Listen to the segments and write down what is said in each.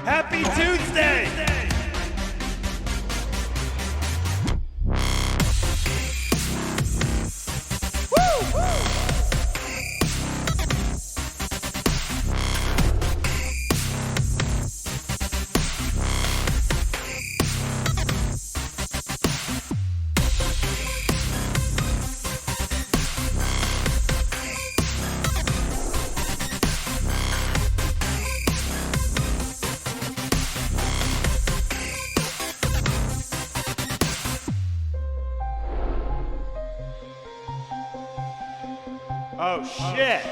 Happy Tuesday! Oh shit!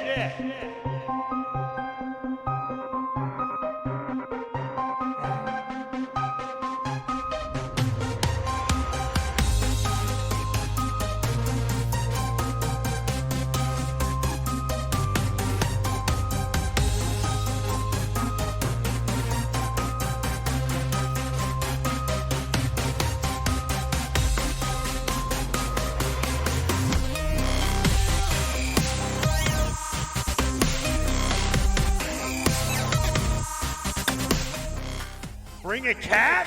Bring a cat?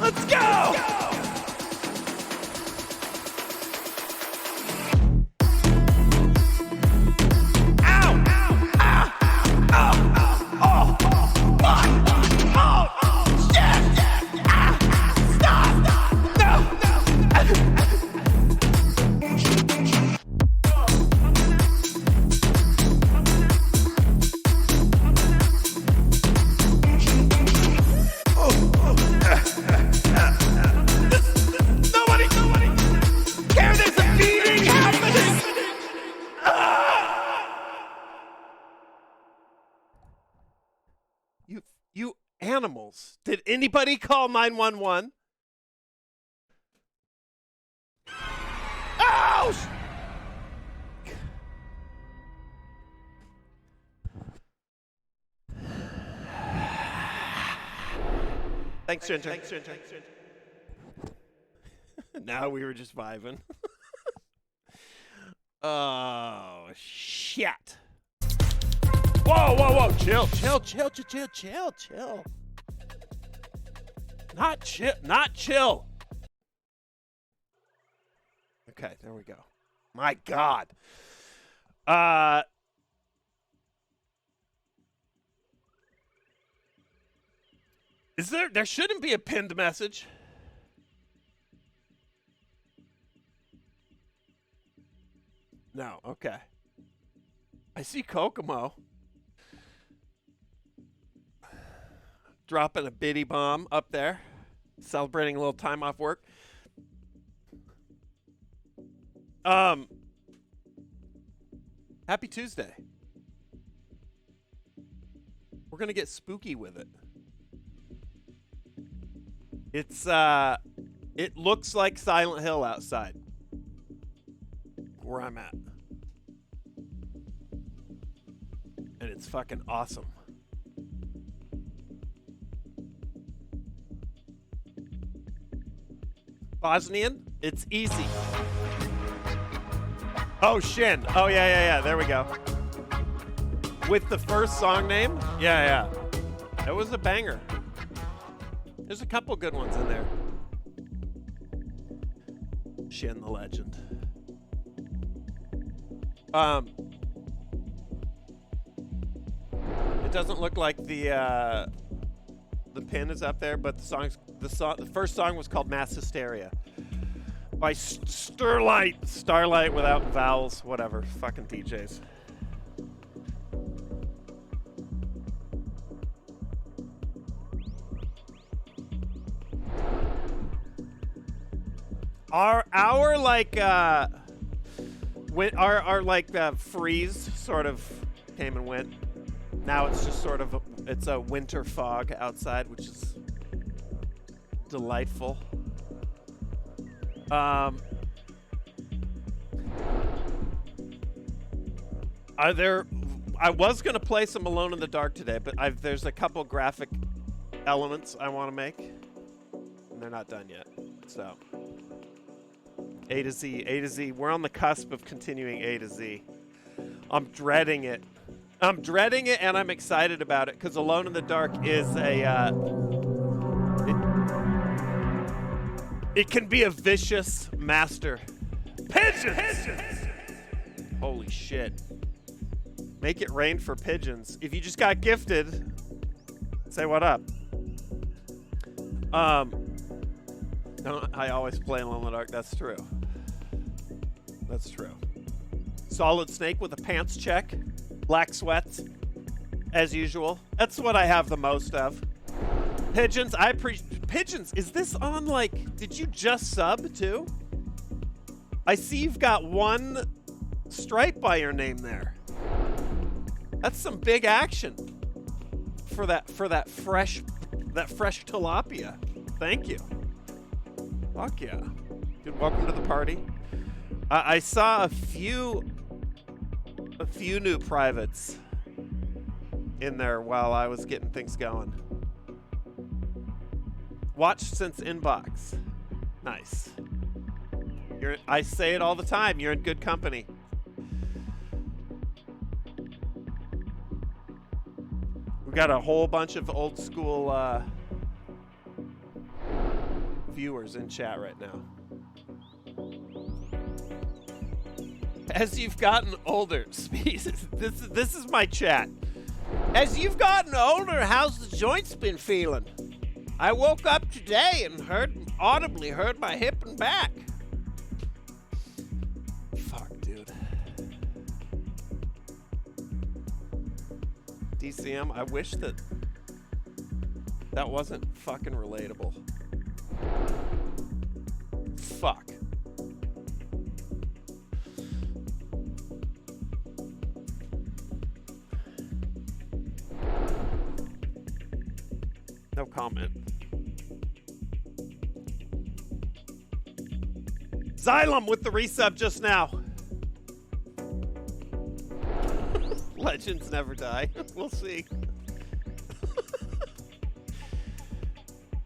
Let's go! You animals. Did anybody call 911? Oh! Thanks, Ginger. Now we were just vibing. Oh, shit. Whoa, whoa, whoa. Chill. Not chill. Okay, there we go. My God. There shouldn't be a pinned message. No, okay. I see Kokomo dropping a biddy bomb up there, celebrating a little time off work. Happy Tuesday. We're gonna get spooky with it. It looks like Silent Hill outside, where I'm at. And it's fucking awesome. Bosnian? It's easy. Oh, Shin. Oh, yeah. There we go. With the first song name? Yeah. It was a banger. There's a couple good ones in there. Shin the legend. It doesn't look like the pin is up there, but the first song was called Mass Hysteria by Starlight without vowels, whatever. Fucking DJs. Our freeze sort of came and went. Now it's just sort of it's a winter fog outside, which is delightful. I was gonna play some Alone in the Dark today, but there's a couple graphic elements I want to make, and they're not done yet. So A to Z. We're on the cusp of continuing A to Z. I'm dreading it, and I'm excited about it because Alone in the Dark is it can be a vicious master. Pigeons! Holy shit. Make it rain for pigeons. If you just got gifted, say what up. I always play Alone in the Dark. That's true. Solid Snake with a pants check. Black sweats, as usual. That's what I have the most of. Pigeons, I appreciate... Pigeons, is this on, did you just sub, too? I see you've got one stripe by your name there. That's some big action for that fresh tilapia. Thank you. Fuck yeah. Dude, welcome to the party. I saw a few new privates in there while I was getting things going. Watched since inbox. Nice. I say it all the time. You're in good company. We got a whole bunch of old school viewers in chat right now. As you've gotten older, this is my chat. As you've gotten older, how's the joints been feeling? I woke up today and audibly heard my hip and back. Fuck, dude. DCM, I wish that wasn't fucking relatable. Fuck. No comment. Xylem with the resub just now. Legends never die. We'll see.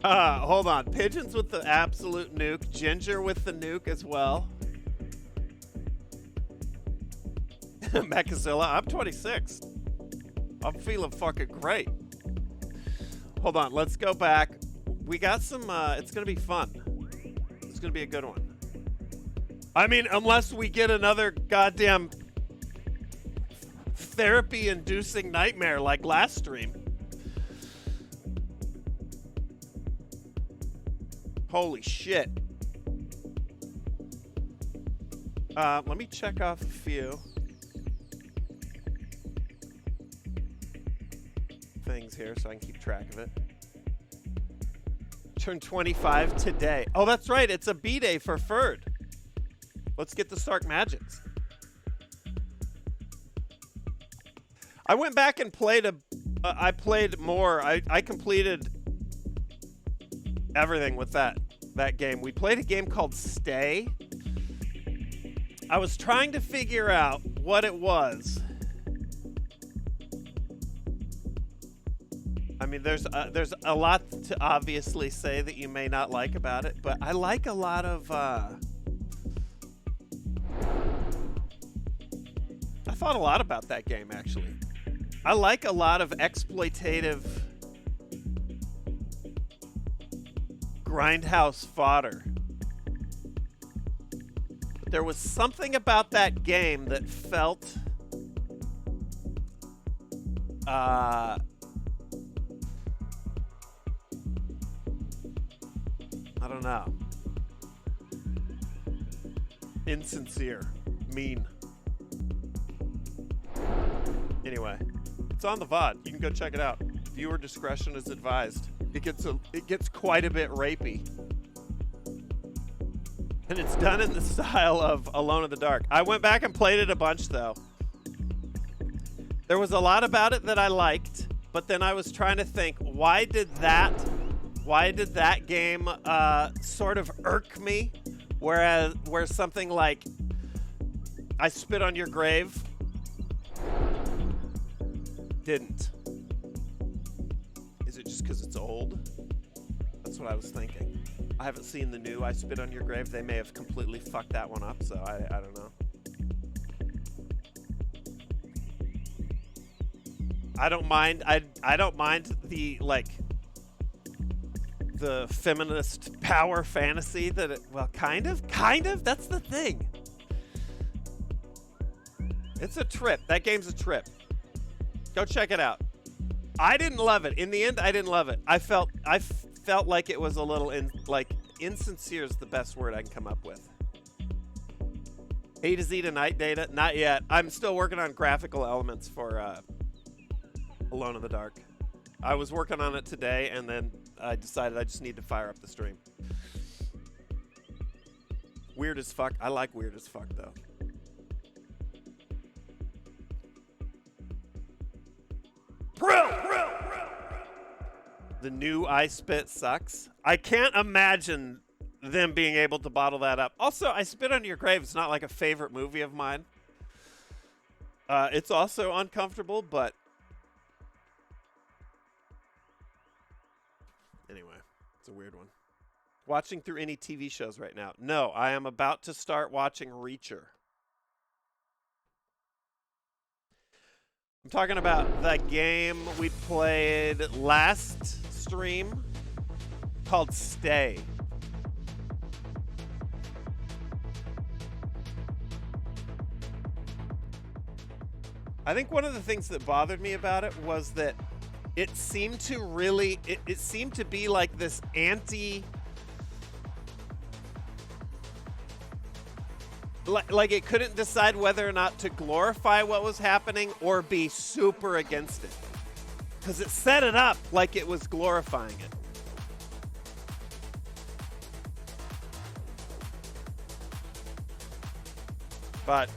Hold on. Pigeons with the absolute nuke. Ginger with the nuke as well. Mechazilla, I'm 26. I'm feeling fucking great. Hold on, let's go back. We got some, it's gonna be fun. It's gonna be a good one. I mean, unless we get another goddamn therapy-inducing nightmare like last stream. Holy shit. Let me check off a few things here so I can keep track of it. Turned 25 today. Oh, that's right. It's a B-Day for Ferd. Let's get the Stark Magics. I went back and played I played more. I completed everything with that game. We played a game called Stay. I was trying to figure out what it was. I mean, there's a lot to obviously say that you may not like about it, but I like a lot of I thought a lot about that game, actually. I like a lot of exploitative grindhouse fodder. But there was something about that game that felt I don't know. Insincere. Mean. Anyway, it's on the VOD. You can go check it out. Viewer discretion is advised. It gets quite a bit rapey. And it's done in the style of Alone in the Dark. I went back and played it a bunch, though. There was a lot about it that I liked, but then I was trying to think, why did that game sort of irk me? Where something like I Spit on Your Grave didn't. Is it just because it's old? That's what I was thinking. I haven't seen the new I Spit on Your Grave. They may have completely fucked that one up, so I don't know. I don't mind. I don't mind the the feminist power fantasy that it, well, kind of, that's the thing. It's a trip. That game's a trip. Go check it out. I didn't love it. In the end, I didn't love it. I felt like it was a little insincere is the best word I can come up with. A to Z to Night Data, not yet. I'm still working on graphical elements for Alone in the Dark. I was working on it today, and then I decided I just need to fire up the stream. Weird as fuck. I like weird as fuck, though. The new I Spit sucks. I can't imagine them being able to bottle that up. Also, I Spit on Your Grave is not like a favorite movie of mine. It's also uncomfortable, but anyway, it's a weird one. Watching through any TV shows right now? No, I am about to start watching Reacher. I'm talking about that game we played last stream called Stay. I think one of the things that bothered me about it was that it seemed to really, it seemed to be like this like it couldn't decide whether or not to glorify what was happening or be super against it. Because it set it up like it was glorifying it. But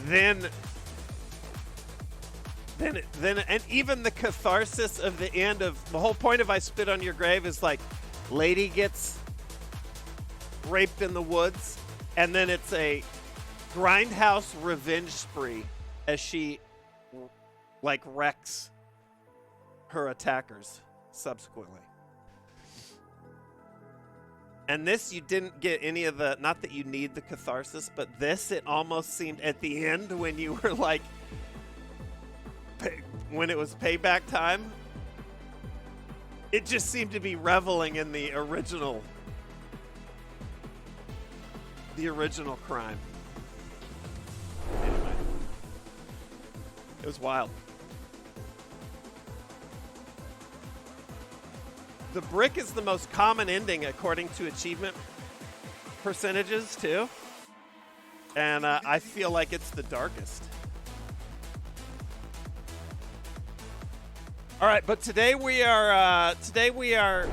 then and even the catharsis of the end of the whole point of I Spit on Your Grave is like lady gets raped in the woods, and then it's a grindhouse revenge spree as she like wrecks her attackers. subsequently. And this, you didn't get any of the, not that you need the catharsis, but this, it almost seemed at the end when you were like, when it was payback time, it just seemed to be reveling in the original crime. Anyway, it was wild. The brick is the most common ending according to achievement percentages too. And I feel like it's the darkest. All right, but today we are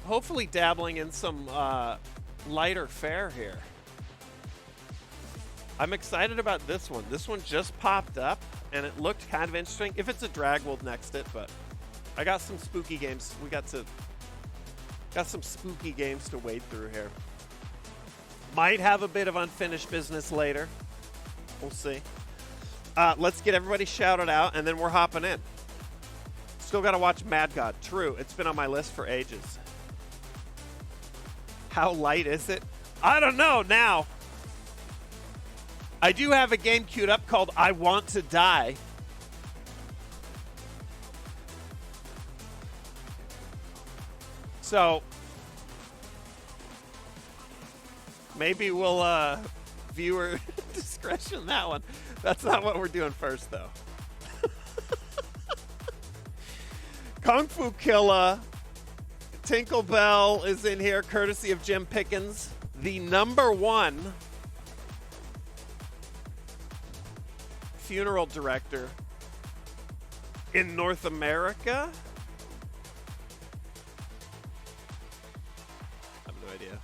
hopefully dabbling in some lighter fare here. I'm excited about this one. This one just popped up and it looked kind of interesting. If it's a drag, we'll next it, but I got some spooky games. We got some spooky games to wade through here. Might have a bit of unfinished business later. We'll see. Let's get everybody shouted out, and then we're hopping in. Still got to watch Mad God. True, it's been on my list for ages. How light is it? I don't know now. I do have a game queued up called I Want to Die. So maybe we'll viewer discretion that one. That's not what we're doing first though. Kung Fu Killa, Tinkle Bell is in here courtesy of Jim Pickens, the #1 funeral director in North America.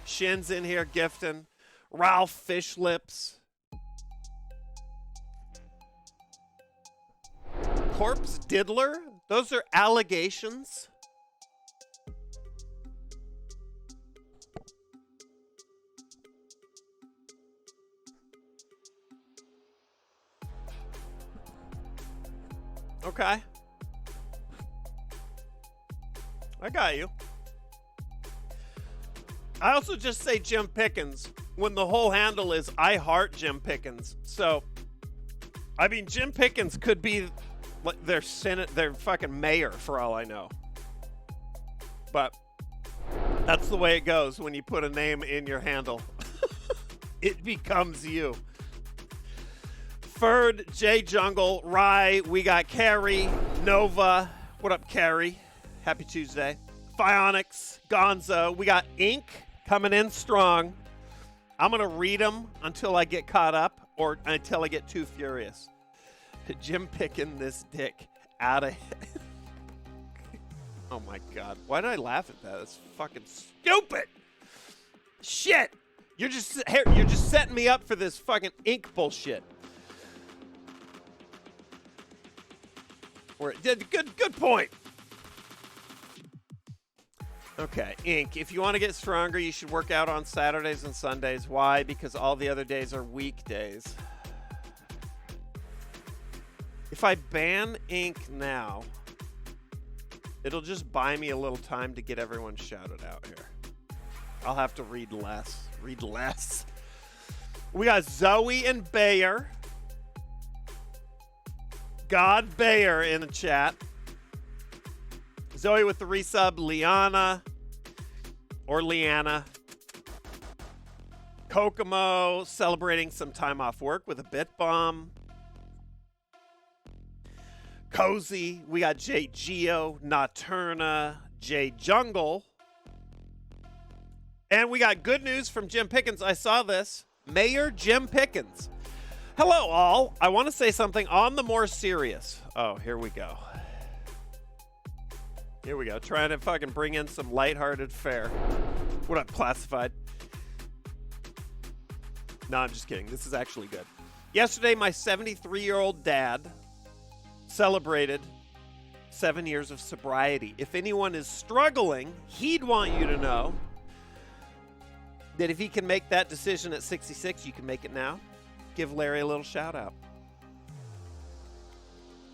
Shin's in here gifting. Ralph Fishlips. Corpse Diddler. Those are allegations. Okay. I got you. I also just say Jim Pickens when the whole handle is I heart Jim Pickens. So, I mean, Jim Pickens could be their fucking mayor for all I know. But that's the way it goes when you put a name in your handle. It becomes you. Ferd, J Jungle, Rye, we got Carrie, Nova. What up, Carrie? Happy Tuesday. Phionics, Gonzo. We got Ink coming in strong. I'm going to read them until I get caught up or until I get too furious. Jim picking this dick out of it. Oh my God. Why did I laugh at that? That's fucking stupid. Shit. You're just setting me up for this fucking Ink bullshit. Good point. Okay, Ink, if you want to get stronger, you should work out on Saturdays and Sundays. Why? Because all the other days are weekdays. If I ban Ink now, it'll just buy me a little time to get everyone shouted out here. I'll have to read less. We got Zoe and Bayer. God Bayer in the chat. Zoe with the resub, Liana or Leanna. Kokomo celebrating some time off work with a bit bomb. Cozy, we got J Geo, Nocturna, J Jungle. And we got good news from Jim Pickens. I saw this. Mayor Jim Pickens. Hello, all. I want to say something on the more serious. Oh, here we go. Here we go. Trying to fucking bring in some lighthearted fare. What up, Classified? No, I'm just kidding. This is actually good. Yesterday, my 73-year-old dad celebrated 7 years of sobriety. If anyone is struggling, he'd want you to know that if he can make that decision at 66, you can make it now. Give Larry a little shout out.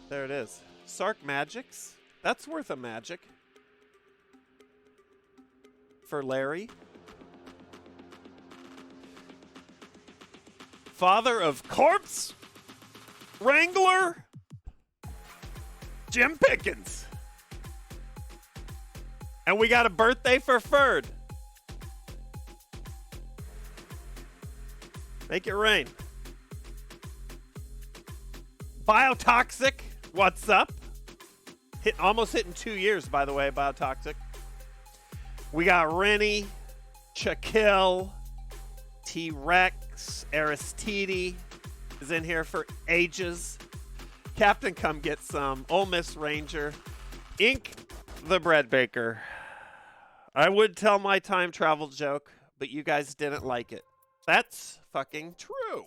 There it is. Sark Magics. That's worth a magic. for Larry. Father of Corpse Wrangler Jim Pickens. And we got a birthday for Ferd. Make it rain. Biotoxic, what's up? Almost hitting 2 years, by the way, Biotoxic. We got Rennie, Shaquille, T-Rex, Aristide is in here for ages. Captain Come Get Some, Ole Miss Ranger, Ink the Bread Baker. I would tell my time travel joke, but you guys didn't like it. That's fucking true.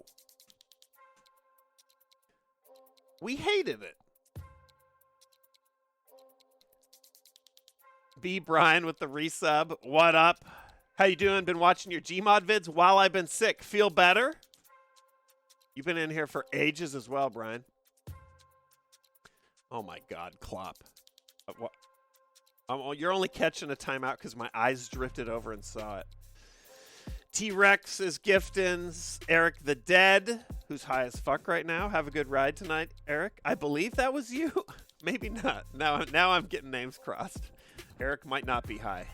We hated it. B. Brian with the resub. What up? How you doing? Been watching your Gmod vids while I've been sick. Feel better? You've been in here for ages as well, Brian. Oh my God, Klopp. You're only catching a timeout because my eyes drifted over and saw it. T-Rex is gifting Eric the Dead, who's high as fuck right now. Have a good ride tonight, Eric. I believe that was you. Maybe not. Now I'm getting names crossed. Eric might not be high.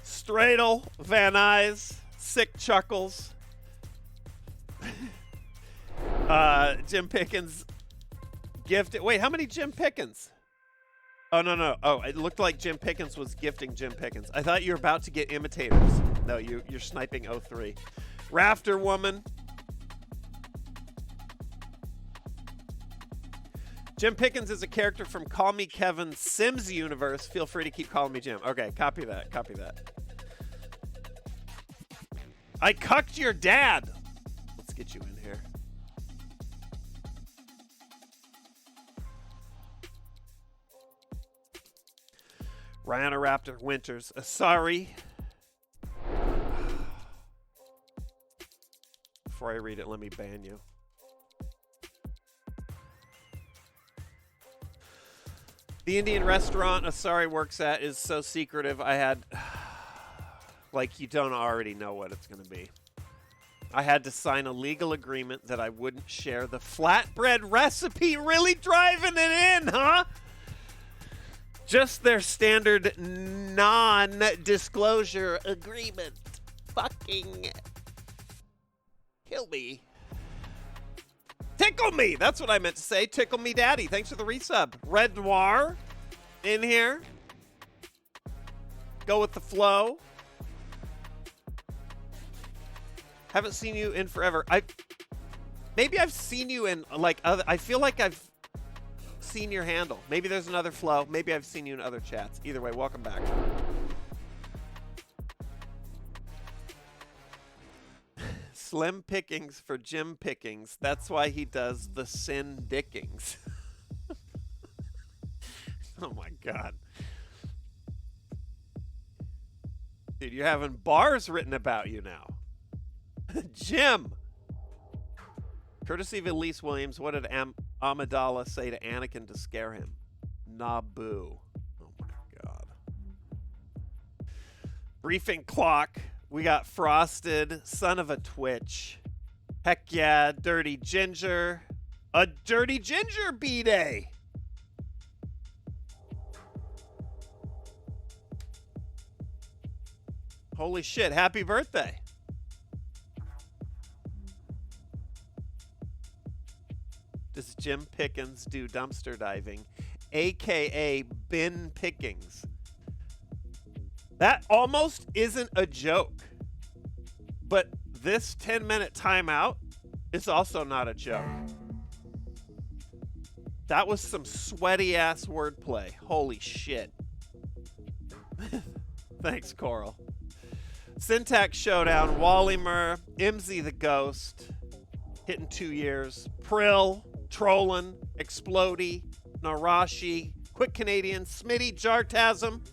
Stradle, Van Nuys, Sick Chuckles. Jim Pickens gifted. Wait, how many Jim Pickens? Oh, no. Oh, it looked like Jim Pickens was gifting Jim Pickens. I thought you were about to get imitators. No, you're sniping 03. Rafter Woman. Jim Pickens is a character from Call Me Kevin Sims universe. Feel free to keep calling me Jim. Okay, copy that. Copy that. I cucked your dad. Let's get you in here. Rihanna Raptor Winters. Sorry. Before I read it, let me ban you. The Indian restaurant Asari works at is so secretive. I had, like, you don't already know what it's going to be. I had to sign a legal agreement that I wouldn't share the flatbread recipe. Really driving it in, huh? Just their standard non-disclosure agreement. Fucking kill me. Tickle me. That's what I meant to say. Tickle me daddy. Thanks for the resub. Red Noir in here. Go with the flow. Haven't seen you in forever. Maybe I've seen you in like other. I feel like I've seen your handle. Maybe there's another flow. Maybe I've seen you in other chats. Either way, welcome back. Slim pickings for Jim Pickings. That's why he does the sin dickings. Oh my God. Dude, you're having bars written about you now. Jim. Courtesy of Elise Williams, what did Amidala say to Anakin to scare him? Naboo. Oh my God. Briefing clock. We got Frosted, Son of a Twitch. Heck yeah, Dirty Ginger. A Dirty Ginger B-Day. Holy shit, happy birthday. Does Jim Pickens do dumpster diving? AKA bin pickings. That almost isn't a joke. But this 10-minute timeout is also not a joke. That was some sweaty-ass wordplay. Holy shit. Thanks, Coral. Syntax Showdown, Wallymer, Imsy the Ghost, hitting 2 years. Prill, Trollin, Explodey, Narashi, Quick Canadian, Smitty, Jartasm.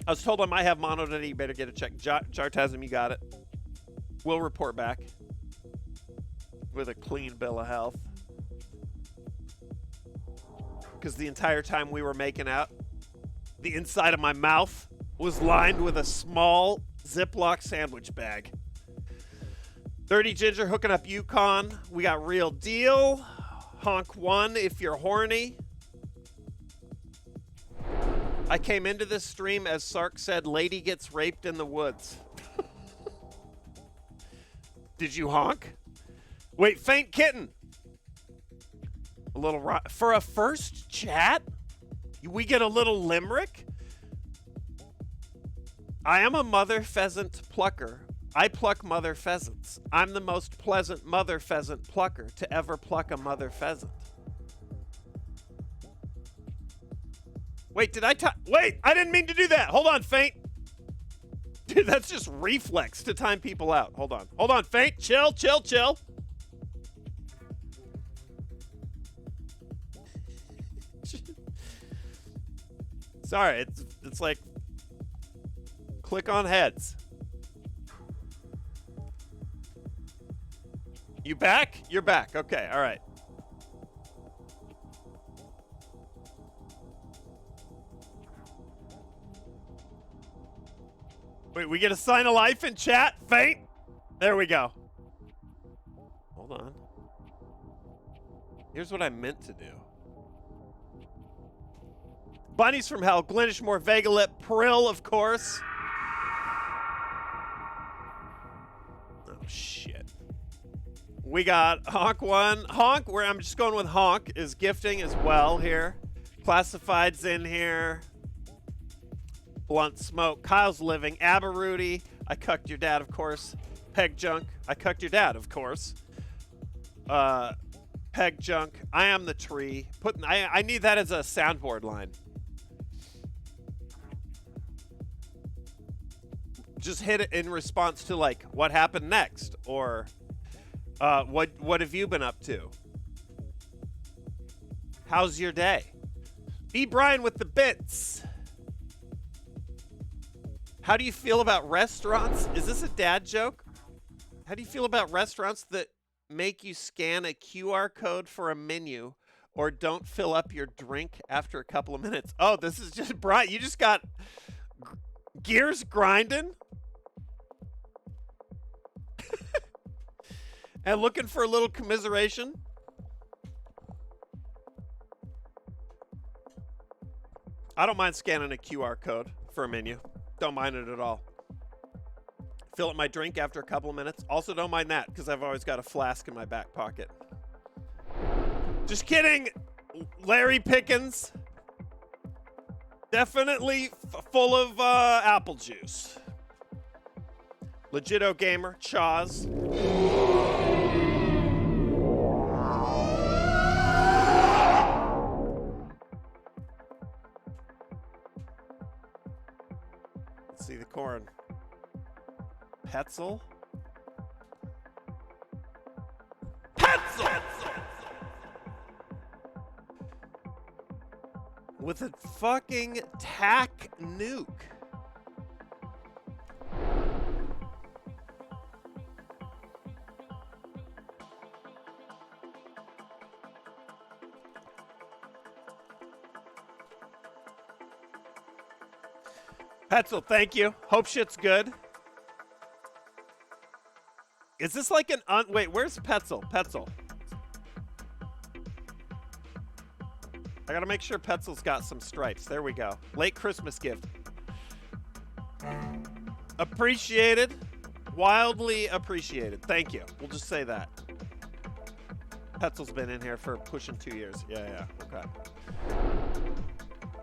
I was told I might have mono today. You better get a check. Jartasm, you got it. We'll report back with a clean bill of health. Because the entire time we were making out, The inside of my mouth was lined with a small Ziploc sandwich bag. 30 Ginger hooking up Yukon. We got Real Deal. Honk 1 if you're horny. I came into this stream as Sark said, lady gets raped in the woods. Did you honk? Wait, Faint Kitten. A little for a first chat? We get a little limerick? I am a mother pheasant plucker. I pluck mother pheasants. I'm the most pleasant mother pheasant plucker to ever pluck a mother pheasant. Wait, wait, I didn't mean to do that. Hold on, Faint. Dude, that's just reflex to time people out. Hold on. Hold on, Faint. Chill, chill, chill. Sorry, it's like click on heads. You back? You're back. Okay, all right. Wait, we get a sign of life in chat? Faint? There we go. Hold on. Here's what I meant to do. Bunnies from Hell, Glenishmore, Vegalip, Prill, of course. Oh, shit. We got Honk 1. Honk, where I'm just going with Honk, is gifting as well here. Classified's in here. Blunt Smoke, Kyle's Living, Abaruti, I cucked your dad, of course. Peg Junk, I cucked your dad, of course. Peg Junk, I am the tree. I need that as a soundboard line. Just hit it in response to like what happened next, or what have you been up to? How's your day? B. Brian with the bits. How do you feel about restaurants? Is this a dad joke? How do you feel about restaurants that make you scan a QR code for a menu or don't fill up your drink after a couple of minutes? Oh, this is just Brian. You just got gears grinding? And looking for a little commiseration? I don't mind scanning a QR code for a menu. Don't mind it at all. Fill up my drink after a couple of minutes. Also don't mind that because I've always got a flask in my back pocket. Just kidding, Larry Pickens. Definitely full of apple juice. Legito Gamer, Chaws. Let's see the corn. Petzel? Petzel! With a fucking tack nuke. Petzel, thank you. Hope shit's good. Is this like an wait, where's Petzel? Petzel. I gotta make sure Petzel's got some stripes. There we go. Late Christmas gift. Appreciated. Wildly appreciated. Thank you. We'll just say that. Petzel's been in here for pushing 2 years. Yeah. Okay.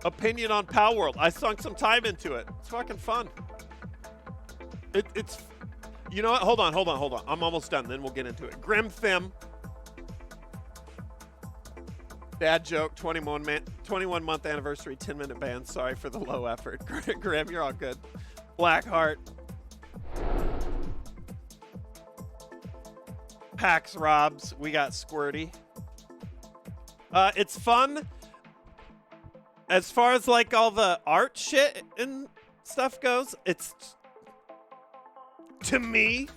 Opinion on Pal World. I sunk some time into it. It's fucking fun. It's... You know what? Hold on. I'm almost done. Then we'll get into it. Grim Thim. Dad joke. 21-month anniversary. 10-minute ban. Sorry for the low effort. Grim, you're all good. Blackheart. Pax Robs. We got Squirty. It's fun. As far as like all the art shit and stuff goes, it's... To me,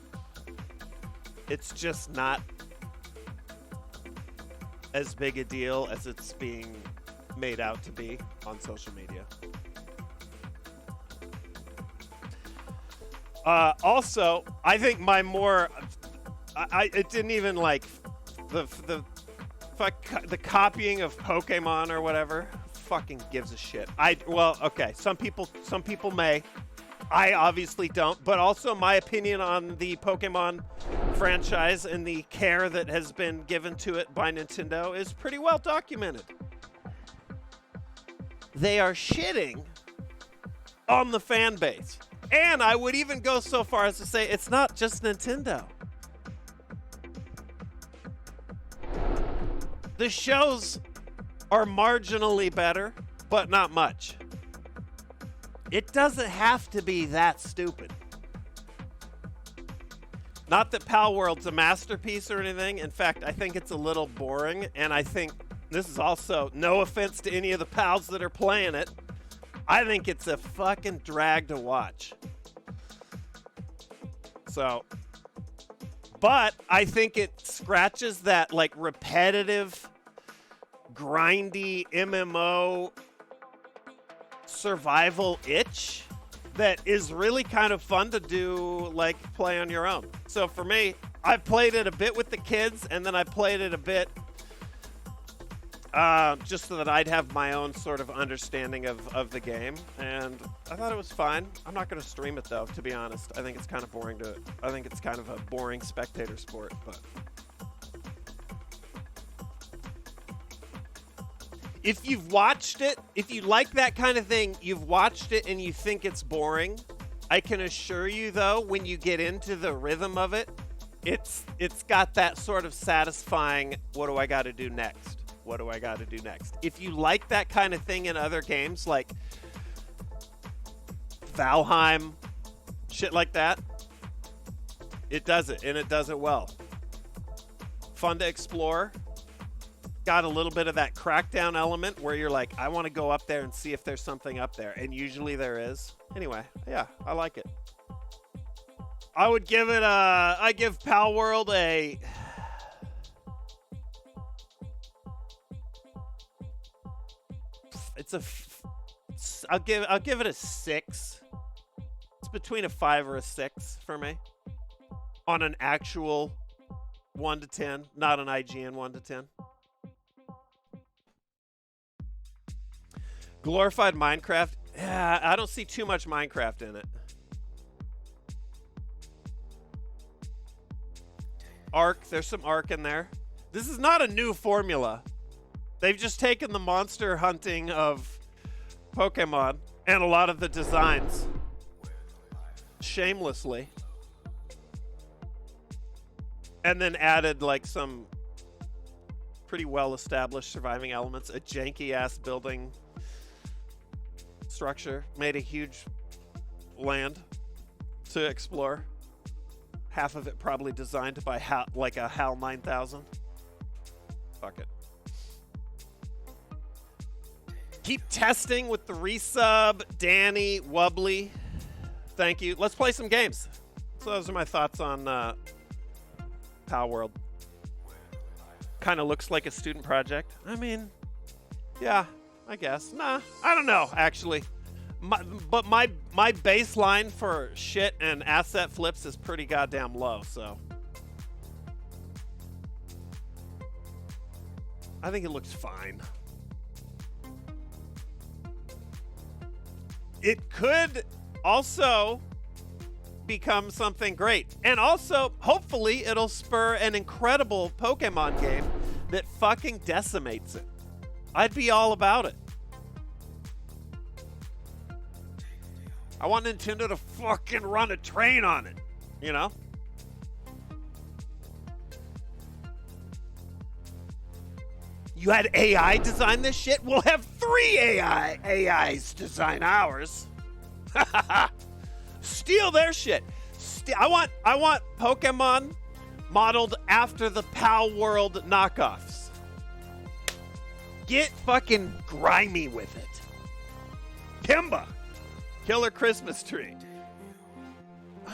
it's just not as big a deal as it's being made out to be on social media. Also, I think my more, it didn't even like the copying of Pokemon or whatever. Fucking gives a shit. Well, okay. Some people may. I obviously don't. But also, my opinion on the Pokemon franchise and the care that has been given to it by Nintendo is pretty well documented. They are shitting on the fan base. And I would even go so far as to say it's not just Nintendo. The shows are marginally better, but not much. It doesn't have to be that stupid. Not that Pal World's a masterpiece or anything. In fact, I think it's a little boring, and I think this is also, no offense to any of the pals that are playing it, I think it's a fucking drag to watch. So, but I think it scratches that like repetitive, grindy MMO survival itch that is really kind of fun to do, like play on your own. So for me, I've played it a bit with the kids, and then I played it a bit just so that I'd have my own sort of understanding of the game, and I thought it was fine. I'm not going to stream it though, to be honest. I think it's kind of boring I think it's kind of a boring spectator sport, but if you've watched it, if you like that kind of thing, you've watched it and you think it's boring, I can assure you though, when you get into the rhythm of it, it's got that sort of satisfying, what do I got to do next? What do I got to do next? If you like that kind of thing in other games like Valheim, shit like that, it does it, and it does it well. Fun to explore. Got a little bit of that Crackdown element where you're like, I want to go up there and see if there's something up there, and usually there is. Anyway, yeah, I like it. I would give it I give Pal World a I'll give it a 6. It's between a 5 or a 6 for me on an actual 1 to 10, not an IGN 1 to 10. Glorified Minecraft. Yeah, I don't see too much Minecraft in it. Ark, there's some Ark in there. This is not a new formula. They've just taken the monster hunting of Pokemon and a lot of the designs shamelessly, and then added like some pretty well established surviving elements, a janky ass building structure, made a huge land to explore. Half of it probably designed by like a HAL 9000. Fuck it. Keep testing with the resub, Danny, Wubbly. Thank you. Let's play some games. So those are my thoughts on Pal World. Kind of looks like a student project. I mean, yeah, I guess. Nah, I don't know, actually. But my baseline for shit and asset flips is pretty goddamn low, so I think it looks fine. It could also become something great. And also, hopefully, it'll spur an incredible Pokemon game that fucking decimates it. I'd be all about it. I want Nintendo to fucking run a train on it, you know? You had AI design this shit? We'll have 3 AIs design ours. Steal their shit. I want Pokemon modeled after the Pal World knockoffs. Get fucking grimy with it. Kimba. Killer Christmas tree.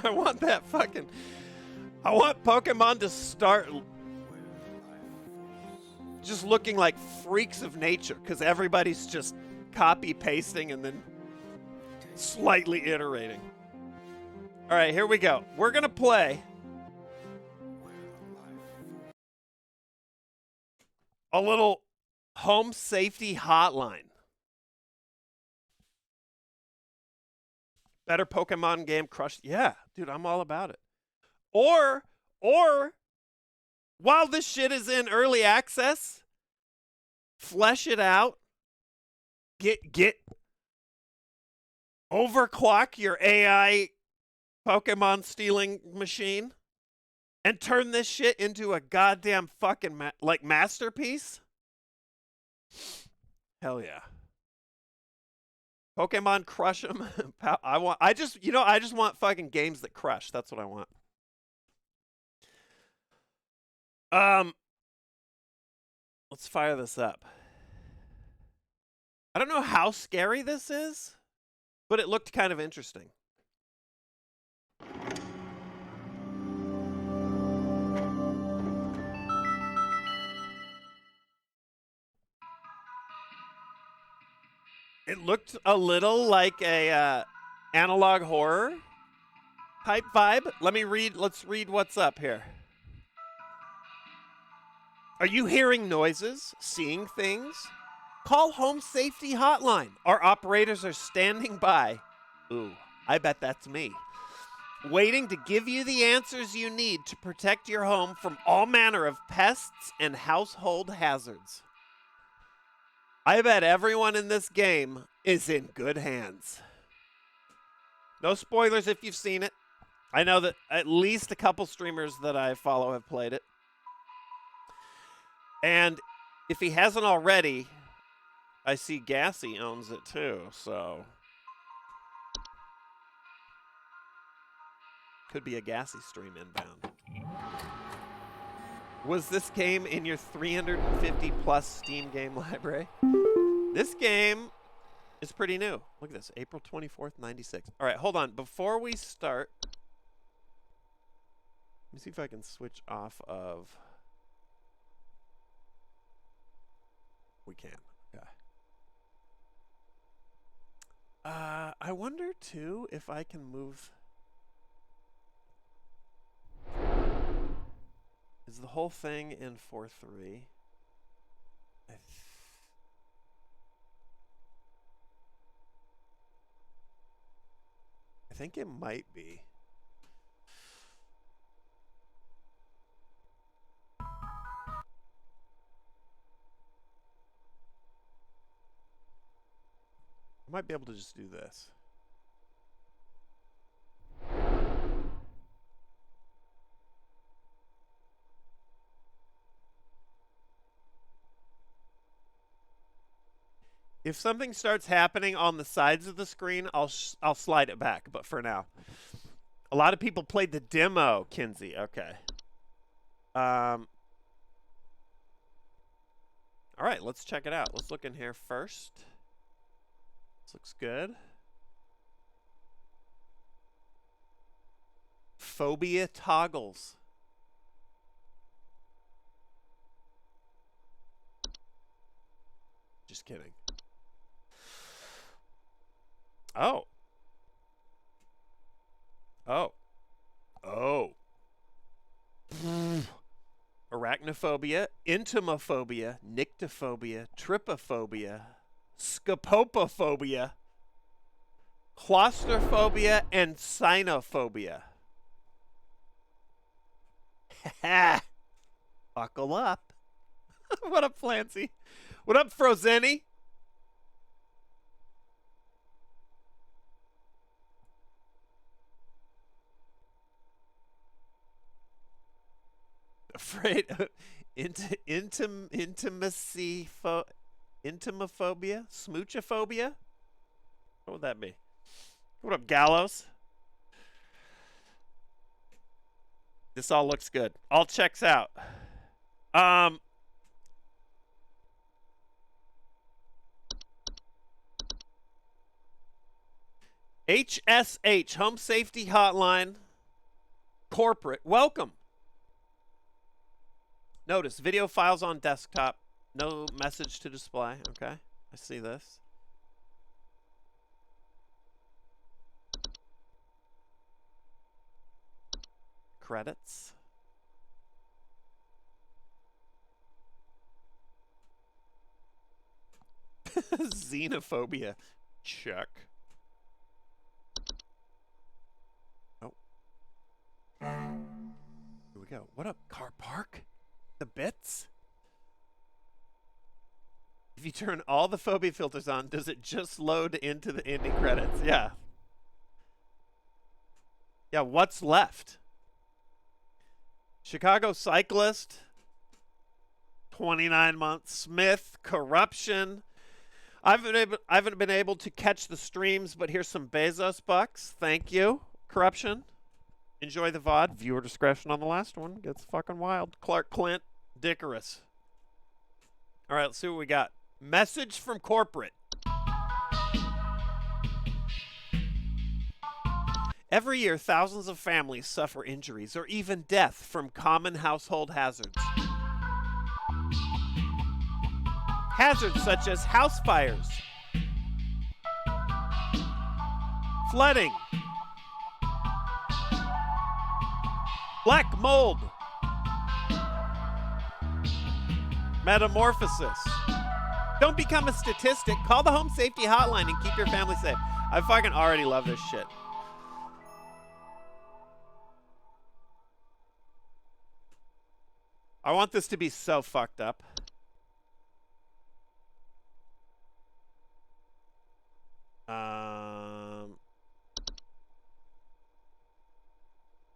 I want Pokemon to start just looking like freaks of nature, because everybody's just copy pasting and then slightly iterating. All right, here we go. We're going to play a little home safety hotline. Better Pokemon game crush. Yeah, dude, I'm all about it. Or while this shit is in early access, flesh it out. Get overclock your AI Pokemon stealing machine and turn this shit into a goddamn fucking masterpiece. Hell yeah. Pokemon crush them. I just want fucking games that crush. That's what I want. Let's fire this up. I don't know how scary this is, but it looked kind of interesting. It looked a little like a analog horror type vibe. Let's read what's up here. Are you hearing noises, seeing things? Call Home Safety Hotline. Our operators are standing by. Ooh, I bet that's me. Waiting to give you the answers you need to protect your home from all manner of pests and household hazards. I bet everyone in this game is in good hands. No spoilers if you've seen it. I know that at least a couple streamers that I follow have played it. And if he hasn't already, I see Gassy owns it too, so could be a Gassy stream inbound. Was this game in your 350 plus Steam game library? This game is pretty new. Look at this, April 24th, 96. All right, hold on. Before we start, let me see if I can switch off of. We can. Okay. I wonder too if I can move. Is the whole thing in 4:3? I think it might be. I might be able to just do this. If something starts happening on the sides of the screen, I'll slide it back. But for now, a lot of people played the demo, Kinsey. Okay. All right, let's check it out. Let's look in here first. This looks good. Phobia toggles. Just kidding. Oh. Oh. Oh. Arachnophobia, entomophobia, nyctophobia, trypophobia, scopopophobia, claustrophobia, and cynophobia. Buckle up. What up, Flancy? What up, Frozeni? Afraid of intimacy intimaphobia, smoochophobia. What would that be? What up, Gallows? This all looks good. All checks out. HSH, Home Safety Hotline, Corporate. Welcome. Notice, video files on desktop. No message to display. Okay, I see this. credits. Xenophobia. Check. Oh. Here we go. What up, car park? The bits? If you turn all the phobia filters on, does it just load into the ending credits? Yeah. Yeah, what's left? Chicago cyclist. 29 months. Smith. Corruption. I haven't been able to catch the streams, but here's some Bezos bucks. Thank you. Corruption. Enjoy the VOD. Viewer discretion on the last one. Gets fucking wild. Clark Clint. Dickerous. All right, let's see what we got. Message from corporate. Every year, thousands of families suffer injuries or even death from common household hazards. Hazards such as house fires, flooding, black mold, metamorphosis. Don't become a statistic. Call the home safety hotline and keep your family safe. I fucking already love this shit. I want this to be so fucked up.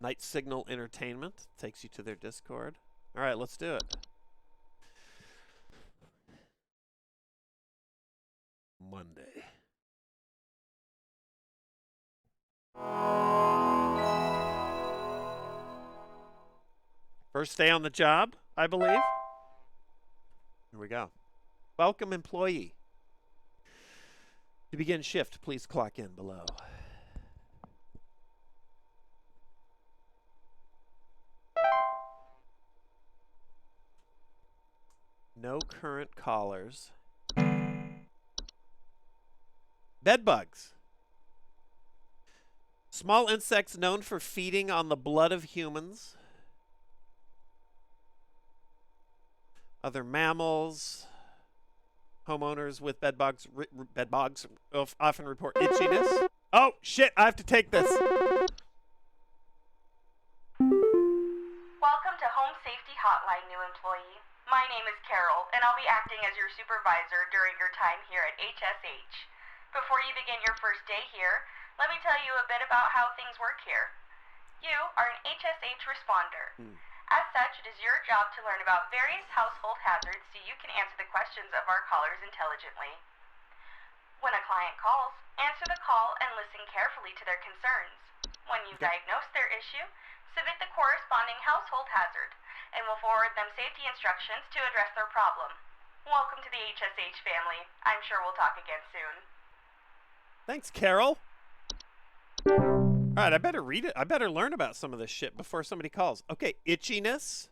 Night Signal Entertainment takes you to their Discord. All right, let's do it. Monday. First day on the job, I believe. Here we go. Welcome, employee. To begin shift, please clock in below. No current callers. Bed bugs. Small insects known for feeding on the blood of humans. Other mammals. Homeowners with bed bugs often report itchiness. Oh, shit, I have to take this. Welcome to Home Safety Hotline, new employee. My name is Carol, and I'll be acting as your supervisor during your time here at HSH. Before you begin your first day here, let me tell you a bit about how things work here. You are an HSH responder. As such, it is your job to learn about various household hazards so you can answer the questions of our callers intelligently. When a client calls, answer the call and listen carefully to their concerns. When you've diagnosed their issue, submit the corresponding household hazard, and we'll forward them safety instructions to address their problem. Welcome to the HSH family. I'm sure we'll talk again soon. Thanks, Carol. All right, I better read it. I better learn about some of this shit before somebody calls. Okay, itchiness.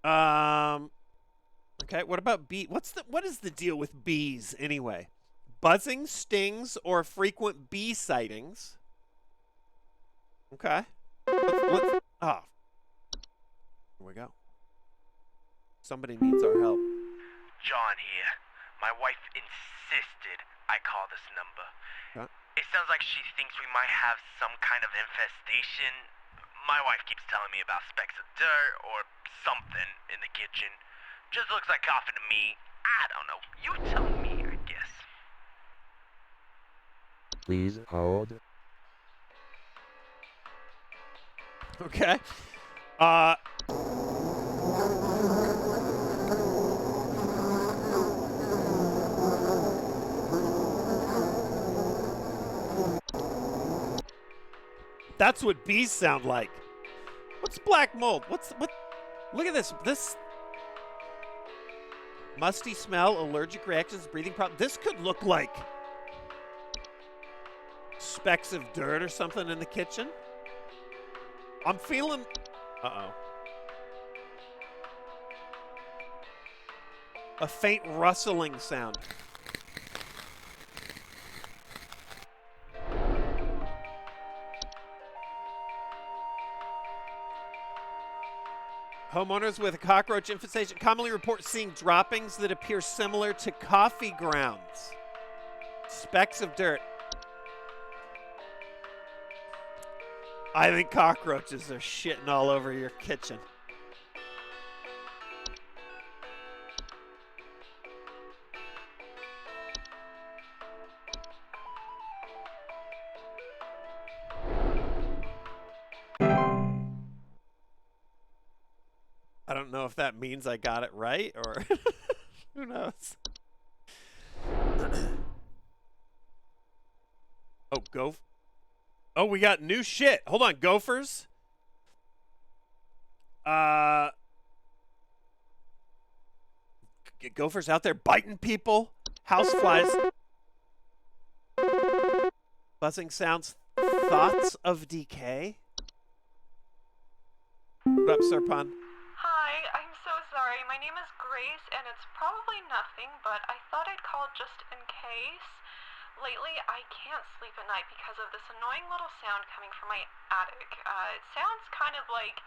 Okay, what about bee? What is the deal with bees anyway? Buzzing, stings, or frequent bee sightings. Okay. Here we go. Somebody needs our help. John here. My wife insisted I call this number. Huh? It sounds like she thinks we might have some kind of infestation. My wife keeps telling me about specks of dirt or something in the kitchen. Just looks like coughing to me. I don't know. You tell me, I guess. Please hold. Okay. That's what bees sound like. What's black mold? What? Look at this. This musty smell, allergic reactions, breathing problems. This could look like specks of dirt or something in the kitchen. I'm feeling... Uh-oh. A faint rustling sound. Homeowners with a cockroach infestation commonly report seeing droppings that appear similar to coffee grounds. Specks of dirt. I think cockroaches are shitting all over your kitchen. I don't know if that means I got it right or who knows. Oh, we got new shit. Hold on, gophers. Gophers out there biting people. Houseflies. Buzzing sounds. Thoughts of decay. What up, Serpon? Hi, I'm so sorry. My name is Grace, and it's probably nothing, but I thought I'd call just in case. Lately, I can't sleep at night because of this annoying little sound coming from my attic. It sounds kind of like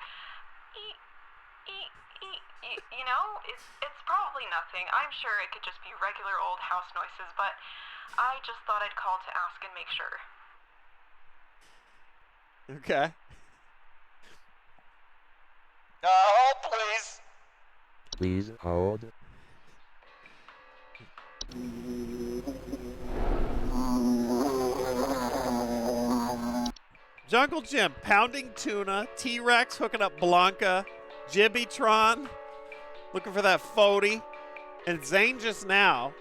eek, eek, eek, eek. You know, it's probably nothing. I'm sure it could just be regular old house noises, but I just thought I'd call to ask and make sure. Okay. Hold, please. Please hold. Jungle Jim pounding tuna, T-Rex hooking up Blanca, Jibbytron looking for that 40, and Zane just now.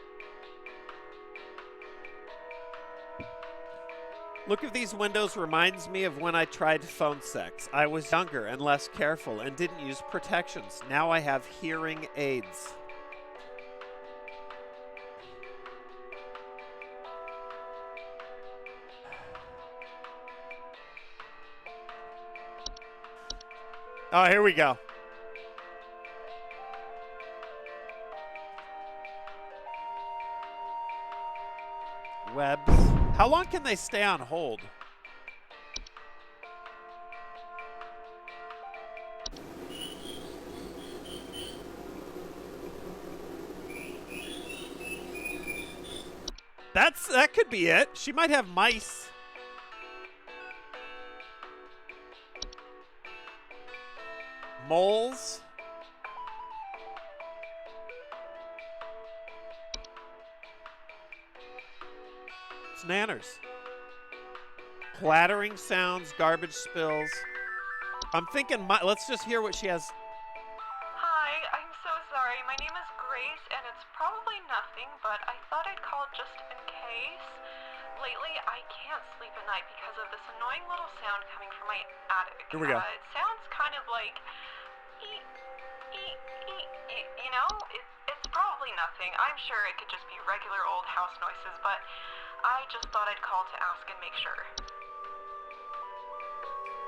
Look at these windows reminds me of when I tried phone sex. I was younger and less careful and didn't use protections. Now I have hearing aids. Oh, here we go. Webs. How long can they stay on hold? That could be it. She might have mice. Moles. It's nanners. Clattering sounds, garbage spills. I'm thinking, let's just hear what she has. Hi, I'm so sorry. My name is Grace, and it's probably nothing, but I thought I'd call just in case. Lately, I can't sleep at night because of this annoying little sound coming from my attic. Here we go. It sounds kind of like eek, eek, eek, eek. You know, it's probably nothing. I'm sure it could just be regular old house noises, but I just thought I'd call to ask and make sure.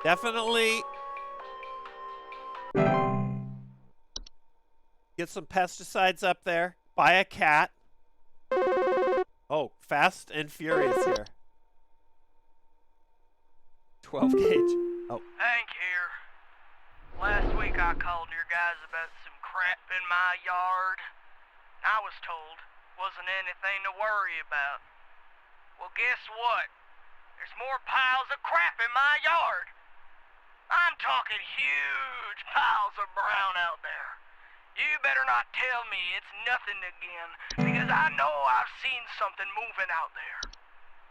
Definitely get some pesticides up there. Buy a cat. Oh, Fast and Furious here. 12 gauge. Oh. Hank here. Last week I called your guys about some crap in my yard. I was told wasn't anything to worry about. Well, guess what? There's more piles of crap in my yard. I'm talking huge piles of brown out there. You better not tell me it's nothing again, because I know I've seen something moving out there.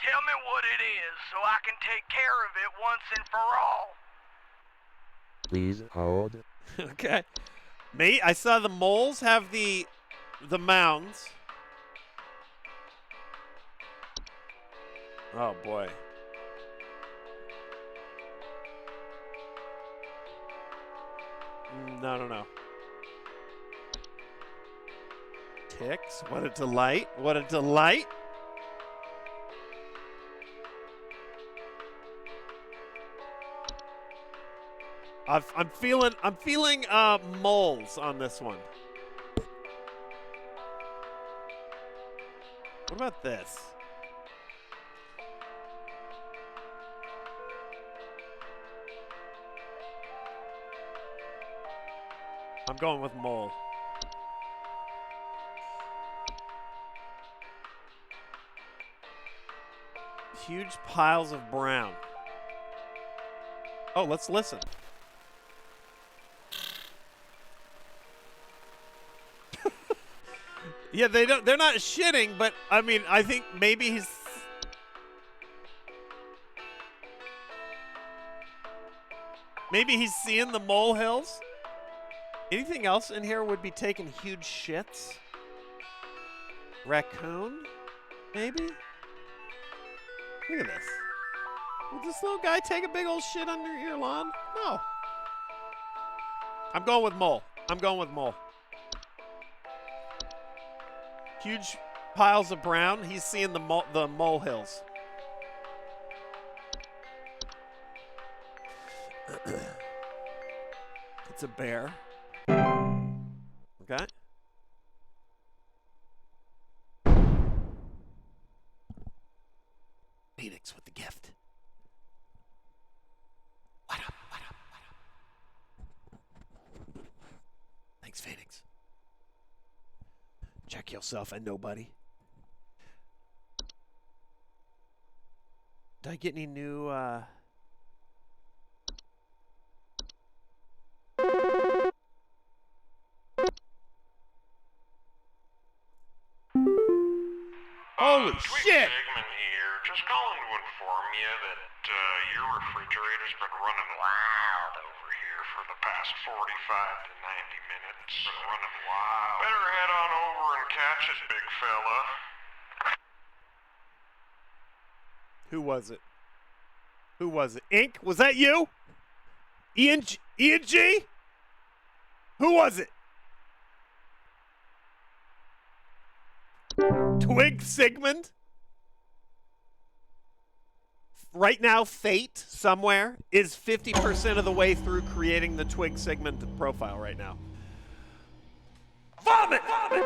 Tell me what it is so I can take care of it once and for all. Please hold. Okay. Me, I saw the moles have the mounds. Oh boy. No. Ticks. What a delight. What a delight. I'm feeling moles on this one. What about this? I'm going with mole. Huge piles of brown. Oh, let's listen. Yeah, they're not shitting, but I mean, I think maybe he's seeing the molehills. Anything else in here would be taking huge shits? Raccoon? Maybe? Look at this. Will this little guy take a big old shit under your lawn? No. I'm going with mole. I'm going with mole. Huge piles of brown. He's seeing the molehills. It's a bear. Okay. Phoenix with the gift. What up? What up? What up? Thanks, Phoenix. Check yourself and nobody. Did I get any new Holy shit! Sigmund here. Just calling to inform you that your refrigerator's been running wild over here for the past 45 to 90 minutes. Been running wild. Better head on over and catch it, big fella. Who was it? Who was it? Ink? Was that you? Ian G? Who was it? Twig Sigmund? Right now, Fate, somewhere, is 50% of the way through creating the Twig Sigmund profile right now. Vomit! Vomit!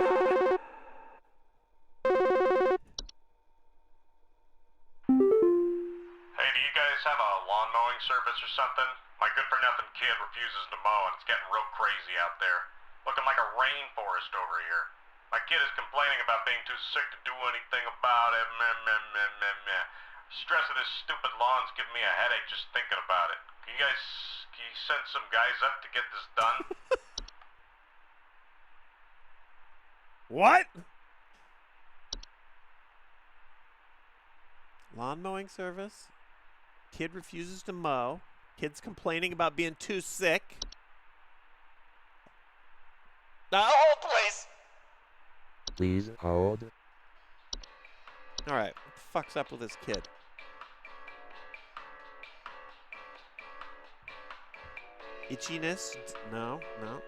Hey, do you guys have a lawn mowing service or something? My good-for-nothing kid refuses to mow, and it's getting real crazy out there. Looking like a rainforest over here. My kid is complaining about being too sick to do anything about it. Meh, meh, meh, meh, meh. Stress of this stupid lawn's giving me a headache just thinking about it. Can you send some guys up to get this done? What? Lawn mowing service. Kid refuses to mow. Kid's complaining about being too sick. Now hold, please. Please hold. All right, what the fuck's up with this kid? Itchiness? No, no.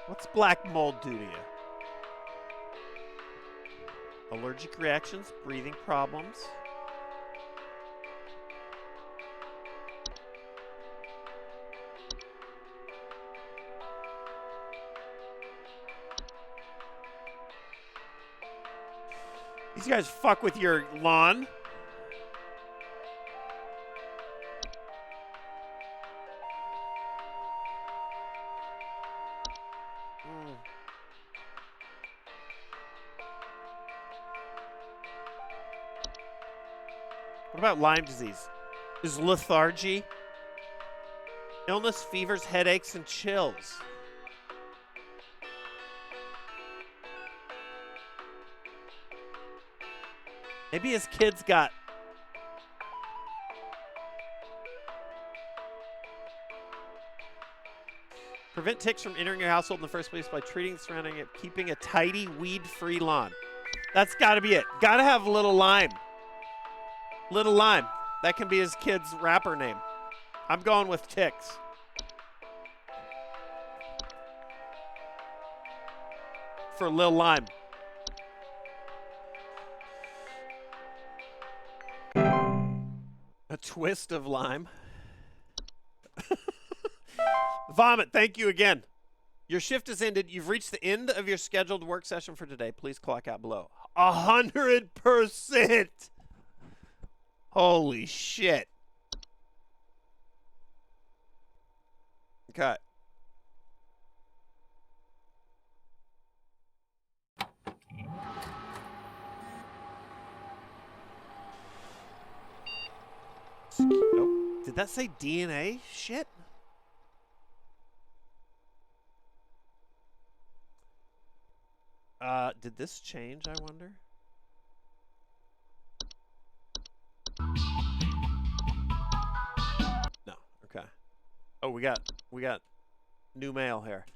What's black mold do to you? Allergic reactions, breathing problems. These guys fuck with your lawn. What about Lyme disease? Is lethargy? Illness, fevers, headaches, and chills. Maybe his kid's got... Prevent ticks from entering your household in the first place by treating the surrounding it, keeping a tidy, weed-free lawn. That's got to be it. Got to have Little Lyme. Little Lyme. That can be his kid's rapper name. I'm going with ticks. For Lil Lyme. A twist of lime. Vomit, thank you again. Your shift has ended. You've reached the end of your scheduled work session for today. Please clock out below. 100%. Holy shit. Okay. Oh, did that say DNA shit? Did this change, I wonder? No. Okay. Oh, we got new mail here.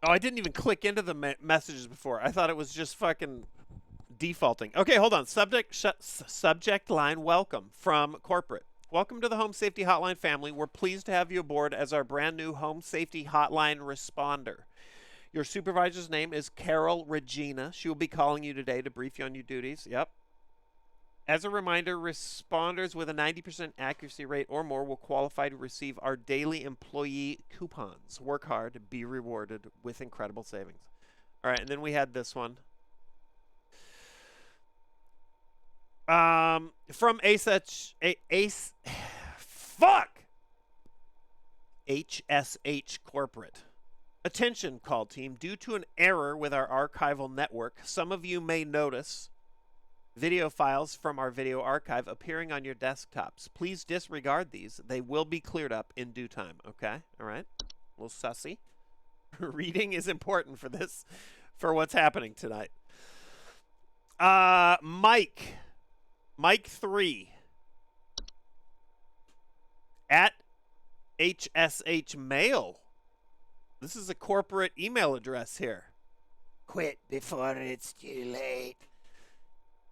Oh, I didn't even click into the messages before. I thought it was just fucking defaulting. Okay, hold on. Subject line welcome from corporate. Welcome to the Home Safety Hotline family. We're pleased to have you aboard as our brand new Home Safety Hotline responder. Your supervisor's name is Carol Regina. She will be calling you today to brief you on your duties. Yep. As a reminder, responders with a 90% accuracy rate or more will qualify to receive our daily employee coupons. Work hard, be rewarded with incredible savings. All right, and then we had this one. From HSH Corporate. Attention, call team. Due to an error with our archival network, some of you may notice video files from our video archive appearing on your desktops. Please disregard these. They will be cleared up in due time. Okay? All right? A little sussy. Reading is important for this, for what's happening tonight. Mike 3 at HSH Mail. This is a corporate email address here. Quit before it's too late.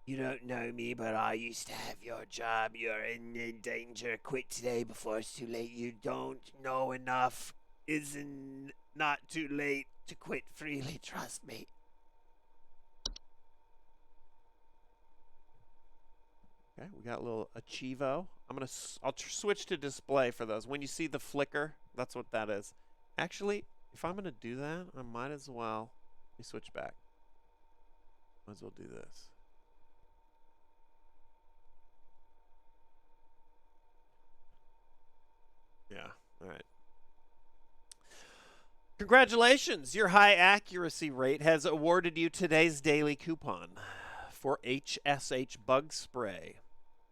You don't know me, but I used to have your job. You're in danger. Quit today before it's too late. You don't know enough. Isn't not too late to quit freely. Trust me. Okay, we got a little Achivo. I'll switch to display for those. When you see the flicker, that's what that is. Actually, if I'm gonna do that, I might as well. Let me switch back. Might as well do this. Yeah, all right. Congratulations! Your high accuracy rate has awarded you today's daily coupon for HSH bug spray.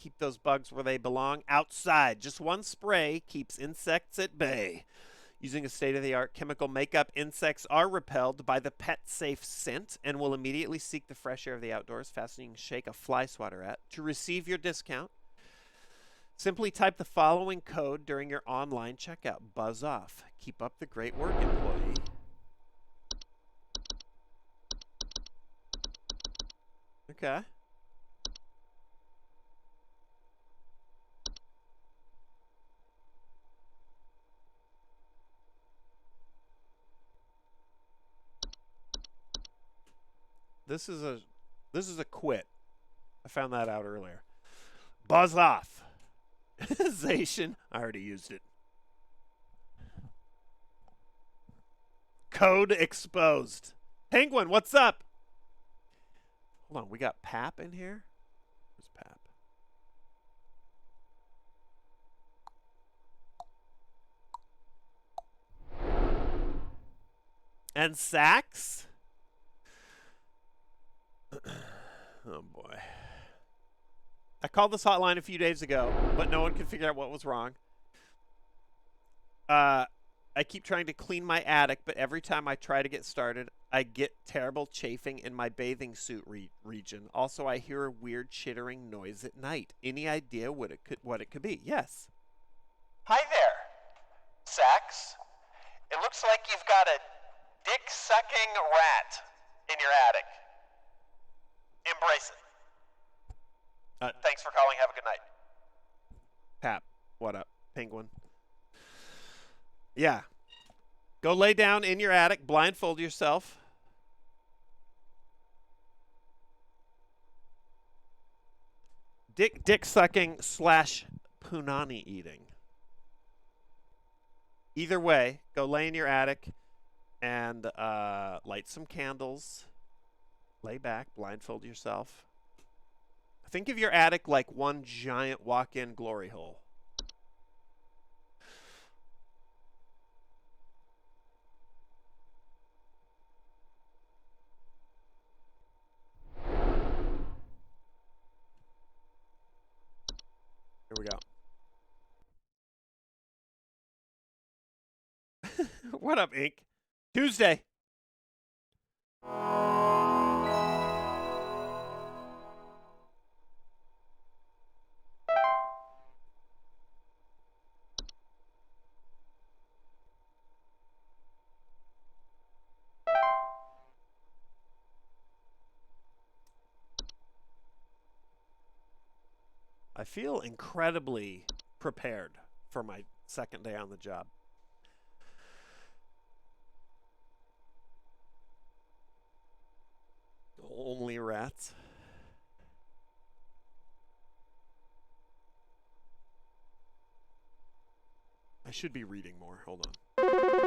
Keep those bugs where they belong, outside. Just one spray keeps insects at bay. Using a state-of-the-art chemical makeup, insects are repelled by the pet-safe scent and will immediately seek the fresh air of the outdoors, fastening shake a fly swatter at. To receive your discount, simply type the following code during your online checkout. Buzz off. Keep up the great work, employee. Okay. This is a quit. I found that out earlier. Buzz off. Zation. I already used it. Code exposed. Penguin, what's up? Hold on, we got Pap in here? Who's Pap? And Sax? Oh boy. I called this hotline a few days ago, but no one could figure out what was wrong. I keep trying to clean my attic, but every time I try to get started, I get terrible chafing in my bathing suit region. Also, I hear a weird chittering noise at night. Any idea what it could be? Yes. Hi there, Sax. It looks like you've got a dick-sucking rat in your attic. Embrace it. Thanks for calling. Have a good night. Pap, what up? Penguin. Yeah. Go lay down in your attic, blindfold yourself. Dick sucking / punani eating. Either way, go lay in your attic and light some candles. Lay back, blindfold yourself. Think of your attic like one giant walk-in glory hole. Here we go. What up, Ink? Tuesday. I feel incredibly prepared for my second day on the job. Only rats. I should be reading more. Hold on.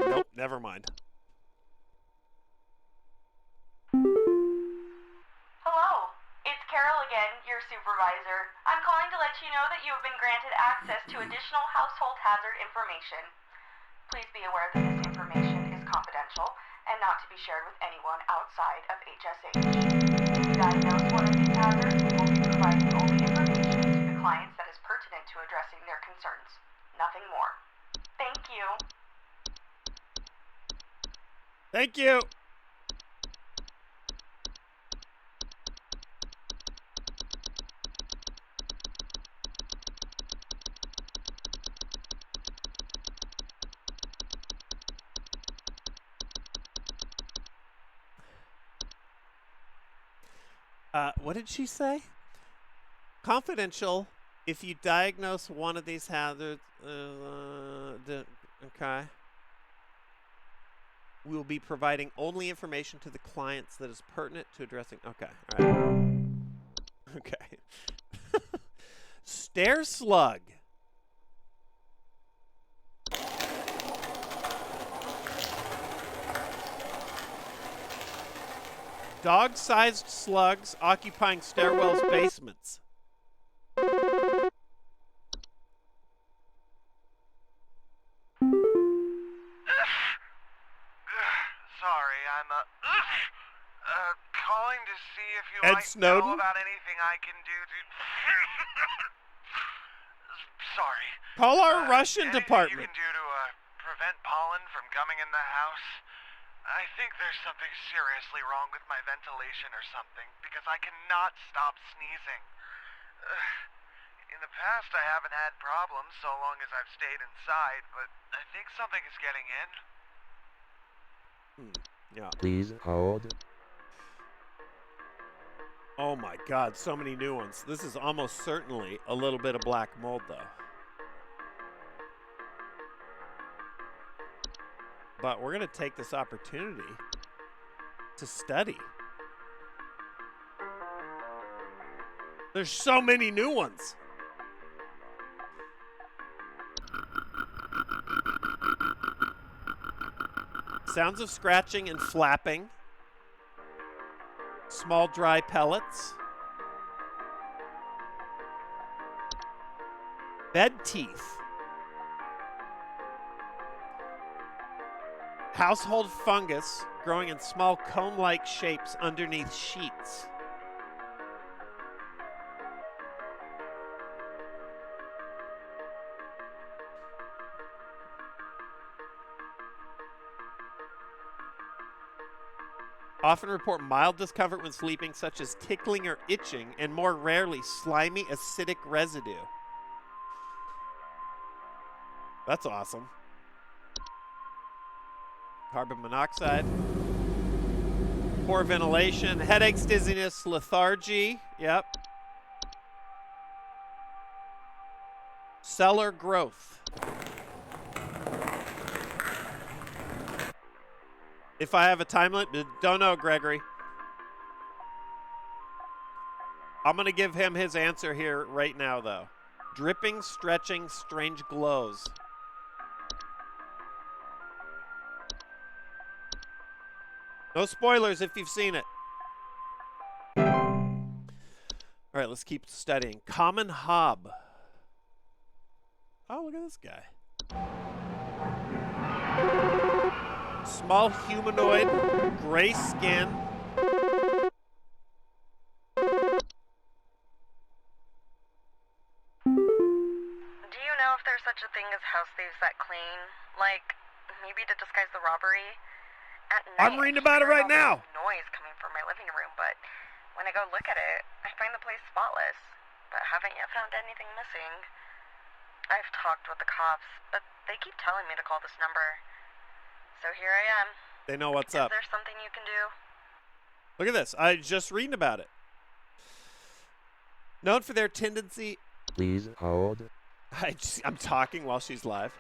Nope, never mind. Hello, it's Carol again, your supervisor. I'm calling to let you know that you have been granted access to additional household hazard information. Please be aware that this information is confidential and not to be shared with anyone outside of HSH. If you diagnose one of these hazards, we will be providing only information to the clients that is pertinent to addressing their concerns. Nothing more. Thank you. Thank you. What did she say? Confidential. If you diagnose one of these hazards, okay. We will be providing only information to the clients that is pertinent to addressing. Okay, all right. Okay. Stair slug. Dog-sized slugs occupying stairwells, basements. Sorry, I'm calling to see if you Ed might Snowden? know about anything I can do to... Sorry. Call our Russian anything department. you can do to prevent pollen from coming in the house? I think there's something seriously wrong with my ventilation or something, because I cannot stop sneezing. In the past, I haven't had problems so long as I've stayed inside, but I think something is getting in. Yeah. Please hold. Oh my God, so many new ones. This is almost certainly a little bit of black mold, though. But we're going to take this opportunity to study. There's so many new ones. Sounds of scratching and flapping. Small dry pellets. Bed teeth. Household fungus growing in small cone-like shapes underneath sheets. Often report mild discomfort when sleeping, such as tickling or itching, and more rarely, slimy acidic residue. That's awesome. Carbon monoxide. Poor ventilation. Headaches, dizziness, lethargy. Yep. Cellar growth. If I have a time limit, don't know, Gregory. I'm going to give him his answer here right now, though. Dripping, stretching, strange glows. No spoilers if you've seen it. All right, let's keep studying. Common hob. Oh, look at this guy. Small humanoid, gray skin. Do you know if there's such a thing as house thieves that clean? Like, maybe to disguise the robbery? At night, I'm reading about it right now. Noise coming from my living room, but when I go look at it, I find the place spotless, but haven't yet found anything missing. I've talked with the cops, but they keep telling me to call this number. So here I am. They know what's Is up. there something you can do? Look at this. I just reading about it. Known for their tendency, Please hold. I'm talking while she's live,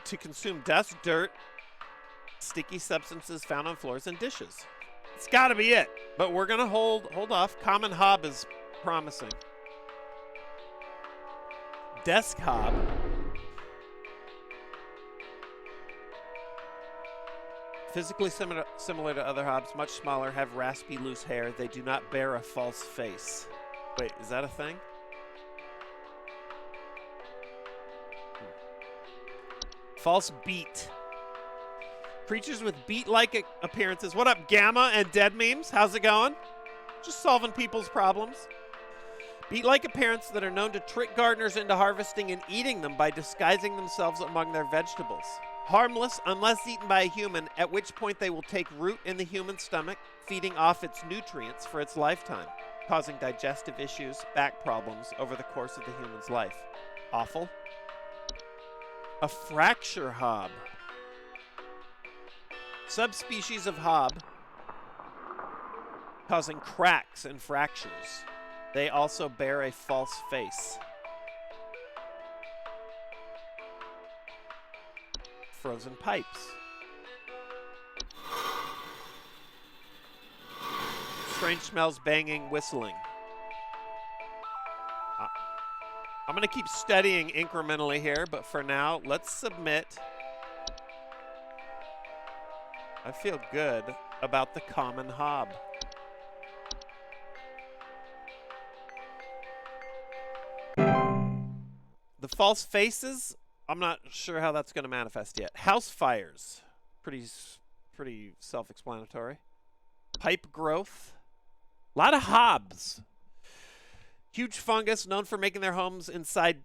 to consume dust, dirt, sticky substances found on floors and dishes. It's got to be it. But we're gonna hold off. Common hob is promising. Desk hob. Physically similar to other hobs, much smaller, have raspy, loose hair. They do not bear a false face. Wait, is that a thing? False beat. Creatures with beat-like appearances. What up, Gamma and Dead Memes? How's it going? Just solving people's problems. Beat-like appearance that are known to trick gardeners into harvesting and eating them by disguising themselves among their vegetables. Harmless unless eaten by a human, at which point they will take root in the human stomach, feeding off its nutrients for its lifetime, causing digestive issues, back problems over the course of the human's life. Awful. A fracture hob. Subspecies of hob causing cracks and fractures. They also bear a false face. Frozen pipes. Strange smells, banging, whistling. I'm going to keep studying incrementally here, but for now, let's submit. I feel good about the common hob. The false faces, I'm not sure how that's going to manifest yet. House fires, pretty self-explanatory. Pipe growth, a lot of hobs. Huge fungus known for making their homes inside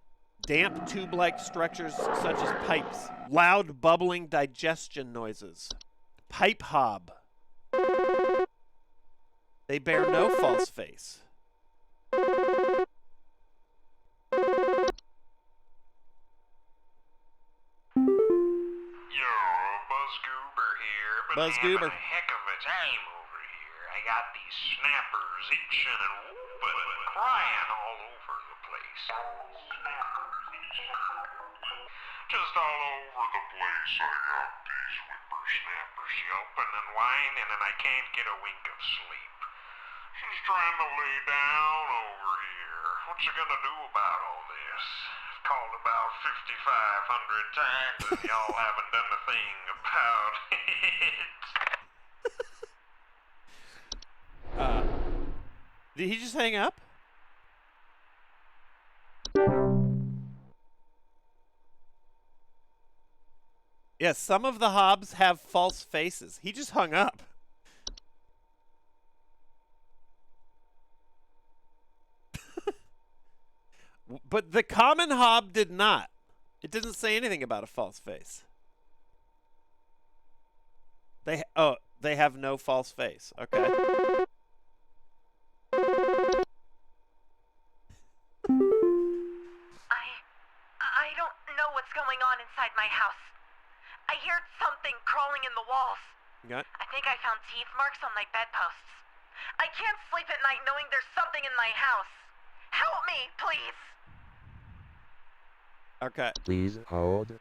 damp tube-like structures such as pipes. Loud bubbling digestion noises. Pipe hob. They bear no false face. Buzzgoober here, but Buzzgoober. having a heck of a time over here. I got these snappers itching and whooping and crying all over the place. Just all over the place I got these whippersnappers yelping and whining, and I can't get a wink of sleep. She's trying to lay down over here. What you gonna do about all this? I've called about 5,500 times and y'all haven't done a thing about it. Did he just hang up? Yes, some of the hobs have false faces. He just hung up. But the common hob did not. It didn't say anything about a false face. They have no false face. Okay. I don't know what's going on inside my house. I hear something crawling in the walls. Okay. I think I found teeth marks on my bedposts. I can't sleep at night knowing there's something in my house. Help me, please. Okay. Please hold.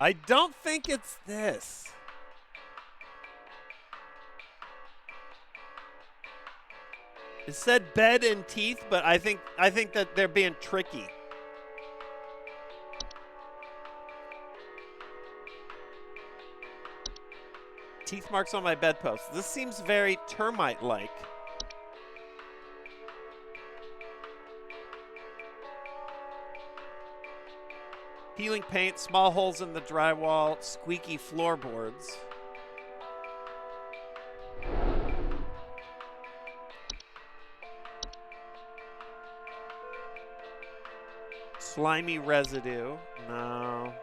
I don't think it's this. It said bed and teeth, but I think that they're being tricky. Teeth marks on my bedpost. This seems very termite-like. Peeling paint, small holes in the drywall, squeaky floorboards. Slimy residue. No.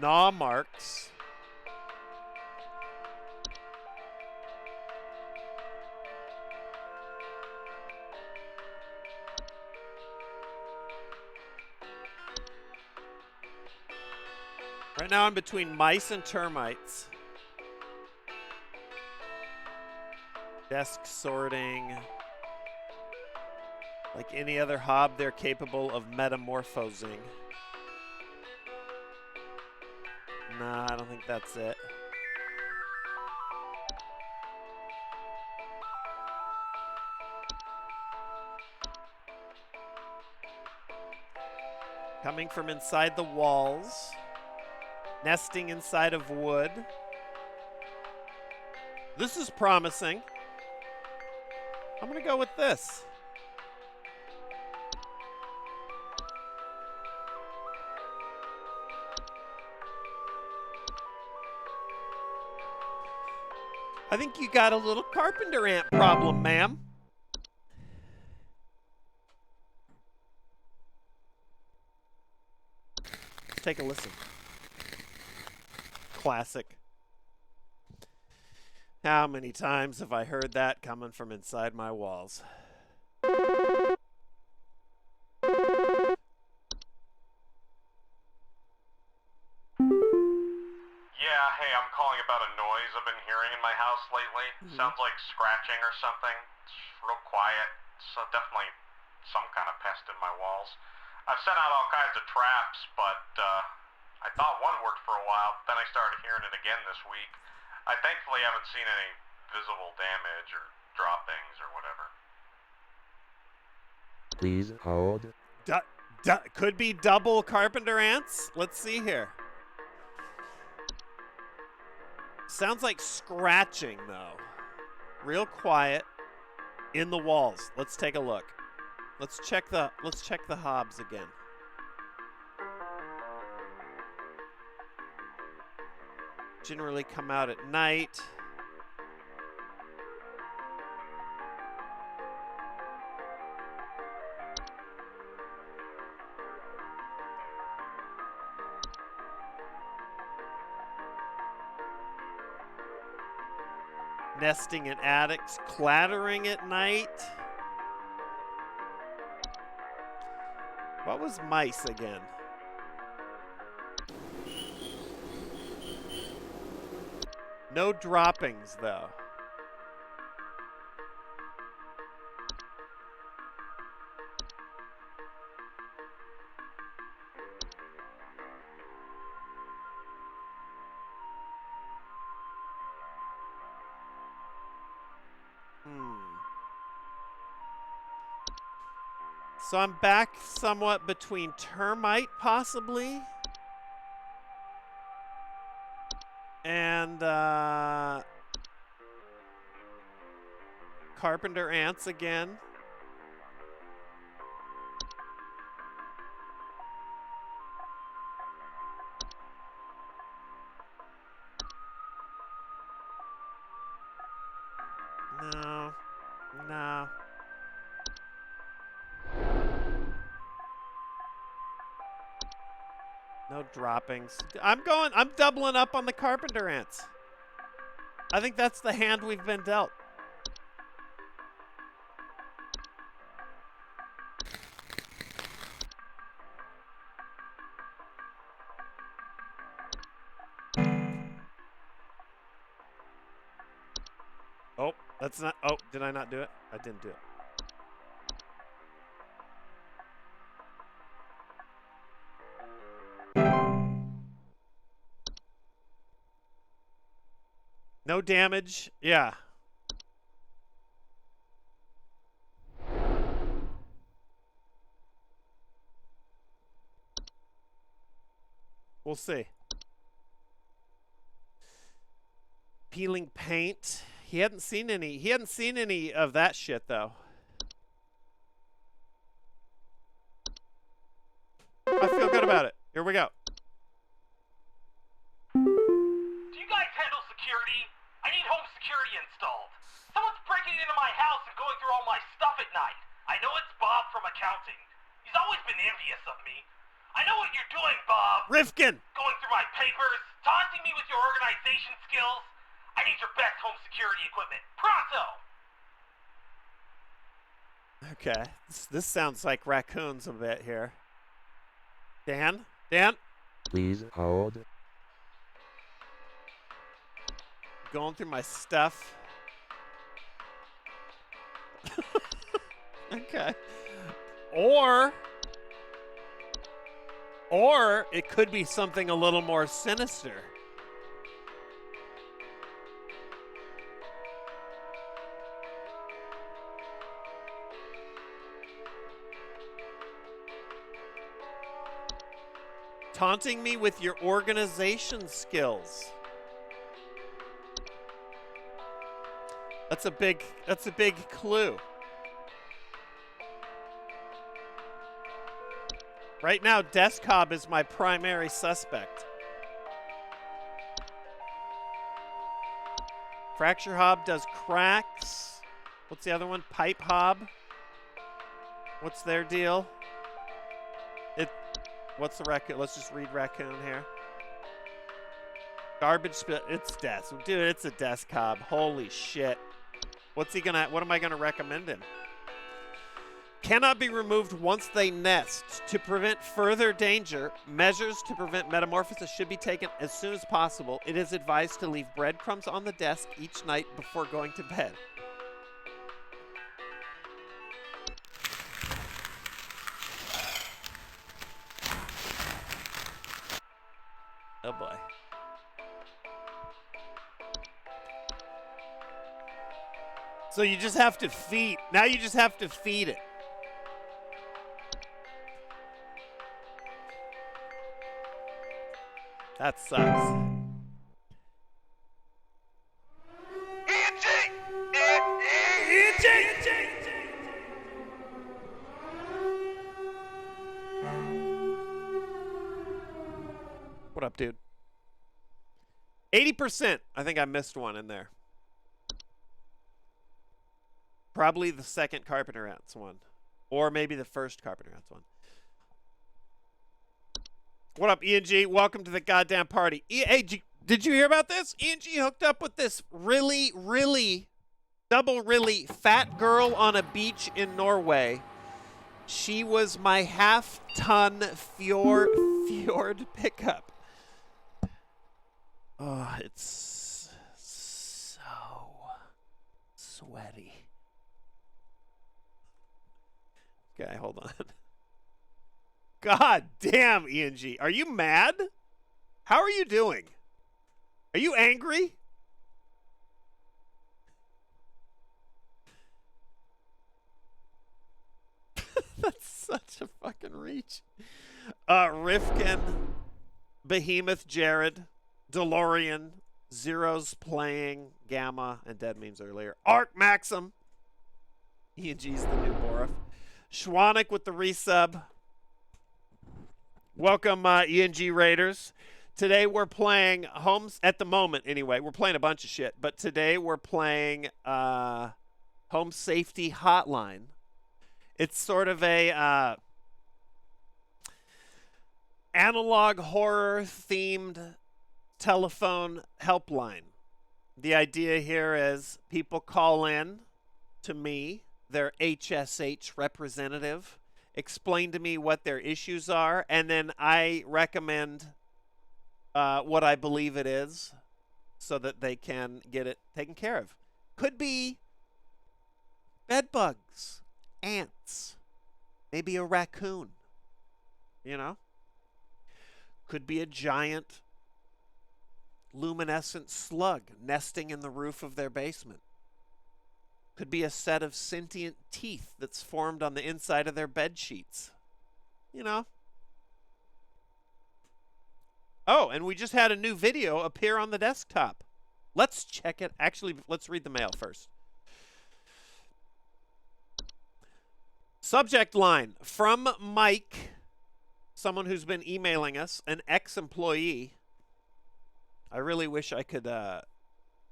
Gnaw marks. Right now I'm between mice and termites. Desk sorting. Like any other hob, they're capable of metamorphosing. Nah, I don't think that's it. Coming from inside the walls. Nesting inside of wood. This is promising. I'm gonna go with this. I think you got a little carpenter ant problem, ma'am. Let's take a listen. Classic. How many times have I heard that coming from inside my walls? Yeah, hey, I'm calling about a noise I've been hearing in my house lately. Sounds like scratching or something. It's real quiet. So definitely some kind of pest in my walls. I've sent out all kinds of traps, but I thought one worked for a while. Then I started hearing it again this week. I thankfully haven't seen any visible damage or droppings or whatever. Please hold. Could be double carpenter ants. Let's see here. Sounds like scratching though. Real quiet in the walls. Let's take a look. Let's check the hobs again. Generally come out at night. Nesting in attics, clattering at night. What was mice again? No droppings, though. So I'm back somewhat between termite, possibly, and carpenter ants again. No. No. No droppings. I'm doubling up on the carpenter ants. I think that's the hand we've been dealt. Oh, that's not. Oh, did I not do it? I didn't do it. No damage. Yeah. We'll see. Peeling paint. He hadn't seen any of that shit though. I feel good about it. Here we go. Do you guys handle security? I need home security installed. Someone's breaking into my house and going through all my stuff at night. I know it's Bob from accounting. He's always been envious of me. I know what you're doing, Bob. Rifkin! Going through my papers, taunting me with your organization skills. I need your best home security equipment. Pronto! Okay. This sounds like raccoons a bit here. Dan? Dan? Please hold. Going through my stuff. Okay. Or it could be something a little more sinister. Taunting me with your organization skills. That's a big clue. Right now, Descob is my primary suspect. Fracture Hob does cracks. What's the other one? Pipe Hob. What's their deal? What's the raccoon? Let's just read raccoon here. Garbage spill. It's Des. Dude, it's a Descob. Holy shit. What am I gonna recommend him? Cannot be removed once they nest. To prevent further danger, measures to prevent metamorphosis should be taken as soon as possible. It is advised to leave breadcrumbs on the desk each night before going to bed. Oh boy. So you just have to feed. Now you just have to feed it. That sucks. What up, dude? 80%. I think I missed one in there. Probably the second Carpenter Ants one. Or maybe the first Carpenter Ants one. What up, ENG? Welcome to the goddamn party. Hey, did you hear about this? ENG hooked up with this really fat girl on a beach in Norway. She was my half-ton fjord pickup. Oh, it's so sweaty. Okay, hold on. God damn, ENG. Are you mad? How are you doing? Are you angry? That's such a fucking reach. Rifkin, Behemoth Jared, DeLorean, Zero's playing, Gamma, and Dead Memes earlier. Arc Maxim. ENG's the new Borif. Schwanik with the resub. Welcome, ENG Raiders. Today we're playing Homes, at the moment anyway. We're playing a bunch of shit, but today we're playing Home Safety Hotline. It's sort of a analog horror themed telephone helpline. The idea here is people call in to me, their HSH representative, explain to me what their issues are, and then I recommend what I believe it is so that they can get it taken care of. Could be bed bugs, ants, maybe a raccoon, you know? Could be a giant luminescent slug nesting in the roof of their basement. Could be a set of sentient teeth that's formed on the inside of their bed sheets. You know? Oh, and we just had a new video appear on the desktop. Let's check it. Actually, let's read the mail first. Subject line, from Mike, someone who's been emailing us, an ex-employee. I really wish I could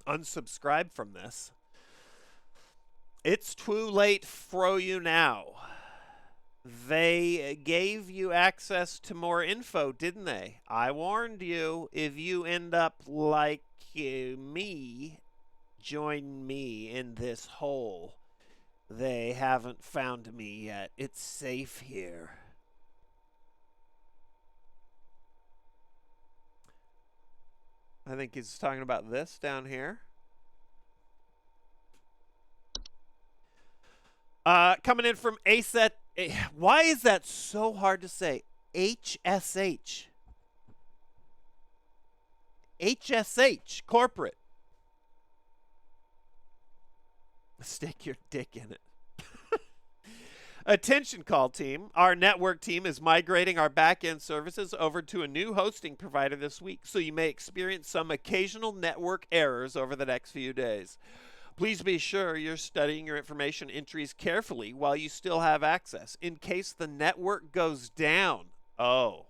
unsubscribe from this. It's too late for you now. They gave you access to more info, didn't they? I warned you, if you end up like me, join me in this hole. They haven't found me yet. It's safe here. I think he's talking about this down here. Coming in from ASET. Why is that so hard to say? HSH. HSH. Corporate. Stick your dick in it. Attention call team. Our network team is migrating our back-end services over to a new hosting provider this week, so you may experience some occasional network errors over the next few days. Please be sure you're studying your information entries carefully while you still have access, in case the network goes down. Oh.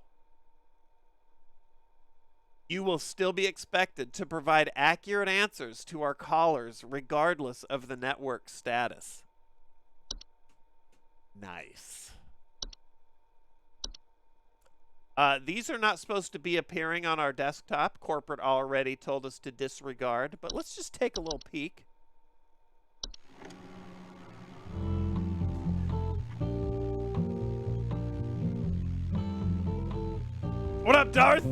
You will still be expected to provide accurate answers to our callers regardless of the network status. Nice. These are not supposed to be appearing on our desktop. Corporate already told us to disregard, but let's just take a little peek. What up, Darth?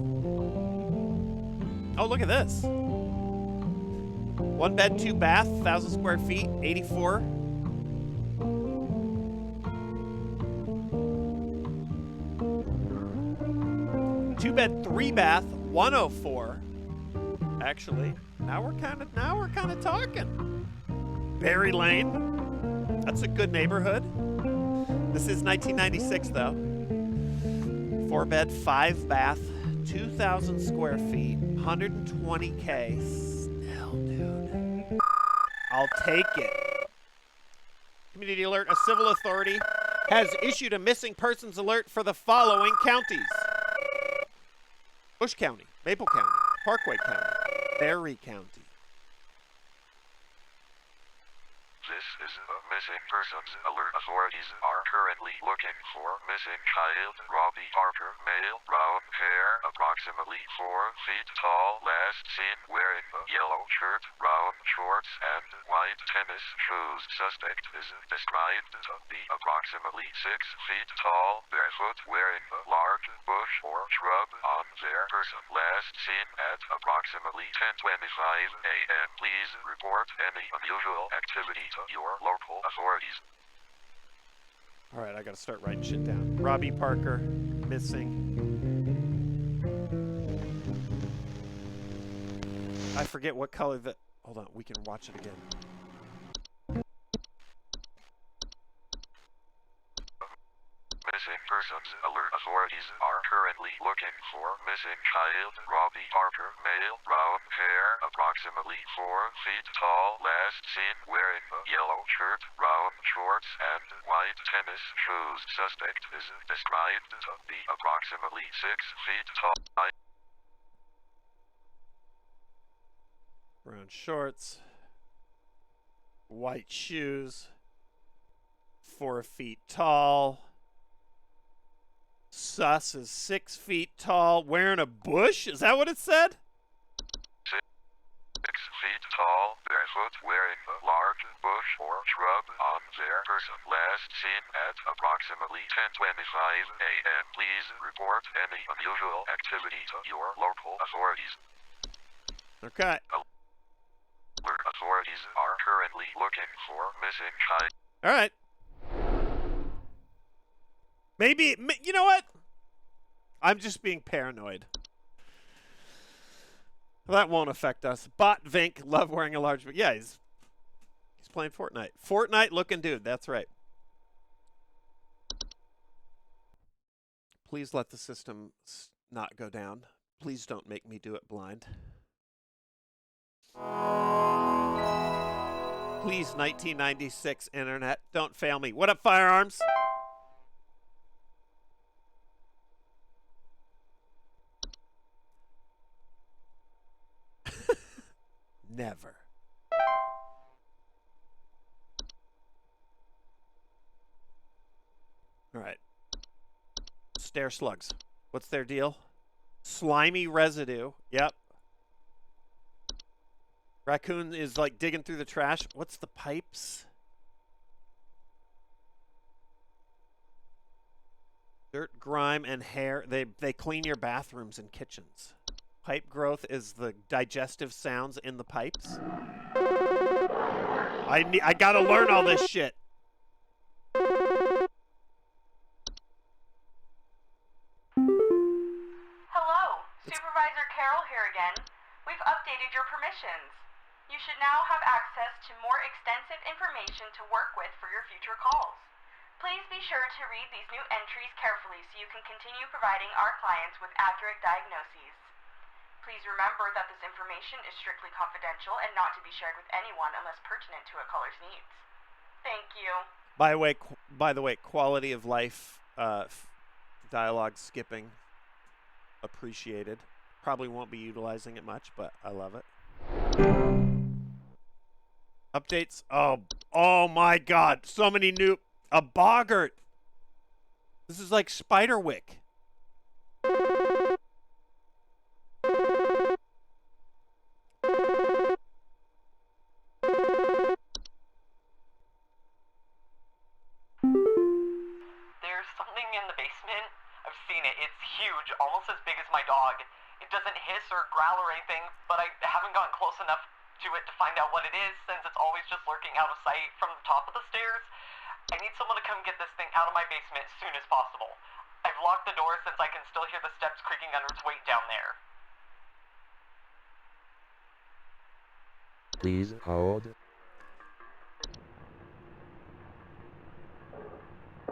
Oh, look at this. 1 bed, 2 bath, 1,000 square feet, 84. Two bed, 3 bath, 104. Actually, now we're kind of talking. Berry Lane. That's a good neighborhood. This is 1996 though. 4 bed, 5 bath, 2,000 square feet, 120K. Still, dude. I'll take it. Community alert. A civil authority has issued a missing persons alert for the following counties: Bush County, Maple County, Parkway County, Berry County. This is a missing persons alert. Authorities are currently looking for missing child Robbie Parker, male, brown hair, approximately 4 feet tall, last seen wearing a yellow shirt, brown shorts, and white tennis shoes. Suspect is described to be approximately 6 feet tall, barefoot, wearing a large bush or shrub on their person. Last seen at approximately 10:25 a.m. Please report any unusual activity to your local authorities. All right, I got to start writing shit down. Robbie Parker, missing. I forget what color the... Hold on, we can watch it again. Missing persons alert. Authorities are currently looking for missing child Robbie Parker, male, brown hair, approximately 4 feet tall, last seen wearing a yellow shirt, brown shorts, and white tennis shoes. Suspect is described to be approximately 6 feet tall. Brown shorts, white shoes, 4 feet tall. Sus is 6 feet tall, wearing a bush? Is that what it said? 6 feet tall, barefoot, wearing a large bush or shrub on their person. Last seen at approximately 10:25 a.m. Please report any unusual activity to your local authorities. Okay. Alert. Authorities are currently looking for missing child. All right. Maybe, you know what? I'm just being paranoid. That won't affect us. Bot Vink, love wearing a large... Yeah, he's playing Fortnite. Fortnite looking dude, that's right. Please let the system not go down. Please don't make me do it blind. Please, 1996 internet, don't fail me. What up, firearms? Never. All right. Stair slugs. What's their deal? Slimy residue. Yep. Raccoon is like digging through the trash. What's the pipes? Dirt, grime, and hair. They clean your bathrooms and kitchens. Pipe growth is the digestive sounds in the pipes. I gotta learn all this shit. Hello, Supervisor Carroll here again. We've updated your permissions. You should now have access to more extensive information to work with for your future calls. Please be sure to read these new entries carefully so you can continue providing our clients with accurate diagnoses. Please remember that this information is strictly confidential and not to be shared with anyone unless pertinent to a caller's needs. Thank you. By the way, quality of life, dialogue skipping, appreciated. Probably won't be utilizing it much, but I love it. Updates. Oh my God! So many new. A boggart. This is like Spiderwick. There's something in the basement. I've seen it. It's huge, almost as big as my dog. It doesn't hiss or growl or anything, but I haven't gotten close enough to it to find out what it is since it's always just lurking out of sight from the top of the stairs. I need someone to come get this thing out of my basement as soon as possible. I've locked the door since I can still hear the steps creaking under its weight down there. Please hold.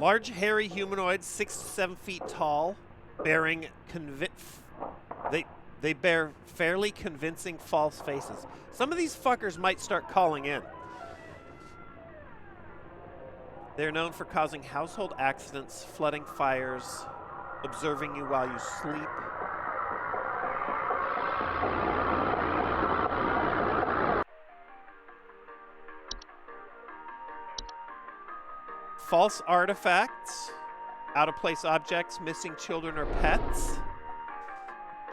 Large, hairy humanoids, 6 to 7 feet tall, bearing they bear fairly convincing false faces. Some of these fuckers might start calling in. They're known for causing household accidents, flooding fires, observing you while you sleep. False artifacts, out-of-place objects, missing children or pets,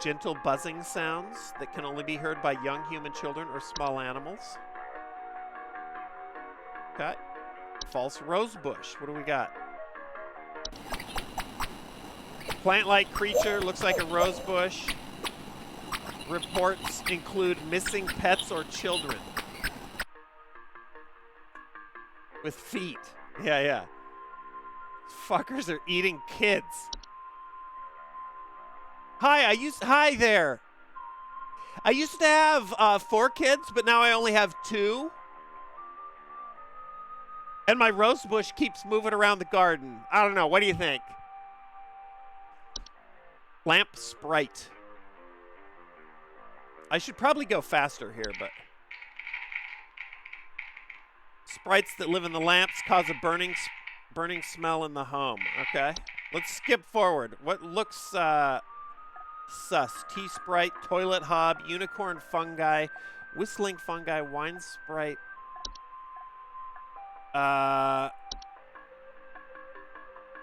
gentle buzzing sounds that can only be heard by young human children or small animals. Okay. False rose bush. What do we got? Plant-like creature, looks like a rose bush. Reports include missing pets or children. With feet. Yeah. Fuckers are eating kids. Hi there. I used to have 4 kids, but now I only have 2. And my rose bush keeps moving around the garden. I don't know. What do you think? Lamp sprite. I should probably go faster here, but... Sprites that live in the lamps cause a burning smell in the home. Okay. Let's skip forward. What looks sus? Tea sprite, toilet hob, unicorn fungi, whistling fungi, wine sprite.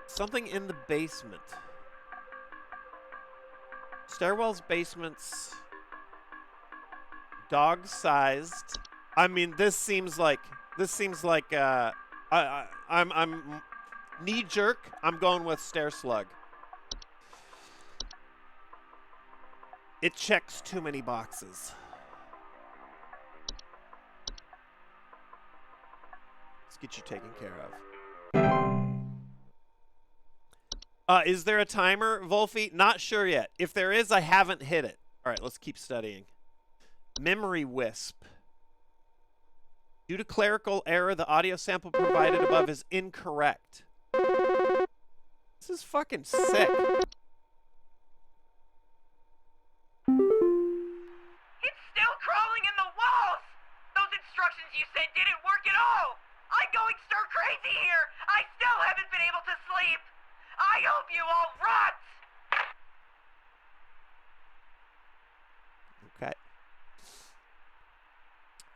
Something in the basement. Stairwells, basements. Dog-sized. I mean, this seems like I'm knee jerk. I'm going with stair slug. It checks too many boxes. Let's get you taken care of. Is there a timer, Wolfie? Not sure yet. If there is, I haven't hit it. All right, let's keep studying. Memory wisp. Due to clerical error, the audio sample provided above is incorrect. This is fucking sick. you all rot! Okay.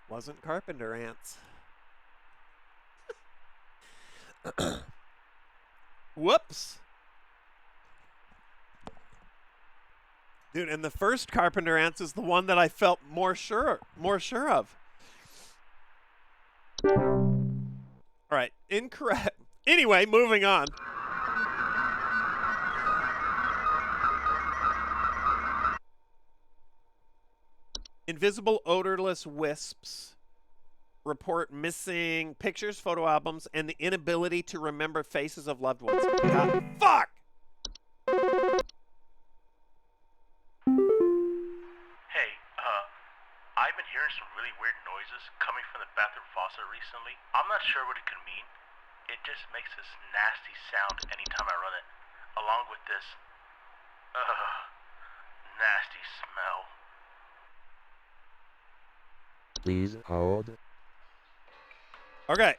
Wasn't carpenter ants. Whoops. Dude, and the first carpenter ants is the one that I felt more sure of. All right, incorrect. Anyway, moving on. Invisible odorless wisps report missing pictures, photo albums, and the inability to remember faces of loved ones. God, fuck! Hey, I've been hearing some really weird noises coming from the bathroom faucet recently. I'm not sure what it could mean. It just makes this nasty sound anytime I run it, along with this, nasty smell. Please hold. Okay.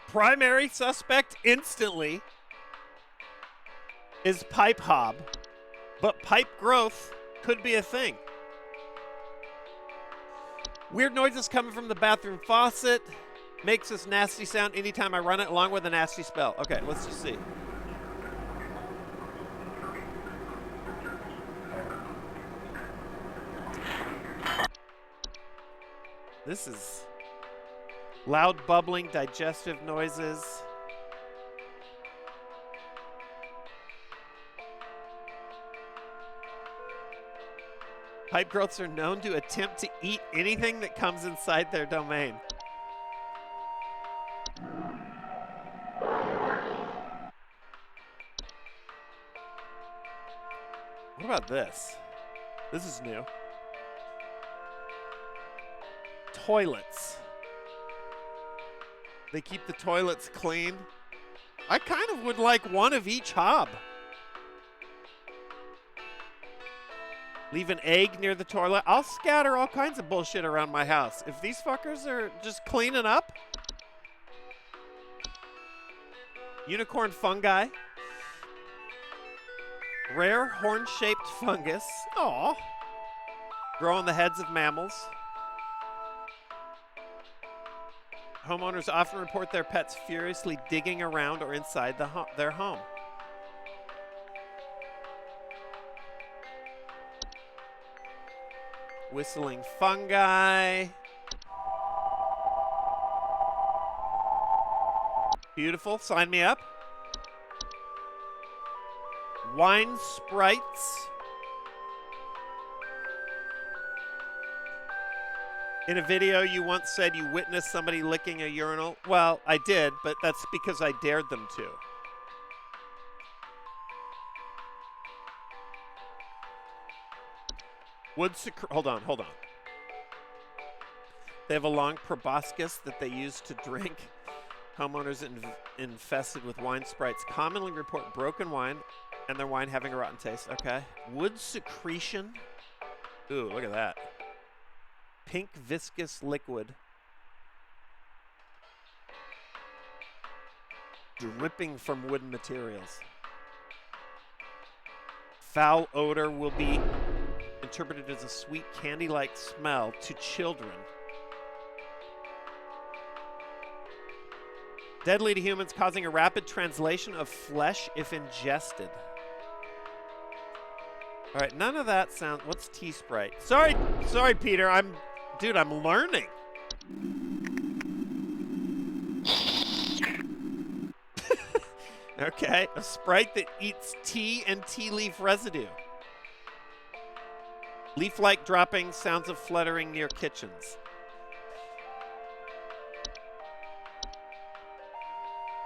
Primary suspect instantly is pipe hob, but pipe growth could be a thing. Weird noises coming from the bathroom faucet makes this nasty sound anytime I run it, along with a nasty smell. Okay, let's just see. This is loud bubbling, digestive noises. Pipe growths are known to attempt to eat anything that comes inside their domain. What about this? This is new. Toilets. They keep the toilets clean. I kind of would like one of each hob. Leave an egg near the toilet. I'll scatter all kinds of bullshit around my house. If these fuckers are just cleaning up. Unicorn fungi. Rare horn-shaped fungus. Aw. Grow on the heads of mammals. Homeowners often report their pets furiously digging around or inside their home. Whistling fungi. Beautiful. Sign me up. Wine sprites. In a video, you once said you witnessed somebody licking a urinal. Well, I did, but that's because I dared them to. Hold on. They have a long proboscis that they use to drink. Homeowners infested with wine sprites commonly report broken wine and their wine having a rotten taste. Okay. Wood secretion. Ooh, look at that. Pink viscous liquid. Dripping from wooden materials. Foul odor will be interpreted as a sweet candy-like smell to children. Deadly to humans, causing a rapid translation of flesh if ingested. All right, none of that sound. What's T-Sprite? Sorry, Peter. I'm learning. Okay, a Sprite that eats tea and tea leaf residue. Leaf-like dropping, sounds of fluttering near kitchens.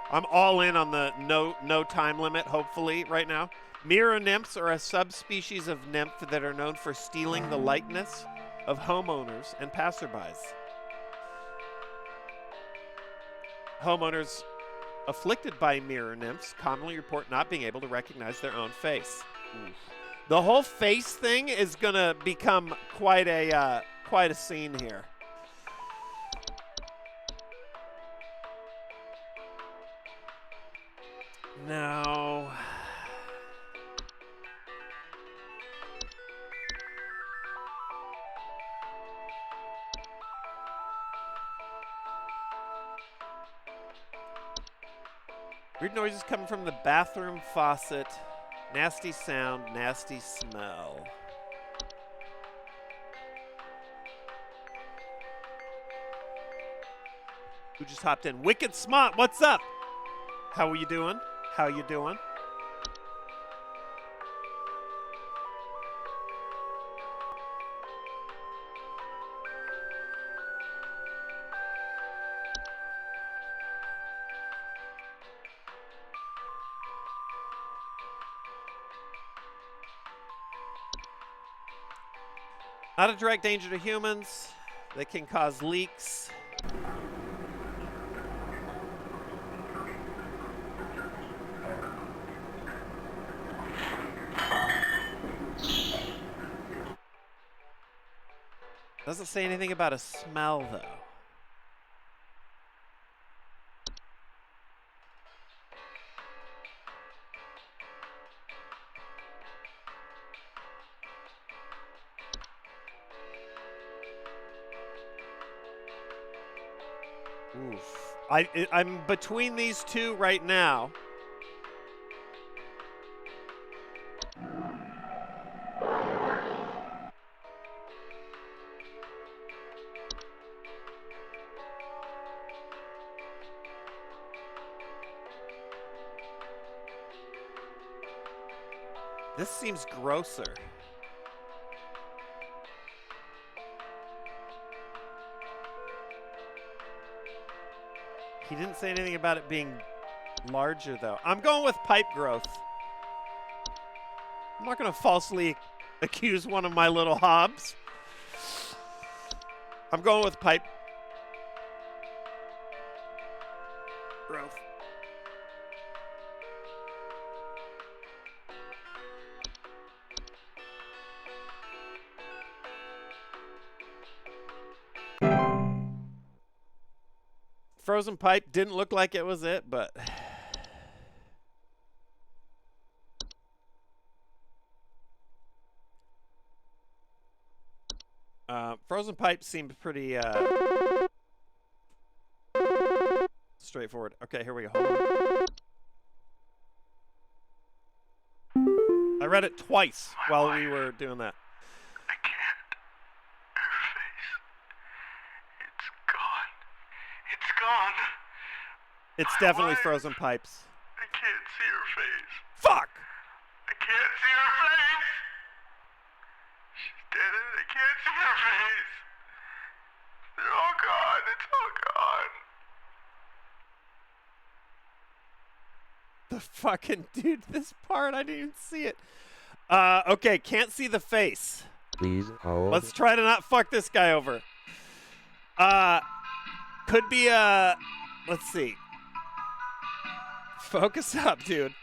I'm all in on the no time limit, hopefully, right now. Mirror nymphs are a subspecies of nymph that are known for stealing the likeness of homeowners and passerbys. Homeowners afflicted by mirror nymphs commonly report not being able to recognize their own face. The whole face thing is gonna become quite a scene here. No. Weird noises coming from the bathroom faucet. Nasty sound, nasty smell. Who just hopped in? Wicked Smart, what's up? How are you doing? How you doing? Not a direct danger to humans. They can cause leaks. Doesn't say anything about a smell, though. Oof. I'm between these two right now. This seems grosser. He didn't say anything about it being larger, though. I'm going with pipe growth. I'm not going to falsely accuse one of my little hobs. I'm going with pipe growth. Frozen pipe didn't look like it was it, but frozen pipe seemed pretty straightforward. Okay, here we go. Hold on. I read it twice while we were doing that. I can't. Her face. It's gone. It's gone. It's definitely frozen pipes. I can't see her face. Fuck! I can't see her face. She's dead and I can't see her face. They're all gone. It's all gone. The fucking dude, this part, I didn't even see it. Okay, can't see the face. Please hold. Let's try to not fuck this guy over. Could be let's see. Focus up, dude.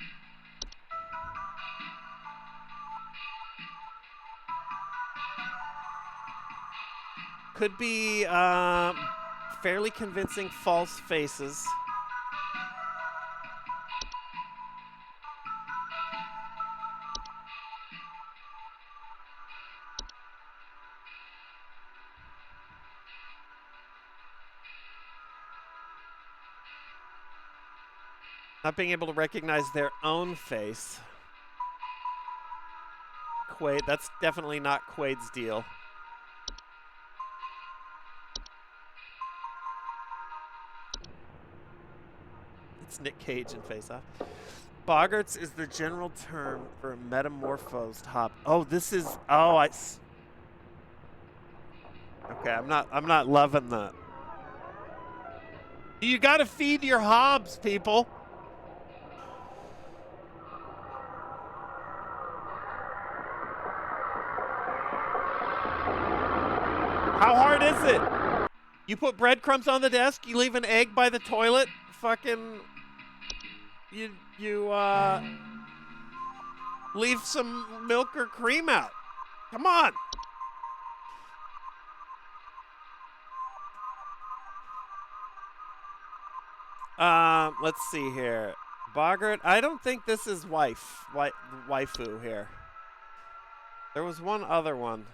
Could be fairly convincing false faces. Not being able to recognize their own face. Quaid, that's definitely not Quaid's deal. It's Nick Cage in Face Off. Boggarts is the general term for a metamorphosed hop. Oh, this is. Oh, okay, I'm not loving that. You gotta feed your hobs, people. How hard is it? You put breadcrumbs on the desk, you leave an egg by the toilet, fucking you leave some milk or cream out. Come on. Let's see here. Bogart, I don't think this is waifu here. There was one other one.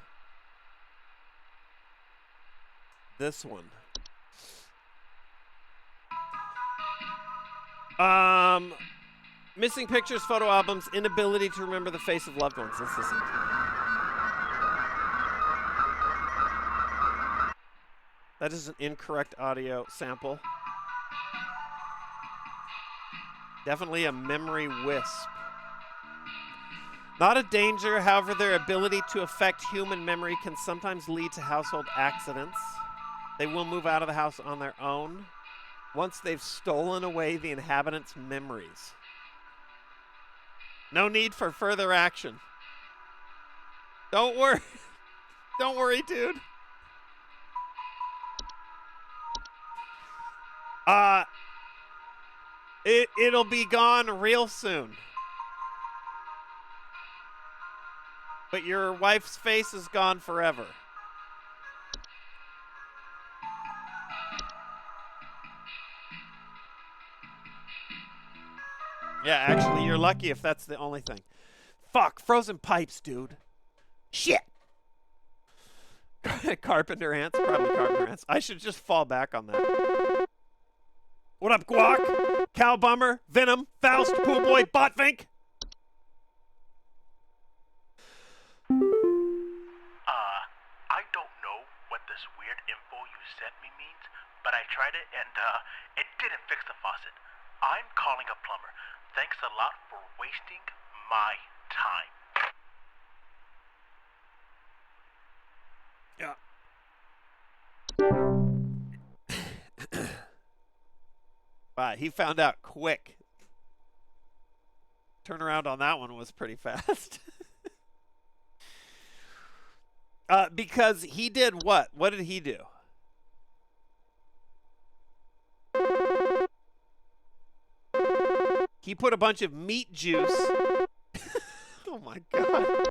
This one. Missing pictures, photo albums, inability to remember the face of loved ones. Let's listen. That is an incorrect audio sample. Definitely a memory wisp. Not a danger, however, their ability to affect human memory can sometimes lead to household accidents. They will move out of the house on their own once they've stolen away the inhabitants' memories. No need for further action. Don't worry. Don't worry, dude. It'll be gone real soon. But your wife's face is gone forever. Yeah, actually, you're lucky if that's the only thing. Fuck, frozen pipes, dude. Shit. Carpenter ants? Probably carpenter ants. I should just fall back on that. What up, Guac? Cow Bummer? Venom? Faust? Pool Boy? Botvink? I don't know what this weird info you sent me means, but I tried it and, it didn't fix the faucet. I'm calling a plumber. Thanks a lot for wasting my time. Yeah. Wow, he found out quick. Turnaround on that one was pretty fast. Because he did what? What did he do? He put a bunch of meat juice. Oh my god.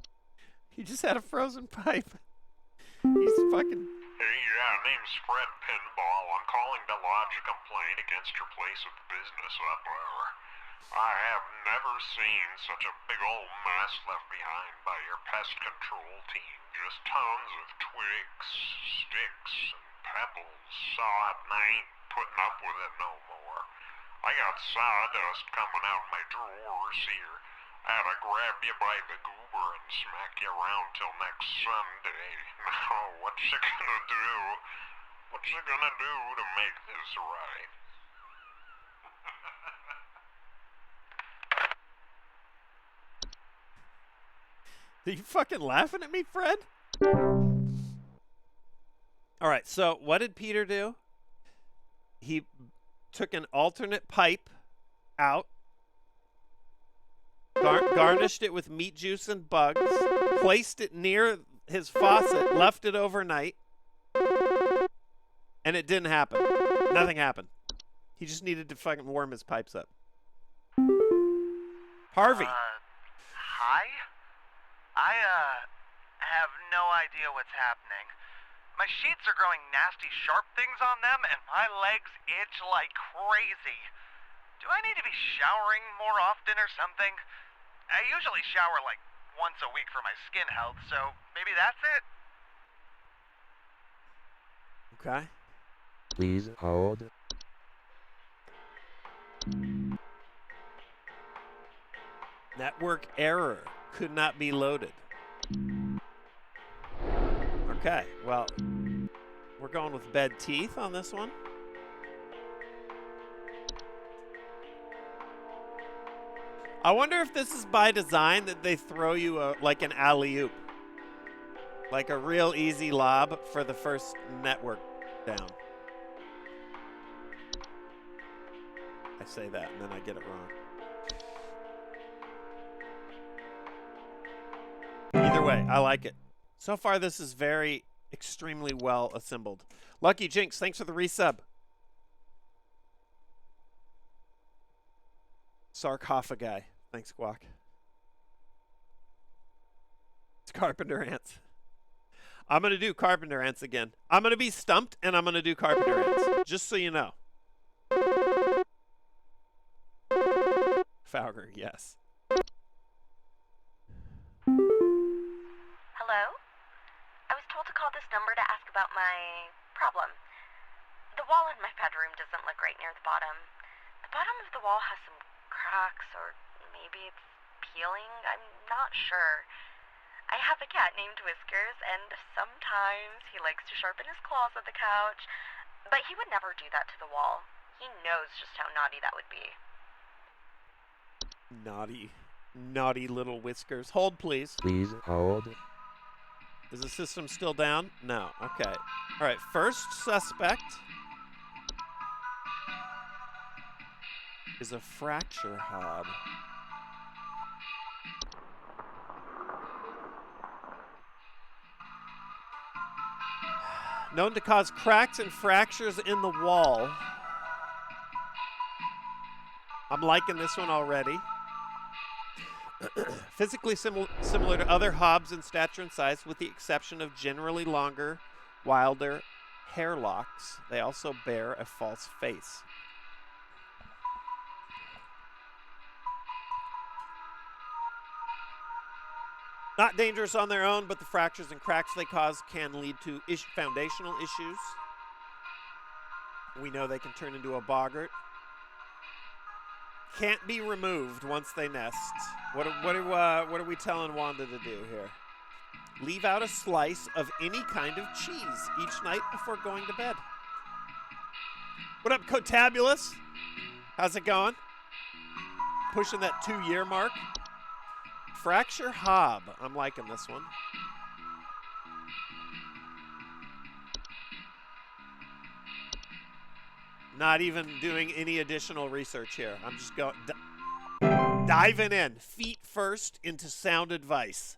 He just had a frozen pipe. He's fucking... Hey, yeah, name's Fred Pinball. I'm calling to lodge a complaint against your place of business up there. I have never seen such a big old mess left behind by your pest control team. Just tons of twigs, sticks, and pebbles. Sod, and I ain't putting up with it no more. I got sawdust coming out my drawers here. I had to grab you by the goober and smack you around till next Sunday. Now, what's you gonna do? What's you gonna do to make this right? Are you fucking laughing at me, Fred? All right, so what did Peter do? He took an alternate pipe out, garnished it with meat juice and bugs, placed it near his faucet, left it overnight, and it didn't happen. Nothing happened. He just needed to fucking warm his pipes up. Harvey. Hi? I have no idea what's happening. My sheets are growing nasty sharp things on them, and my legs itch like crazy. Do I need to be showering more often or something? I usually shower like once a week for my skin health, so maybe that's it? Okay. Please hold. Network error. Could not be loaded. Okay, well, we're going with bed teeth on this one. I wonder if this is by design that they throw you like an alley-oop. Like a real easy lob for the first network down. I say that and then I get it wrong. Either way, I like it. So far, this is very, extremely well assembled. Lucky Jinx, thanks for the resub. Sarcophagi. Thanks, Guac. It's Carpenter Ants. I'm going to do Carpenter Ants again. I'm going to be stumped, and I'm going to do Carpenter Ants. Just so you know. Fauger, yes. Hello? I was told to call this number to ask about my problem. The wall in my bedroom doesn't look right near the bottom. The bottom of the wall has some cracks, or maybe it's peeling. I'm not sure. I have a cat named Whiskers, and sometimes he likes to sharpen his claws at the couch. But he would never do that to the wall. He knows just how naughty that would be. Naughty. Naughty little Whiskers. Hold, please. Please hold. Is the system still down? No. Okay. All right. First suspect is a fracture hob. Known to cause cracks and fractures in the wall. I'm liking this one already. Physically similar to other hobs in stature and size, with the exception of generally longer, wilder hair locks. They also bear a false face. Not dangerous on their own, but the fractures and cracks they cause can lead to foundational issues. We know they can turn into a boggart. Can't be removed once they nest. What are we telling Wanda to do here? Leave out a slice of any kind of cheese each night before going to bed. What up, Cotabulous? How's it going? Pushing that 2-year mark. Fracture hob. I'm liking this one. Not even doing any additional research here. I'm just going diving in, feet first, into sound advice.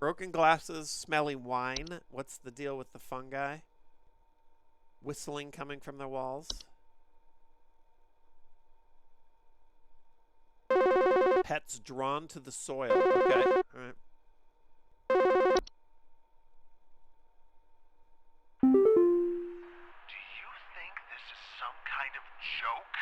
Broken glasses, smelly wine. What's the deal with the fungi? Whistling coming from the walls. Pets drawn to the soil. Okay. All right. Do you think this is some kind of joke?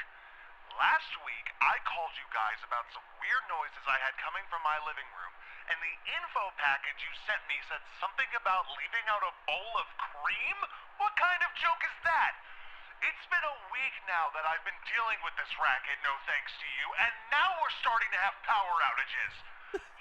Last week, I called you guys about some weird noises I had coming from my living room, and the info package you sent me said something about leaving out a bowl of cream? What kind of joke is that? It's been a week now that I've been dealing with this racket, no thanks to you, and now we're starting to have power outages.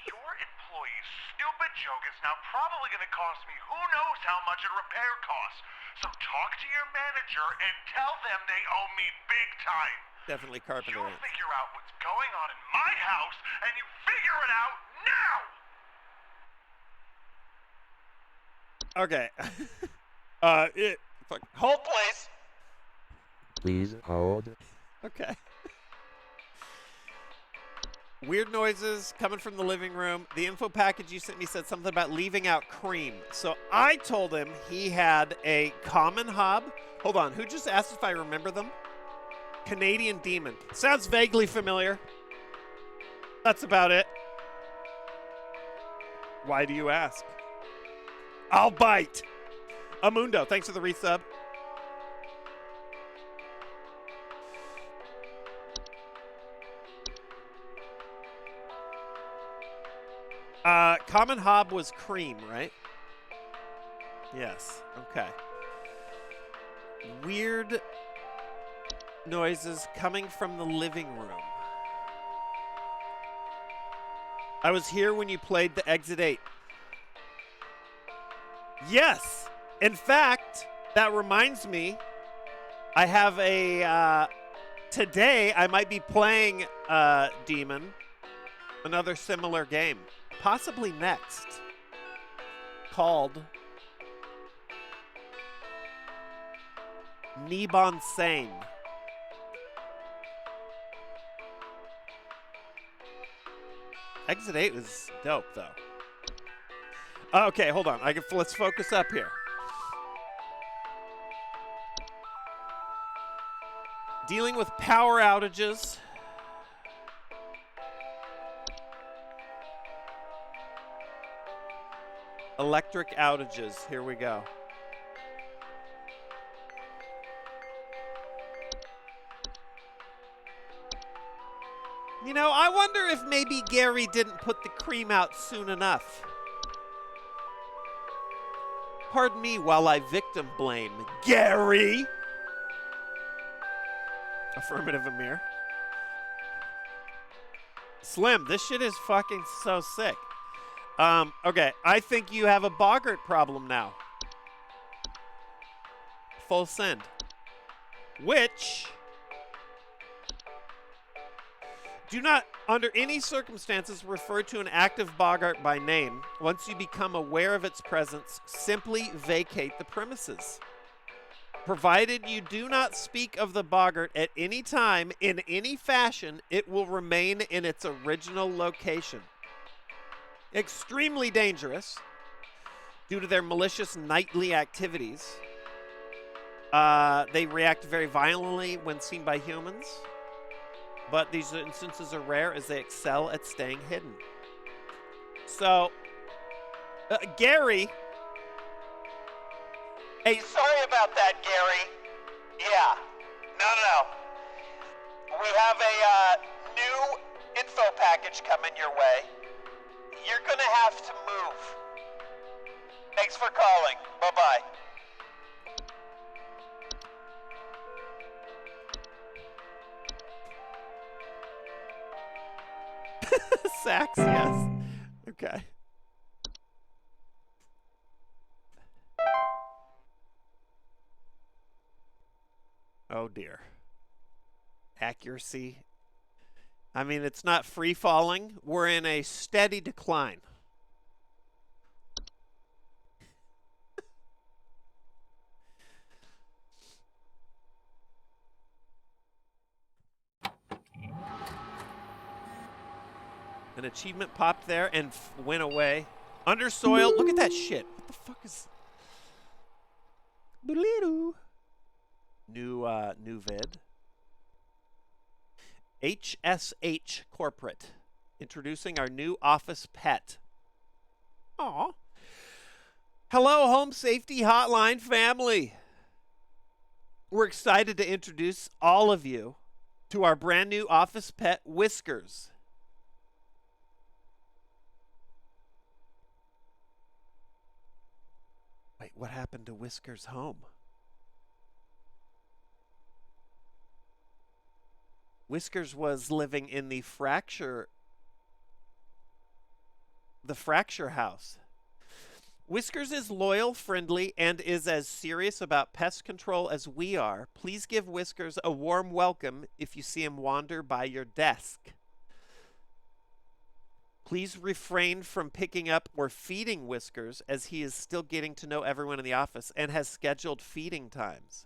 Your employee's stupid joke is now probably going to cost me who knows how much in repair costs. So talk to your manager and tell them they owe me big time. Definitely carpenter. You'll figure out what's going on in my house, and you figure it out now! Okay. Hold, please. Please hold. Okay. Weird noises coming from the living room. The info package you sent me said something about leaving out cream. So I told him he had a common hob. Hold on. Who just asked if I remember them? Canadian Demon. Sounds vaguely familiar. That's about it. Why do you ask? I'll bite. Amundo, thanks for the resub. Common hob was cream, right? Yes. Okay. Weird noises coming from the living room. I was here when you played the Exit 8. Yes. In fact, that reminds me, I have a, today I might be playing Demon, another similar game, possibly next, called Nibon Sane. Exit 8 was dope, though. Okay, hold on. Let's focus up here. Dealing with power outages. Electric outages. Here we go. You know, I wonder if maybe Gary didn't put the cream out soon enough. Pardon me while I victim blame Gary. Affirmative, Amir. Slim, this shit is fucking so sick. Okay, I think you have a boggart problem now. Full send. Which... do not, under any circumstances, refer to an active boggart by name. Once you become aware of its presence, simply vacate the premises. Provided you do not speak of the boggart at any time in any fashion, it will remain in its original location. Extremely dangerous due to their malicious nightly activities. They react very violently when seen by humans. But these instances are rare as they excel at staying hidden. So, Gary. Hey, sorry about that, Gary. Yeah. No. We have a new info package coming your way. You're gonna have to move. Thanks for calling. Bye-bye. Sax, yes. Okay. Oh dear. Accuracy. I mean, it's not free falling. We're in a steady decline. An achievement popped there and went away. Undersoil. Look at that shit. What the fuck is... New vid. HSH Corporate. Introducing our new office pet. Aw. Hello, Home Safety Hotline family. We're excited to introduce all of you to our brand new office pet, Whiskers. Wait, what happened to Whiskers' home? Whiskers was living in the Fracture house. Whiskers is loyal, friendly, and is as serious about pest control as we are. Please give Whiskers a warm welcome if you see him wander by your desk. Please refrain from picking up or feeding Whiskers, as he is still getting to know everyone in the office and has scheduled feeding times.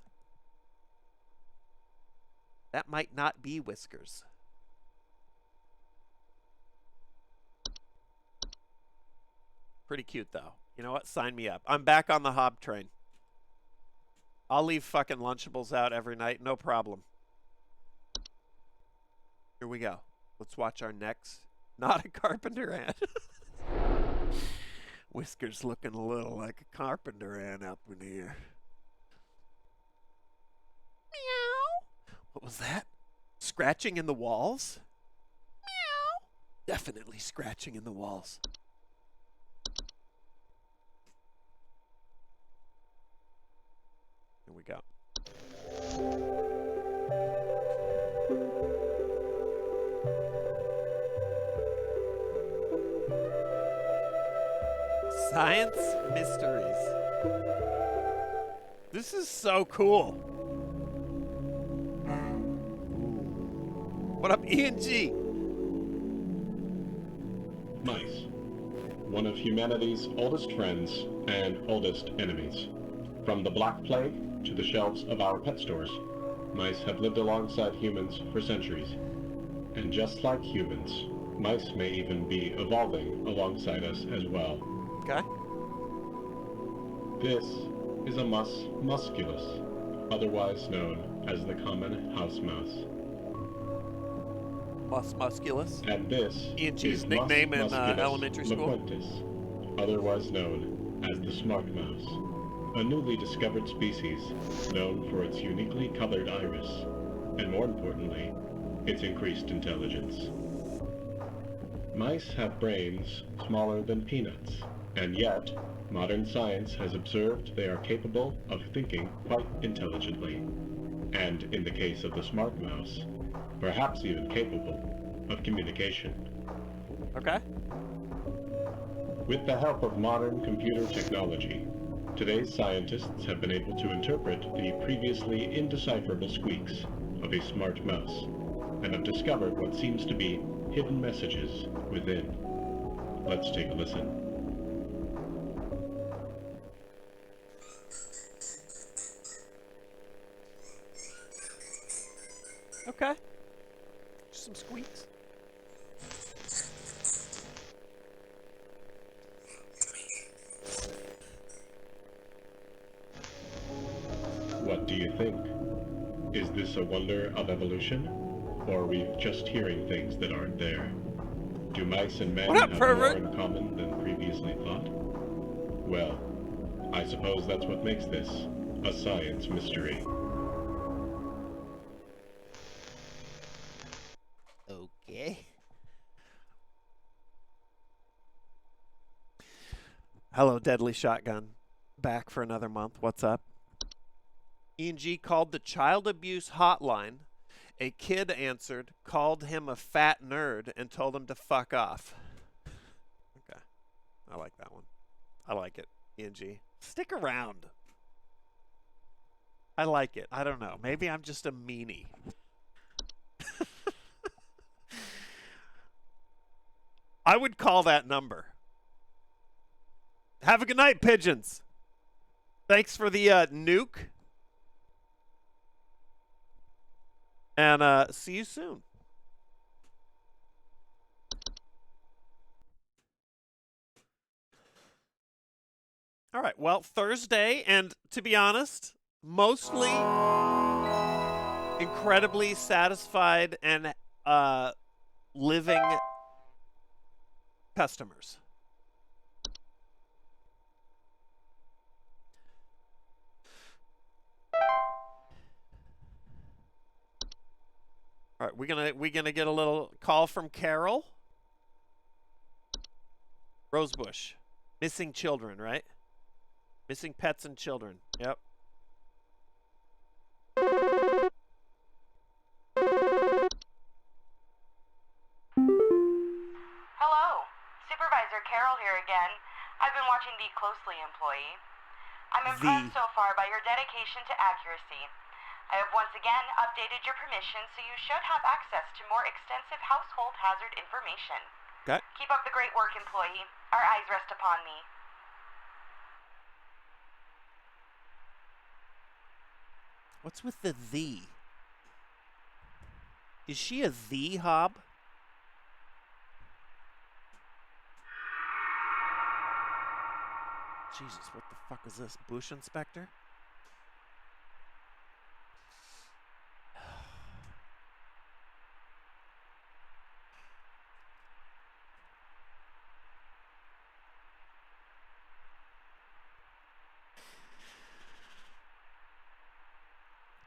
That might not be Whiskers. Pretty cute, though. You know what? Sign me up. I'm back on the Hob train. I'll leave fucking Lunchables out every night. No problem. Here we go. Let's watch our next... Not a carpenter ant. Whiskers looking a little like a carpenter ant up in here. Meow. What was that? Scratching in the walls? Meow. Definitely scratching in the walls. Here we go. Science mysteries. This is so cool. What up, ENG? Mice. One of humanity's oldest friends and oldest enemies. From the Black Plague to the shelves of our pet stores, mice have lived alongside humans for centuries. And just like humans, mice may even be evolving alongside us as well. Okay. This is a mus musculus, otherwise known as the common house mouse. Mus musculus. And this ENG's is nickname Mus in musculus elementary school. loquentis, otherwise known as the smart mouse, a newly discovered species known for its uniquely colored iris, and more importantly, its increased intelligence. Mice have brains smaller than peanuts, and yet, modern science has observed they are capable of thinking quite intelligently, and in the case of the smart mouse, perhaps even capable of communication. Okay. With the help of modern computer technology, today's scientists have been able to interpret the previously indecipherable squeaks of a smart mouse, and have discovered what seems to be hidden messages within. Let's take a listen. Okay. Just some squeaks. What do you think? Is this a wonder of evolution? Or are we just hearing things that aren't there? Do mice and men What up, have pervert? more in common than previously thought? Well, I suppose that's what makes this a science mystery. Okay. Hello, Deadly Shotgun. Back for another month. What's up? E&G called the child abuse hotline. A kid answered, called him a fat nerd, and told him to fuck off. Okay. I like that one. I like it, E&G. Stick around. I like it. I don't know. Maybe I'm just a meanie. I would call that number. Have a good night, pigeons. Thanks for the nuke. And see you soon. All right. Well, Thursday, and to be honest, mostly incredibly satisfied and living customers. All right, we gonna get a little call from Carol. Rosebush, missing children, right? Missing pets and children. Yep. Hello, Supervisor Carol here again. I've been watching thee closely, employee. I'm impressed so far by your dedication to accuracy. I have once again updated your permission, so you should have access to more extensive household hazard information. Okay. Keep up the great work, employee. Our eyes rest upon thee. What's with the thee? Is she a thee, Hob? Jesus, what the fuck is this? Bush Inspector?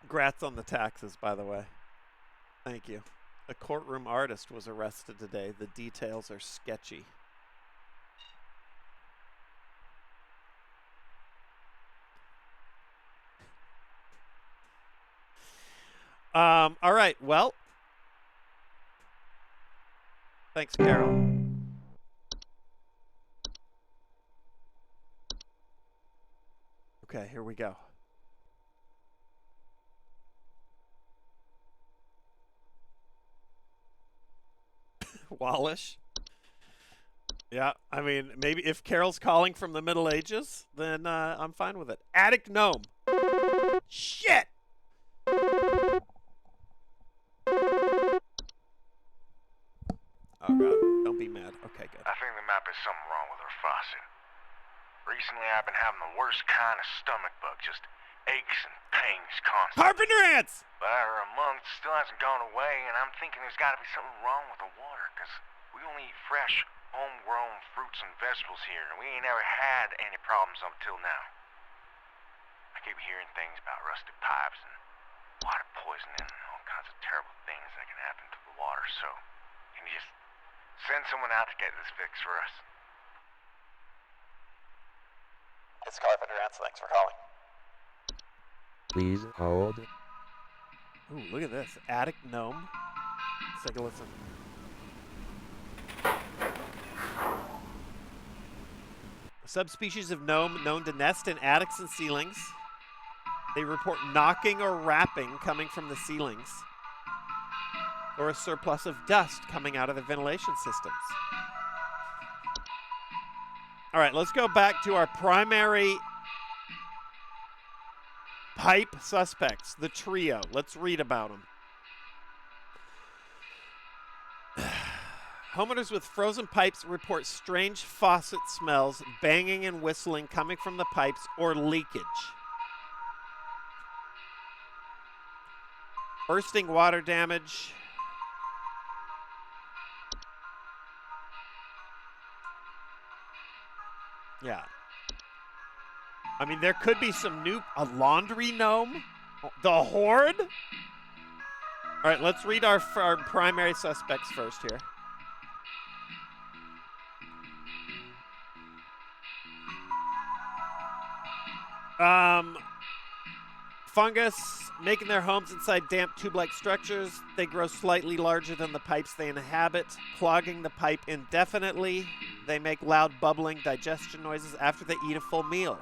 Congrats on the taxes, by the way. Thank you. A courtroom artist was arrested today. The details are sketchy. All right. Well, thanks, Carol. Okay, here we go. Wallish. Yeah, I mean, maybe if Carol's calling from the Middle Ages, then I'm fine with it. Addict Gnome. Shit! Oh, God. Don't be mad. Okay, good. I think there might be something wrong with her faucet. Recently, I've been having the worst kind of stomach bug, just aches and pains constantly. Carpenter ants! But after a month, still hasn't gone away, and I'm thinking there's got to be something wrong with the water, because we only eat fresh, homegrown fruits fruits and vegetables here, and we ain't ever had any problems up till now. I keep hearing things about rusted pipes and water poisoning and all kinds of terrible things that can happen to the water, so can you just send someone out to get this fixed for us? It's Carpenter Ants, thanks for calling. Please hold. Ooh, look at this. Attic gnome. Let's take a listen. A subspecies of gnome known to nest in attics and ceilings. They report knocking or rapping coming from the ceilings, or a surplus of dust coming out of the ventilation systems. All right, let's go back to our primary pipe suspects, the trio. Let's read about them. Homeowners with frozen pipes report strange faucet smells, banging and whistling coming from the pipes, or leakage. Bursting water damage. Yeah. I mean, there could be some a laundry gnome? The Horde? All right, let's read our primary suspects first here. Fungus, making their homes inside damp tube-like structures. They grow slightly larger than the pipes they inhabit, clogging the pipe indefinitely. They make loud bubbling digestion noises after they eat a full meal.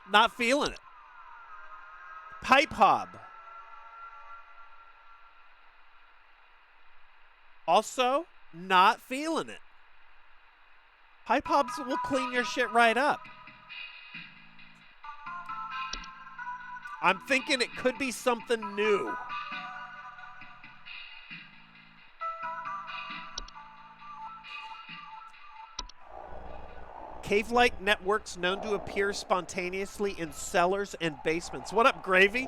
Not feeling it. Pipe hob. Also, not feeling it. Pipe hobs will clean your shit right up. I'm thinking it could be something new. Cave-like networks known to appear spontaneously in cellars and basements. What up, Gravy?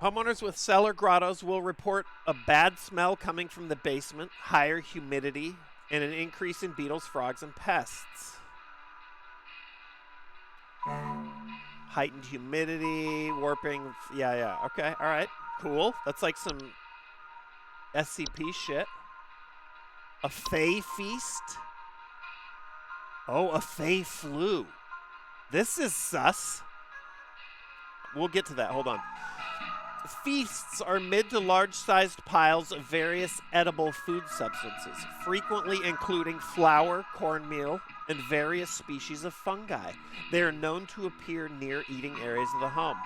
Homeowners with cellar grottos will report a bad smell coming from the basement, higher humidity, and an increase in beetles, frogs, and pests. Heightened humidity, warping. Yeah. Okay, all right. Cool. That's like some SCP shit. A Fey feast? Oh, a Fey flu. This is sus. We'll get to that. Hold on. Feasts are mid to large-sized piles of various edible food substances, frequently including flour, cornmeal, and various species of fungi. They are known to appear near eating areas of the home.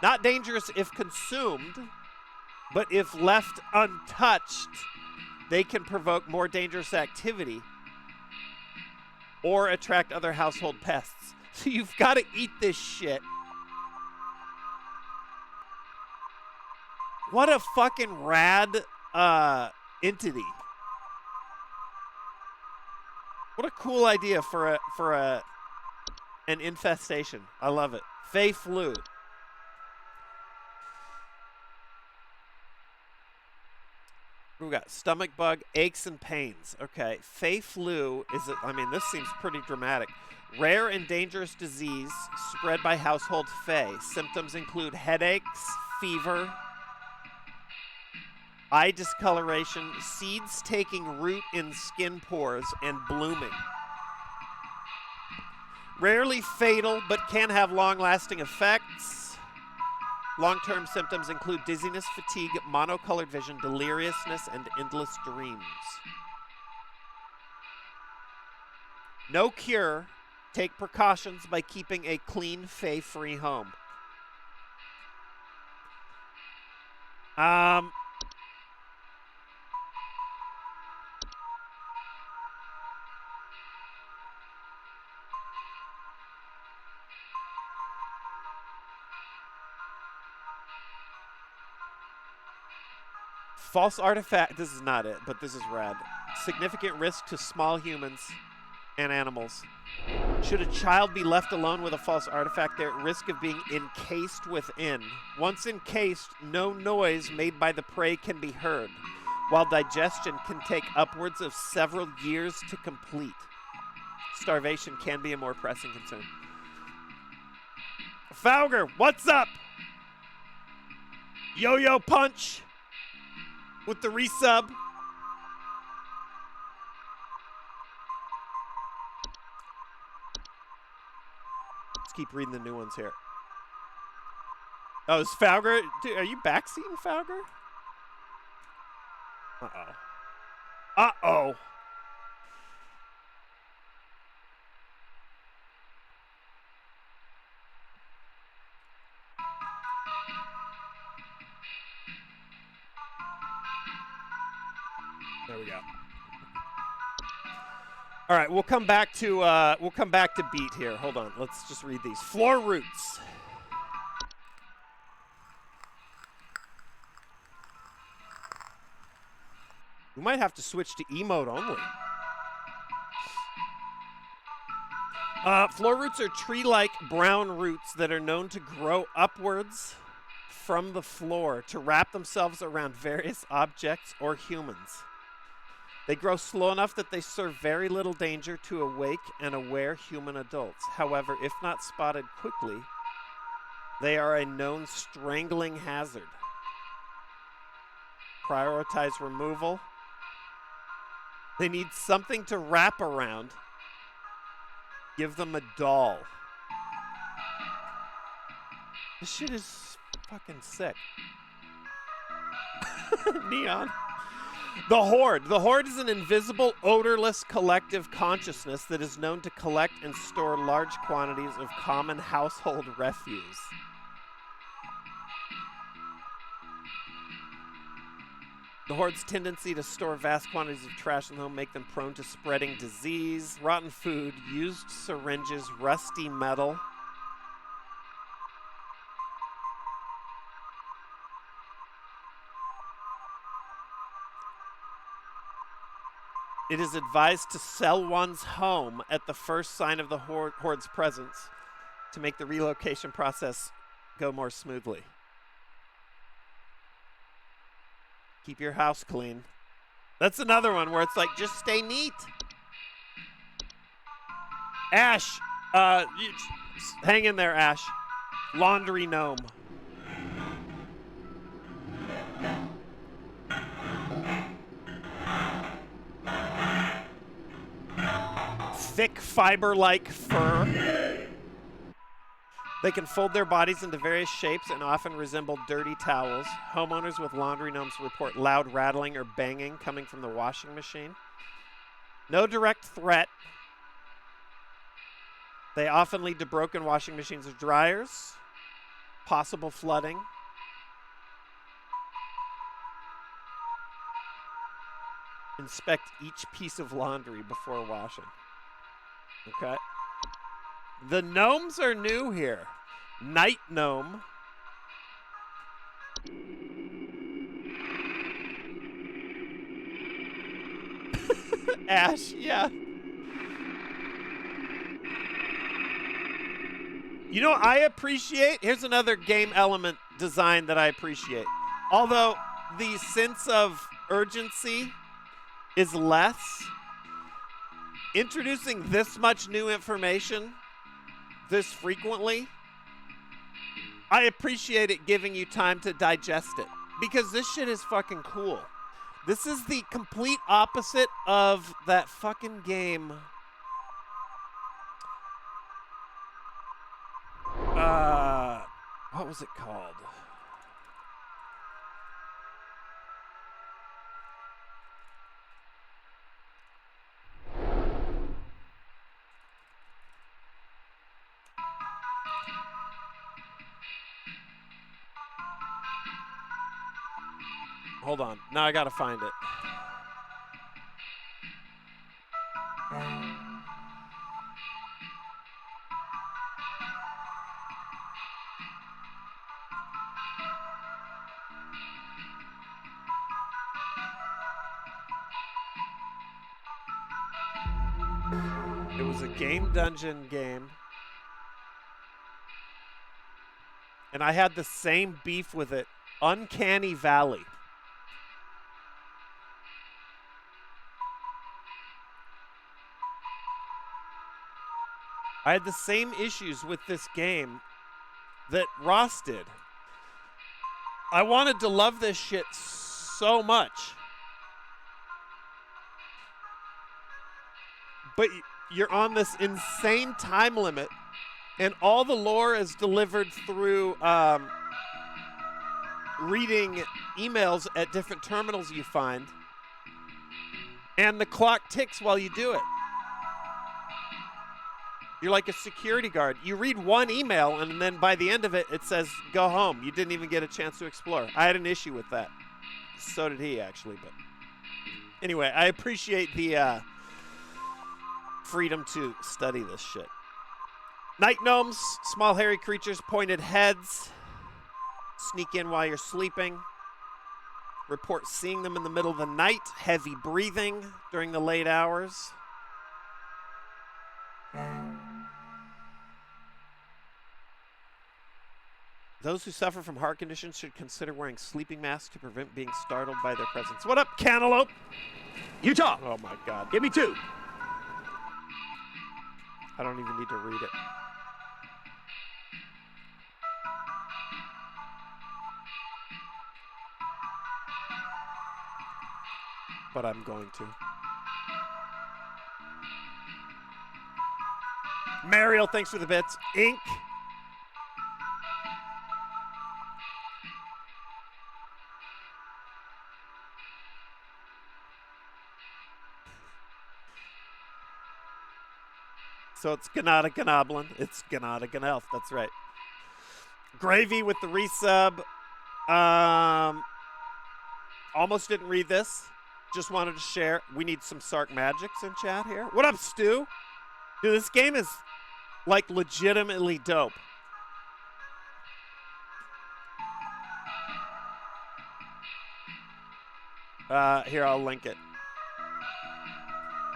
Not dangerous if consumed, but if left untouched, they can provoke more dangerous activity or attract other household pests. So you've got to eat this shit. What a fucking rad entity. What a cool idea for an infestation. I love it. Fey flu. We got stomach bug, aches and pains. Okay, Fey flu is, I mean, this seems pretty dramatic. Rare and dangerous disease spread by household Fey. Symptoms include headaches, fever, eye discoloration, seeds taking root in skin pores, and blooming. Rarely fatal, but can have long-lasting effects. Long-term symptoms include dizziness, fatigue, monocolored vision, deliriousness, and endless dreams. No cure. Take precautions by keeping a clean, Fey-free home. False artifact. This is not it, but this is rad. Significant risk to small humans and animals. Should a child be left alone with a false artifact, they're at risk of being encased within. Once encased, no noise made by the prey can be heard, while digestion can take upwards of several years to complete. Starvation can be a more pressing concern. Fauger, what's up? Yo-Yo Punch with the resub. Let's keep reading the new ones here. Oh, is Fauger? Dude, are you backseating Fauger? Uh-oh. Uh-oh. There we go. All right, we'll come back to beat here. Hold on, let's just read these. Floor roots. We might have to switch to emote only. Floor roots are tree-like brown roots that are known to grow upwards from the floor to wrap themselves around various objects or humans. They grow slow enough that they serve very little danger to awake and aware human adults. However, if not spotted quickly, they are a known strangling hazard. Prioritize removal. They need something to wrap around. Give them a doll. This shit is fucking sick. Neon. The Horde. The Horde is an invisible, odorless collective consciousness that is known to collect and store large quantities of common household refuse. The Horde's tendency to store vast quantities of trash in the home make them prone to spreading disease, rotten food, used syringes, rusty metal. It is advised to sell one's home at the first sign of the Horde's presence to make the relocation process go more smoothly. Keep your house clean. That's another one where it's like, just stay neat. Ash, hang in there, Ash. Laundry gnome. Thick fiber-like fur. They can fold their bodies into various shapes and often resemble dirty towels. Homeowners with laundry gnomes report loud rattling or banging coming from the washing machine. No direct threat. They often lead to broken washing machines or dryers. Possible flooding. Inspect each piece of laundry before washing. Okay. The gnomes are new here. Night gnome. Ash, yeah. You know, I appreciate, here's another game element design that I appreciate. Although the sense of urgency is less, introducing this much new information this frequently, I appreciate it giving you time to digest it. Because this shit is fucking cool. This is the complete opposite of that fucking game. What was it called? Hold on. Now I gotta find it. It was a game dungeon game. And I had the same beef with it. Uncanny Valley. I had the same issues with this game that Ross did. I wanted to love this shit so much. But you're on this insane time limit, and all the lore is delivered through reading emails at different terminals you find. And the clock ticks while you do it. You're like a security guard. You read one email, and then by the end of it, it says, go home. You didn't even get a chance to explore. I had an issue with that. So did he, actually. But anyway, I appreciate the freedom to study this shit. Night gnomes, small hairy creatures, pointed heads. Sneak in while you're sleeping. Report seeing them in the middle of the night. Heavy breathing during the late hours. Those who suffer from heart conditions should consider wearing sleeping masks to prevent being startled by their presence. What up, Cantaloupe? Utah! Oh my god. Give me 2. I don't even need to read it. But I'm going to. Mariel, thanks for the bits. Ink. So it's Ganada Ganoblin. It's Ganada Ganelf. That's right. Gravy with the resub. Almost didn't read this. Just wanted to share. We need some Sark Magics in chat here. What up, Stu? Dude, this game is, like, legitimately dope. Here, I'll link it.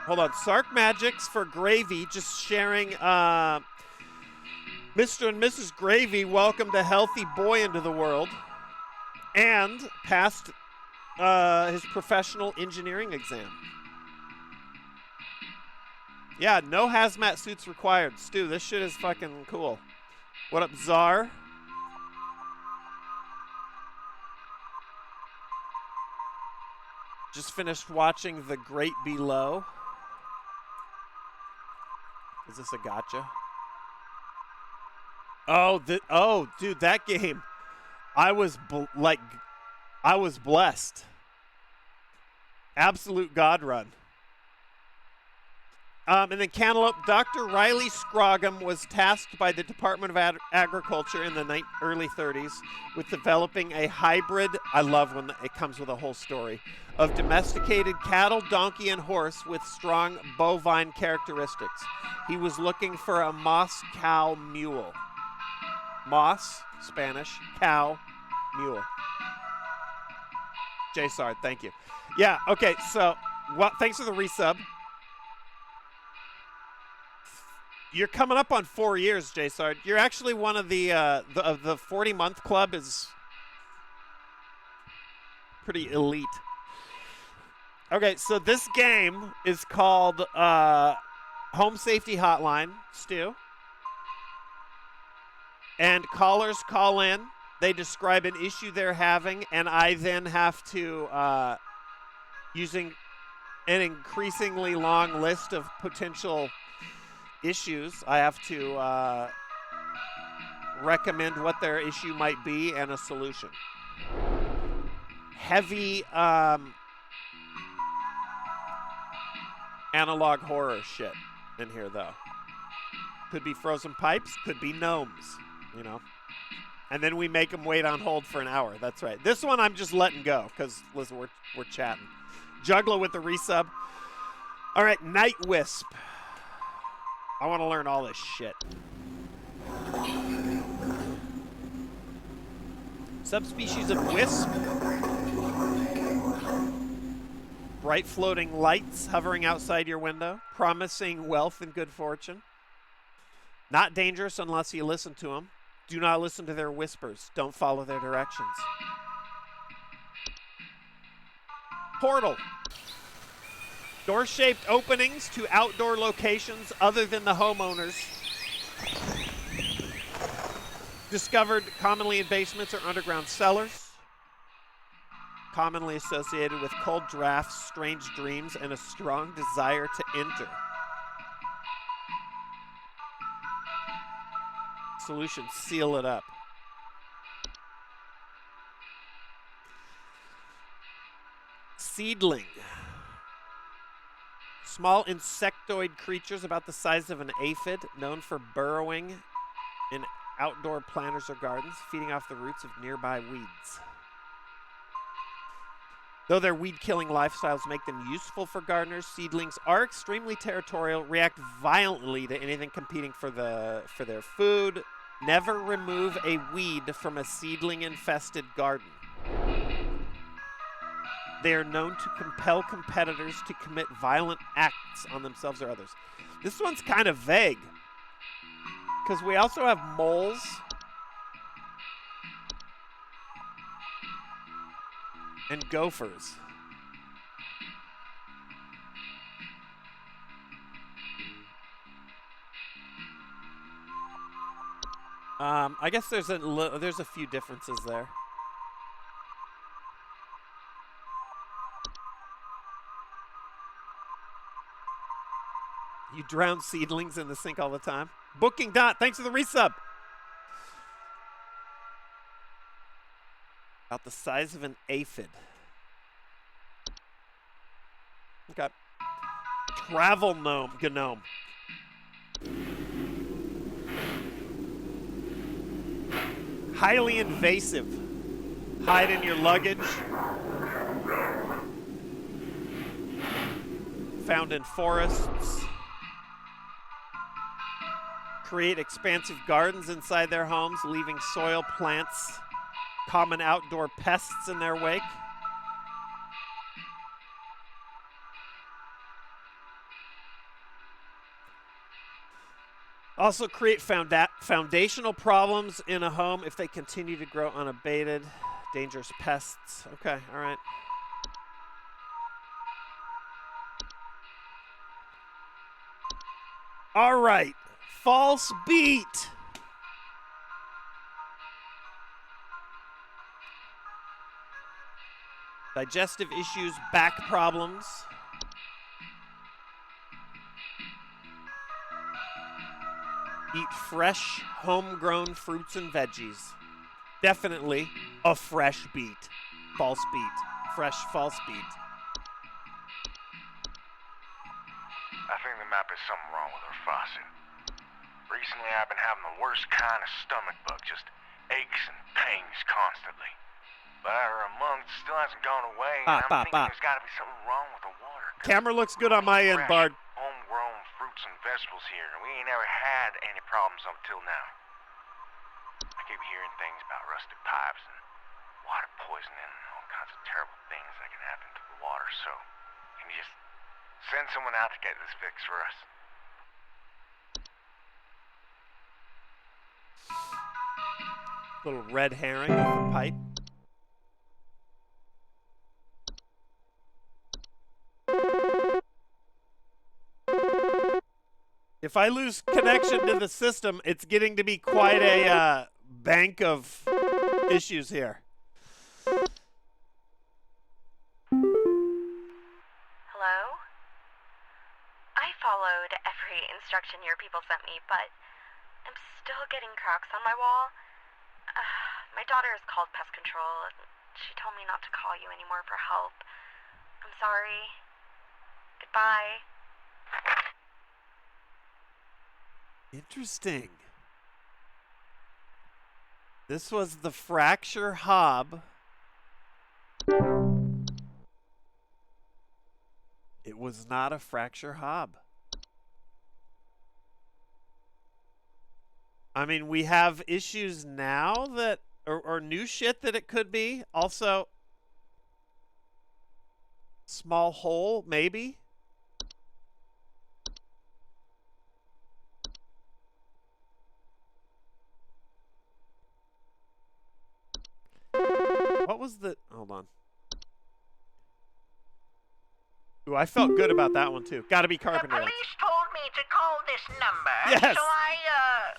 Hold on. Sark Magics for Gravy. Just sharing. Mr. and Mrs. Gravy welcomed a healthy boy into the world and passed his professional engineering exam. Yeah, no hazmat suits required. Stu, this shit is fucking cool. What up, Czar? Just finished watching The Great Below. Is this a gotcha? Oh, dude, that game. I was blessed. Absolute God run. And then Cantaloupe, Dr. Riley Scroggum was tasked by the Department of Agriculture in the early 30s with developing a hybrid, I love when it comes with a whole story, of domesticated cattle, donkey, and horse with strong bovine characteristics. He was looking for a Moss cow mule. Moss, Spanish, cow, mule. Jay Sard, thank you. Yeah, okay, so thanks for the resub. You're coming up on 4 years, Jay Sard. You're actually one of the 40-month club is pretty elite. Okay, so this game is called Home Safety Hotline, Stu. And callers call in. They describe an issue they're having, and I then have to, using an increasingly long list of potential issues, I have to recommend what their issue might be and a solution. Heavy analog horror shit in here, though. Could be frozen pipes, could be gnomes, you know. And then we make them wait on hold for an hour. That's right. This one I'm just letting go because, listen, we're chatting. Juggler with the resub. All right, Night Wisp. I want to learn all this shit. Subspecies of wisp. Bright floating lights hovering outside your window, promising wealth and good fortune. Not dangerous unless you listen to them. Do not listen to their whispers. Don't follow their directions. Portal. Door-shaped openings to outdoor locations other than the homeowners. Discovered commonly in basements or underground cellars. Commonly associated with cold drafts, strange dreams, and a strong desire to enter. Solution, seal it up. Seedling. Small insectoid creatures about the size of an aphid, known for burrowing in outdoor planters or gardens, feeding off the roots of nearby weeds. Though their weed-killing lifestyles make them useful for gardeners, seedlings are extremely territorial, react violently to anything competing for their food. Never remove a weed from a seedling-infested garden. They are known to compel competitors to commit violent acts on themselves or others. This one's kind of vague, because we also have moles. And gophers. I guess there's a few differences there. You drown seedlings in the sink all the time. Booking Dot, thanks for the resub. About the size of an aphid. Okay. Travel gnome. Highly invasive. Hide in your luggage. Found in forests. Create expansive gardens inside their homes, leaving soil, plants, common outdoor pests in their wake. Also create foundational problems in a home if they continue to grow unabated. Dangerous pests. Okay, all right. All right. False beat. Digestive issues, back problems. Eat fresh, homegrown fruits and veggies. Definitely a fresh beet. False beet. Fresh, false beet. I think there might be something wrong with her faucet. Recently, I've been having the worst kind of stomach bug, just aches and pains constantly. But after a month, it still hasn't gone away, and I'm thinking there's got to be something wrong with the water. Camera looks good on my end, Bard. Homegrown fruits and vegetables here, and we ain't ever had any problems until now. I keep hearing things about rusted pipes and water poisoning and all kinds of terrible things that can happen to the water, so can you just send someone out to get this fixed for us? Little red herring with the pipe. If I lose connection to the system, it's getting to be quite a bank of issues here. Hello? I followed every instruction your people sent me, but I'm still getting cracks on my wall. My daughter has called pest control, and she told me not to call you anymore for help. I'm sorry. Goodbye. Interesting. This was the fracture hob. It was not a fracture hob. I mean, we have issues now that, or new shit that it could be. Also, Small hole, maybe? What was the... Hold on. Ooh, I felt good about that one, too. Gotta be Carpenter. The police told me to call this number, Yes. so I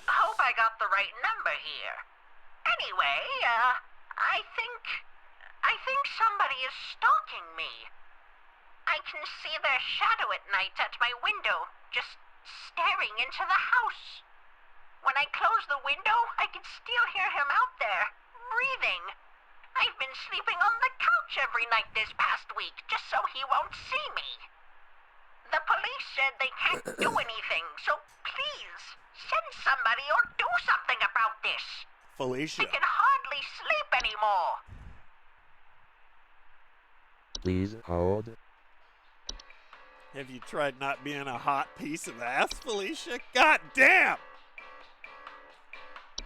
hope I got the right number here. Anyway, I think somebody is stalking me. I can see their shadow at night at my window, just staring into the house. When I close the window, I can still hear him out there, breathing. I've been sleeping on the couch every night this past week, just so he won't see me. The police said they can't do anything, so please, send somebody or do something about this. Felicia. I can hardly sleep anymore. Please hold. Have you tried not being a hot piece of ass, Felicia? God damn!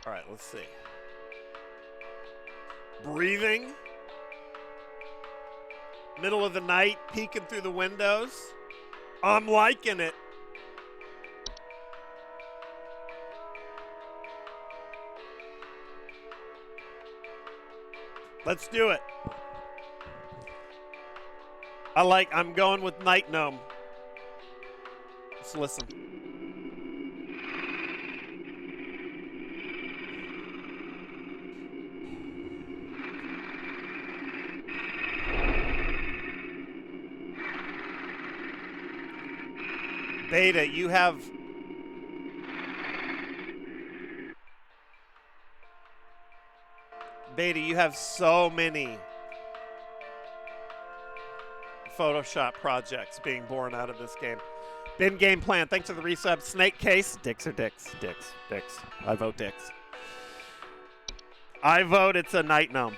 All right, let's see. Breathing. Middle of the night, peeking through the windows. I'm liking it. Let's do it. I'm going with Night Gnome. Let's listen. Beta, you have... Beta, you have so many Photoshop projects being born out of this game. Bin Game Plan, thanks for the resub. Snake Case, dicks or dicks? Dicks, dicks. I vote dicks. I vote it's a Night Gnome.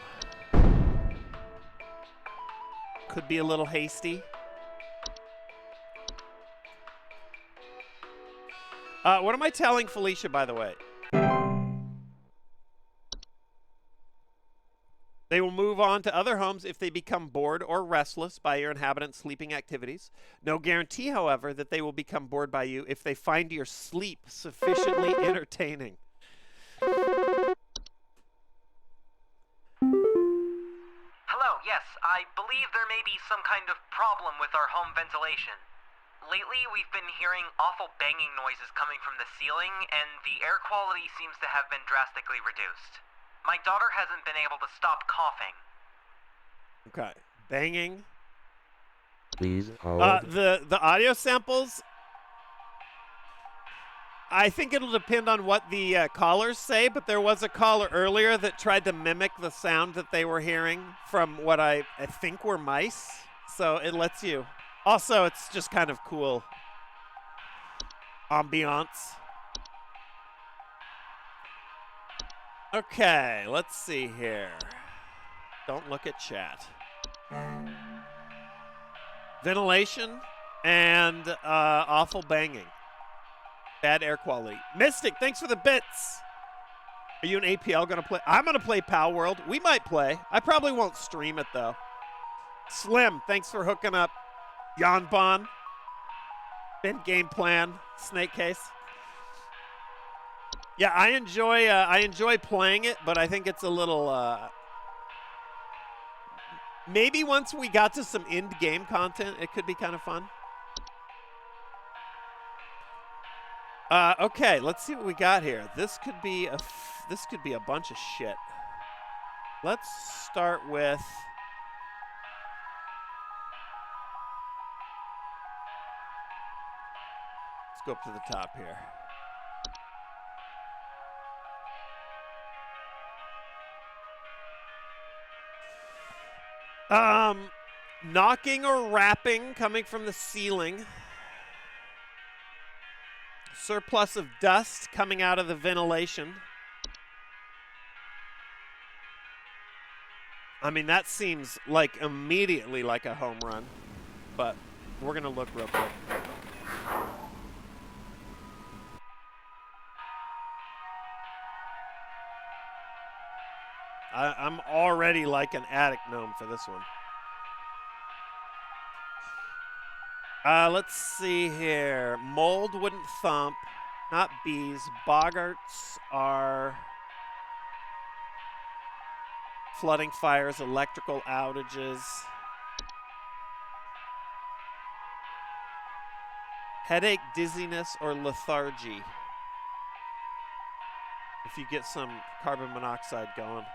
Could be a little hasty. What am I telling Felicia, by the way? They will move on to other homes if they become bored or restless by your inhabitants' sleeping activities. No guarantee, however, that they will become bored by you if they find your sleep sufficiently entertaining. Hello, yes, I believe there may be some kind of problem with our home ventilation. Lately, we've been hearing awful banging noises coming from the ceiling, and the air quality seems to have been drastically reduced. My daughter hasn't been able to stop coughing. Okay. Banging. Please hold. The audio samples, I think it'll depend on what the callers say, but there was a caller earlier that tried to mimic the sound that they were hearing from what I think were mice. So it lets you. Also, it's just kind of cool ambiance. Okay, let's see here. Don't look at chat. Ventilation and awful banging. Bad air quality. Mystic, thanks for the bits. Are you an APL going to play? I'm going to play Pal World. We might play. I probably won't stream it, though. Slim, thanks for hooking up. Yanbon. Bin Game Plan. Snake Case. Yeah, I enjoy playing it, but I think it's a little maybe once we got to some end game content, it could be kind of fun. Okay, let's see what we got here. This could be a bunch of shit. Let's start with let's go up to the top here. Knocking or rapping coming from the ceiling. Surplus of dust coming out of the ventilation. I mean, that seems like immediately like a home run, but we're going to look real quick. I'm already like an attic gnome for this one. Let's see here. Mold wouldn't thump. Not bees. Boggarts are flooding fires, electrical outages. Headache, dizziness, or lethargy. If you get some carbon monoxide going.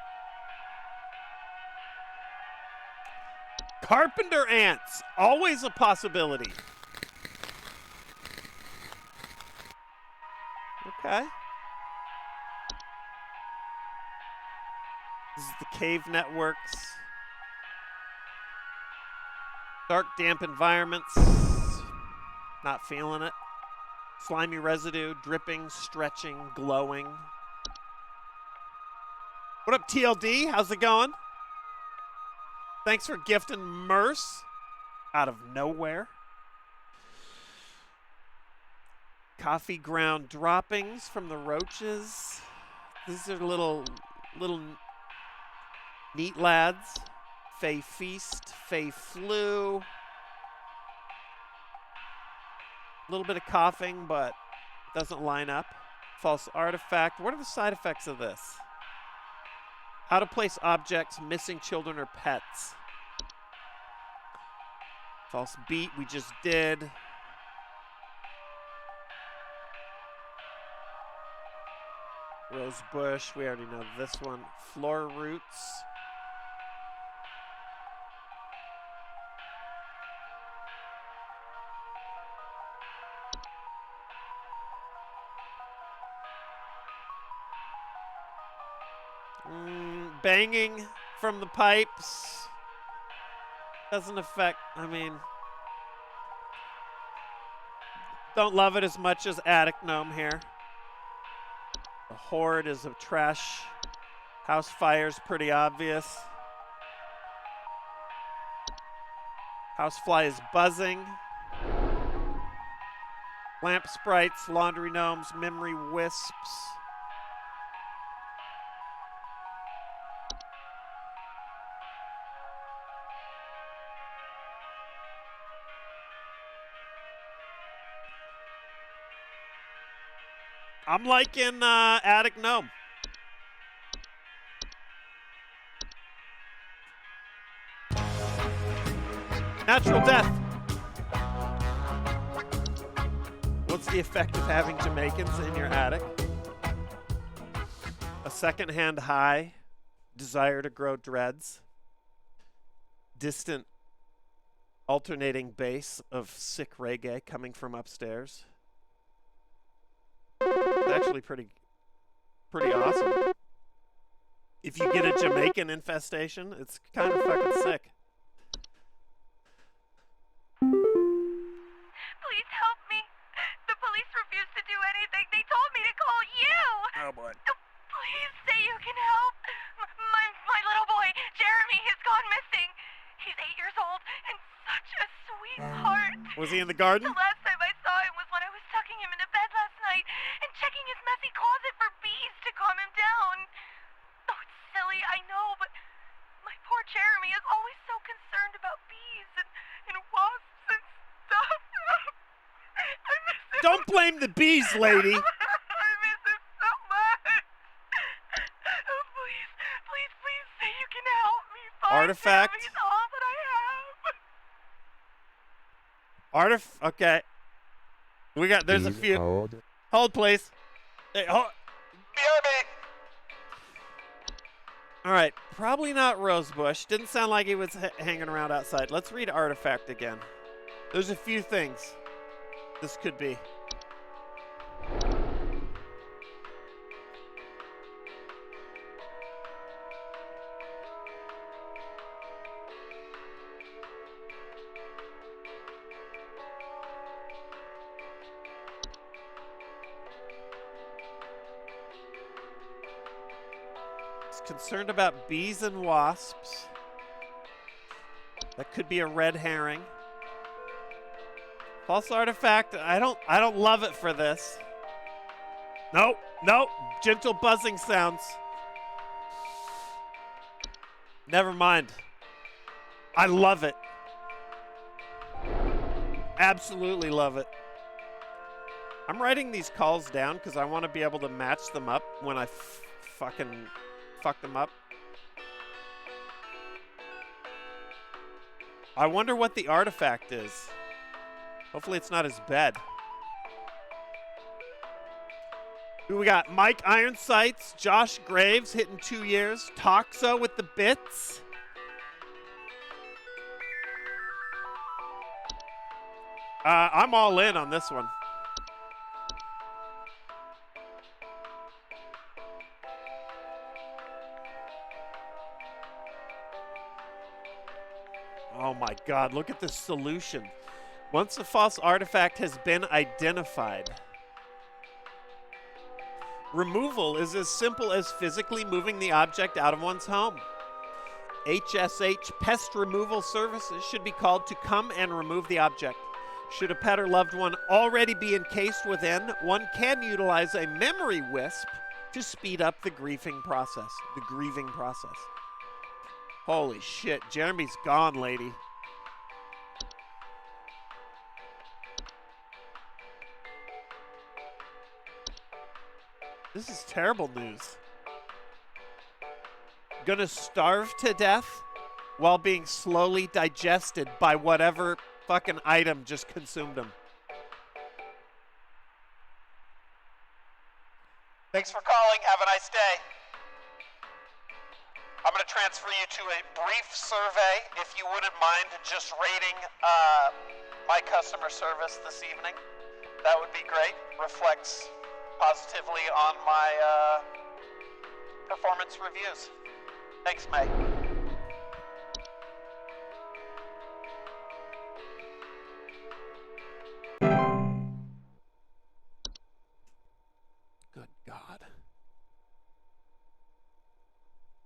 Carpenter ants, always a possibility. Okay. This is the cave networks. Dark, damp environments. Not feeling it. Slimy residue, dripping, stretching, glowing. What up, TLD? How's it going? Thanks for gifting Merce out of nowhere. Coffee ground droppings from the roaches. These are little neat lads. Fey feast, Fey flu. A little bit of coughing, but doesn't line up. False artifact. What are the side effects of this? How to place objects, missing children or pets. False beat, we just did. Rose bush, we already know this one. Floor roots. Banging from the pipes doesn't affect, I mean, don't love it as much as Attic Gnome here. The horde is of trash. House fire's pretty obvious. Housefly is buzzing. Lamp sprites, laundry gnomes, memory wisps. I'm liking Attic Gnome. Natural death. What's the effect of having Jamaicans in your attic? A second-hand high, desire to grow dreads, distant alternating bass of sick reggae coming from upstairs. It's actually pretty awesome. If you get a Jamaican infestation, it's kind of fucking sick. Please help me. The police refuse to do anything. They told me to call you. Oh boy. Please say you can help. My little boy, Jeremy, has gone missing. He's 8 years old and such a sweetheart. Was he in the garden? The last time I saw him was when I was tucking him into bed last night and checking his messy closet for bees to calm him down. Oh, it's silly, I know, but my poor Jeremy is always so concerned about bees and wasps and stuff. I miss him. Don't blame the bees, lady. I miss him so much. Oh, please say you can help me find Artifact. him. He's all that I have. Okay. There's a Please few. hold. Hold, please. Hey, hold. BRB! All right, probably not Rosebush. Didn't sound like he was hanging around outside. Let's read Artifact again. There's a few things this could be. Concerned about bees and wasps. That could be a red herring. False artifact. I don't love it for this. Nope. Gentle buzzing sounds. Never mind. I love it. Absolutely love it. I'm writing these calls down because I want to be able to match them up when I fucking fuck them up. I wonder what the artifact is. Hopefully it's not his bed. Who we got? Mike Ironsights, Josh Graves hitting 2 years, Toxo with the bits. I'm all in on this one. Oh my God, look at this solution. Once a false artifact has been identified, removal is as simple as physically moving the object out of one's home. HSH Pest Removal Services should be called to come and remove the object. Should a pet or loved one already be encased within, one can utilize a memory wisp to speed up the grieving process. Holy shit, Jeremy's gone, lady. This is terrible news. Gonna starve to death while being slowly digested by whatever fucking item just consumed him. Thanks for calling. Have a nice day. I'm going to transfer you to a brief survey, if you wouldn't mind just rating my customer service this evening. That would be great. Reflects positively on my performance reviews. Thanks, May. Good God.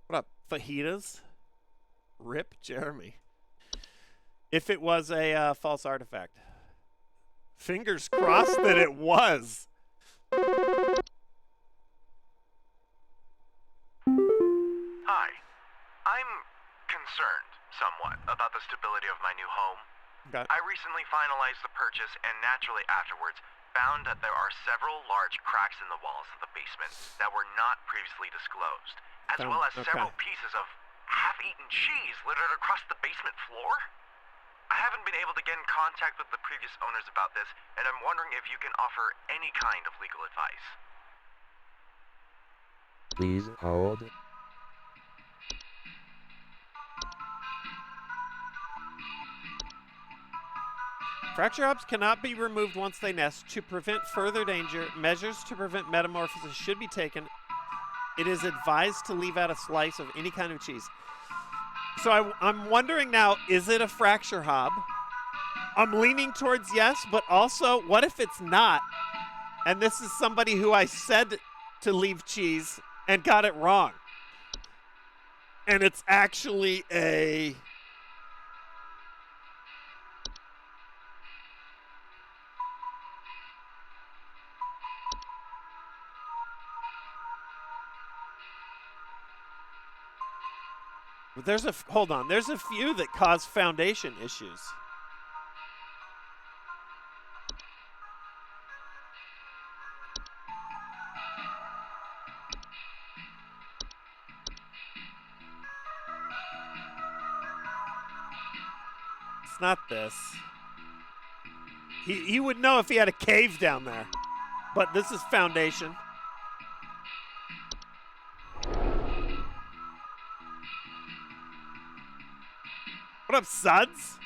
What up, fajitas? Rip Jeremy. If it was a false artifact. Fingers crossed that it was. Hi. I'm concerned somewhat about the stability of my new home. Okay. I recently finalized the purchase and naturally afterwards found that there are several large cracks in the walls of the basement that were not previously disclosed, as well as several pieces of half-eaten cheese littered across the basement floor. I haven't been able to get in contact with the previous owners about this, and I'm wondering if you can offer any kind of legal advice. Please hold. Fracture hubs cannot be removed once they nest. To prevent further danger, measures to prevent metamorphosis should be taken. It is advised to leave out a slice of any kind of cheese. So I'm wondering now, is it a fracture hob? I'm leaning towards yes, but also, what if it's not? And this is somebody who I said to leave cheese and got it wrong. And it's actually a... There's a hold on. There's a few that cause foundation issues. It's not this. He would know if he had a cave down there. But this is foundation. What up, Suds?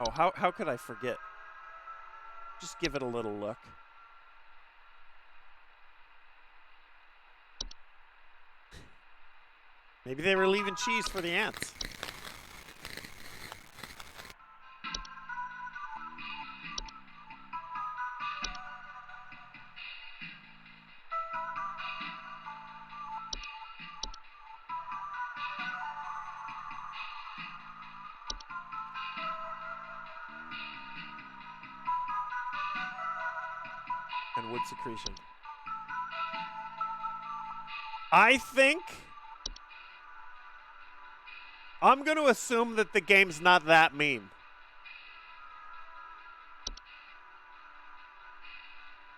Oh, how could I forget? Just give it a little look. Maybe they were leaving cheese for the ants. and wood secretion. I think I'm going to assume that the game's not that mean.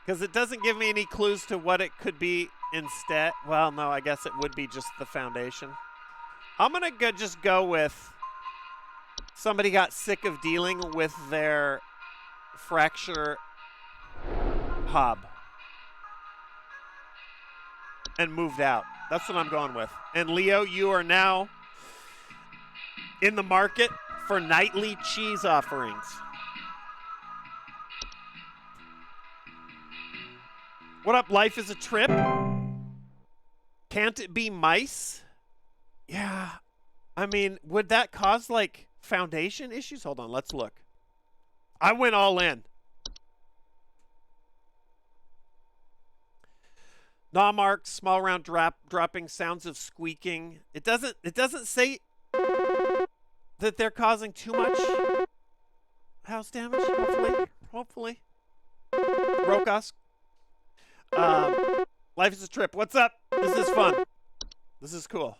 Because it doesn't give me any clues to what it could be instead. Well, no, I guess it would be just the foundation. I'm going to just go with somebody got sick of dealing with their fracture hob and moved out. That's what I'm going with. And Leo, you are now in the market for nightly cheese offerings. What up, Life is a Trip? Can't it be mice? Yeah. I mean, would that cause, like, foundation issues? Hold on, let's look. I went all in. Gnaw marks, small round dropping, sounds of squeaking. It doesn't say that they're causing too much house damage, hopefully. Rokas. Life is a Trip. What's up? This is fun. This is cool.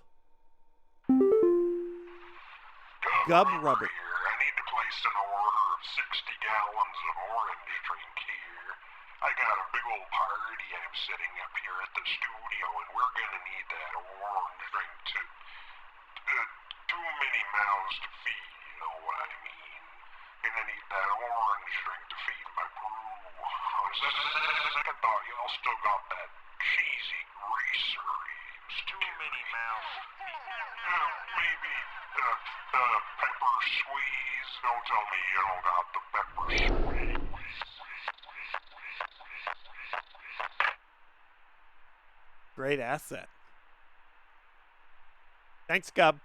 Gub rubber. I need to place an order of 60 gallons of orange drink here. I got a big old party I'm setting up here at the studio, and we're gonna need that orange drink to... too many mouths to feed, you know what I mean? Gonna need that orange drink to feed my brew. I thought y'all still got that cheesy greaser. Too many mouths. Maybe pepper squeeze. Don't tell me you don't got the pepper squeeze. Great asset. Thanks, Gub.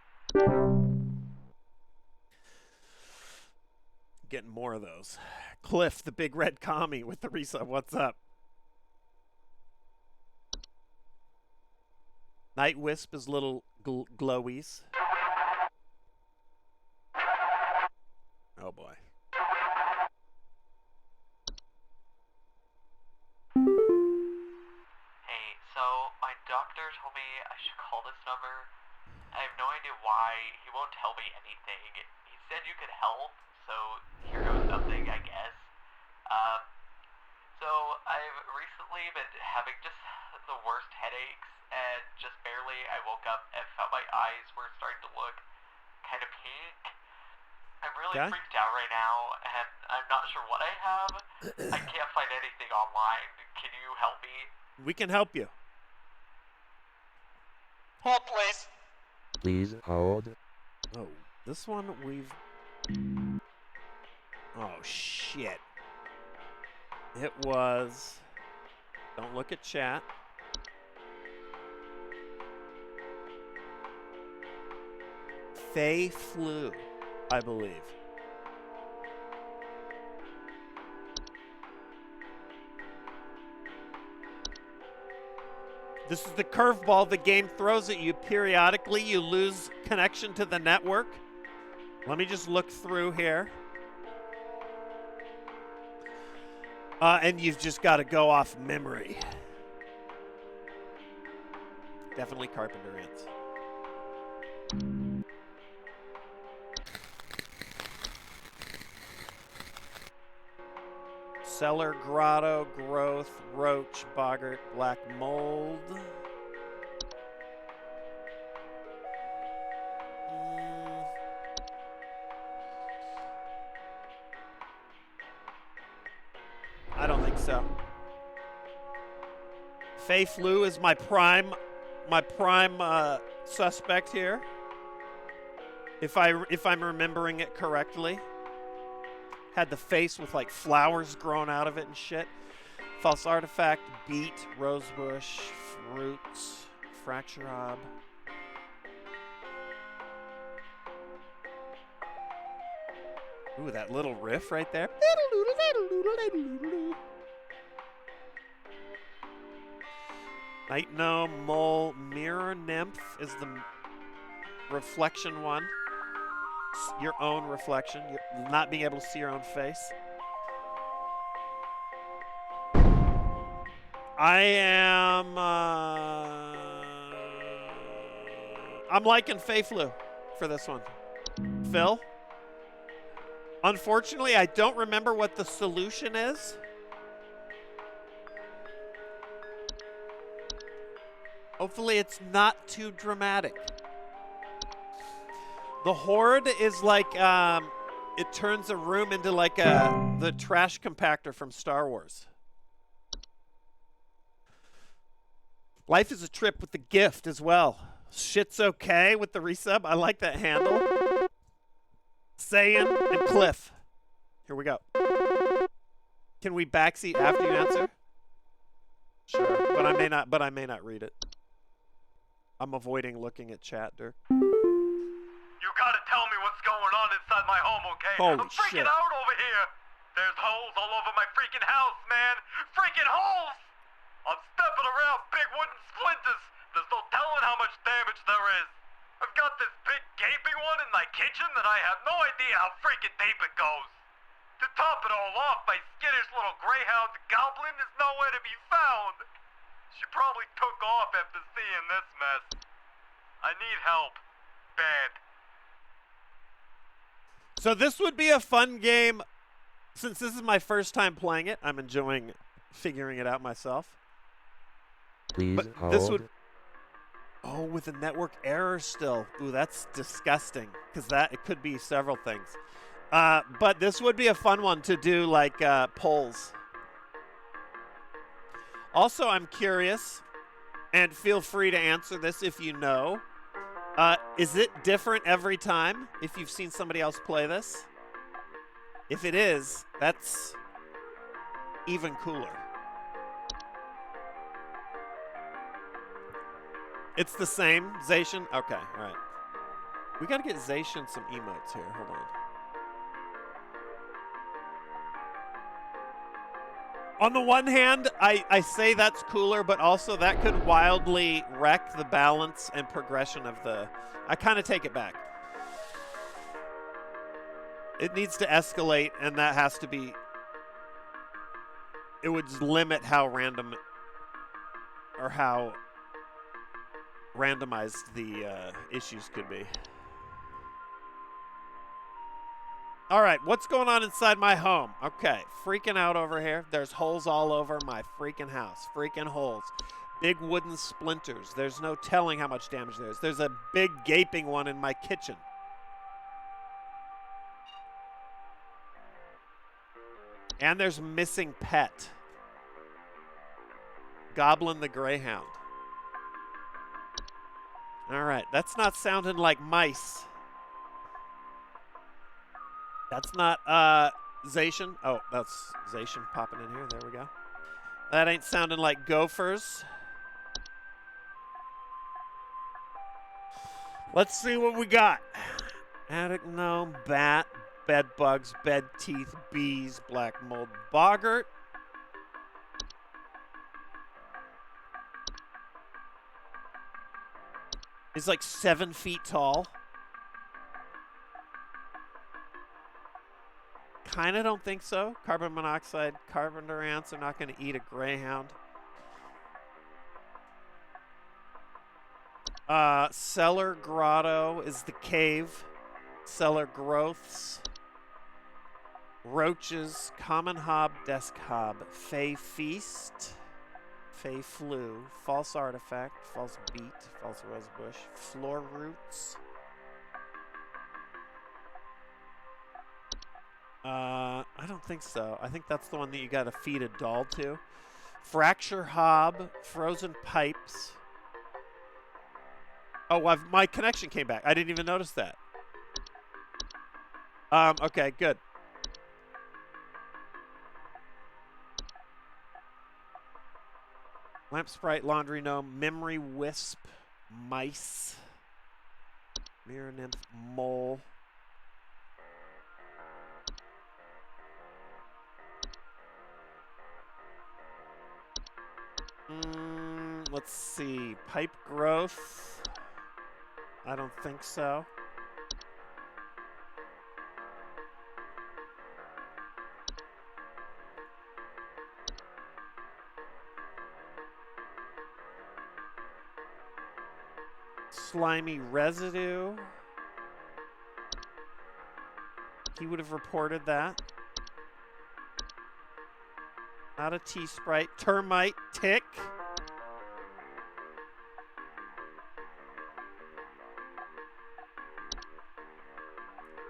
Getting more of those. Cliff, the big red commie with the resub. What's up? Night Wisp is little glowies. Oh boy. Hey, so my doctor told me I should call this number. I have no idea why. He won't tell me anything. He said you could help, so here goes nothing, I guess. So I've recently been having just the worst headaches, and just barely I woke up and felt my eyes were starting to look kind of pink. I'm really freaked out right now, and I'm not sure what I have. I can't find anything online. Can you help me? We can help you. Hold, please. Please hold. Oh, this one we've... Oh, shit. It was... Don't look at chat. Fey Flu, I believe. This is the curveball the game throws at you. Periodically, you lose connection to the network. Let me just look through here. And you've just got to go off memory. Definitely carpenter ants. Cellar, grotto, growth, roach, boggart, black mold. I don't think so. Fey Flu is my prime suspect here. If I'm remembering it correctly. Had the face with like flowers growing out of it and shit. False artifact, beet, rosebush, fruits, fracture ob. Ooh, that little riff right there. Night gnome, mole, mirror nymph is the reflection one. Your own reflection, you're not being able to see your own face. I am. I'm liking Fei Flu for this one. Phil? Unfortunately, I don't remember what the solution is. Hopefully, it's not too dramatic. The Horde is like, it turns a room into like the trash compactor from Star Wars. Life is a trip with the gift as well. Shit's okay with the resub. I like that handle. Saiyan and Cliff. Here we go. Can we backseat after you answer? Sure, but I may not read it. I'm avoiding looking at chat, Dirk. You gotta tell me what's going on inside my home, okay? Holy I'm freaking shit. out over here. There's holes all over my freaking house, man. Freaking holes! I'm stepping around big wooden splinters. There's no telling how much damage there is. I've got this big gaping one in my kitchen that I have no idea how freaking deep it goes. To top it all off, my skittish little greyhound goblin is nowhere to be found. She probably took off after seeing this mess. I need help. Bad. So this would be a fun game. Since this is my first time playing it, I'm enjoying figuring it out myself. Please But hold. this would... Oh, with a network error still. Ooh, that's disgusting. Because it could be several things. But this would be a fun one to do, like, polls. Also, I'm curious, and feel free to answer this if you know. Is it different every time if you've seen somebody else play this? If it is, that's even cooler. It's the same, Zacian? Okay, all right. We got to get Zacian some emotes here. Hold on. On the one hand, I say that's cooler, but also that could wildly wreck the balance and progression of the... I kind of take it back. It needs to escalate, and that has to be... It would limit how random... Or how randomized the issues could be. All right, what's going on inside my home? Okay, freaking out over here. There's holes all over my freaking house. Freaking holes. Big wooden splinters. There's no telling how much damage there is. There's a big gaping one in my kitchen. And there's missing pet. Goblin the Greyhound. All right, that's not sounding like mice. That's not Zacian. Oh, that's Zacian popping in here. There we go. That ain't sounding like gophers. Let's see what we got. Attic gnome, bat, bed bugs, bed teeth, bees, black mold, boggart. He's like 7 feet tall. Kind of don't think so. Carbon monoxide, carpenter ants are not going to eat a greyhound. Cellar grotto is the cave. Cellar growths. Roaches, common hob, desk hob, fey feast, fey flu, false artifact, false beet, false rosebush, floor roots. I don't think so. I think that's the one that you gotta feed a doll to. Fracture hob, frozen pipes. Oh, my connection came back. I didn't even notice that. Okay, good. Lamp sprite, laundry gnome, memory wisp, mice, mirror nymph, mole. Let's see. Pipe growth. I don't think so. slimy residue. He would have reported that. Not a T-Sprite. Termite tick.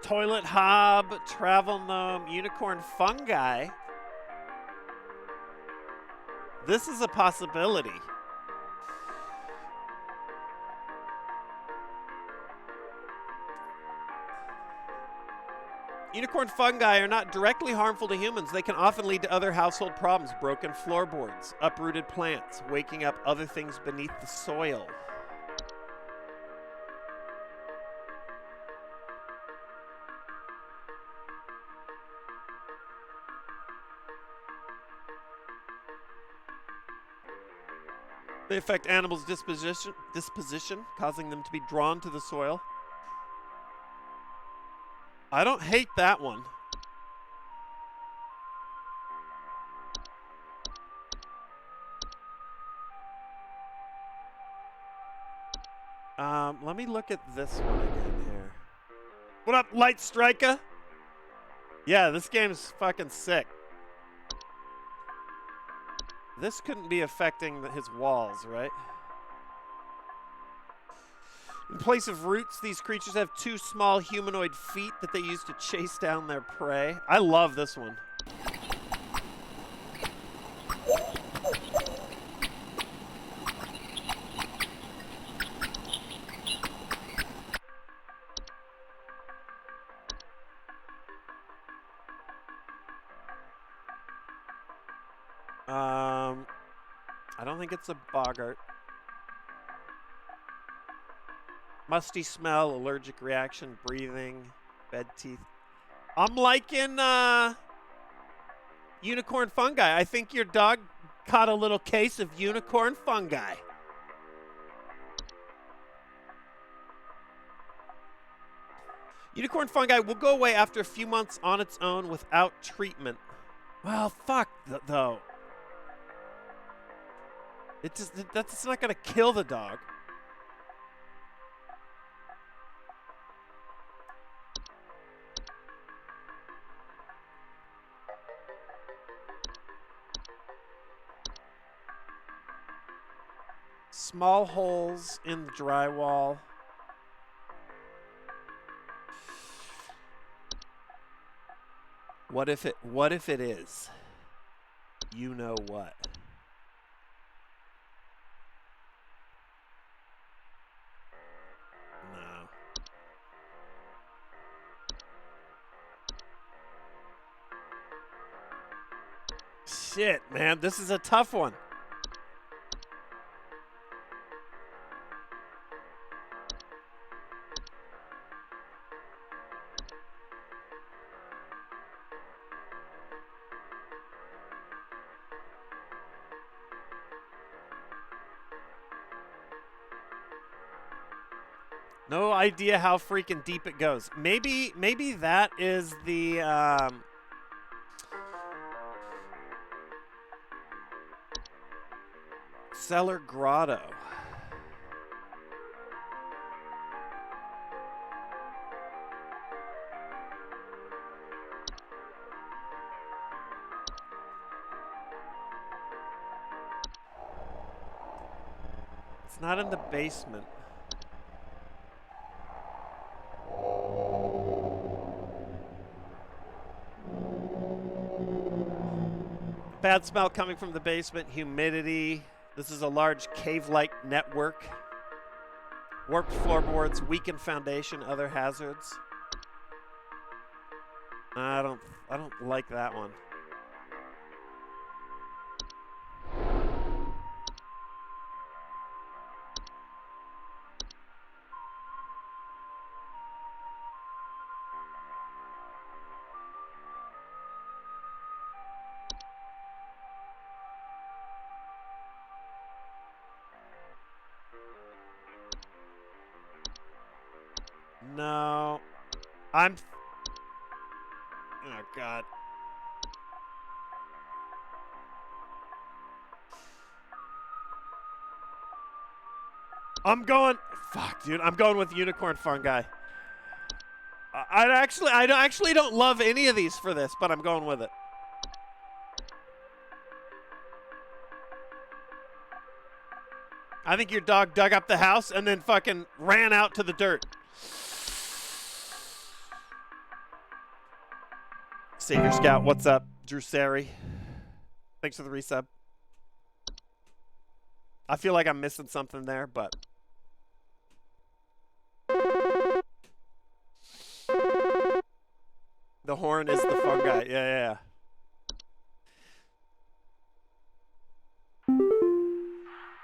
Toilet hob, travel gnome, unicorn fungi. This is a possibility. Unicorn fungi are not directly harmful to humans. They can often lead to other household problems: broken floorboards, uprooted plants, waking up other things beneath the soil. They affect animals' disposition, causing them to be drawn to the soil. I don't hate that one. Let me look at this one again here. What up, Light Striker? Yeah, this game's fucking sick. This couldn't be affecting his walls, right? In place of roots, these creatures have two small humanoid feet that they use to chase down their prey. I love this one. I don't think it's a boggart. Musty smell, allergic reaction, breathing, bed teeth. I'm liking unicorn fungi. I think your dog caught a little case of unicorn fungi. Unicorn fungi will go away after a few months on its own without treatment. Well, fuck though. That's not gonna kill the dog. Small holes in the drywall. What if it is? You know what? No. Shit, man, this is a tough one. No idea how freaking deep it goes. Maybe that is the cellar grotto. It's not in the basement. Bad smell coming from the basement, humidity. This is a large cave-like network. Warped floorboards, weakened foundation, other hazards. I don't like that one. No. Oh, God. I'm going. Fuck, dude. I'm going with unicorn fungi. I actually don't love any of these for this, but I'm going with it. I think your dog dug up the house and then fucking ran out to the dirt. Savior Scout, what's up? Drew Sari. Thanks for the resub. I feel like I'm missing something there, but... The horn is the fungi. Yeah.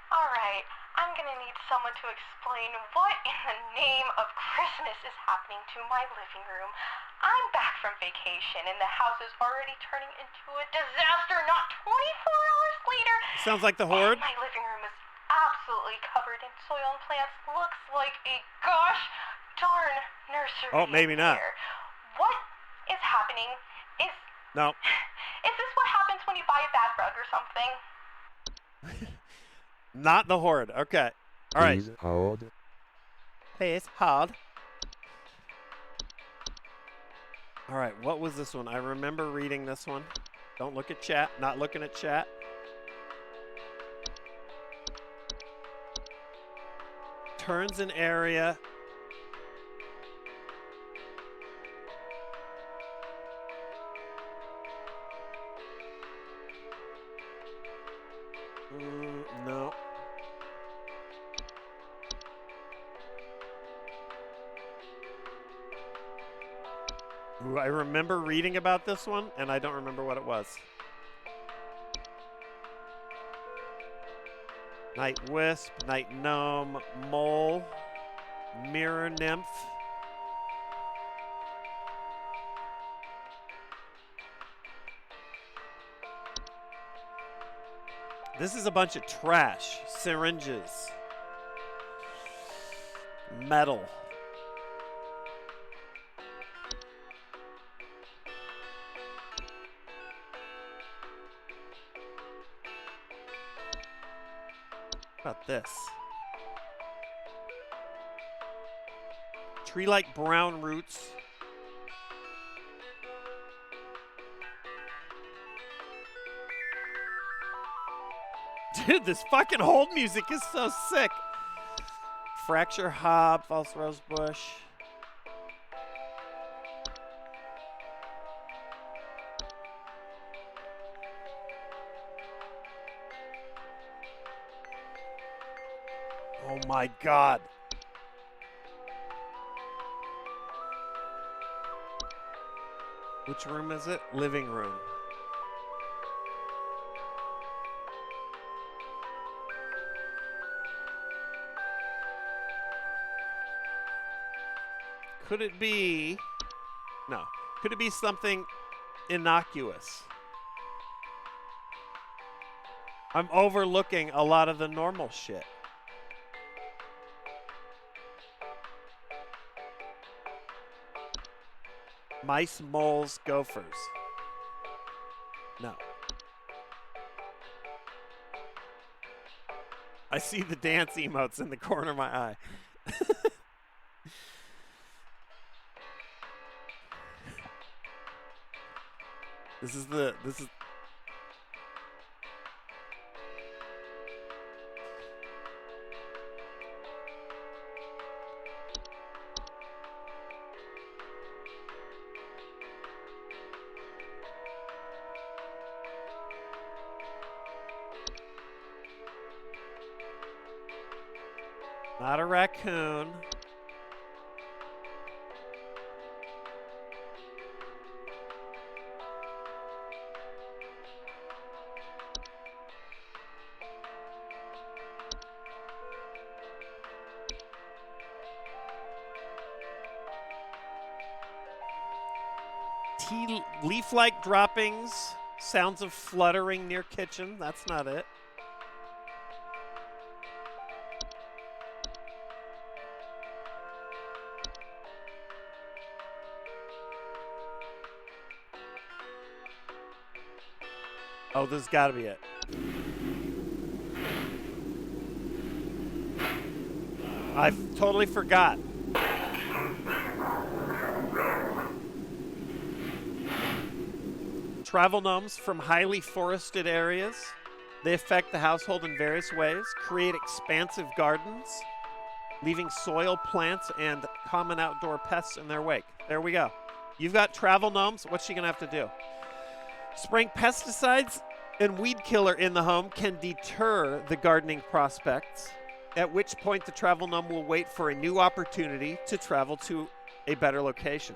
Alright, I'm gonna need someone to explain what in the name of Christmas is happening to my living room. I'm back from vacation and the house is already turning into a disaster not 24 hours later. Sounds like the Horde. My living room is absolutely covered in soil and plants. Looks like a gosh darn nursery. Oh, maybe not. Here. What is happening? No. Is this what happens when you buy a bad rug or something? Not the Horde. Okay. All right. Please hold. Please hold. All right. What was this one? I remember reading this one. Don't look at chat. Not looking at chat. Turns an area. No. Ooh, I remember reading about this one, and I don't remember what it was. Night Wisp, Night Gnome, Mole, Mirror Nymph. This is a bunch of trash. Syringes. Metal. What about this? Tree-like brown roots. Dude, this fucking hold music is so sick. Fracture Hob, False Rosebush. Oh my god. Which room is it? Living room. Could it be... No. Could it be something innocuous? I'm overlooking a lot of the normal shit. Mice, moles, gophers. No. I see the dance emotes in the corner of my eye. This is not a raccoon. Leaf-like droppings, sounds of fluttering near kitchen. That's not it. Oh, this has got to be it. I totally forgot. Travel gnomes from highly forested areas. They affect the household in various ways, create expansive gardens, leaving soil, plants, and common outdoor pests in their wake. There we go. You've got travel gnomes. What's she going to have to do? Spraying pesticides and weed killer in the home can deter the gardening prospects, at which point the travel gnome will wait for a new opportunity to travel to a better location.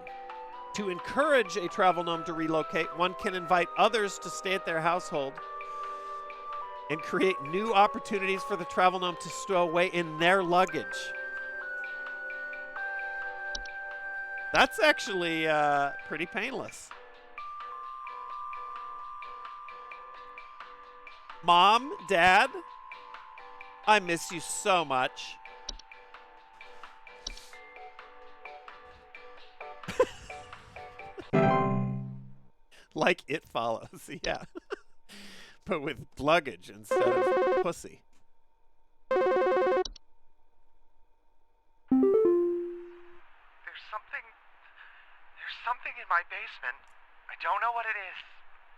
To encourage a travel gnome to relocate, one can invite others to stay at their household and create new opportunities for the travel gnome to stow away in their luggage. That's actually pretty painless. Mom, Dad, I miss you so much. Like It Follows, yeah. But with luggage instead of pussy. There's something in my basement. I don't know what it is.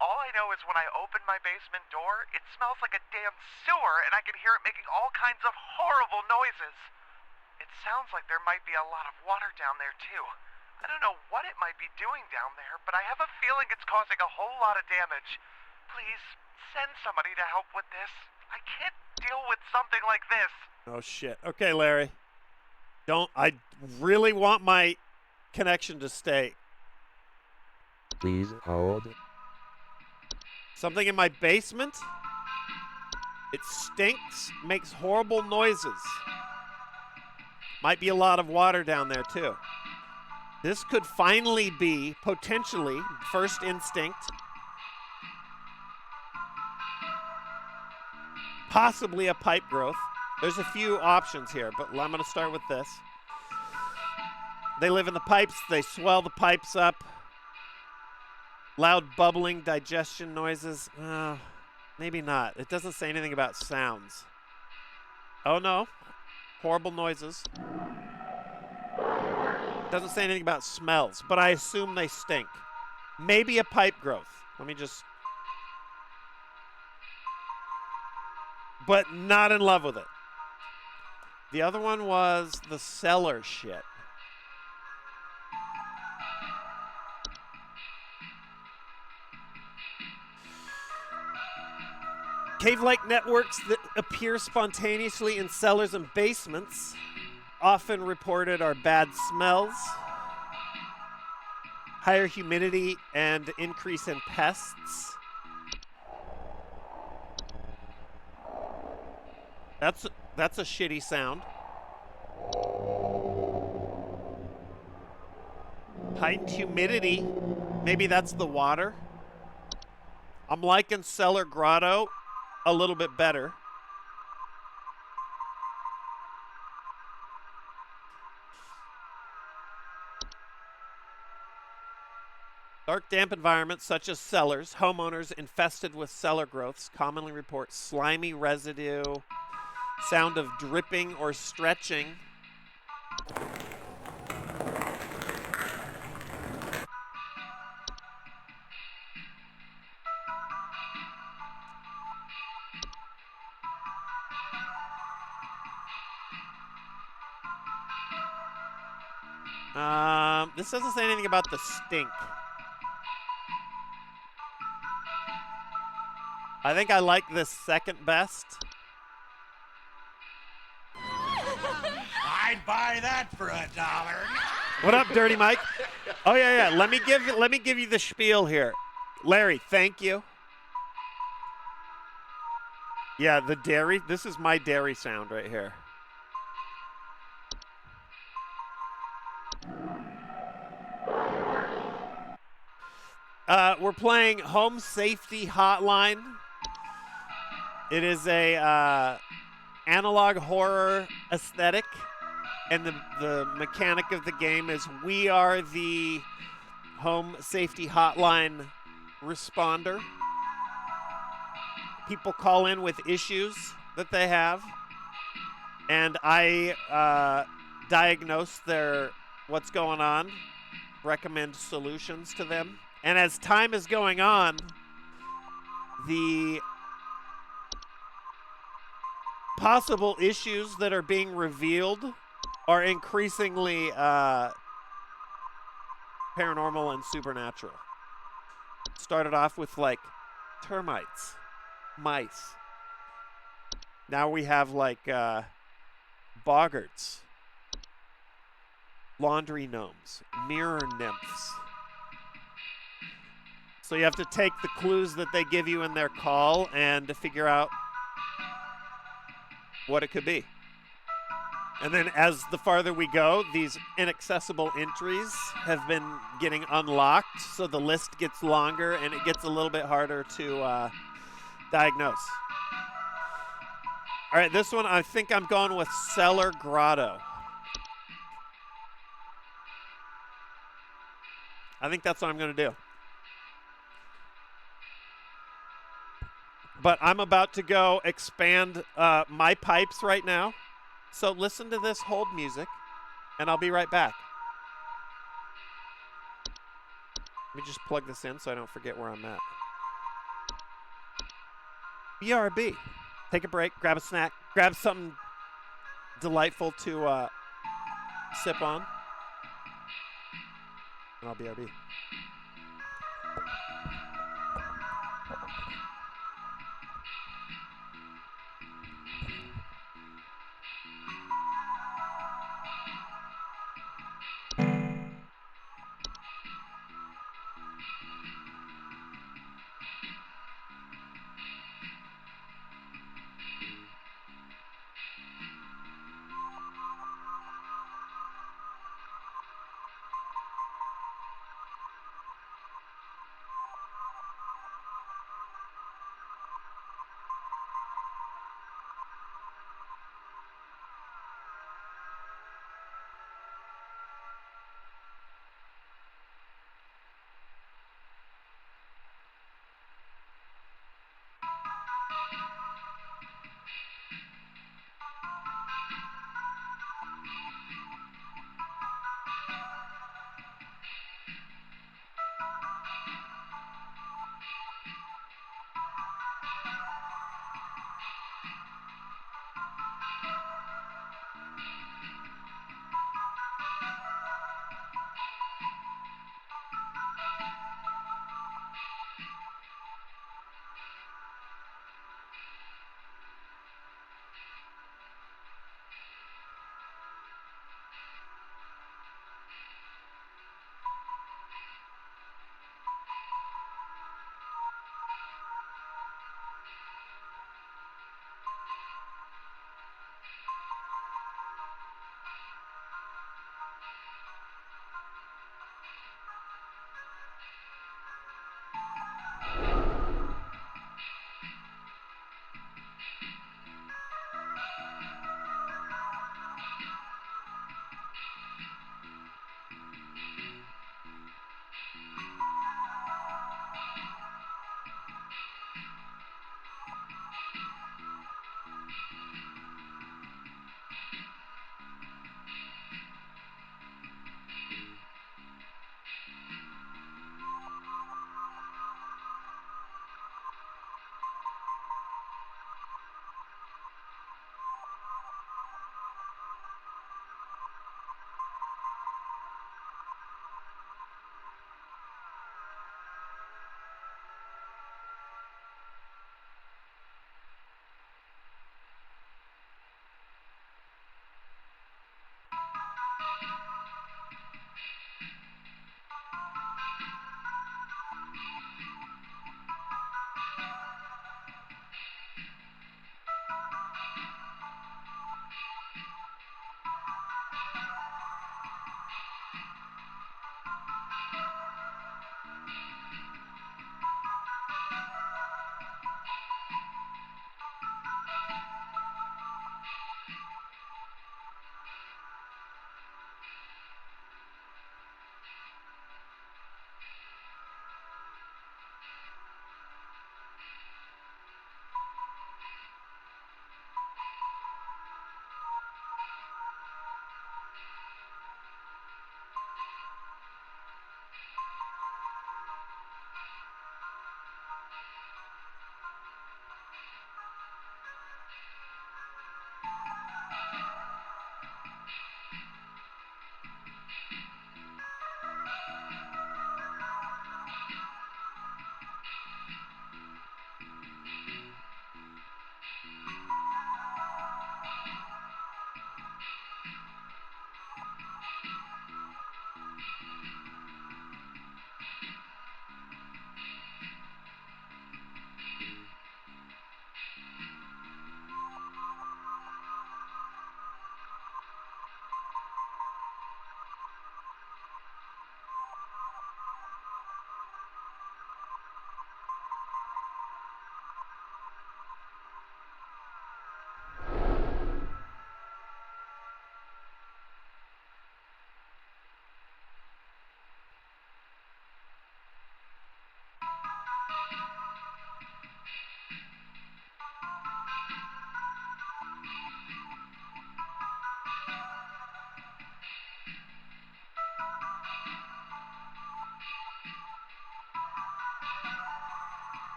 All I know is when I open my basement door, it smells like a damn sewer, and I can hear it making all kinds of horrible noises. It sounds like there might be a lot of water down there, too. I don't know what it might be doing down there, but I have a feeling it's causing a whole lot of damage. Please, send somebody to help with this. I can't deal with something like this. Oh, shit. Okay, Larry. I really want my connection to stay. Please hold. Something in my basement? It stinks, makes horrible noises. Might be a lot of water down there, too. This could finally be, potentially, first instinct. Possibly a pipe growth. There's a few options here, but I'm going to start with this. They live in the pipes. They swell the pipes up. Loud bubbling, digestion noises. Maybe not. It doesn't say anything about sounds. Oh, no. Horrible noises. Doesn't say anything about smells, but I assume they stink. Maybe a pipe growth. Let me just... But not in love with it. The other one was the cellar shit. Cave-like networks that appear spontaneously in cellars and basements, often reported are bad smells, higher humidity, and increase in pests. That's a shitty sound. Heightened humidity. Maybe that's the water. I'm liking Cellar Grotto a little bit better. Dark, damp environments such as cellars, homeowners infested with cellar growths commonly report slimy residue, sound of dripping or stretching. This doesn't say anything about the stink. I think I like this second best. I'd buy that for $1. What up, Dirty Mike? Oh yeah. Let me give you the spiel here. Larry, thank you. Yeah, the dairy. This is my dairy sound right here. We're playing Home Safety Hotline. It is a analog horror aesthetic, and the mechanic of the game is we are the Home Safety Hotline responder. People call in with issues that they have. and I diagnose their what's going on, recommend solutions to them. And as time is going on, the possible issues that are being revealed are increasingly paranormal and supernatural. Started off with like termites, mice. Now we have like boggarts, laundry gnomes, mirror nymphs. So you have to take the clues that they give you in their call and to figure out what it could be. And then as the farther we go, these inaccessible entries have been getting unlocked, so the list gets longer and it gets a little bit harder to diagnose. All right, this one, I think I'm going with Cellar Grotto. I think that's what I'm going to do. But I'm about to go expand my pipes right now. So listen to this hold music, and I'll be right back. Let me just plug this in so I don't forget where I'm at. BRB. Take a break, grab a snack, grab something delightful to sip on, and I'll BRB.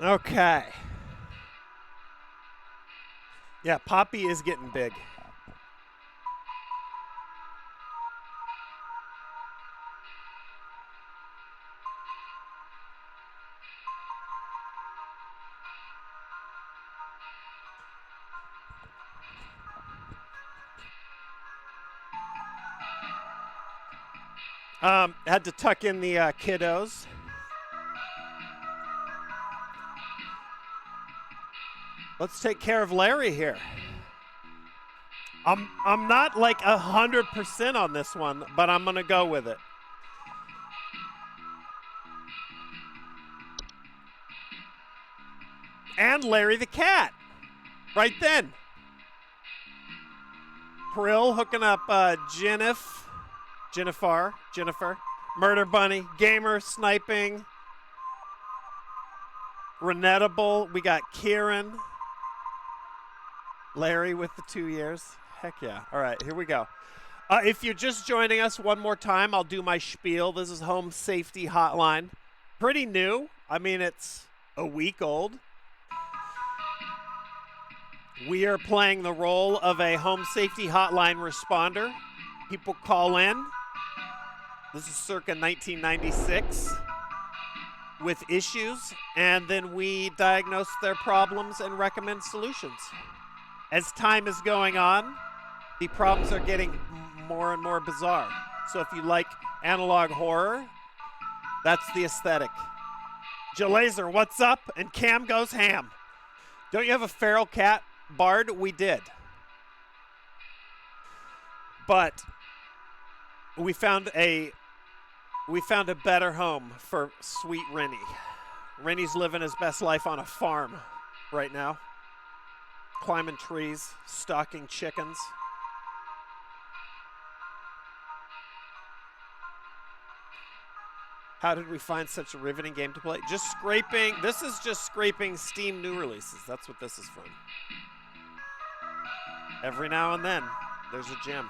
Okay. Yeah, Poppy is getting big. Had to tuck in the kiddos. Let's take care of Larry here. I'm not like 100% on this one, but I'm gonna go with it. And Larry the cat, right then. Prill hooking up Jennifer, Murder Bunny, Gamer, Sniping, Renetable. We got Kieran. Larry with the 2 years. Heck yeah. All right, here we go. If you're just joining us one more time, I'll do my spiel. This is Home Safety Hotline. Pretty new. I mean, it's a week old. We are playing the role of a Home Safety Hotline responder. People call in. This is circa 1996 with issues, and then we diagnose their problems and recommend solutions. As time is going on, the problems are getting more and more bizarre. So if you like analog horror, that's the aesthetic. Jalazer, what's up? And Cam goes ham. Don't you have a feral cat, Bard? We did. But we found a better home for sweet Rennie. Rennie's living his best life on a farm right now. Climbing trees, stalking chickens. How did we find such a riveting game to play? Just scraping. This is just scraping Steam new releases. That's what this is from. Every now and then, there's a gem.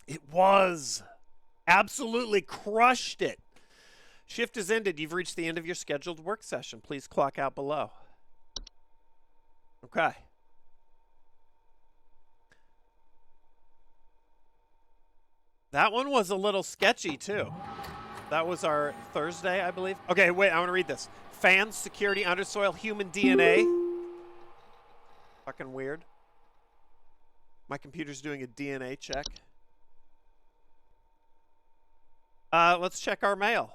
It was. Absolutely crushed it. Shift has ended. You've reached the end of your scheduled work session. Please clock out below. Okay. That one was a little sketchy, too. That was our Thursday, I believe. Okay, wait, I want to read this. Fans, security, undersoil, human DNA. Fucking weird. My computer's doing a DNA check. Let's check our mail.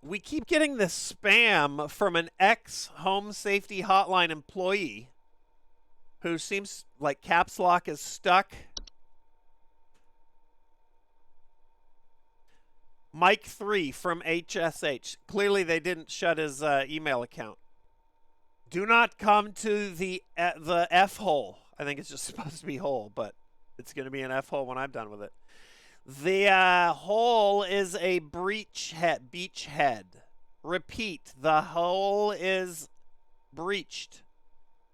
We keep getting this spam from an ex-Home Safety Hotline employee who seems like caps lock is stuck. Mike 3 from HSH. Clearly they didn't shut his email account. Do not come to the F hole. I think it's just supposed to be hole, but it's going to be an F hole when I'm done with it. The hole is a beachhead. Repeat, the hole is breached.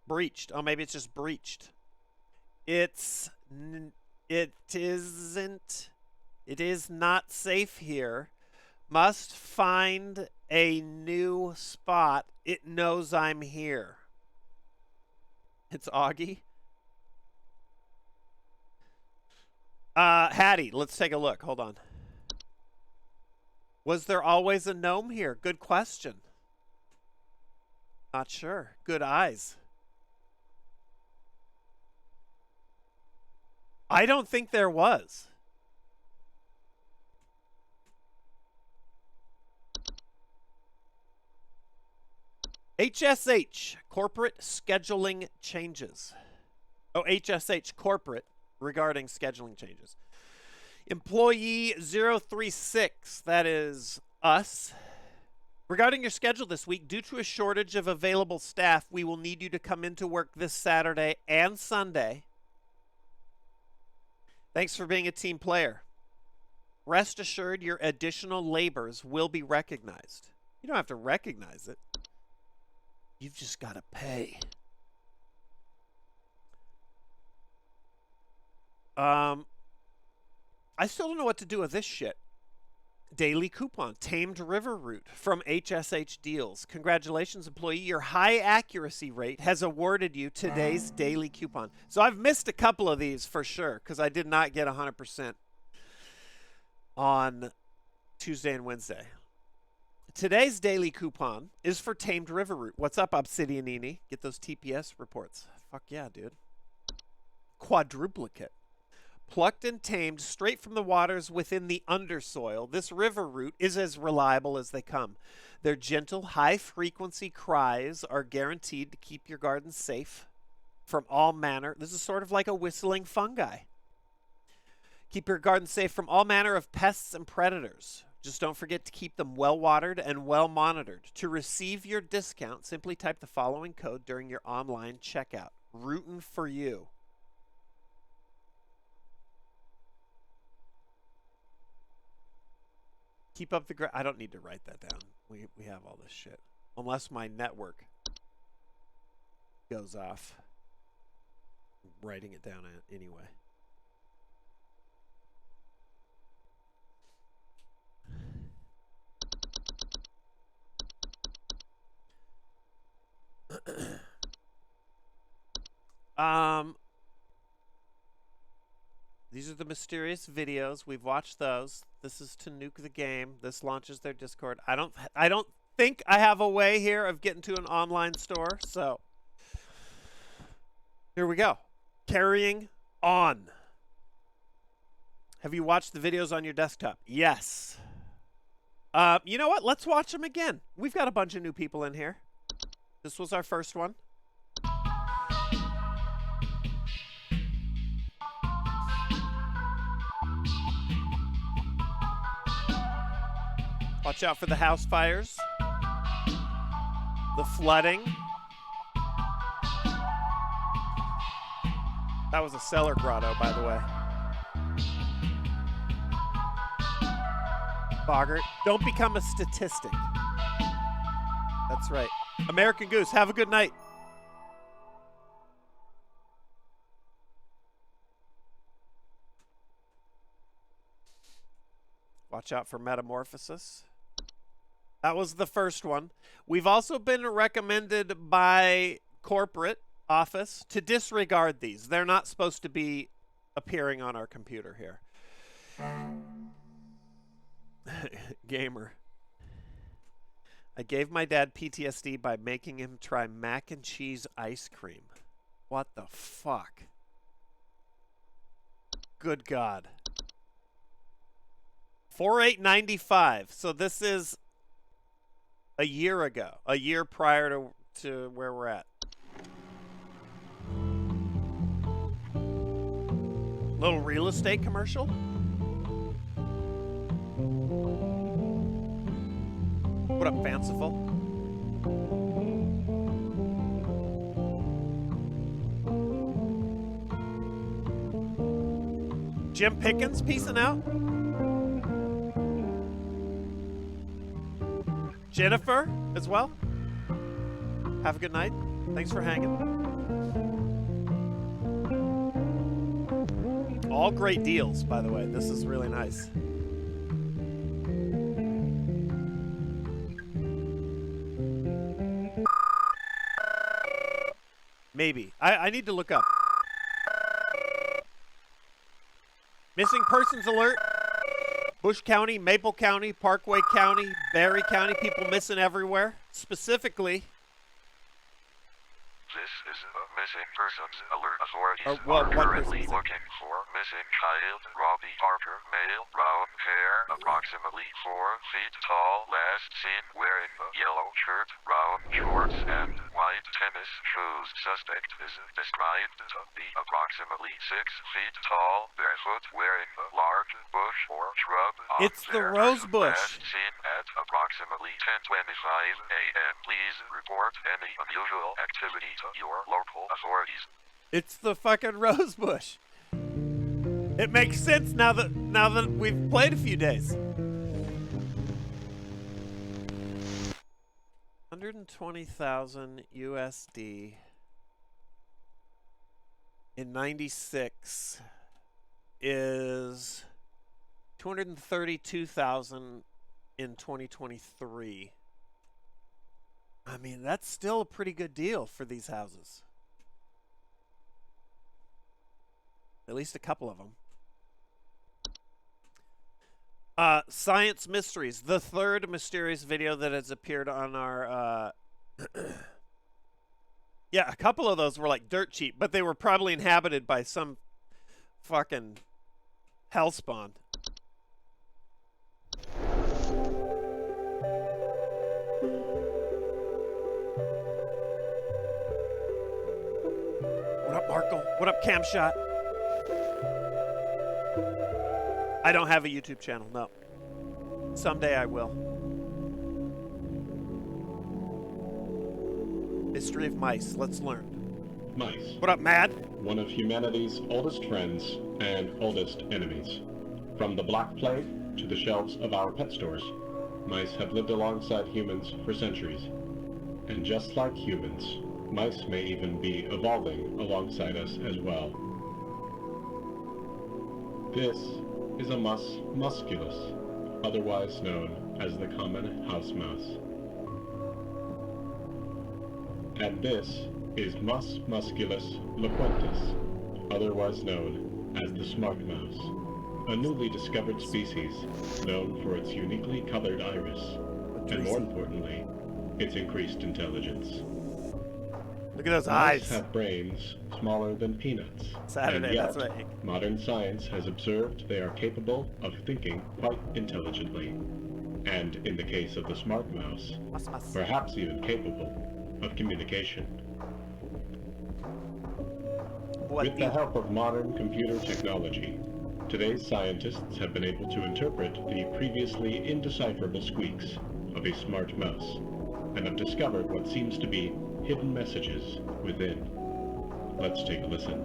Breached. Oh, maybe it's just breached. It is not safe here. Must find a new spot. It knows I'm here. It's Augie. Hattie, let's take a look. Hold on. Was there always a gnome here? Good question. Not sure. Good eyes. I don't think there was. HSH, corporate scheduling changes. Oh, HSH, corporate, regarding scheduling changes. Employee 036, that is us. Regarding your schedule this week, due to a shortage of available staff, we will need you to come into work this Saturday and Sunday. Thanks for being a team player. Rest assured your additional labors will be recognized. You don't have to recognize it. You've just got to pay. I still don't know what to do with this shit. Daily coupon, Tamed River Route from HSH Deals. Congratulations, employee. Your high accuracy rate has awarded you today's daily coupon. So I've missed a couple of these for sure because I did not get 100% on Tuesday and Wednesday. Today's daily coupon is for Tamed River Route. What's up, Obsidianini? Get those TPS reports. Fuck yeah, dude. Quadruplicate. Plucked and tamed straight from the waters within the undersoil, this river root is as reliable as they come. Their gentle, high-frequency cries are guaranteed to keep your garden safe from all manner. This is sort of like a whistling fungi. Keep your garden safe from all manner of pests and predators. Just don't forget to keep them well-watered and well-monitored. To receive your discount, simply type the following code during your online checkout. Rootin' for you. Keep up the I don't need to write that down. We have all this shit. Unless my network goes off. I'm writing it down anyway. These are the mysterious videos. We've watched those. This is to nuke the game. This launches their Discord. I don't think I have a way here of getting to an online store, so here we go. Carrying on. Have you watched the videos on your desktop? Yes. You know what? Let's watch them again. We've got a bunch of new people in here. This was our first one. Watch out for the house fires, the flooding. That was a cellar grotto, by the way. Boggart, don't become a statistic. That's right. American Goose, have a good night. Watch out for metamorphosis. That was the first one. We've also been recommended by corporate office to disregard these. They're not supposed to be appearing on our computer here. Gamer. I gave my dad PTSD by making him try mac and cheese ice cream. What the fuck? Good God. 4895. So this is a year ago, a year prior to where we're at. Little real estate commercial. What up, Fanciful? Jim Pickens peacing out. Jennifer as well. Have a good night. Thanks for hanging. All great deals, by the way. This is really nice. Maybe. I need to look up. Missing persons alert. Bush County, Maple County, Parkway County, Barry County, people missing everywhere. Specifically, this is a missing persons alert. Authorities what are currently missing? looking for missing child Robbie Parker, male, brown hair, approximately 4 feet tall, last seen wearing a yellow shirt, brown shorts, and white tennis shoes. Suspect is described to be approximately 6 feet tall, barefoot, wearing a large bush or shrub. It's the rose bush. Last seen at approximately 10:25 a.m. Please report any unusual activity to your local authorities. it's the fucking rose bush. It makes sense now that we've played a few days. 120,000 USD in 96. is 232,000 in 2023. I mean, that's still a pretty good deal for these houses. At least a couple of them. Science Mysteries, the third mysterious video that has appeared on our... yeah, a couple of those were like dirt cheap, but they were probably inhabited by some fucking hellspawn. What up, Markle? What up, Camshot? I don't have a YouTube channel, no. Someday I will. History of mice. Let's learn. Mice. What up, Mad? One of humanity's oldest friends and oldest enemies. From the Black Plague to the shelves of our pet stores, mice have lived alongside humans for centuries. And just like humans, mice may even be evolving alongside us as well. This is a mus musculus, otherwise known as the common house mouse. And this is Mus musculus loquentis, otherwise known as the smart mouse, a newly discovered species known for its uniquely colored iris, and more importantly, its increased intelligence. Look at those Mice eyes. have brains smaller than peanuts. Saturday, and yet, that's right. modern science has observed they are capable of thinking quite intelligently. And in the case of the smart mouse, perhaps even capable of communication. With the help of modern computer technology, today's scientists have been able to interpret the previously indecipherable squeaks of a smart mouse, and have discovered what seems to be hidden messages within. Let's take a listen.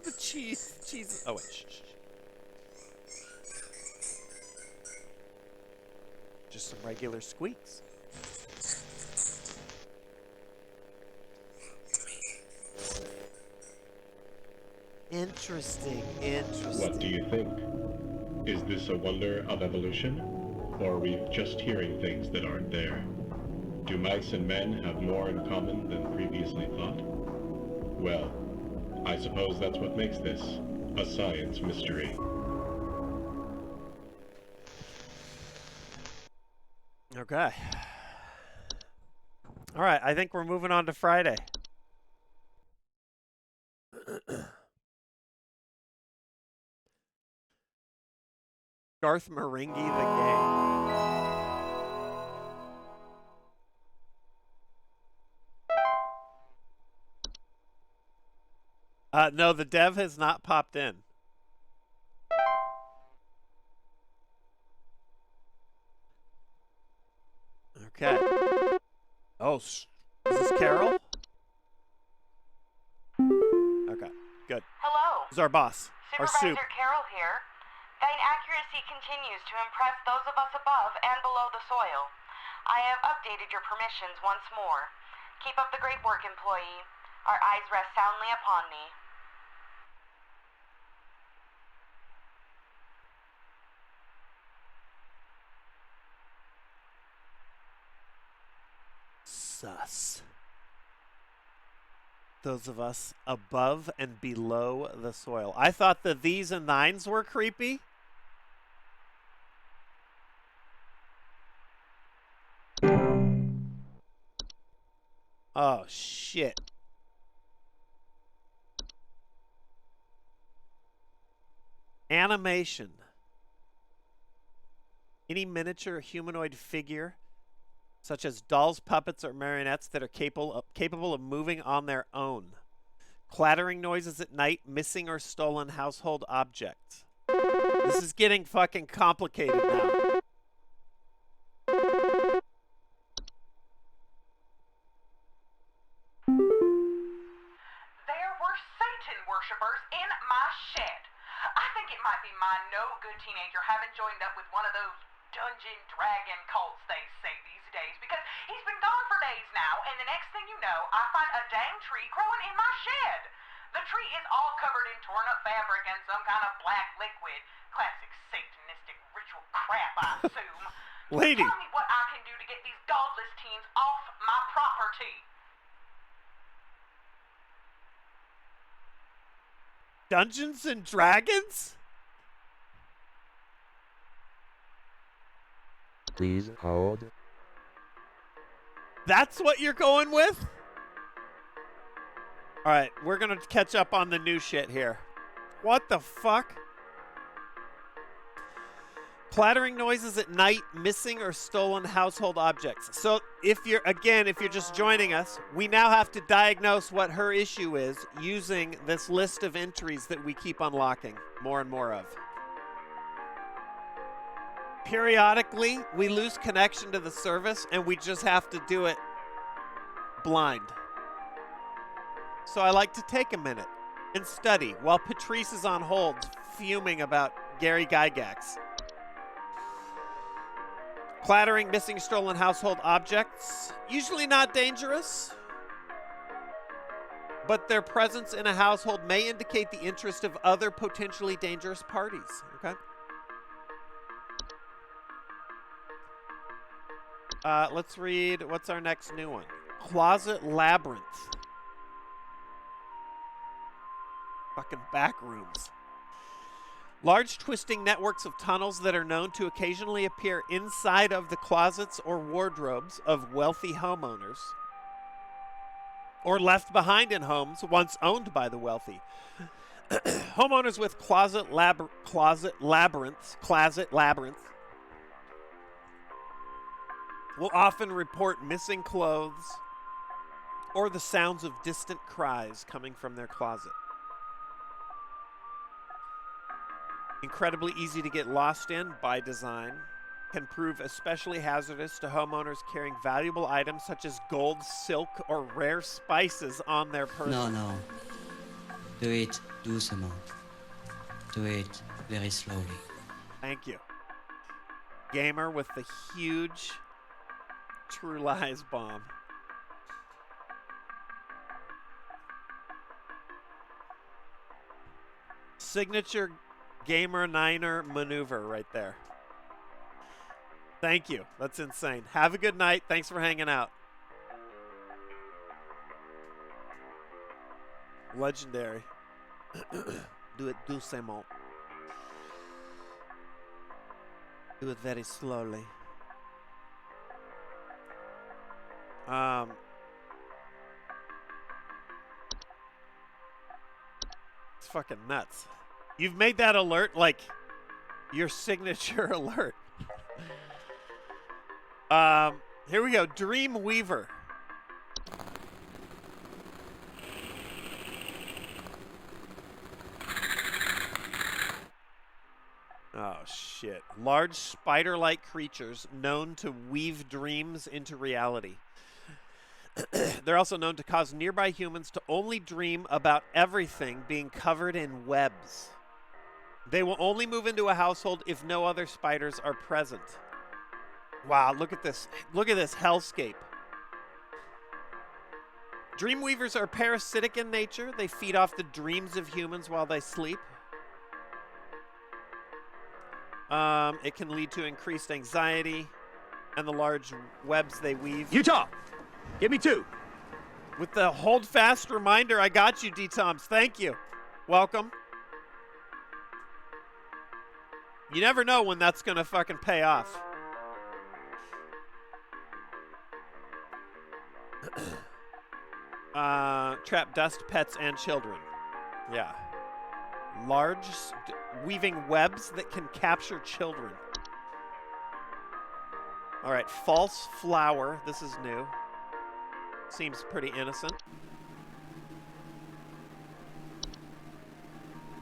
The cheese. Oh, wait. Shh. Just some regular squeaks. Interesting. What do you think? Is this a wonder of evolution? Or are we just hearing things that aren't there? Do mice and men have more in common than previously thought? Well, I suppose that's what makes this a science mystery. Okay. All right, I think we're moving on to Friday. Garth Marenghi the Game. No, the dev has not popped in. Okay. Oh, is this Carol? Okay, good. Hello. This is our boss, our soup. Supervisor Carol here. Thine accuracy continues to impress those of us above and below the soil. I have updated your permissions once more. Keep up the great work, employee. Our eyes rest soundly upon thee. Sus. Those of us above and below the soil. I thought the these and thines were creepy. Oh, shit. Animation. Any miniature humanoid figure, such as dolls, puppets, or marionettes that are capable of moving on their own. Clattering noises at night, missing or stolen household objects. This is getting fucking complicated now. There were Satan worshippers in my shed. I think it might be my no-good teenager having joined up with one of those Dungeon Dragon cults they say these days, because he's been gone for days now, and the next thing you know, I find a dang tree growing in my shed. The tree is all covered in torn up fabric and some kind of black liquid. Classic satanistic ritual crap, I assume. Lady. Tell me what I can do to get these godless teens off my property. Dungeons and Dragons? Please hold. That's what you're going with? Alright, we're gonna catch up on the new shit here. What the fuck? Clattering noises at night, missing or stolen household objects. So if you're just joining us, we now have to diagnose what her issue is using this list of entries that we keep unlocking more and more of. Periodically, we lose connection to the service and we just have to do it blind. So I like to take a minute and study while Patrice is on hold, fuming about Gary Gygax. Clattering, missing, stolen household objects. Usually not dangerous, but their presence in a household may indicate the interest of other potentially dangerous parties. Okay? Let's read, what's our next new one? Closet Labyrinth. Fucking back rooms. Large twisting networks of tunnels that are known to occasionally appear inside of the closets or wardrobes of wealthy homeowners, or left behind in homes once owned by the wealthy. Homeowners with closet labyrinths will often report missing clothes or the sounds of distant cries coming from their closet. Incredibly easy to get lost in by design, can prove especially hazardous to homeowners carrying valuable items such as gold, silk, or rare spices on their person. No. Do it doucement. Do it very slowly. Thank you. Gamer with the huge True Lies bomb. Signature Gamer Niner maneuver right there. Thank you. That's insane. Have a good night. Thanks for hanging out. Legendary. Do it doucement. Do it very slowly. It's fucking nuts. You've made that alert like your signature alert. Here we go. Dream Weaver. Oh, shit. Large spider-like creatures known to weave dreams into reality. They're also known to cause nearby humans to only dream about everything being covered in webs. They will only move into a household if no other spiders are present. Wow, look at this. Look at this hellscape. Dreamweavers are parasitic in nature. They feed off the dreams of humans while they sleep. It can lead to increased anxiety and the large webs they weave. Utah, give me 2. With the hold fast reminder, I got you, D-Toms. Thank you. Welcome. You never know when that's going to fucking pay off. Trap dust, pets, and children. Yeah. Large weaving webs that can capture children. All right, false flower. This is new. Seems pretty innocent.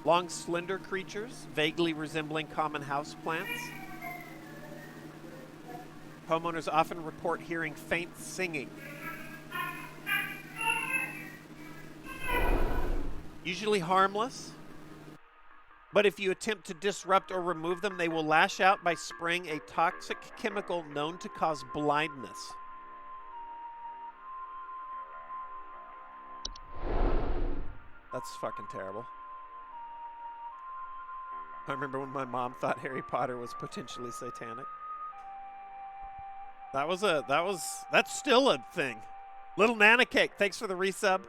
Long, slender creatures, vaguely resembling common houseplants. Homeowners often report hearing faint singing. Usually harmless, but if you attempt to disrupt or remove them, they will lash out by spraying a toxic chemical known to cause blindness. That's fucking terrible. I remember when my mom thought Harry Potter was potentially satanic. That's still a thing. Little Nana Cake, thanks for the resub.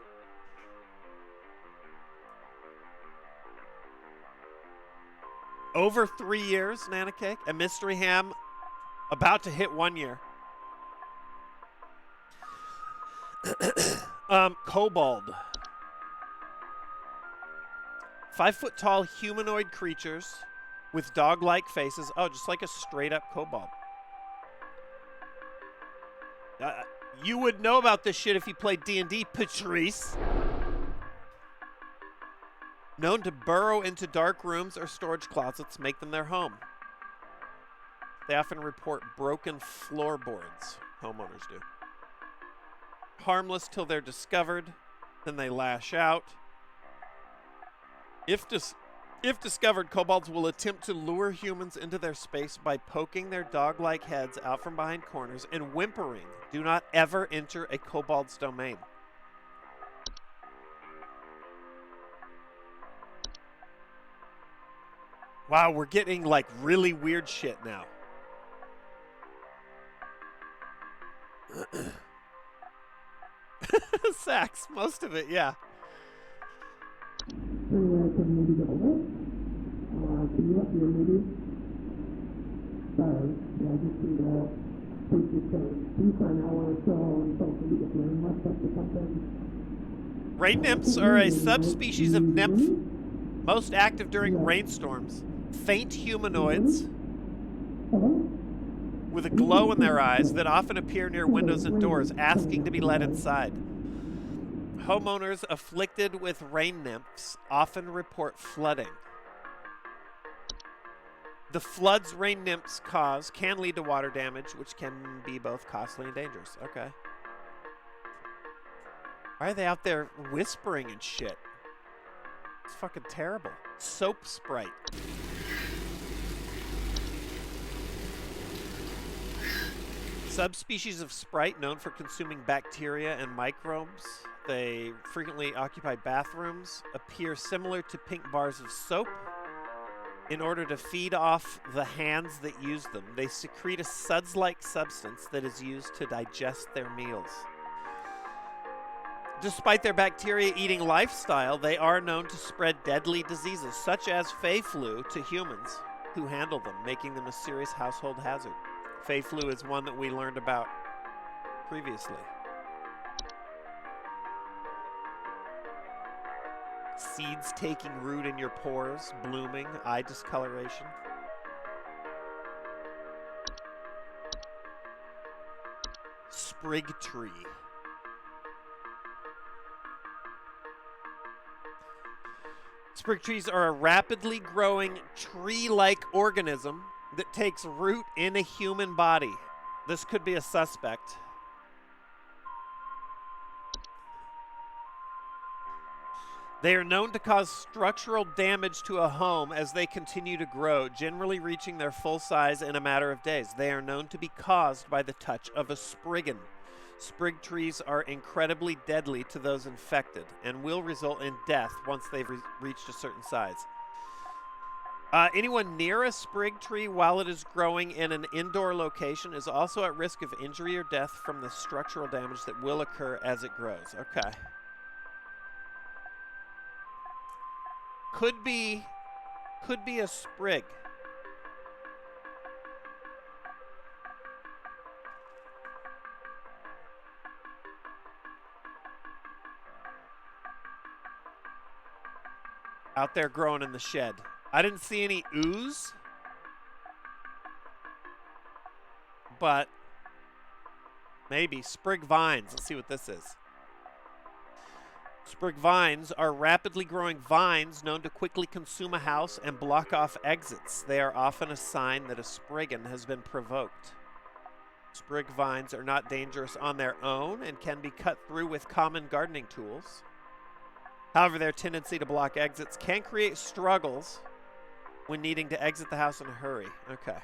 Over 3 years, Nana Cake. And Mystery Ham about to hit 1 year. Kobold. 5 foot tall humanoid creatures with dog-like faces. Oh, just like a straight up kobold. You would know about this shit if you played D&D, Patrice. Known to burrow into dark rooms or storage closets, make them their home. They often report broken floorboards. Homeowners do. Harmless till they're discovered, then they lash out. If discovered, kobolds will attempt to lure humans into their space by poking their dog-like heads out from behind corners and whimpering. Do not ever enter a kobold's domain. Wow, we're getting like really weird shit now. Sax, most of it, yeah. Rain nymphs are a subspecies of nymph most active during rainstorms. Faint humanoids with a glow in their eyes that often appear near windows and doors, asking to be let inside. Homeowners afflicted with rain nymphs often report flooding. The floods rain nymphs cause can lead to water damage, which can be both costly and dangerous. Okay. Why are they out there whispering and shit? It's fucking terrible. Soap Sprite. Subspecies of sprite known for consuming bacteria and microbes. They frequently occupy bathrooms, appear similar to pink bars of soap. In order to feed off the hands that use them, they secrete a suds-like substance that is used to digest their meals. Despite their bacteria-eating lifestyle, they are known to spread deadly diseases, such as Fey flu, to humans who handle them, making them a serious household hazard. Fey flu is one that we learned about previously. Seeds taking root in your pores, blooming, eye discoloration. Sprig tree. Sprig trees are a rapidly growing tree-like organism that takes root in a human body. This could be a suspect. They are known to cause structural damage to a home as they continue to grow, generally reaching their full size in a matter of days. They are known to be caused by the touch of a spriggan. Sprig trees are incredibly deadly to those infected and will result in death once they've reached a certain size. Anyone near a sprig tree while it is growing in an indoor location is also at risk of injury or death from the structural damage that will occur as it grows. Okay. Could be a sprig. Out there growing in the shed. I didn't see any ooze, but maybe sprig vines. Let's see what this is. Sprig vines are rapidly growing vines known to quickly consume a house and block off exits. They are often a sign that a spriggan has been provoked. Sprig vines are not dangerous on their own and can be cut through with common gardening tools. However, their tendency to block exits can create struggles when needing to exit the house in a hurry. Okay.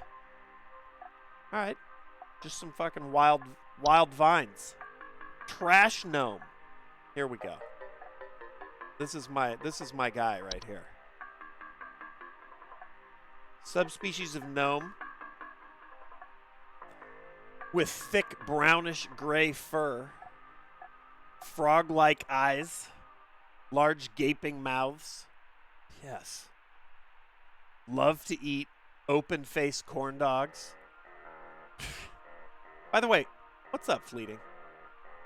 All right. Just some fucking wild vines. Trash gnome. Here we go. This is my guy right here. Subspecies of gnome with thick brownish gray fur, frog-like eyes, large gaping mouths. Yes. Love to eat open-faced corn dogs. By the way, what's up, Fleeting?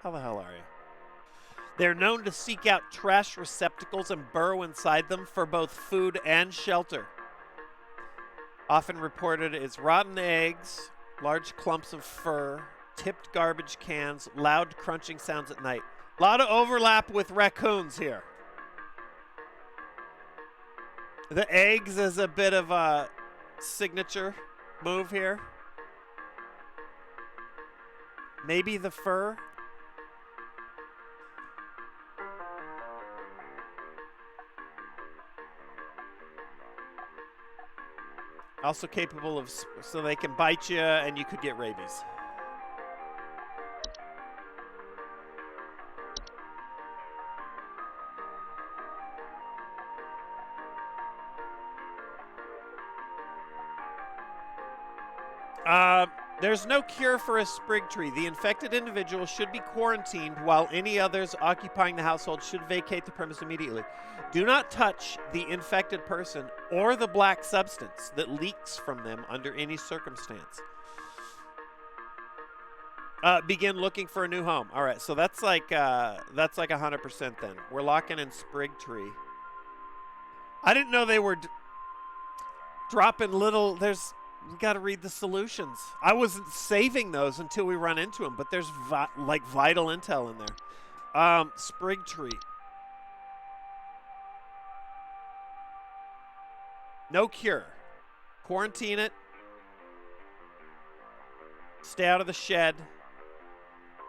How the hell are you? They're known to seek out trash receptacles and burrow inside them for both food and shelter. Often reported as rotten eggs, large clumps of fur, tipped garbage cans, loud crunching sounds at night. A lot of overlap with raccoons here. The eggs is a bit of a signature move here. Maybe the fur. Also capable of, so they can bite you and you could get rabies. There's no cure for a sprig tree. The infected individual should be quarantined while any others occupying the household should vacate the premise immediately. Do not touch the infected person or the black substance that leaks from them under any circumstance. Begin looking for a new home. All right, so that's like 100% then. We're locking in sprig tree. I didn't know they were dropping little. We got to read the solutions. I wasn't saving those until we run into them, but there's vital intel in there. Sprig tree. No cure. Quarantine it. Stay out of the shed.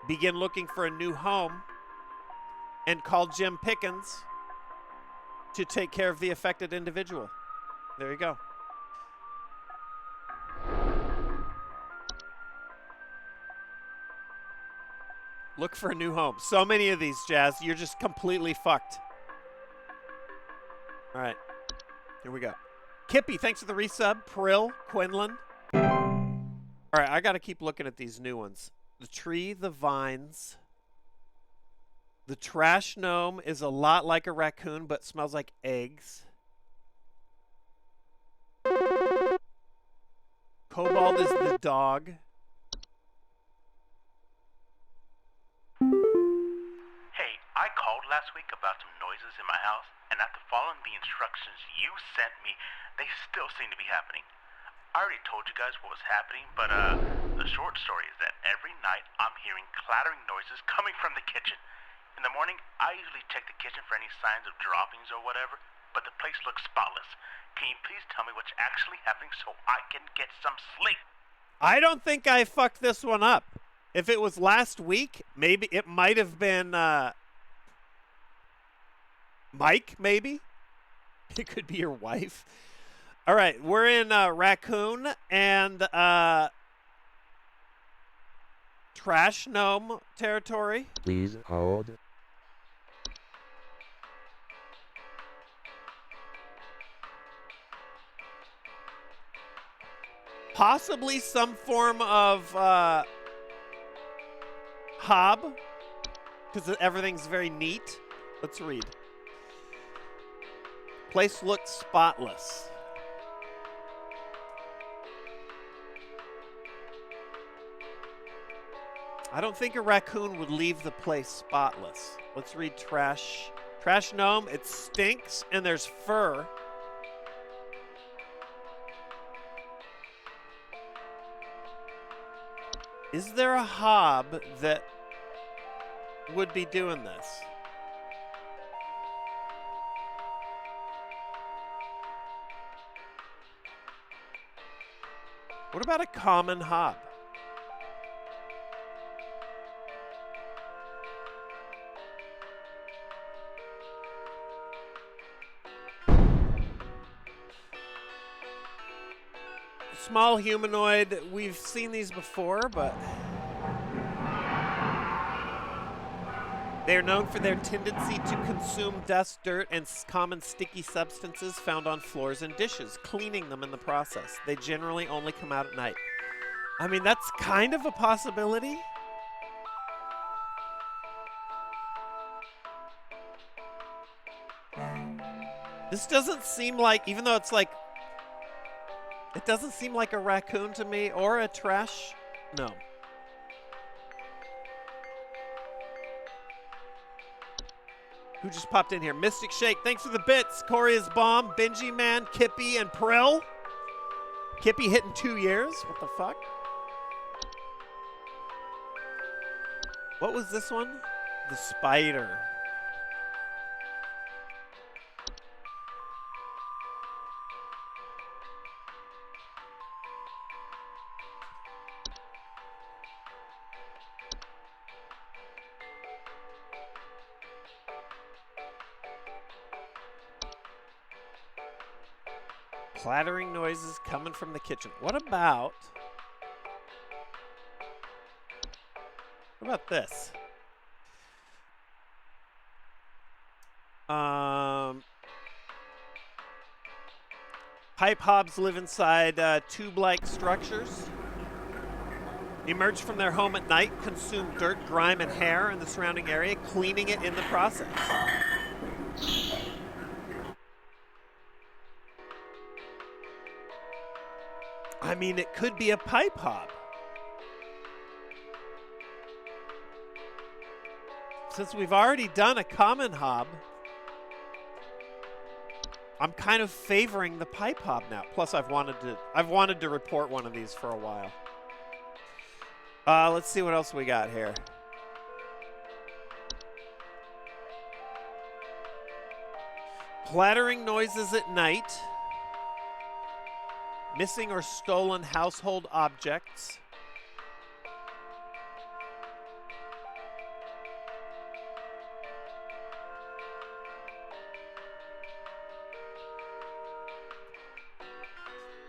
Begin looking for a new home. And call Jim Pickens to take care of the affected individual. There you go. Look for a new home. So many of these, Jazz. You're just completely fucked. All right. Here we go. Kippy, thanks for the resub. Prill, Quinlan. All right, I got to keep looking at these new ones. The tree, the vines. The trash gnome is a lot like a raccoon, but smells like eggs. Kobold is the dog. Hey, I called last week about some noises in my house, and after following the instructions you sent me, they still seem to be happening. I already told you guys what was happening, but the short story is that every night I'm hearing clattering noises coming from the kitchen. In the morning, I usually check the kitchen for any signs of droppings or whatever, but the place looks spotless. Can you please tell me what's actually happening so I can get some sleep? I don't think I fucked this one up. If it was last week, maybe it might have been Mike, maybe? It could be your wife. All right, we're in Raccoon and Trash Gnome territory. Please hold. Possibly some form of hob, because everything's very neat. Let's read. Place looks spotless. I don't think a raccoon would leave the place spotless. Let's read trash. Trash gnome, it stinks and there's fur. Is there a hob that would be doing this? What about a common hob? Small humanoid. We've seen these before, but They are known for their tendency to consume dust, dirt, and common sticky substances found on floors and dishes, cleaning them in the process. They generally only come out at night. I mean, that's kind of a possibility. This doesn't seem like, even though it's like, it doesn't seem like a raccoon to me or a trash. No. Who just popped in here? Mystic Shake, thanks for the bits. Corey is Bomb, Benji Man, Kippy, and Prill. Kippy hitting 2 years? What the fuck? What was this one? The Spider. Clattering noises coming from the kitchen. What about this? Pipe hobs live inside tube-like structures. Emerge from their home at night, consume dirt, grime, and hair in the surrounding area, cleaning it in the process. I mean, it could be a pipe hob. Since we've already done a common hob, I'm kind of favoring the pipe hob now. Plus, I've wanted to report one of these for a while. Let's see what else we got here. Clattering noises at night. Missing or stolen household objects.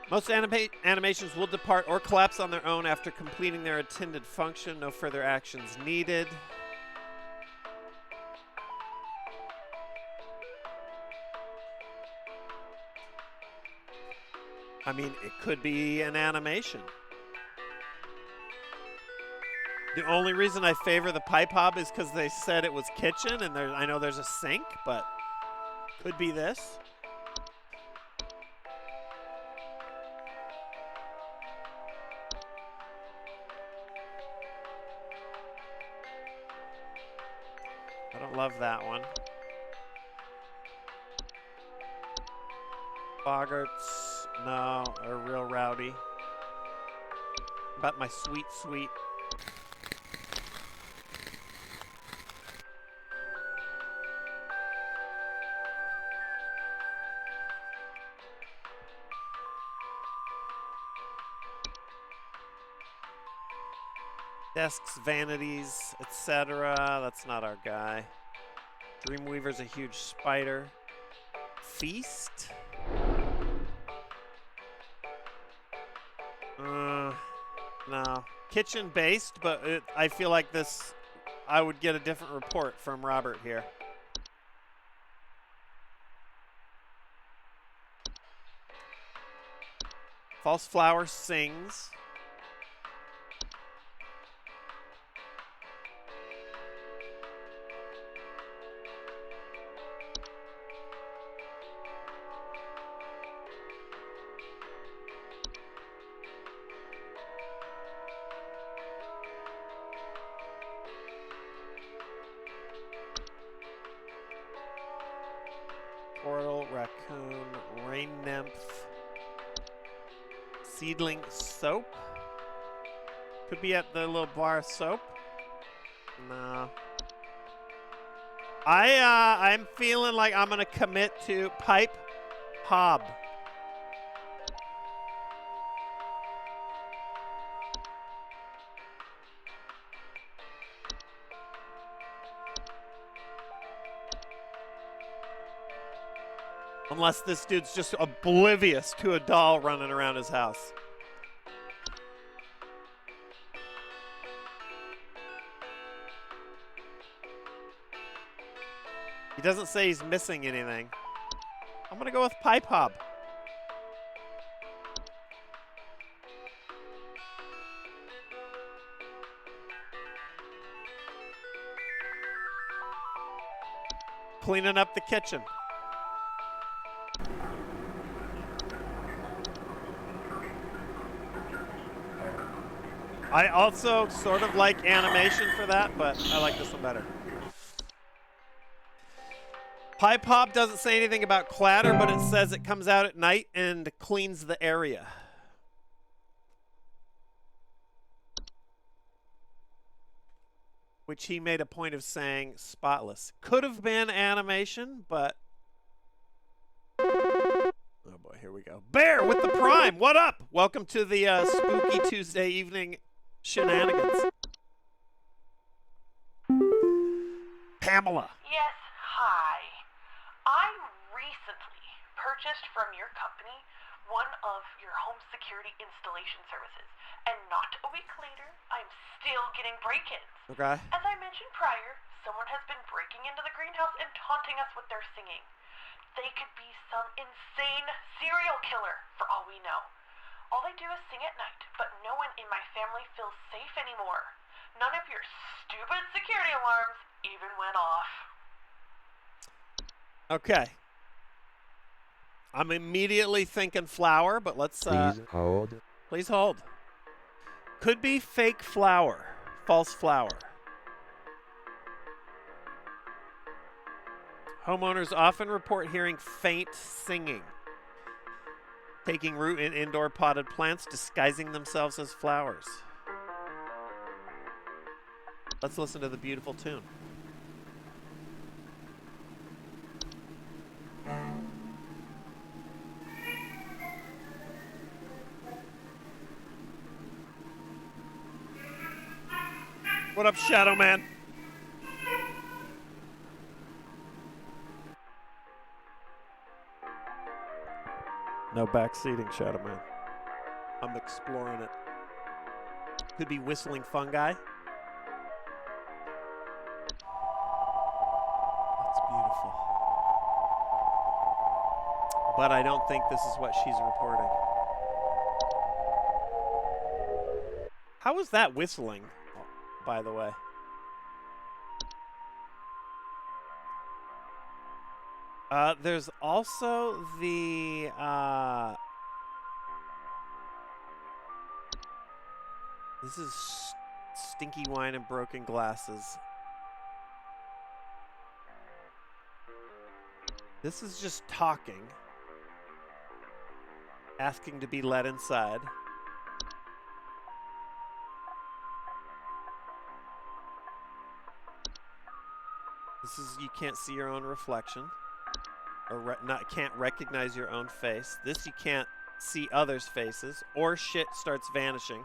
Most animations will depart or collapse on their own after completing their intended function. No further actions needed. I mean, it could be an animation. The only reason I favor the pipe hob is because they said it was kitchen, and I know there's a sink, but could be this. I don't love that one. Boggarts. No, are real rowdy. About my sweet, sweet. Desks, vanities, etc. That's not our guy. Dreamweaver's a huge spider. Feast? No. Kitchen based, but I feel like this, I would get a different report from Robert here. False Flower sings. Portal, raccoon, rain nymph, seedling soap. Could be at the little bar of soap. No. I'm feeling like I'm gonna commit to pipe hob. Unless this dude's just oblivious to a doll running around his house. doesn't say he's missing anything. I'm gonna go with Pipe Hob. Cleaning up the kitchen. I also sort of like animation for that, but I like this one better. Pipe Hob doesn't say anything about clatter, but it says it comes out at night and cleans the area. Which he made a point of saying spotless. Could have been animation, but... Oh boy, here we go. Bear with the Prime, what up? Welcome to the spooky Tuesday evening shenanigans. Pamela. Yes, hi. I recently purchased from your company one of your home security installation services, and not a week later, I'm still getting break-ins. Okay. As I mentioned prior, someone has been breaking into the greenhouse and taunting us with their singing. They could be some insane serial killer, for all we know. All they do is sing at night, but no one in my family feels safe anymore. None of your stupid security alarms even went off. Okay. I'm immediately thinking flower, but let's... Please hold. Please hold. Could be fake flower. False flower. Homeowners often report hearing faint singing, taking root in indoor potted plants, disguising themselves as flowers. Let's listen to the beautiful tune. What up, Shadow Man? No backseating, Shadow Man. I'm exploring it. Could be whistling fungi. That's beautiful. But I don't think this is what she's reporting. How was that whistling, by the way? There's also the this is stinky wine and broken glasses. This is just talking, asking to be let inside. This is you can't see your own reflection. Or can't recognize your own face. This you can't see others' faces. Or shit starts vanishing.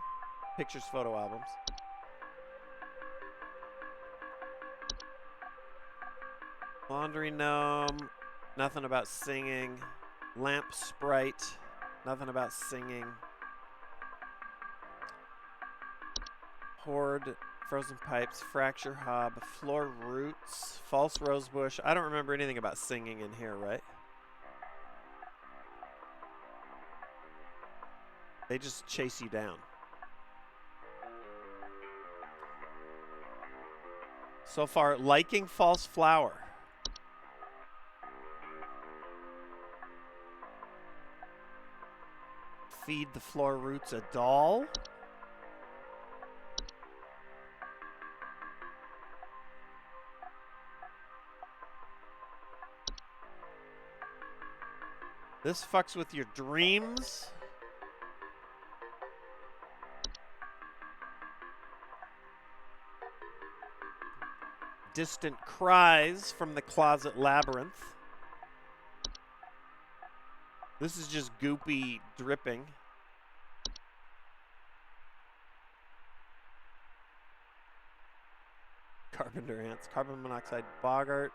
Pictures, photo albums. Laundry gnome. Nothing about singing. Lamp sprite. Nothing about singing. Horde. Frozen pipes, fracture hob, floor roots, false rosebush. I don't remember anything about singing in here, right? They just chase you down. So far, liking false flower. Feed the floor roots a doll. This fucks with your dreams. Distant cries from the closet labyrinth. This is just goopy dripping. Carpenter ants, carbon monoxide, boggart,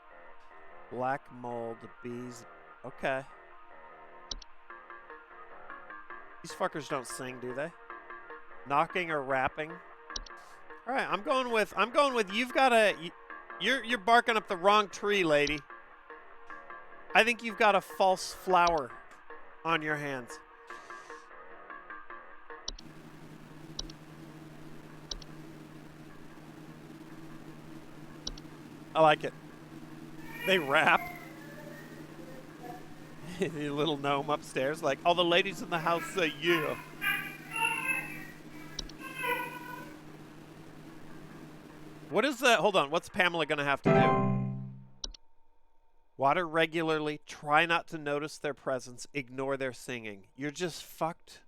black mold, bees. Okay. These fuckers don't sing, do they? Knocking or rapping? All right, I'm going with you've got a you're barking up the wrong tree, lady. I think you've got a false flower on your hands. I like it. They rap. The little gnome upstairs, like, all the ladies in the house say yeah. What is that? Hold on. What's Pamela going to have to do? Water regularly. Try not to notice their presence. Ignore their singing. You're just fucked.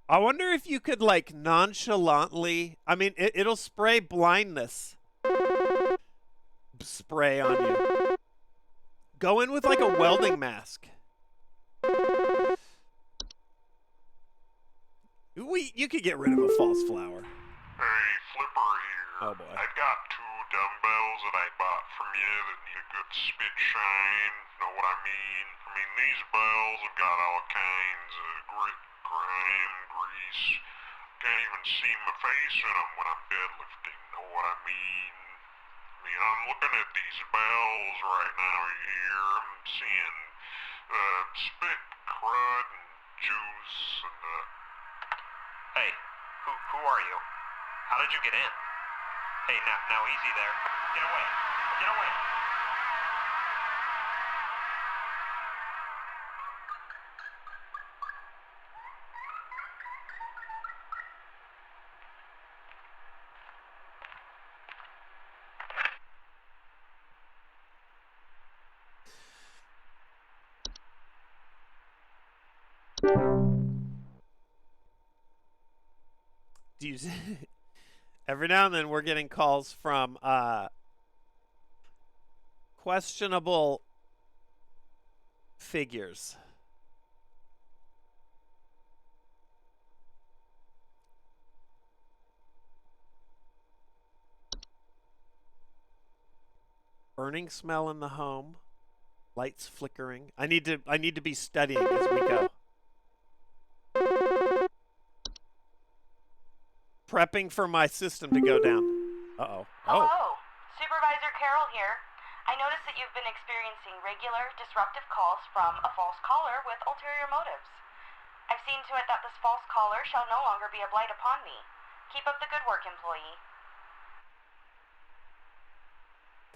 I wonder if you could, like, nonchalantly... I mean, it'll spray blindness. Spray on you. Go in with, like, a welding mask. You could get rid of a false flower. Hey, Flipper here. Oh, boy. I've got 2 dumbbells that I bought from you that need a good spit shine. Know what I mean? I mean, these bells have got all kinds of grit, grime, grease. Can't even see my face in them when I'm deadlifting. Know what I mean? I mean, I'm looking at these bells right now here. I'm seeing spit, crud, and juice, and Hey, who are you? How did you get in? Hey, now easy there. Get away. Get away. Do you every now and then we're getting calls from questionable figures. Burning smell in the home. Lights flickering. I need to be studying as we go. Prepping for my system to go down. Uh-oh. Hello, Supervisor Carol here. I noticed that you've been experiencing regular, disruptive calls from a false caller with ulterior motives. I've seen to it that this false caller shall no longer be a blight upon me. Keep up the good work, employee.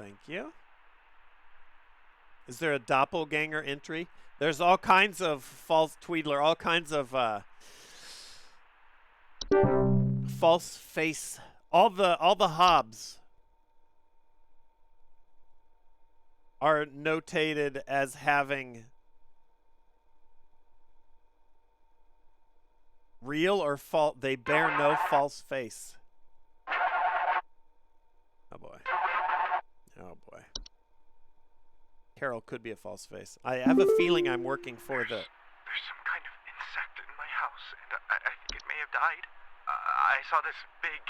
Thank you. Is there a doppelganger entry? There's all kinds of false Tweedler, all kinds of false face, all the Hobbs are notated as having real or false. They bear no false face. Oh boy. Oh boy. Carol could be a false face. I have a feeling I'm working for the... There's some kind of insect in my house, and I think it may have died. I saw this big,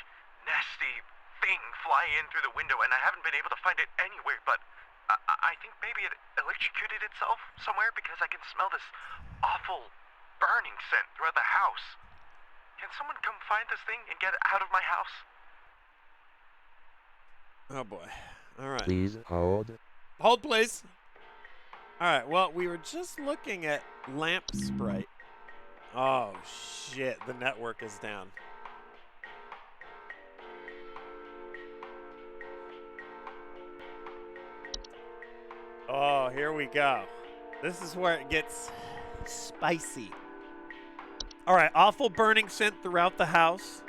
nasty thing fly in through the window, and I haven't been able to find it anywhere, but I think maybe it electrocuted itself somewhere because I can smell this awful burning scent throughout the house. Can someone come find this thing and get it out of my house? Oh boy. All right. Please hold. Hold, please. All right. Well, we were just looking at Lamp Sprite. Oh, shit. The network is down. Oh, here we go. This is where it gets spicy. All right. Awful burning scent throughout the house.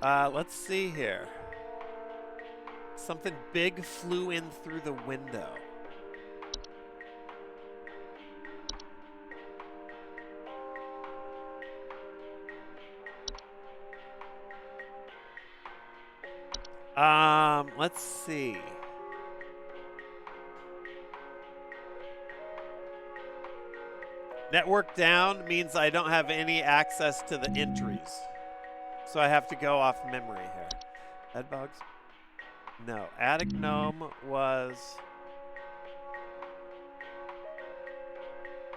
Let's see here. Something big flew in through the window. Let's see. Network down means I don't have any access to the entries. So I have to go off memory here. Bedbugs? No. Attic Gnome was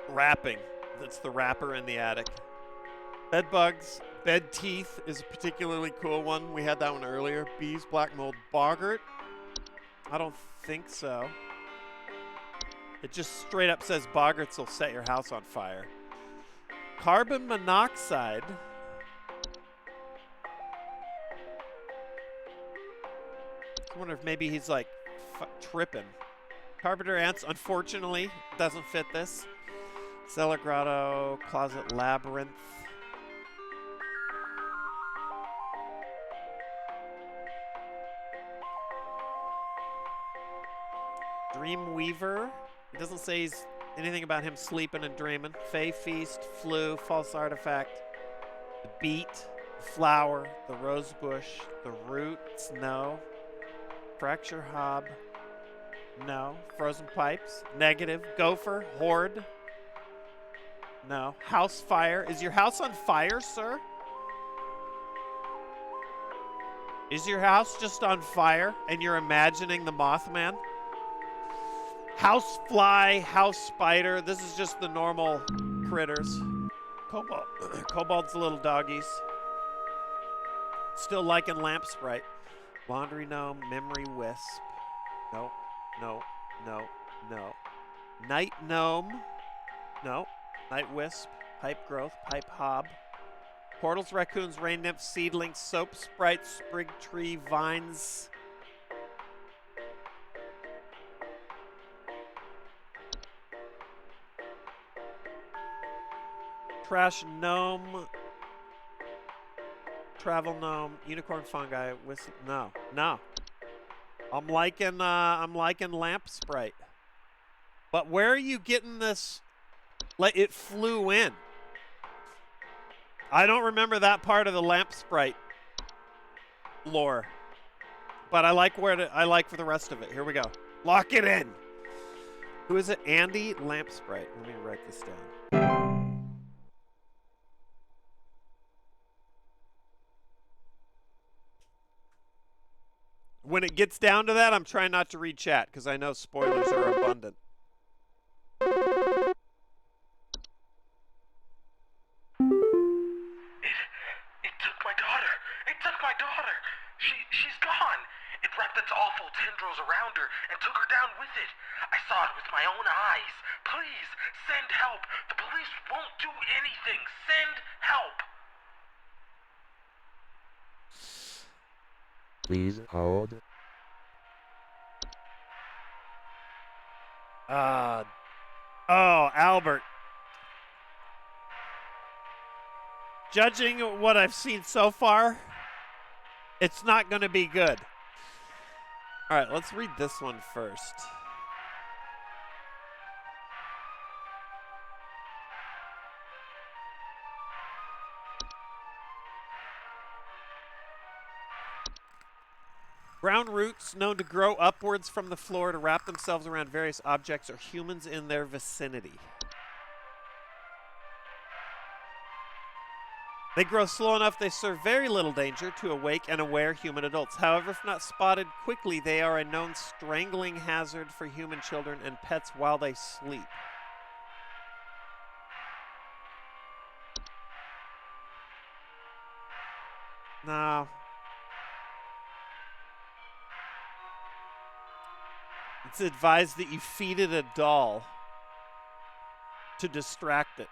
rapping. That's the rapper in the attic. Bedbugs Bed teeth is a particularly cool one. We had that one earlier. Bees, black mold, boggart. I don't think so. It just straight up says boggarts will set your house on fire. Carbon monoxide. I wonder if maybe he's like tripping. Carpenter ants, unfortunately, doesn't fit this. Cellar grotto, closet labyrinth. Dreamweaver. It doesn't say anything about him sleeping and dreaming. Fey feast, flu, false artifact. The beet, the flower, the rose bush, the roots, no. Fracture hob, no. Frozen pipes, negative. Gopher, horde, no. House fire. Is your house on fire, sir? Is your house just on fire and you're imagining the Mothman? House fly, house spider. This is just the normal critters. Kobold. Kobold's little doggies. Still liking lamp sprite. Laundry gnome, memory wisp. No, no, no, no. Night gnome. No. Night wisp. Pipe growth. Pipe hob. Portals, raccoons, rain nymphs, seedlings, soap sprite, sprig tree, vines. Trash gnome. Travel gnome. Unicorn fungi. Whistle. No. No. I'm liking lamp sprite. But where are you getting this? Like it flew in. I don't remember that part of the lamp sprite lore. But I like for the rest of it. Here we go. Lock it in. Who is it? Andy Lamp Sprite. Let me write this down. When it gets down to that, I'm trying not to read chat because I know spoilers are abundant. It took my daughter. It took my daughter. She's gone. It wrapped its awful tendrils around her and took her down with it. I saw it with my own eyes. Please, send help. The police won't do anything. Send help. Please hold. Oh, Albert. Judging what I've seen so far, it's not going to be good. All right, let's read this one first. Brown roots known to grow upwards from the floor to wrap themselves around various objects or humans in their vicinity. They grow slow enough they serve very little danger to awake and aware human adults. However, if not spotted quickly, they are a known strangling hazard for human children and pets while they sleep. No. It's advised that you feed it a doll to distract it.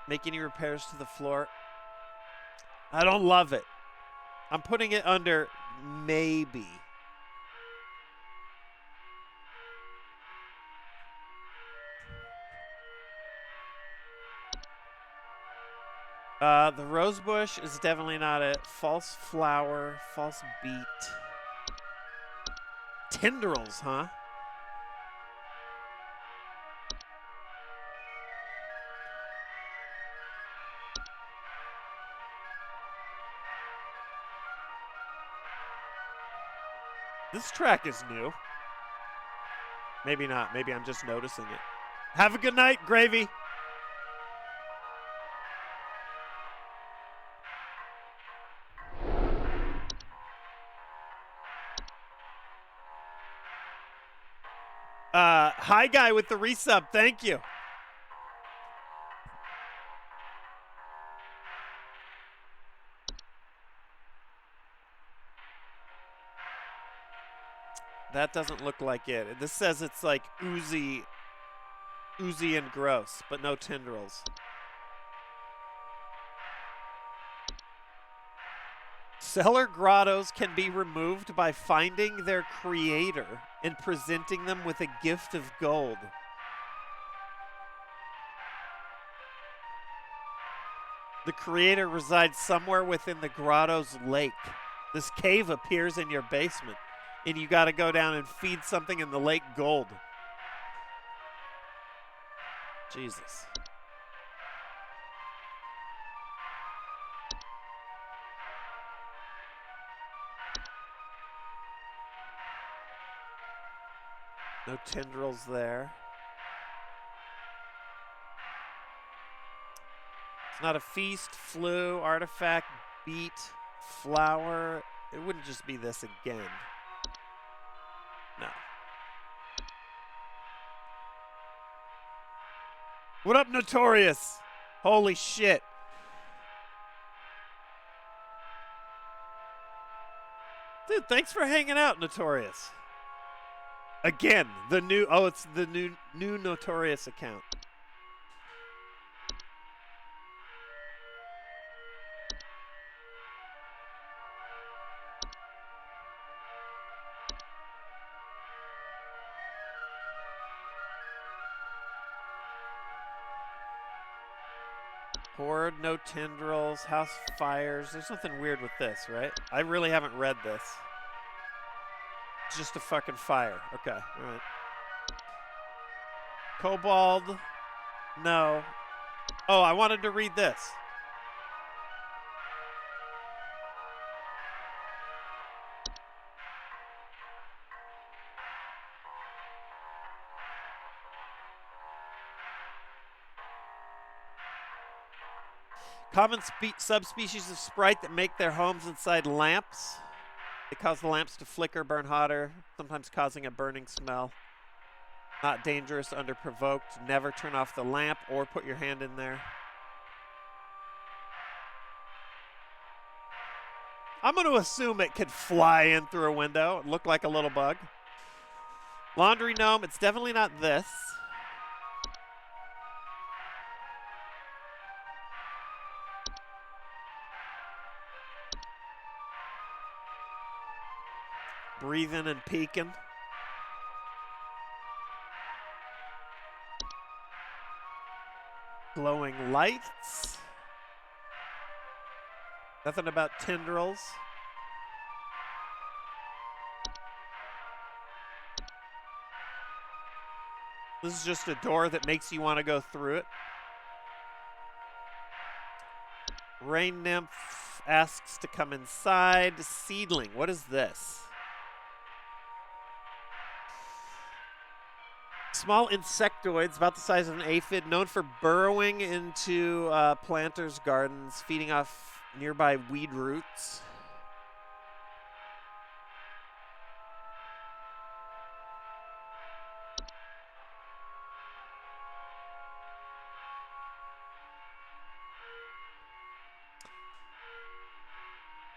Make any repairs to the floor? I don't love it. I'm putting it under maybe. The rose bush is definitely not it. False flower, false beet. Tendrils, huh? This track is new. Maybe not. Maybe I'm just noticing it. Have a good night, Gravy. Hi, guy with the resub. Thank you. That doesn't look like it. This says it's like oozy and gross, but no tendrils. Cellar grottos can be removed by finding their creator and presenting them with a gift of gold. The creator resides somewhere within the grotto's lake. This cave appears in your basement, and you gotta go down and feed something in the lake gold. Jesus. No tendrils there. It's not a feast, flu, artifact, beet, flower. It wouldn't just be this again. No. What up, Notorious? Holy shit. Dude, thanks for hanging out, Notorious. Again, the new, it's the new Notorious account. Horde, no tendrils, house fires. There's nothing weird with this, right? I really haven't read this. It's just a fucking fire. Okay, alright. Kobold. No. Oh, I wanted to read this. Common subspecies of sprite that make their homes inside lamps. They cause the lamps to flicker, burn hotter, sometimes causing a burning smell. Not dangerous, underprovoked. Never turn off the lamp or put your hand in there. I'm going to assume it could fly in through a window. It looked like a little bug. Laundry gnome. It's definitely not this. Breathing and peeking. Glowing lights. Nothing about tendrils. This is just a door that makes you want to go through it. Rain nymph asks to come inside. Seedling. What is this? Small insectoids about the size of an aphid, known for burrowing into planters' gardens, feeding off nearby weed roots.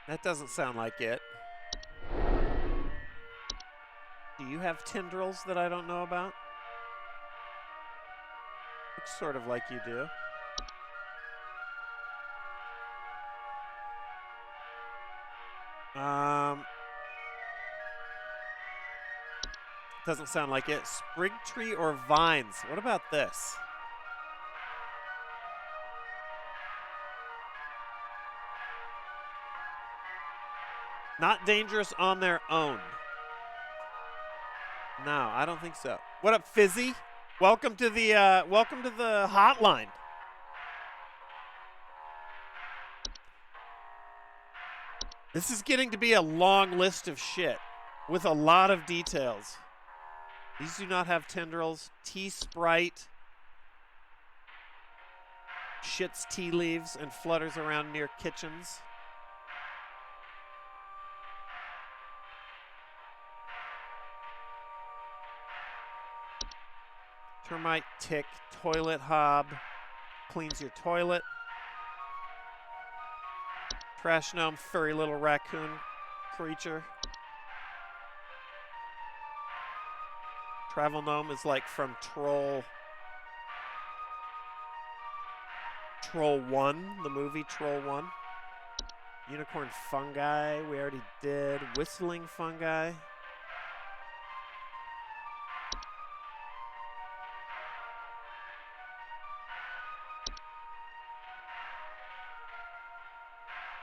That doesn't sound like it. Do you have tendrils that I don't know about? Looks sort of like you do. Doesn't sound like it. Sprig tree or vines? What about this? Not dangerous on their own. No, I don't think so. What up, Fizzy? Welcome to the hotline. This is getting to be a long list of shit with a lot of details. These do not have tendrils. Tea sprite shits tea leaves and flutters around near kitchens. Termite tick, toilet hob, cleans your toilet. Trash gnome, furry little raccoon creature. Travel gnome is like from Troll 1, the movie Troll 1. Unicorn fungi, we already did. Whistling fungi.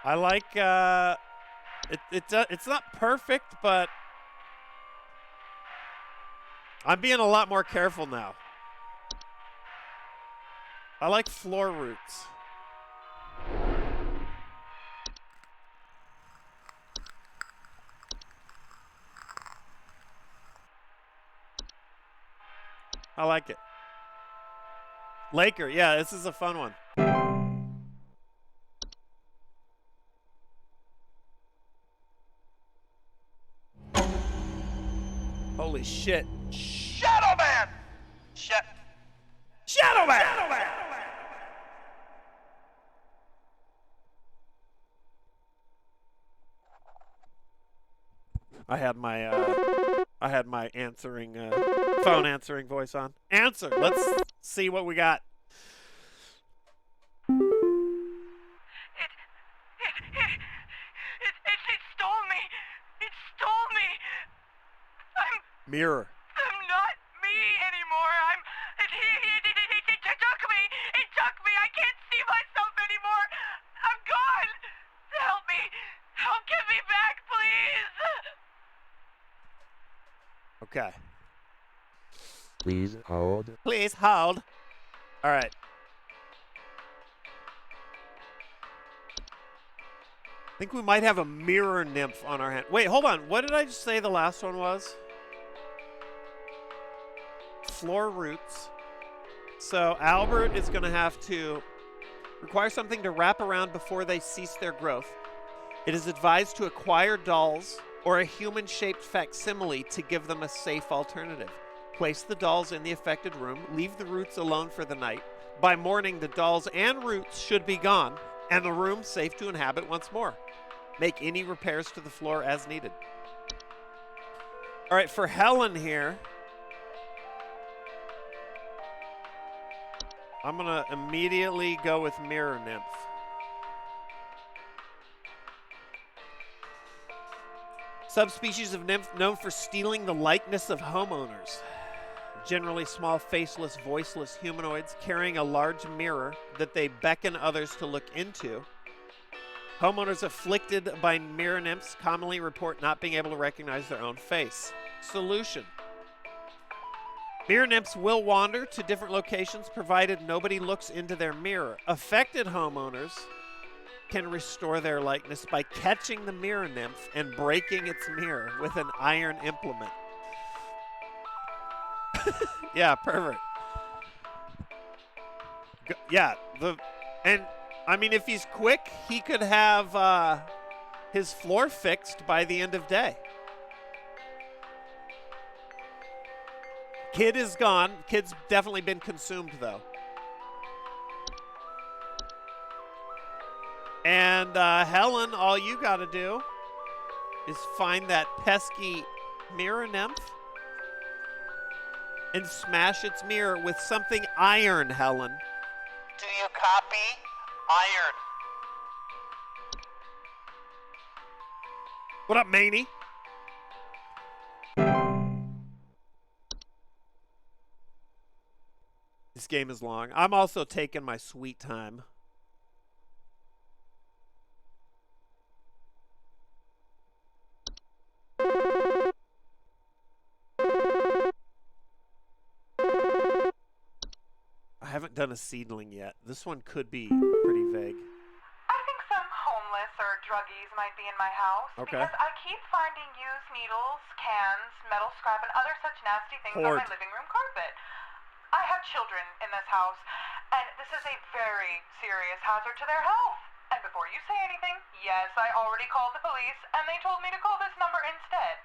I like, it's not perfect, but I'm being a lot more careful now. I like floor roots. I like it. Laker, yeah, this is a fun one. Holy shit. Shadow Man! Shadow Man! I had my answering phone answering voice on. Answer. Let's see what we got. It stole me. It stole me. Mirror. I'm not me anymore. It took me. It took me. I can't see myself anymore. I'm gone. Help me. Help, get me back, please. Okay. Please hold. Please hold. All right. I think we might have a mirror nymph on our hand. Wait, hold on. What did I just say the last one was? Floor roots. So Albert is going to have to require something to wrap around before they cease their growth. It is advised to acquire dolls or a human-shaped facsimile to give them a safe alternative. Place the dolls in the affected room. Leave the roots alone for the night. By morning, the dolls and roots should be gone, and the room safe to inhabit once more. Make any repairs to the floor as needed. All right, for Helen here, I'm going to immediately go with Mirror Nymph. Subspecies of nymph known for stealing the likeness of homeowners. Generally small, faceless, voiceless humanoids carrying a large mirror that they beckon others to look into. Homeowners afflicted by mirror nymphs commonly report not being able to recognize their own face. Solution. Mirror nymphs will wander to different locations provided nobody looks into their mirror. Affected homeowners can restore their likeness by catching the mirror nymph and breaking its mirror with an iron implement. Yeah, perfect. Yeah, and I mean, if he's quick, he could have his floor fixed by the end of day. Kid is gone. Kid's definitely been consumed, though. And Helen, all you got to do is find that pesky mirror nymph and smash its mirror with something iron, Helen. Do you copy? Iron. What up, Maney? This game is long. I'm also taking my sweet time. I haven't done a seedling yet. This one could be pretty vague. I think some homeless or druggies might be in my house. Okay. Because I keep finding used needles, cans, metal scrap, and other such nasty things on my living room carpet. I have children in this house, and this is a very serious hazard to their health. And before you say anything, yes, I already called the police, and they told me to call this number instead.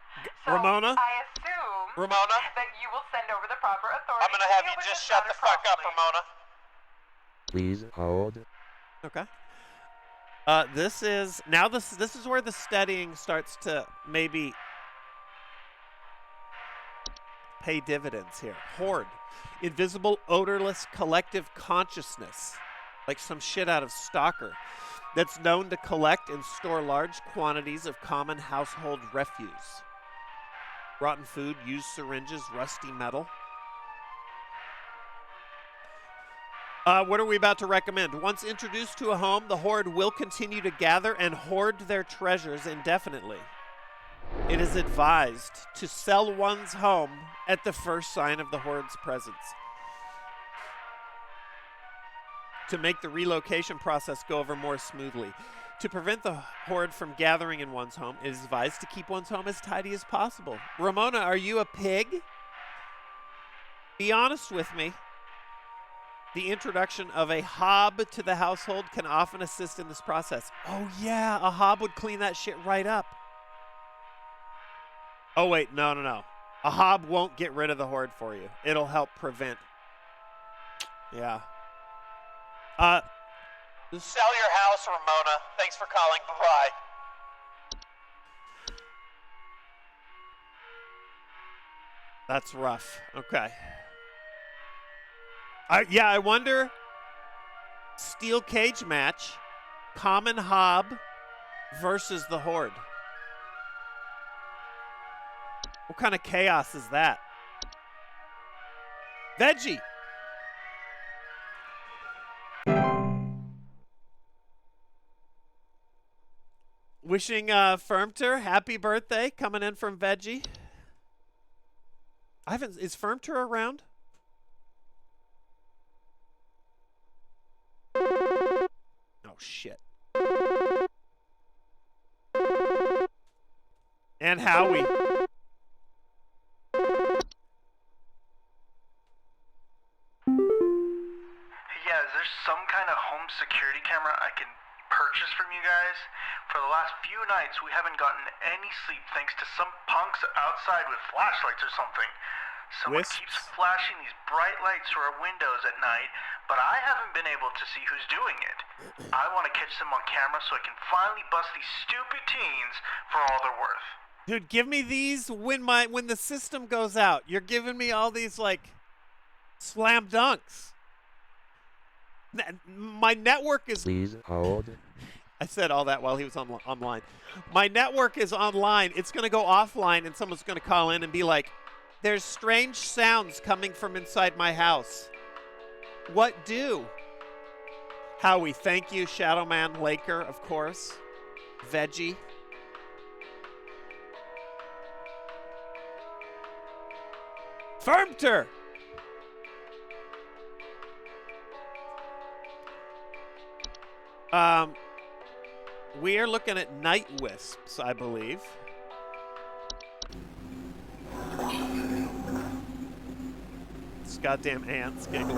So Ramona? I assume Ramona? that you will send over the proper authorities. I'm gonna have you just shut the fuck up, Ramona. Please hold. Okay. This is where the steadying starts to maybe pay dividends here. Horde. Invisible, odorless, collective consciousness. Like some shit out of Stalker. That's known to collect and store large quantities of common household refuse. Rotten food, used syringes, rusty metal. What are we about to recommend? Once introduced to a home, the Horde will continue to gather and hoard their treasures indefinitely. It is advised to sell one's home at the first sign of the Horde's presence. To make the relocation process go over more smoothly. To prevent the Horde from gathering in one's home, it is advised to keep one's home as tidy as possible. Ramona, are you a pig? Be honest with me. The introduction of a hob to the household can often assist in this process. Oh yeah, a hob would clean that shit right up. Oh wait, no. A hob won't get rid of the Horde for you. It'll help prevent. Yeah. Sell your house, Ramona. Thanks for calling. Bye-bye. That's rough. Okay. I wonder. Steel cage match. Common hob versus the Horde. What kind of chaos is that? Veggie. Wishing Firmter happy birthday coming in from Veggie. Is Firmter around? Oh shit. And Howie. Yeah, is there some kind of home security camera I can purchase from you guys? For the last few nights, we haven't gotten any sleep thanks to some punks outside with flashlights or something. Someone keeps flashing these bright lights through our windows at night, but I haven't been able to see who's doing it. I want to catch them on camera so I can finally bust these stupid teens for all they're worth. Dude, give me these when the system goes out. You're giving me all these like slam dunks. My network is. Please hold. I said all that while he was online. My network is online. It's going to go offline, and someone's going to call in and be like, "There's strange sounds coming from inside my house. What do?" Howie, thank you. Shadowman Laker, of course. Veggie. Firmter. We are looking at night wisps, I believe. It's goddamn ants giggling.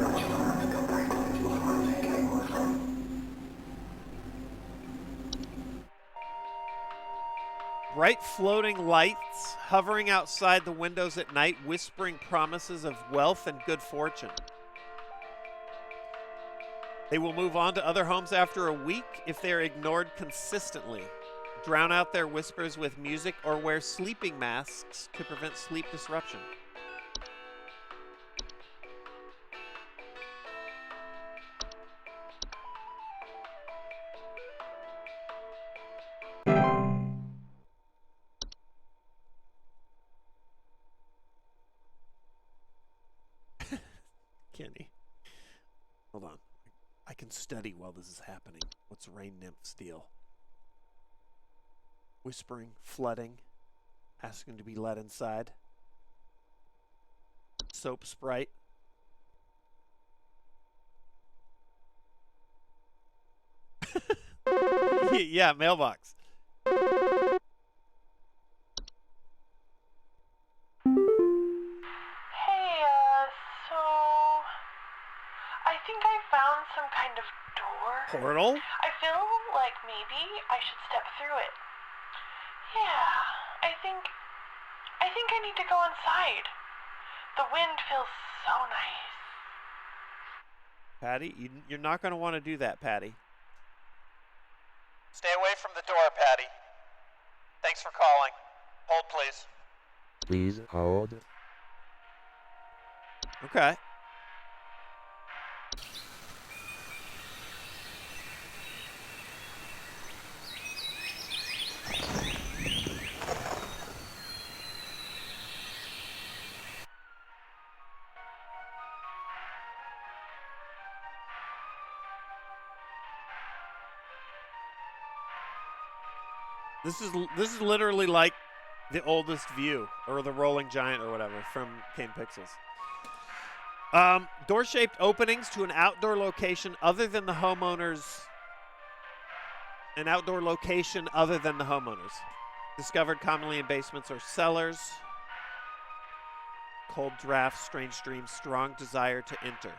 Bright floating lights hovering outside the windows at night, whispering promises of wealth and good fortune. They will move on to other homes after a week if they are ignored consistently. Drown out their whispers with music or wear sleeping masks to prevent sleep disruption. Kenny. Hold on. I can study while this is happening. What's Rain Nymph's deal? Whispering, flooding, asking to be let inside. Soap Sprite. Yeah, mailbox. I think I found some kind of door. Portal? I feel like maybe I should step through it. Yeah, I think I need to go inside. The wind feels so nice. Patty, you're not going to want to do that, Patty. Stay away from the door, Patty. Thanks for calling. Hold, please. Please hold. Okay. This is literally like the Oldest View or the Rolling Giant or whatever from Kane Pixels. Door-shaped openings to an outdoor location other than the homeowners. An outdoor location other than the homeowners. Discovered commonly in basements or cellars. Cold drafts, strange dreams, strong desire to enter.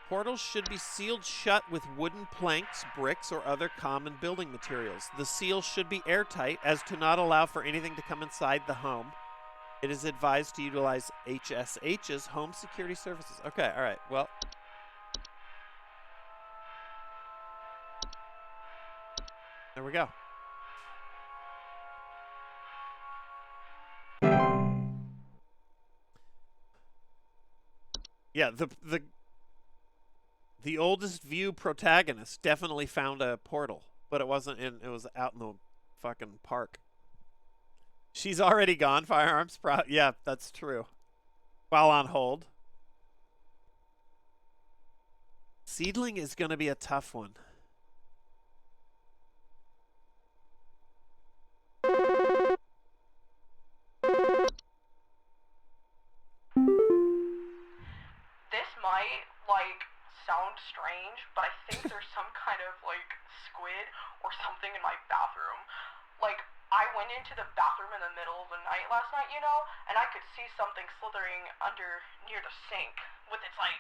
Portals should be sealed shut with wooden planks, bricks, or other common building materials. The seal should be airtight as to not allow for anything to come inside the home. It is advised to utilize HSH's home security services. Okay, all right, well. There we go. Yeah, the Oldest View protagonist definitely found a portal, but it wasn't in. It was out in the fucking park. She's already gone. Firearms. Yeah, that's true. While on hold. Seedling is going to be a tough one. This might, like, sound strange, but I think there's some kind of, like, squid or something in my bathroom. Like, I went into the bathroom in the middle of the night last night, you know, and I could see something slithering under near the sink with its, like,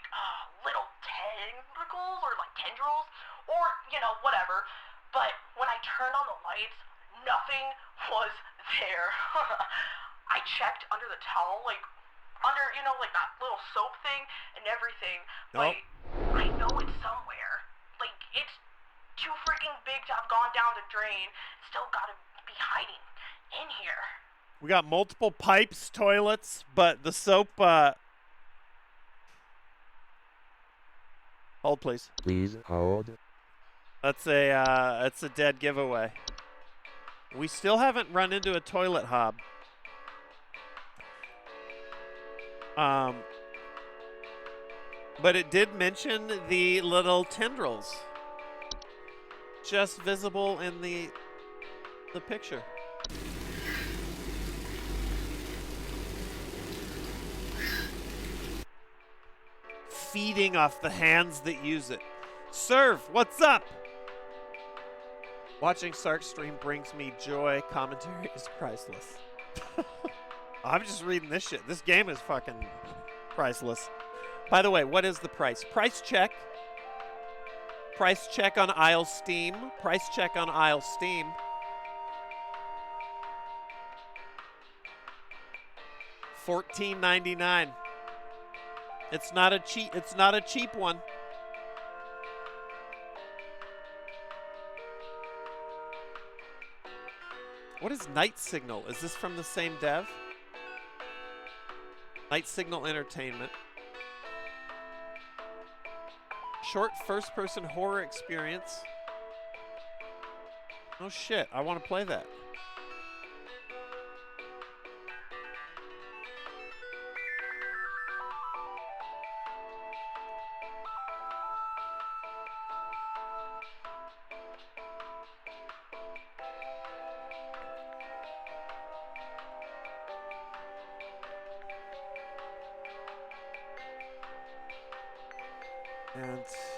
little tentacles or, like, tendrils or, you know, whatever. But when I turned on the lights, nothing was there. I checked under the towel, like, under, you know, like that little soap thing and everything. Nope. Like, I know it's somewhere. Like, it's too freaking big to have gone down the drain. Still gotta be hiding in here. We got multiple pipes, toilets, but the soap, Hold, please. Please hold. That's a dead giveaway. We still haven't run into a toilet hob. But it did mention the little tendrils. Just visible in the picture. Feeding off the hands that use it. Serve, what's up? Watching Sark stream brings me joy. Commentary is priceless. I'm just reading this shit. This game is fucking priceless. By the way, what is the price? Price check. Price check on aisle Steam. Price check on aisle Steam. $14.99. It's not a cheap one. What is Night Signal? Is this from the same dev? Night Signal Entertainment. Short first-person horror experience. Oh shit, I want to play that.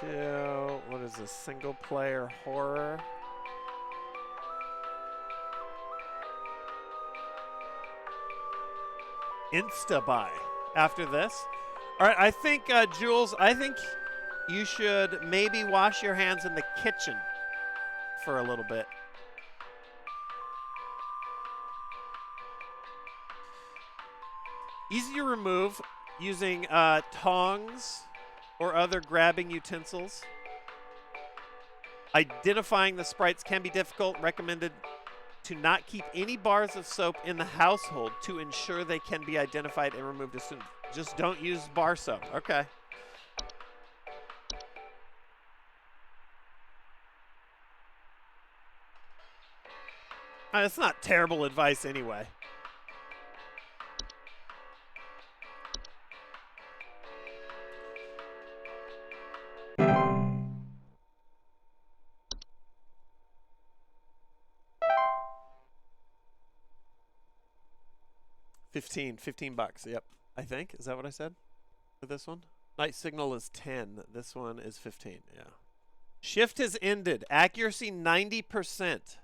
Until, what is this, single player horror? Insta-buy after this. All right, I think, Jules, I think you should maybe wash your hands in the kitchen for a little bit. Easy to remove using tongs or other grabbing utensils. Identifying the sprites can be difficult. Recommended to not keep any bars of soap in the household to ensure they can be identified and removed as soon. Just don't use bar soap. Okay. It's not terrible advice anyway. $15. Yep. I think. Is that what I said for this one? Night signal is 10. This one is 15. Yeah. Shift has ended. Accuracy 90%.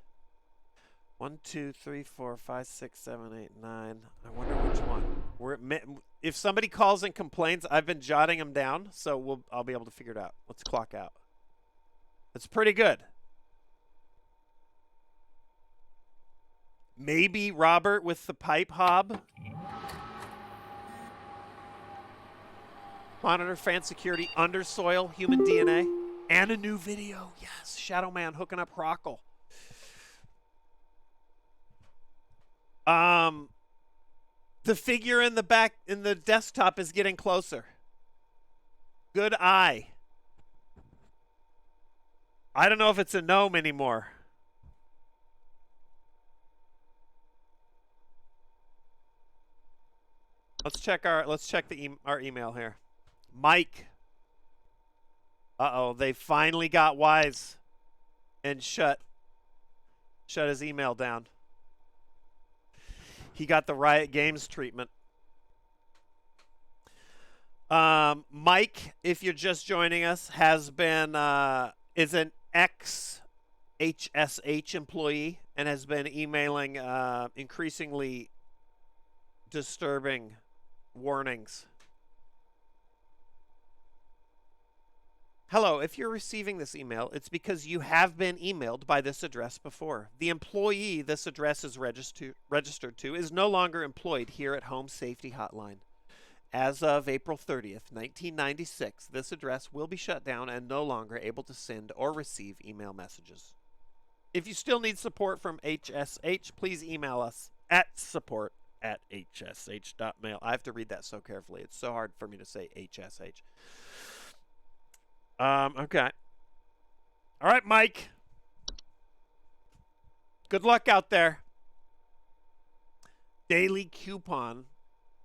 1, 2, 3, 4, 5, 6, 7, 8, 9. I wonder which one. If somebody calls and complains, I've been jotting them down, so I'll be able to figure it out. Let's clock out. That's pretty good. Maybe Robert with the pipe hob. Monitor, fan security, undersoil, human DNA, and a new video. Yes, Shadow Man hooking up Rockle. The figure in the back in the desktop is getting closer. Good eye. I don't know if it's a gnome anymore. Let's check our email here. Mike. Uh-oh, they finally got wise and shut his email down. He got the Riot Games treatment. Mike, if you're just joining us, is an ex-HSH employee and has been emailing increasingly disturbing warnings. Hello, if you're receiving this email, it's because you have been emailed by this address before. The employee this address is registered to is no longer employed here at Home Safety Hotline. As of April 30th, 1996, this address will be shut down and no longer able to send or receive email messages. If you still need support from HSH, please email us at support@hsh.mail. I have to read that so carefully. It's so hard for me to say HSH. Okay. All right, Mike. Good luck out there. Daily coupon.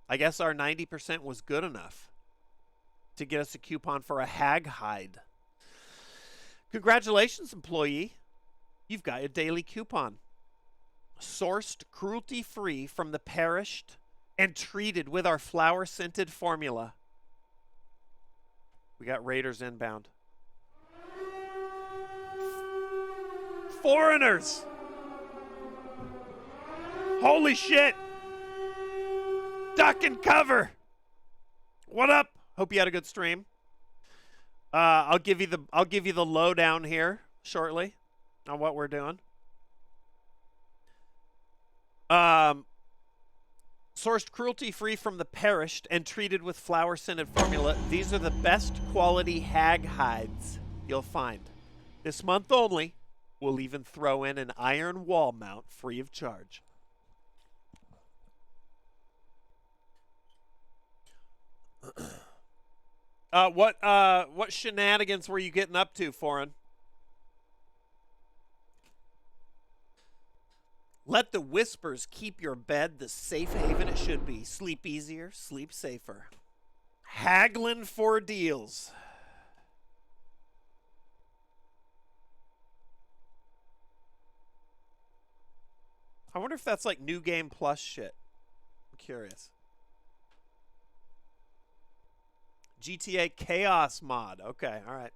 I guess our 90% was good enough to get us a coupon for a hag hide. Congratulations, employee. You've got a daily coupon. Sourced cruelty-free from the perished and treated with our flower-scented formula. We got Raiders inbound. Foreigners! Holy shit! Duck and cover! What up? Hope you had a good stream. I'll give you the lowdown here shortly on what we're doing. Sourced cruelty-free from the perished and treated with flower-scented formula. These are the best quality hag hides you'll find. This month only, we'll even throw in an iron wall mount free of charge. What shenanigans were you getting up to, Foreign? Let the whispers keep your bed the safe haven it should be. Sleep easier, sleep safer. Haggling for deals. I wonder if that's like New Game Plus shit. I'm curious. GTA Chaos mod. Okay, all right.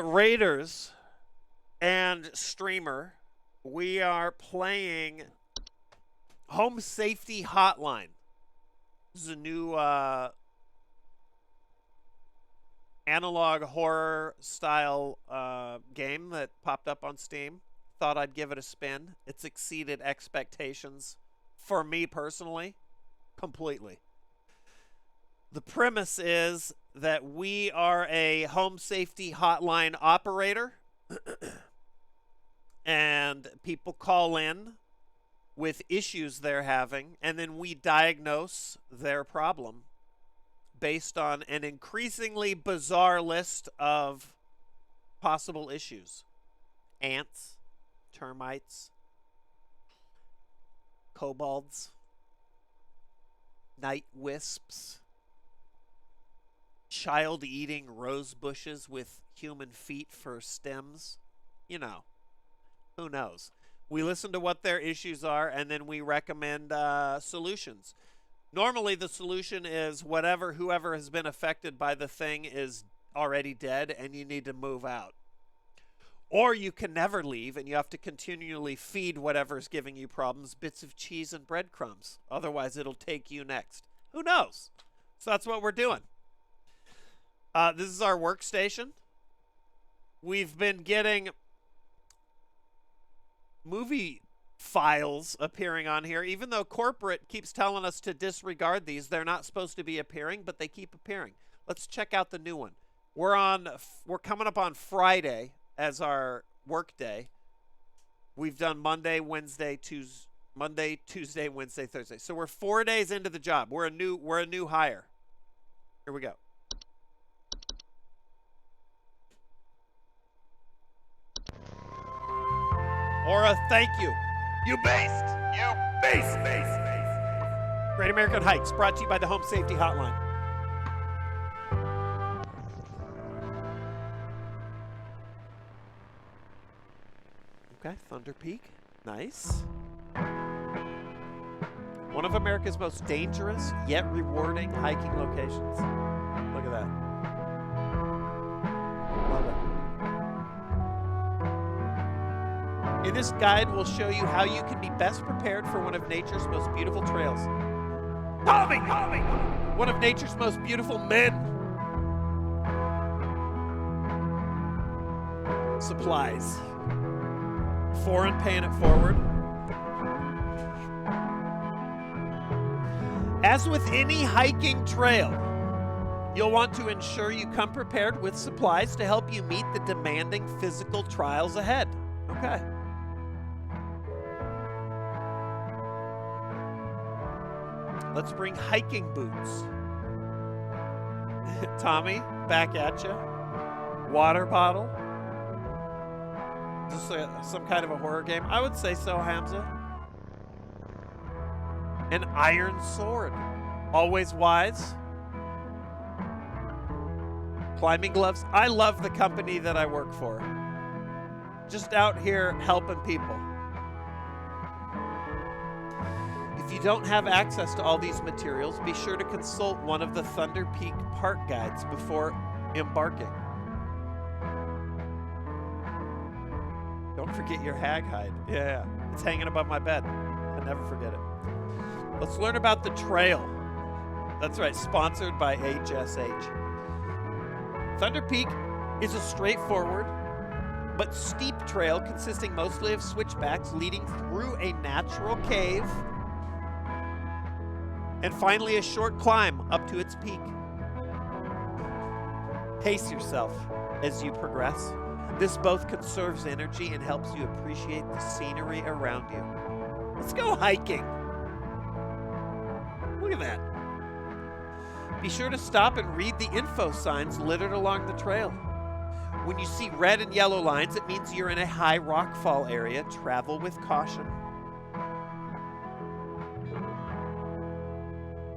Raiders and Streamer, we are playing Home Safety Hotline. This is a new analog horror style game that popped up on Steam. Thought I'd give it a spin. It's exceeded expectations for me personally completely. The premise is that we are a home safety hotline operator and people call in with issues they're having, and then we diagnose their problem based on an increasingly bizarre list of possible issues. Ants, termites, kobolds, night wisps, child-eating rose bushes with human feet for stems. You know, who knows? We listen to what their issues are, and then we recommend solutions. Normally, the solution is whoever has been affected by the thing is already dead, and you need to move out. Or you can never leave, and you have to continually feed whatever's giving you problems bits of cheese and breadcrumbs. Otherwise, it'll take you next. Who knows? So that's what we're doing. This is our workstation. We've been getting movie files appearing on here. Even though corporate keeps telling us to disregard these, they're not supposed to be appearing, but they keep appearing. Let's check out the new one. We're coming up on Friday as our work day. We've done Monday, Tuesday, Wednesday, Thursday. So we're 4 days into the job. We're a new hire. Here we go. Aura, thank you. You based. You base. Great American Hikes, brought to you by the Home Safety Hotline. Okay, Thunder Peak. Nice. One of America's most dangerous yet rewarding hiking locations. Look at that. Love it. In this guide, we'll show you how you can be best prepared for one of nature's most beautiful trails. Tommy! One of nature's most beautiful men. Supplies. Foreign paying it forward. As with any hiking trail, you'll want to ensure you come prepared with supplies to help you meet the demanding physical trials ahead. Okay. Let's bring hiking boots. Tommy, back at you. Water bottle. Is this some kind of a horror game? I would say so, Hamza. An iron sword. Always wise. Climbing gloves. I love the company that I work for. Just out here helping people. If you don't have access to all these materials, be sure to consult one of the Thunder Peak park guides before embarking. Don't forget your hag hide. Yeah, it's hanging above my bed. I never forget it. Let's learn about the trail. That's right, sponsored by HSH. Thunder Peak is a straightforward but steep trail consisting mostly of switchbacks leading through a natural cave and finally a short climb up to its peak. Pace yourself as you progress. This both conserves energy and helps you appreciate the scenery around you. Let's go hiking. Look at that. Be sure to stop and read the info signs littered along the trail. When you see red and yellow lines, it means you're in a high rockfall area. Travel with caution.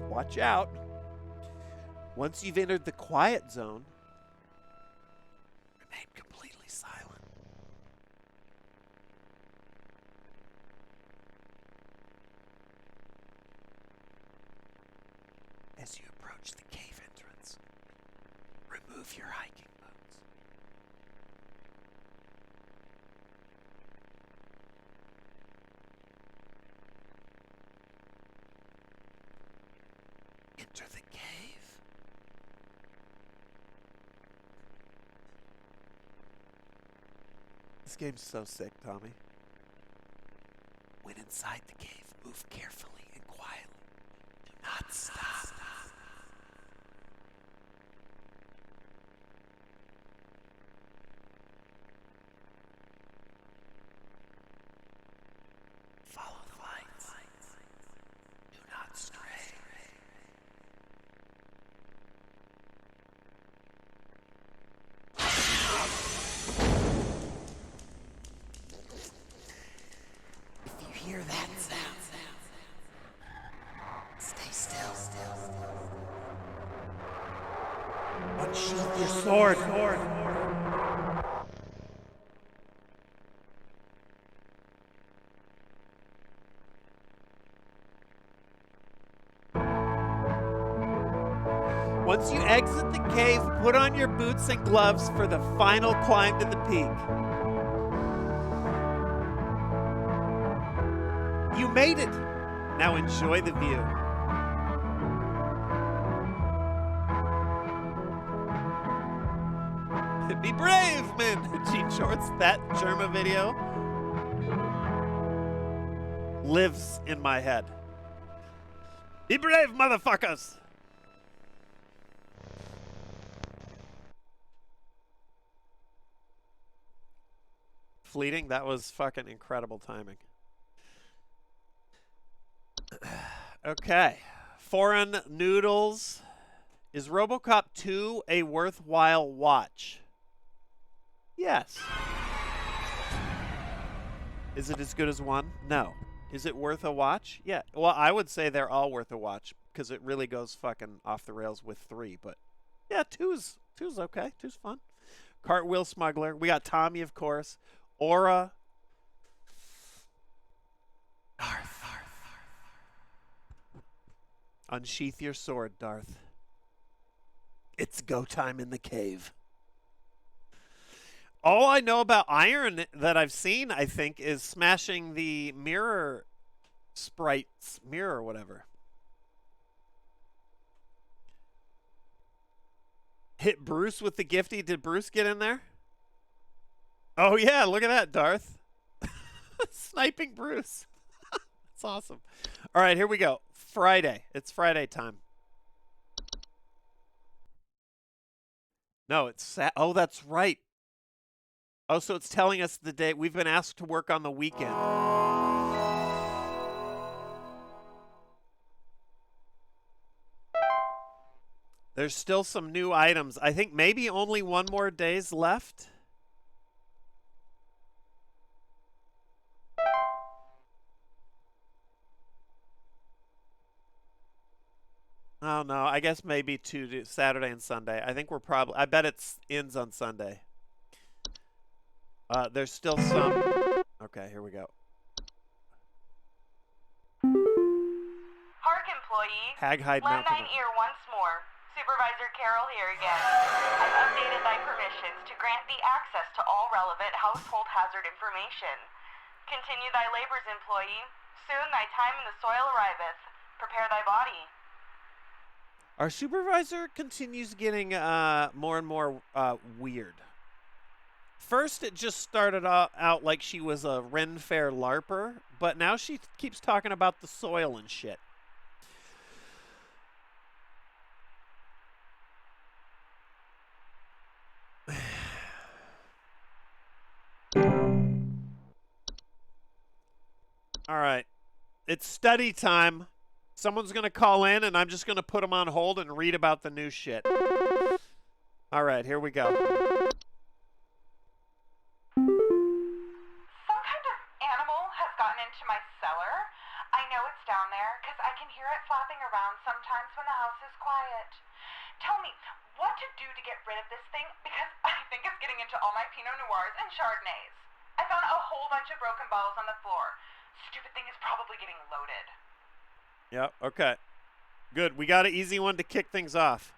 Watch out. Once you've entered the quiet zone, remain completely silent. As you approach the cave entrance, remove your hiking boots. Enter the cave. This game's so sick, Tommy. When inside the cave, move carefully and quietly. Do not stop. Unsheath your sword. Once you exit the cave, put on your boots and gloves for the final climb to the peak. You made it! Now enjoy the view. Be brave, men! Jean Shorts, that Germa video lives in my head. Be brave, motherfuckers! Fleeting, that was fucking incredible timing. Okay. Foreign Noodles. Is RoboCop 2 a worthwhile watch? Yes. Is it as good as 1? No. Is it worth a watch? Yeah. Well, I would say they're all worth a watch because it really goes fucking off the rails with 3. But yeah, 2's okay. 2's fun. Cartwheel Smuggler. We got Tommy, of course. Aura. Darth. Unsheath your sword, Darth. It's go time in the cave. All I know about Iron that I've seen, I think, is smashing the mirror sprite's mirror or whatever. Hit Bruce with the gifty. Did Bruce get in there? Oh, yeah. Look at that, Darth. Sniping Bruce. That's awesome. All right, here we go. Friday. It's Friday time. No, it's oh, that's right. Oh, so it's telling us the day. We've been asked to work on the weekend. There's still some new items. I think maybe only one more day's left. Oh, no. I guess maybe Saturday and Sunday. I think we're probably... I bet it ends on Sunday. There's still some... Okay, here we go. Hark, employee. Haghide Lend Mountain. thine ear once more. Supervisor Carroll here again. I've updated thy permissions to grant thee access to all relevant household hazard information. Continue thy labors, employee. Soon thy time in the soil arriveth. Prepare thy body. Our supervisor continues getting more and more weird. First, it just started out like she was a Ren Fair LARPer, but now she keeps talking about the soil and shit. All right. It's study time. Someone's going to call in, and I'm just going to put them on hold and read about the new shit. All right, here we go. Some kind of animal has gotten into my cellar. I know it's down there because I can hear it flapping around sometimes when the house is quiet. Tell me what to do to get rid of this thing because I think it's getting into all my Pinot Noirs and Chardonnays. I found a whole bunch of broken bottles on the floor. Stupid thing is probably getting loaded. Yep, okay. Good. We got an easy one to kick things off.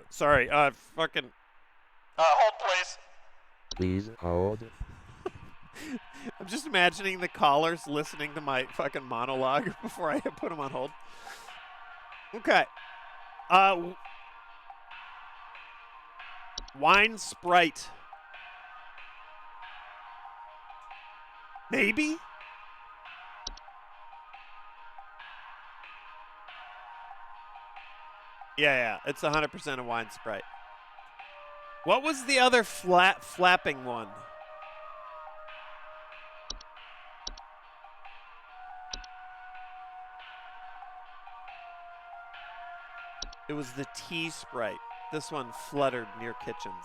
Sorry, fucking... Hold, please. Please hold. I'm just imagining the callers listening to my fucking monologue before I put them on hold. Okay. Wine Sprite. Maybe? Yeah, it's 100% a wine Sprite. What was the other flapping one? It was the tea Sprite. This one fluttered near kitchens.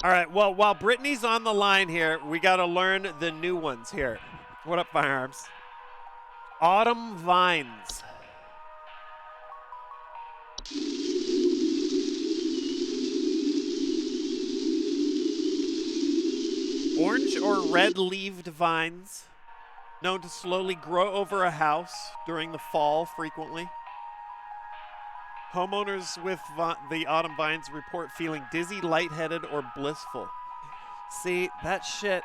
All right, well, while Brittany's on the line here, we got to learn the new ones here. What up, Firearms? Autumn vines. Orange or red-leaved vines, known to slowly grow over a house during the fall frequently. Homeowners with the autumn vines report feeling dizzy, lightheaded, or blissful. See, that shit.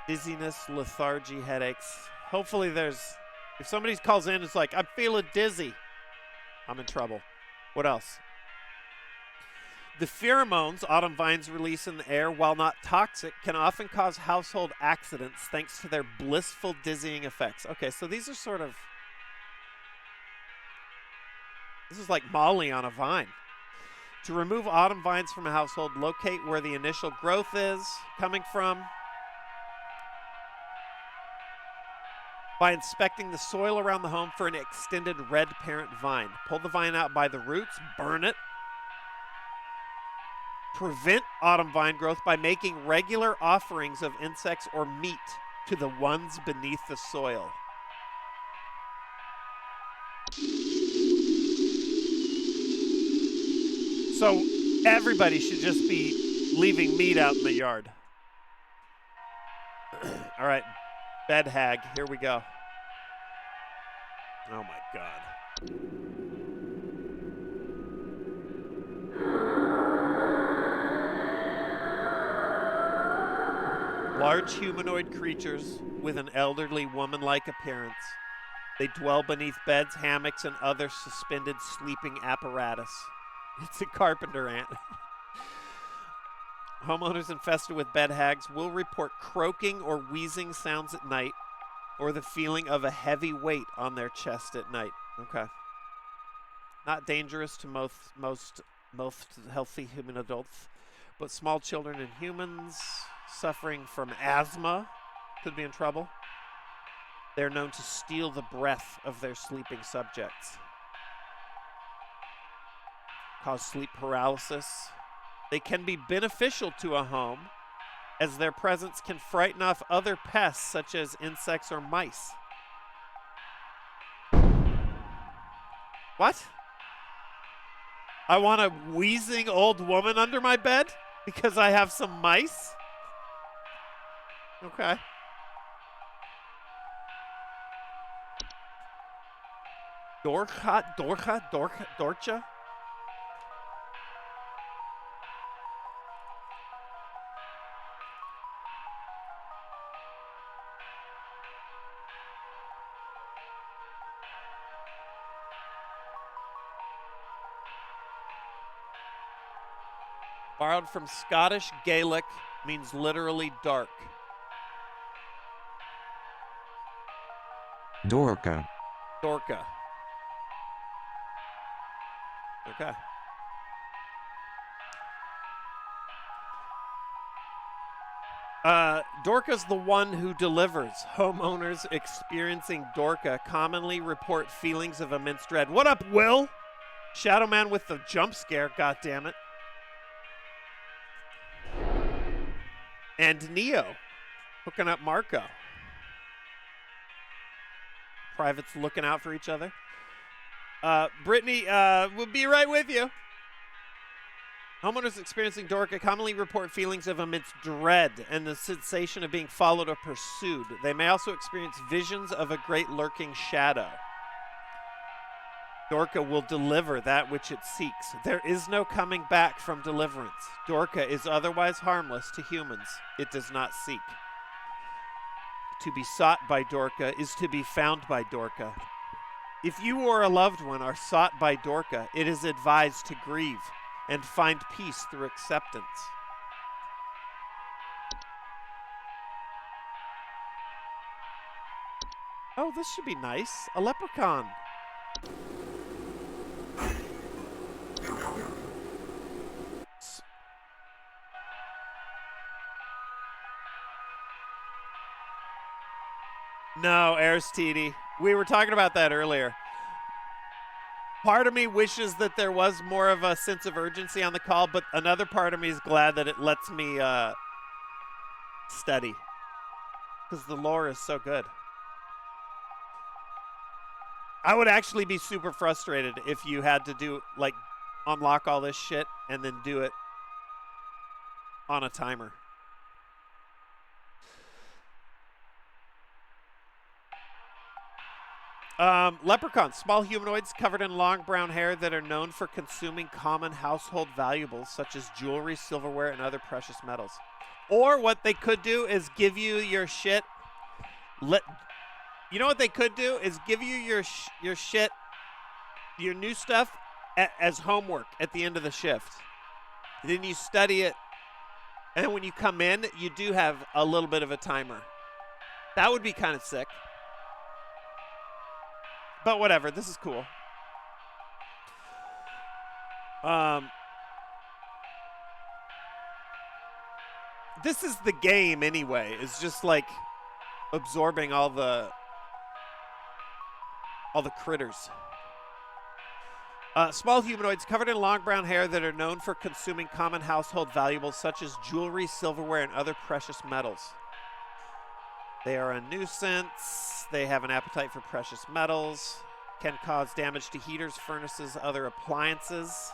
Dizziness, lethargy, headaches. Hopefully if somebody calls in, it's like, I'm feeling dizzy, I'm in trouble. What else? The pheromones autumn vines release in the air, while not toxic, can often cause household accidents thanks to their blissful dizzying effects. Okay, so these are sort of... This is like Molly on a vine. To remove autumn vines from a household, locate where the initial growth is coming from by inspecting the soil around the home for an extended red parent vine. Pull the vine out by the roots, burn it. Prevent autumn vine growth by making regular offerings of insects or meat to the ones beneath the soil. So everybody should just be leaving meat out in the yard. All right, bed hag, here we go. Oh my God. Large humanoid creatures with an elderly woman-like appearance. They dwell beneath beds, hammocks, and other suspended sleeping apparatus. It's a carpenter ant. Homeowners infested with bed hags will report croaking or wheezing sounds at night, or the feeling of a heavy weight on their chest at night. Okay. Not dangerous to most healthy human adults, but small children and humans suffering from asthma could be in trouble. They're known to steal the breath of their sleeping subjects, cause sleep paralysis. They can be beneficial to a home, as their presence can frighten off other pests such as insects or mice. What? I want a wheezing old woman under my bed because I have some mice? Okay. Dorcha? Borrowed from Scottish Gaelic, means literally dark. Dorka. Dorka. Okay. Dorka's the one who delivers. Homeowners experiencing Dorka commonly report feelings of immense dread. What up, Will? Shadow Man with the jump scare, goddammit. And Neo hooking up Marco. Privates looking out for each other. Brittany, we'll be right with you. Homeowners experiencing Dorka commonly report feelings of immense dread and the sensation of being followed or pursued. They may also experience visions of a great lurking shadow. Dorka will deliver that which it seeks. There is no coming back from deliverance. Dorka is otherwise harmless to humans. It does not seek. To be sought by Dorka is to be found by Dorka. If you or a loved one are sought by Dorka, it is advised to grieve and find peace through acceptance. Oh, this should be nice. A leprechaun. No, Aristide. We were talking about that earlier. Part of me wishes that there was more of a sense of urgency on the call, but another part of me is glad that it lets me study. Because the lore is so good. I would actually be super frustrated if you had to do, like, unlock all this shit and then do it on a timer. Leprechauns, small humanoids covered in long brown hair that are known for consuming common household valuables such as jewelry, silverware, and other precious metals. Or what they could do is give you your shit. You know what they could do is give you your shit, your new stuff as homework at the end of the shift. Then you study it, and when you come in, you do have a little bit of a timer. That would be kind of sick. But whatever, this is cool. This is the game anyway. It's just like absorbing all the critters. Small humanoids covered in long brown hair that are known for consuming common household valuables such as jewelry, silverware, and other precious metals. They are a nuisance. They have an appetite for precious metals. Can cause damage to heaters, furnaces, other appliances.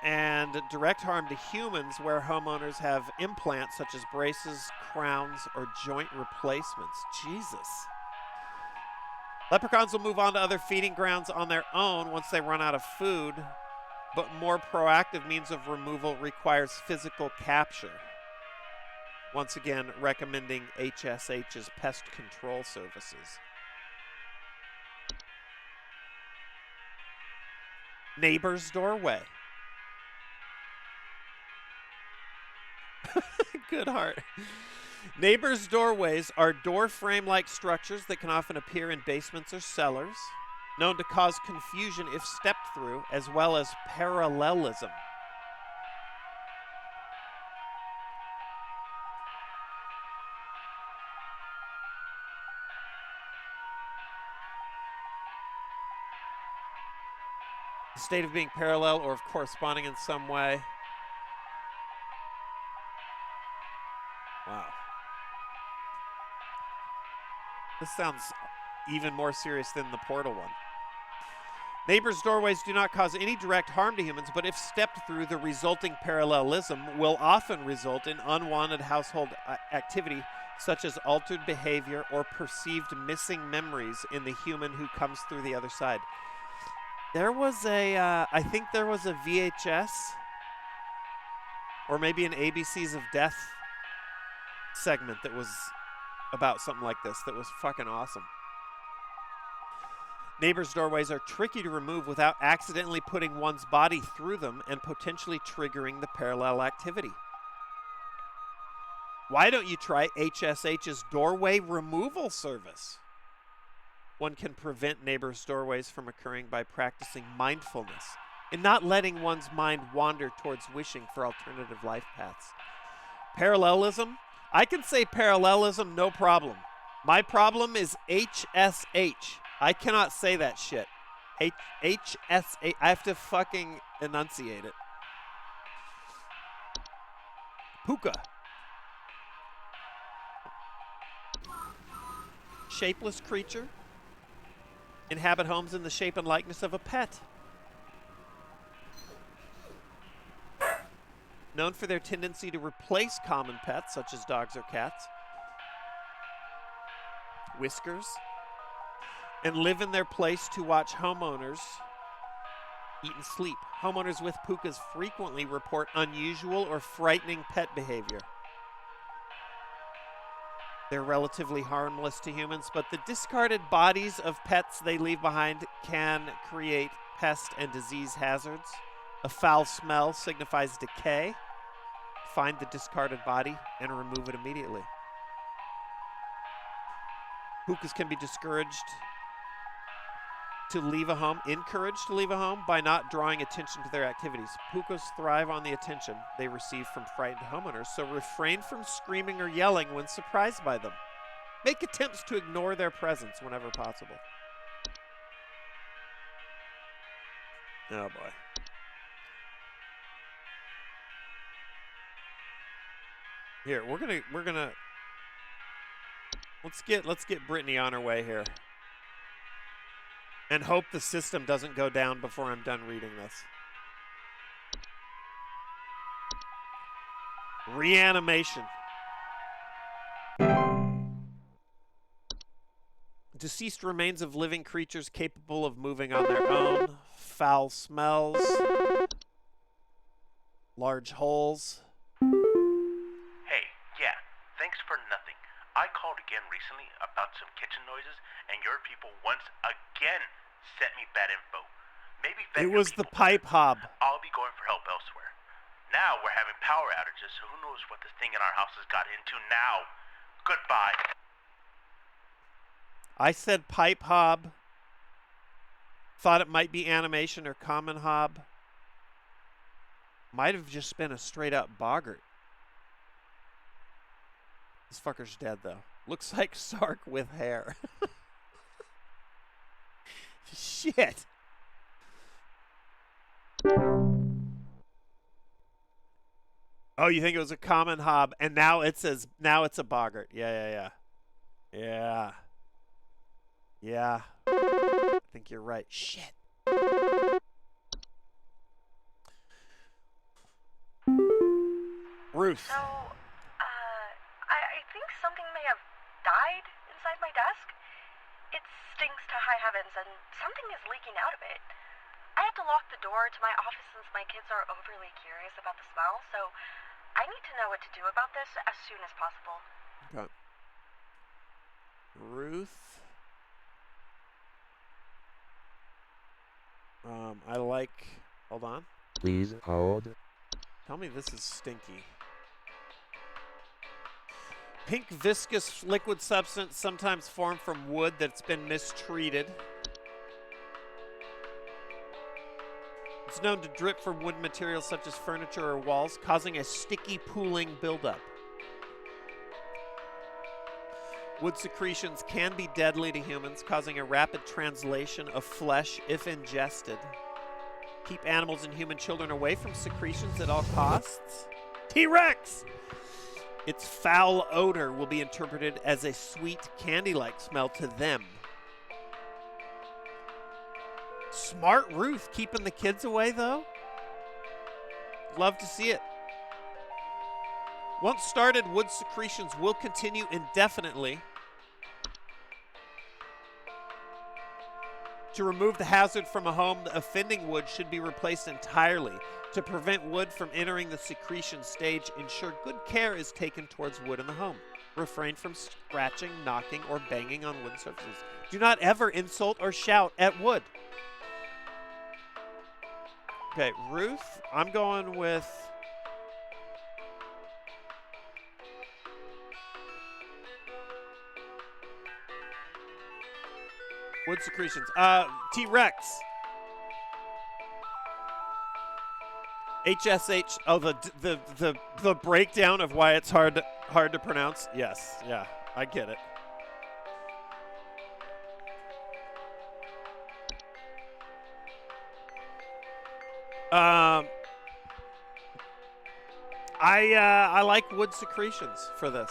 And direct harm to humans where homeowners have implants such as braces, crowns, or joint replacements. Jesus. Leprechauns will move on to other feeding grounds on their own once they run out of food, but more proactive means of removal requires physical capture. Once again, recommending HSH's pest control services. Neighbor's doorway. Good heart. Neighbors' doorways are door frame-like structures that can often appear in basements or cellars, known to cause confusion if stepped through, as well as parallelism. The state of being parallel or of corresponding in some way. Wow. This sounds even more serious than the Portal one. Neighbors' doorways do not cause any direct harm to humans, but if stepped through, the resulting parallelism will often result in unwanted household activity, such as altered behavior or perceived missing memories in the human who comes through the other side. There was I think there was a VHS, or maybe an ABCs of Death segment that was about something like this that was fucking awesome. Neighbors' doorways are tricky to remove without accidentally putting one's body through them and potentially triggering the parallel activity. Why don't you try HSH's doorway removal service? One can prevent neighbors' doorways from occurring by practicing mindfulness and not letting one's mind wander towards wishing for alternative life paths. Parallelism? I can say parallelism, no problem. My problem is HSH. I cannot say that shit. HSH. I have to fucking enunciate it. Puka. Shapeless creature. Inhabit homes in the shape and likeness of a pet. Known for their tendency to replace common pets, such as dogs or cats. Whiskers. And live in their place to watch homeowners eat and sleep. Homeowners with pukas frequently report unusual or frightening pet behavior. They're relatively harmless to humans, but the discarded bodies of pets they leave behind can create pest and disease hazards. A foul smell signifies decay. Find the discarded body and remove it immediately. Pukas can be encouraged to leave a home by not drawing attention to their activities. Pukas thrive on the attention they receive from frightened homeowners, so refrain from screaming or yelling when surprised by them. Make attempts to ignore their presence whenever possible. Oh boy. Here, we're gonna let's get Brittany on her way here. And hope the system doesn't go down before I'm done reading this. Reanimation. Deceased remains of living creatures capable of moving on their own. Foul smells. Large holes. Hey, yeah, thanks for nothing. I called again recently about some kitchen noises, and your people once again sent me bad info. Maybe It was the pipe hob. I'll be going for help elsewhere. Now we're having power outages, so who knows what this thing in our house has got into now. Goodbye. I said pipe hob. Thought it might be animation or common hob. Might have just been a straight up boggart. This fucker's dead though. Looks like Sark with hair. Shit. Oh, you think it was a common hob, and now it's a boggart. Yeah. I think you're right. Shit. Ruth. So, I think something may have died inside my desk. It stinks to high heavens, and something is leaking out of it. I have to lock the door to my office since my kids are overly curious about the smell, so I need to know what to do about this as soon as possible. Okay. Ruth. I like... Hold on. Please hold. Tell me this is stinky. Pink viscous liquid substance, sometimes formed from wood that's been mistreated. It's known to drip from wood materials such as furniture or walls, causing a sticky pooling buildup. Wood secretions can be deadly to humans, causing a rapid translation of flesh if ingested. Keep animals and human children away from secretions at all costs. T-Rex! Its foul odor will be interpreted as a sweet, candy-like smell to them. Smart Ruth, keeping the kids away, though? Love to see it. Once started, wood secretions will continue indefinitely. To remove the hazard from a home, the offending wood should be replaced entirely. To prevent wood from entering the secretion stage, ensure good care is taken towards wood in the home. Refrain from scratching, knocking, or banging on wooden surfaces. Do not ever insult or shout at wood. Okay, Ruth, I'm going with... wood secretions. T-Rex. HSH. Oh, the breakdown of why it's hard to pronounce. Yes, yeah, I get it. I like wood secretions for this.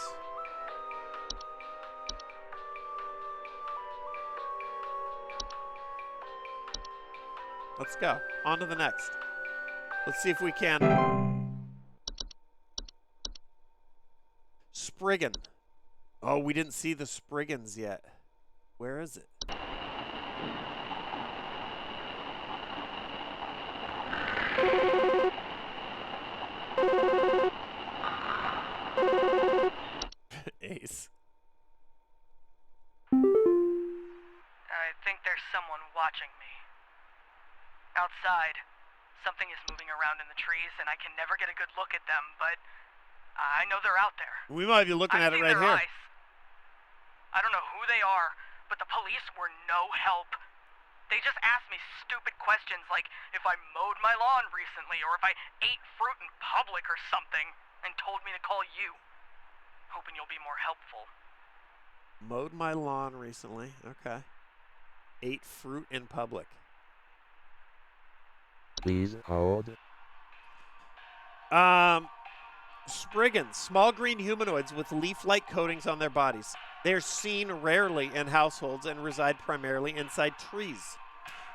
Let's go. On to the next. Let's see if we can. Spriggan. Oh, we didn't see the Spriggans yet. Where is it? Ace. I think there's someone watching me. Outside, something is moving around in the trees, and I can never get a good look at them, but I know they're out there. We might be looking at it right here. Eyes. I don't know who they are, but the police were no help. They just asked me stupid questions like if I mowed my lawn recently or if I ate fruit in public or something, and told me to call you. Hoping you'll be more helpful. Mowed my lawn recently. Okay. Ate fruit in public. Please hold. Spriggans, small green humanoids with leaf-like coatings on their bodies. They are seen rarely in households and reside primarily inside trees.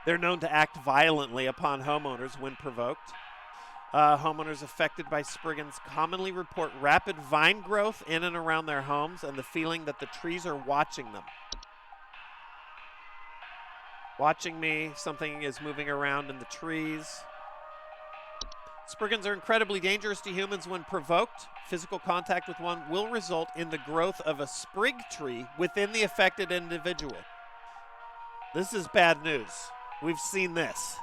They're known to act violently upon homeowners when provoked. Homeowners affected by Spriggans commonly report rapid vine growth in and around their homes and the feeling that the trees are watching them. Watching me, something is moving around in the trees. Spriggans are incredibly dangerous to humans when provoked. Physical contact with one will result in the growth of a sprig tree within the affected individual. This is bad news. We've seen this.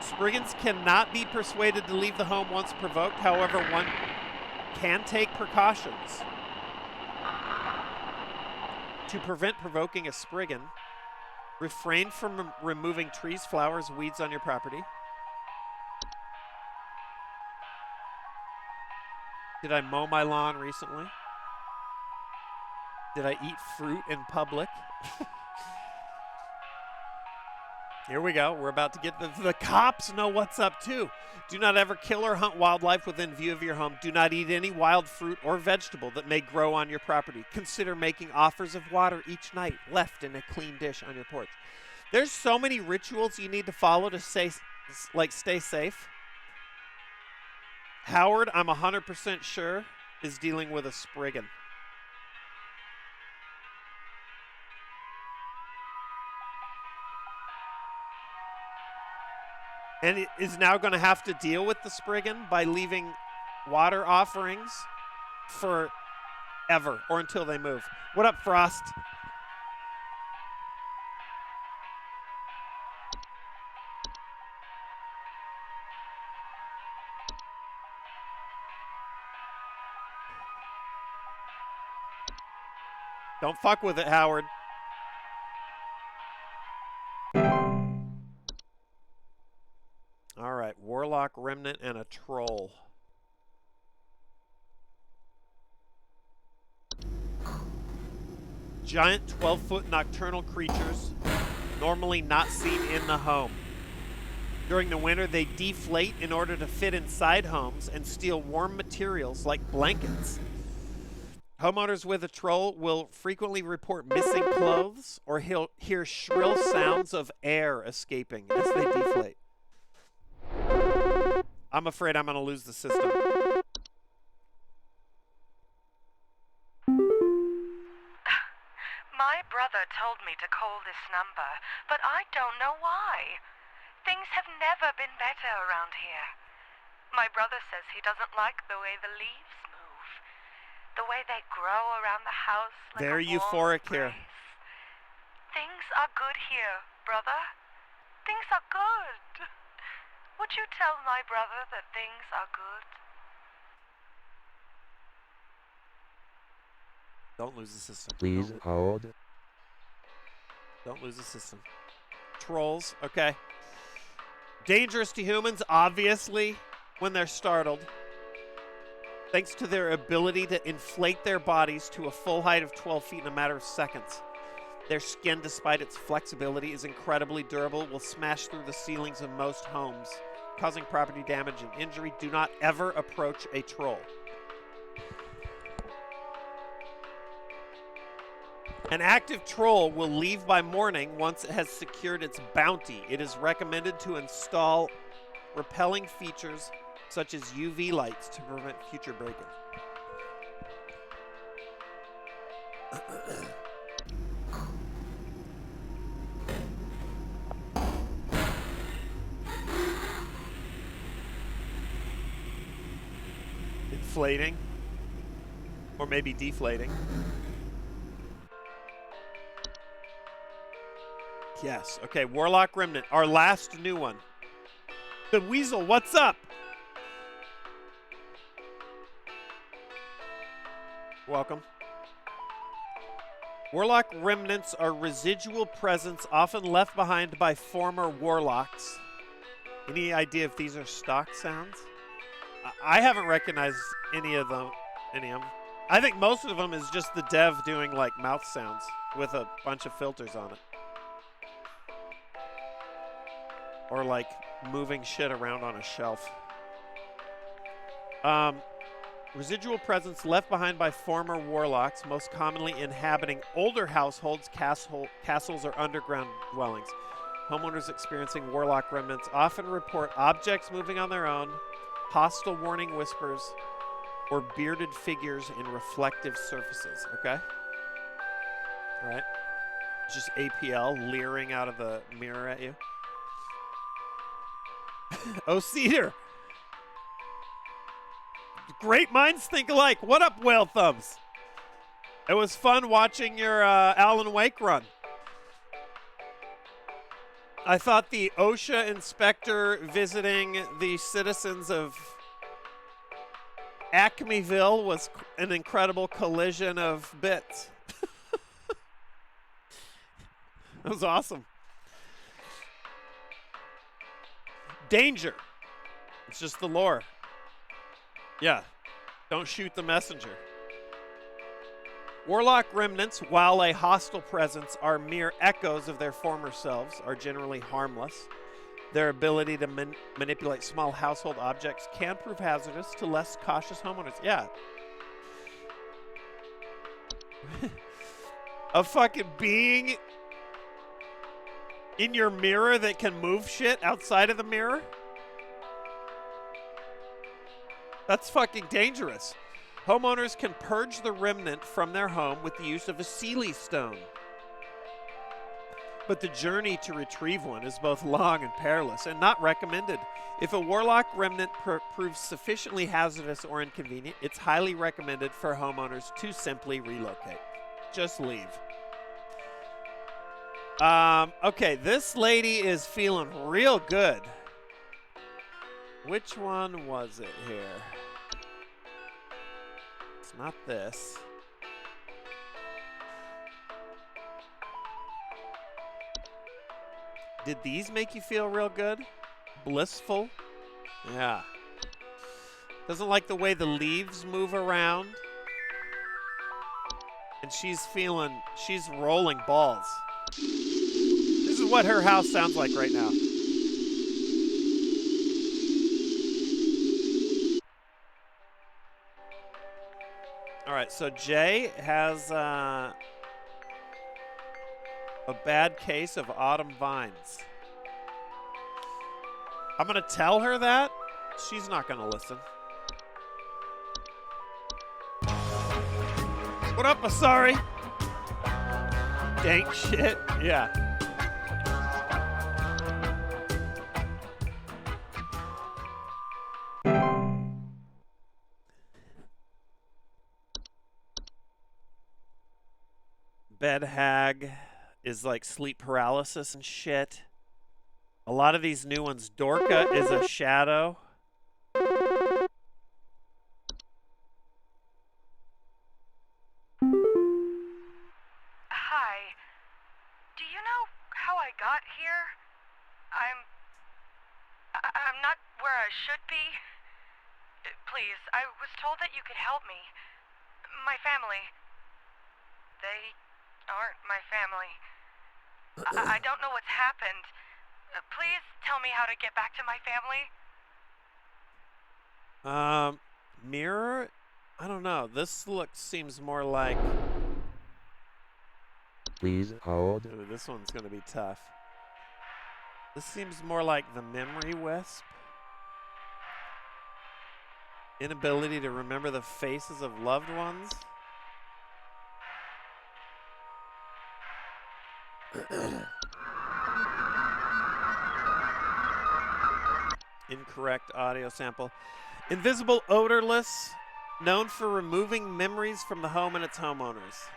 Spriggans cannot be persuaded to leave the home once provoked. However, one can take precautions. To prevent provoking a Spriggan, refrain from removing trees, flowers, weeds on your property. Did I mow my lawn recently? Did I eat fruit in public? Here we go. We're about to get the cops know what's up too. Do not ever kill or hunt wildlife within view of your home. Do not eat any wild fruit or vegetable that may grow on your property. Consider making offers of water each night left in a clean dish on your porch. There's so many rituals you need to follow to stay safe. Howard, I'm 100% sure, is dealing with a Spriggan. And it is now going to have to deal with the Spriggan by leaving water offerings forever or until they move. What up, Frost? Don't fuck with it, Howard. All right, Warlock, Remnant, and a Troll. Giant 12-foot nocturnal creatures, normally not seen in the home. During the winter, they deflate in order to fit inside homes and steal warm materials like blankets. Homeowners with a troll will frequently report missing clothes or hear shrill sounds of air escaping as they deflate. I'm afraid I'm going to lose the system. My brother told me to call this number, but I don't know why. Things have never been better around here. My brother says he doesn't like the way the leaves move, the way they grow around the house like They're a warm euphoric here. embrace. Things are good here, brother. Things are good. Would you tell my brother that things are good? Don't lose the system. Please hold. Don't lose the system. Trolls, okay. Dangerous to humans, obviously, when they're startled. Thanks to their ability to inflate their bodies to a full height of 12 feet in a matter of seconds. Their skin, despite its flexibility, is incredibly durable, will smash through the ceilings of most homes, causing property damage and injury. Do not ever approach a troll. An active troll will leave by morning once it has secured its bounty. It is recommended to install repelling features such as UV lights to prevent future break-in. Inflating. Or maybe deflating. Yes. Okay, Warlock Remnant, our last new one. The Weasel, what's up? Welcome. Warlock Remnants are residual presence often left behind by former warlocks. Any idea if these are stock sounds? I haven't recognized any of them. I think most of them is just the dev doing like mouth sounds with a bunch of filters on it. or like moving shit around on a shelf. Residual presence left behind by former warlocks, most commonly inhabiting older households, castles, or underground dwellings. Homeowners experiencing warlock remnants often report objects moving on their own, hostile warning whispers, or bearded figures in reflective surfaces. Okay? All right. It's just APL leering out of the mirror at you. Oh, Cedar! Great minds think alike. What up, Whale Thumbs? It was fun watching your Alan Wake run. I thought the OSHA inspector visiting the citizens of Acmeville was an incredible collision of bits. That was awesome. Danger. It's just the lore. Yeah. Don't shoot the messenger. Warlock remnants, while a hostile presence, are mere echoes of their former selves, are generally harmless. Their ability to manipulate small household objects can prove hazardous to less cautious homeowners. Yeah. A fucking being in your mirror that can move shit outside of the mirror? That's fucking dangerous. Homeowners can purge the remnant from their home with the use of a Seelie stone. But the journey to retrieve one is both long and perilous and not recommended. If a warlock remnant proves sufficiently hazardous or inconvenient, it's highly recommended for homeowners to simply relocate. Just leave. Okay, this lady is feeling real good. Which one was it here? It's not this. Did these make you feel real good? Blissful? Yeah. Doesn't like the way the leaves move around. And she's rolling balls. This is what her house sounds like right now. All right, so Jay has a bad case of autumn vines. I'm going to tell her that. She's not going to listen. What up, Asari? Dank shit. Yeah. Bed hag is like sleep paralysis and shit. A lot of these new ones. Dorka is a shadow. Hi. Do you know how I got here? I'm not where I should be. Please, I was told that you could help me. My family. They aren't my family. I don't know what's happened. Please tell me how to get back to my family. Mirror? I don't know. This look seems more like... Please hold. Ooh, this one's going to be tough. This seems more like the memory wisp. Inability to remember the faces of loved ones. Incorrect audio sample. Invisible, odorless, known for removing memories from the home and its homeowners.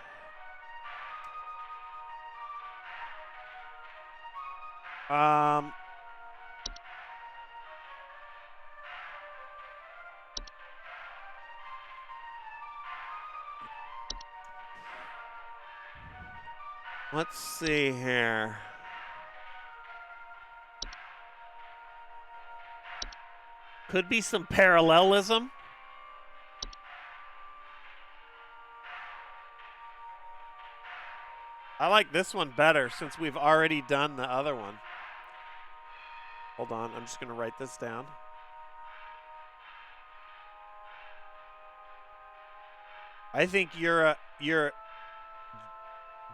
Let's see here. Could be some parallelism. I like this one better since we've already done the other one. Hold on, I'm just gonna write this down. I think you're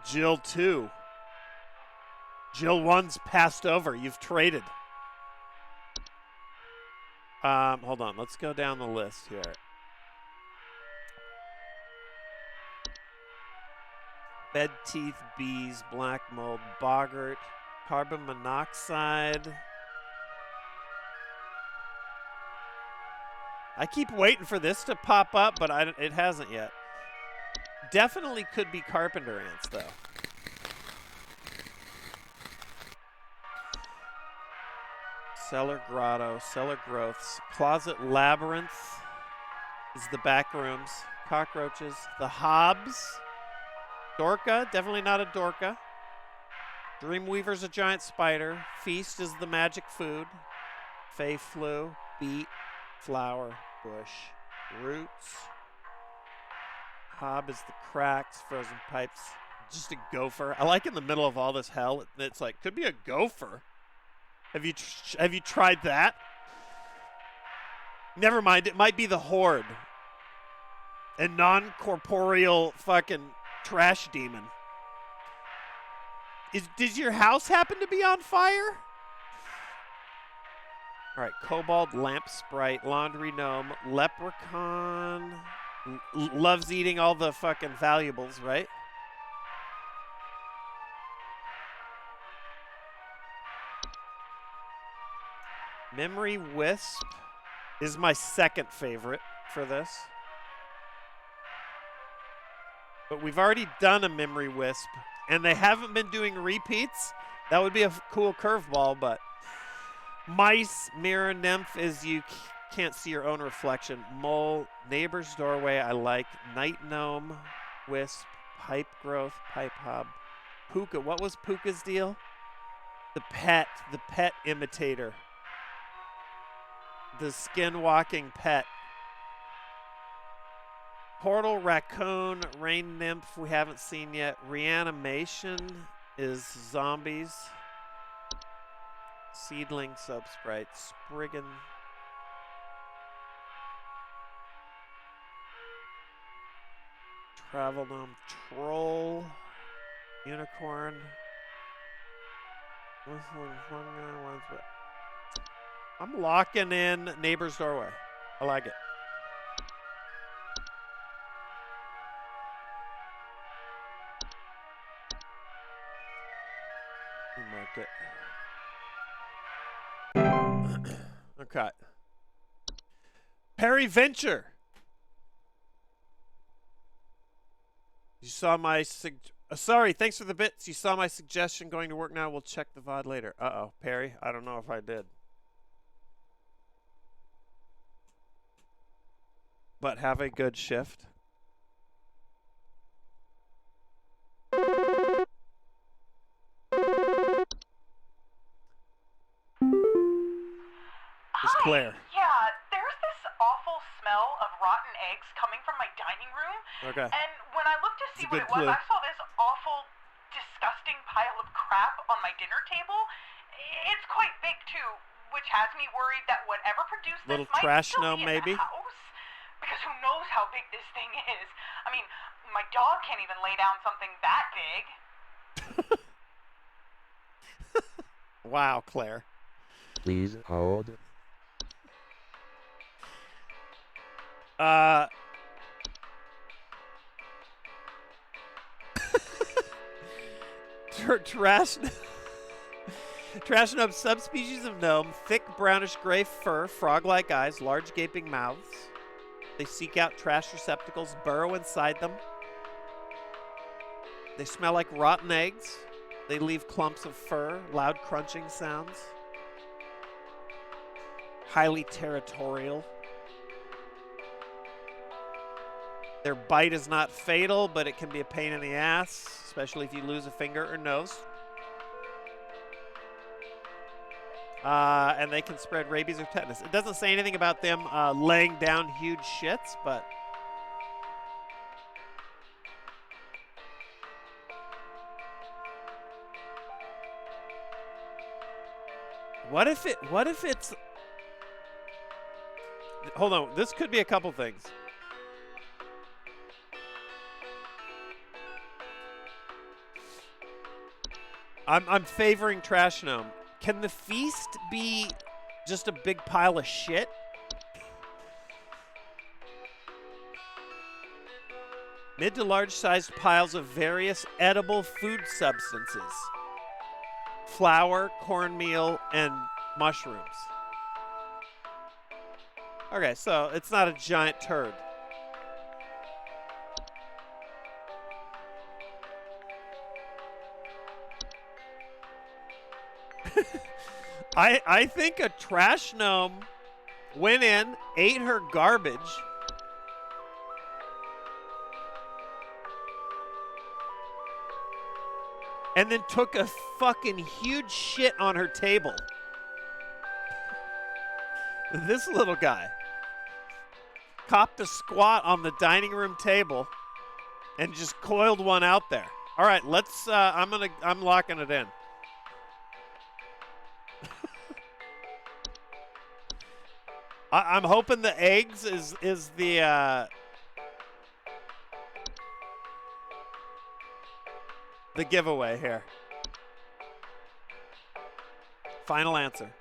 Jill 2. Jill 1's passed over. You've traded. Hold on. Let's go down the list here. Bed teeth, bees, black mold, boggart, carbon monoxide. I keep waiting for this to pop up, but it hasn't yet. Definitely could be carpenter ants, though. Cellar grotto, cellar growths, closet labyrinth is the back rooms. Cockroaches, the hobs. Dorka, definitely not a Dorka. Dreamweaver's a giant spider. Feast is the magic food. Fey flu, beet, flower, bush, roots. Hob is the cracks, frozen pipes. Just a gopher. I like in the middle of all this hell, it's like, could be a gopher. Have you tried that? Never mind, it might be the horde. A non-corporeal fucking trash demon. Does your house happen to be on fire? All right, kobold, lamp sprite, laundry gnome, leprechaun. Loves eating all the fucking valuables, right? Memory Wisp is my second favorite for this. But we've already done a Memory Wisp, and they haven't been doing repeats. That would be a cool curveball, but mice, mirror nymph is you can't see your own reflection. Mole, neighbor's doorway, I like. Night gnome, wisp, pipe growth, pipe hob. Puka, what was Puka's deal? The pet imitator. The skin-walking pet. Portal, raccoon, rain nymph we haven't seen yet. Reanimation is zombies. Seedling, soap sprite, Spriggan. Travel gnome, troll, unicorn. I'm locking in neighbor's doorway. I like it. Mark it. Okay. Perry Venture. You saw my sorry, thanks for the bits. You saw my suggestion going to work now. We'll check the VOD later. Uh-oh, Perry. I don't know if I did. But have a good shift. It's Claire. Yeah, there's this awful smell of rotten eggs coming from my dining room. Okay. And when I looked to see what it was, clue. I saw this awful, disgusting pile of crap on my dinner table. It's quite big too, which has me worried that whatever produced Little this might trash still gnome, be in maybe? the house. Because who knows how big this thing is? I mean, my dog can't even lay down something that big. Wow, Claire. Please hold. Trash gnome, subspecies of gnome, thick brownish gray fur, frog-like eyes, large gaping mouths. They seek out trash receptacles, burrow inside them. They smell like rotten eggs. They leave clumps of fur, loud crunching sounds. Highly territorial. Their bite is not fatal, but it can be a pain in the ass, especially if you lose a finger or nose. And they can spread rabies or tetanus. It doesn't say anything about them laying down huge shits, but What if it's... Hold on. This could be a couple things. I'm favoring Trash Gnome. Can the feast be just a big pile of shit? Mid to large-sized piles of various edible food substances. Flour, cornmeal, and mushrooms. Okay, so it's not a giant turd. I think a trash gnome went in, ate her garbage, and then took a fucking huge shit on her table. This little guy copped a squat on the dining room table and just coiled one out there. All right, let's I'm locking it in. I'm hoping the eggs is the giveaway here. Final answer.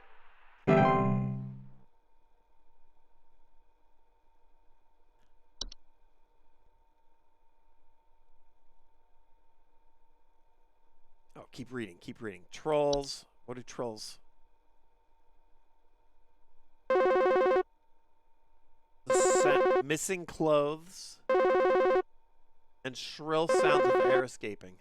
Oh, keep reading, keep reading. Trolls. What do trolls? Missing clothes and shrill sounds of air escaping.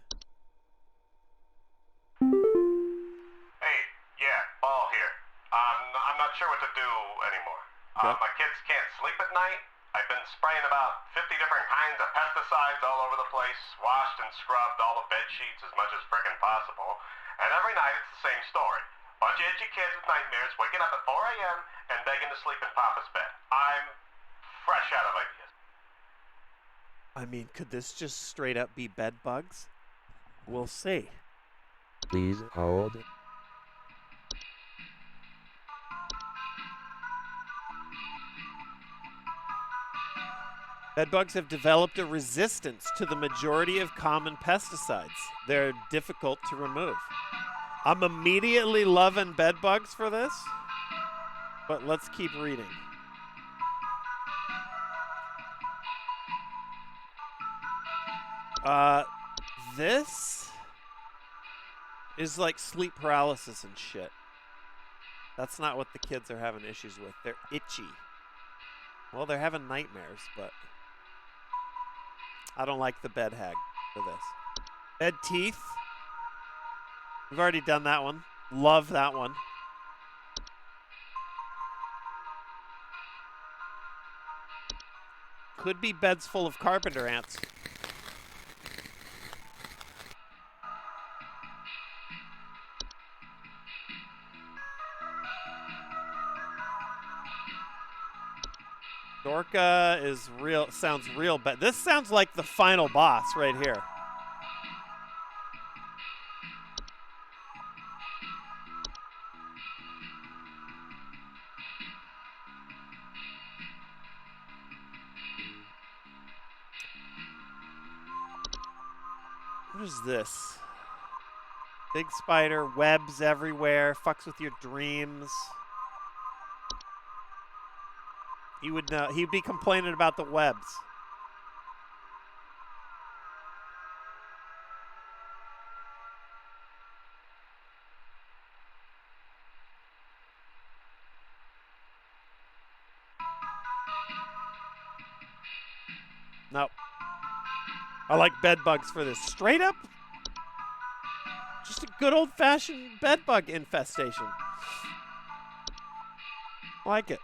Hey, yeah, Ball here. I'm not sure what to do anymore. Okay. My kids can't sleep at night. I've been spraying about 50 different kinds of pesticides all over the place, washed and scrubbed all the bed sheets as much as frickin' possible, and every night it's the same story. Bunch of itchy kids with nightmares waking up at 4 a.m. and begging to sleep in Papa's bed. I'm fresh out of ideas. I mean, could this just straight up be bed bugs? We'll see. Please hold. Bedbugs have developed a resistance to the majority of common pesticides. They're difficult to remove. I'm immediately loving bedbugs for this, but let's keep reading. This is like sleep paralysis and shit. That's not what the kids are having issues with. They're itchy. Well, they're having nightmares, but I don't like the bed hag for this. Bed teeth. We've already done that one. Love that one. Could be beds full of carpenter ants. Dorka is real, sounds real bad. This sounds like the final boss right here. What is this? Big spider, webs everywhere, fucks with your dreams. He would know. He'd be complaining about the webs. Nope. I like bed bugs for this. Straight up, just a good old-fashioned bed bug infestation. I like it.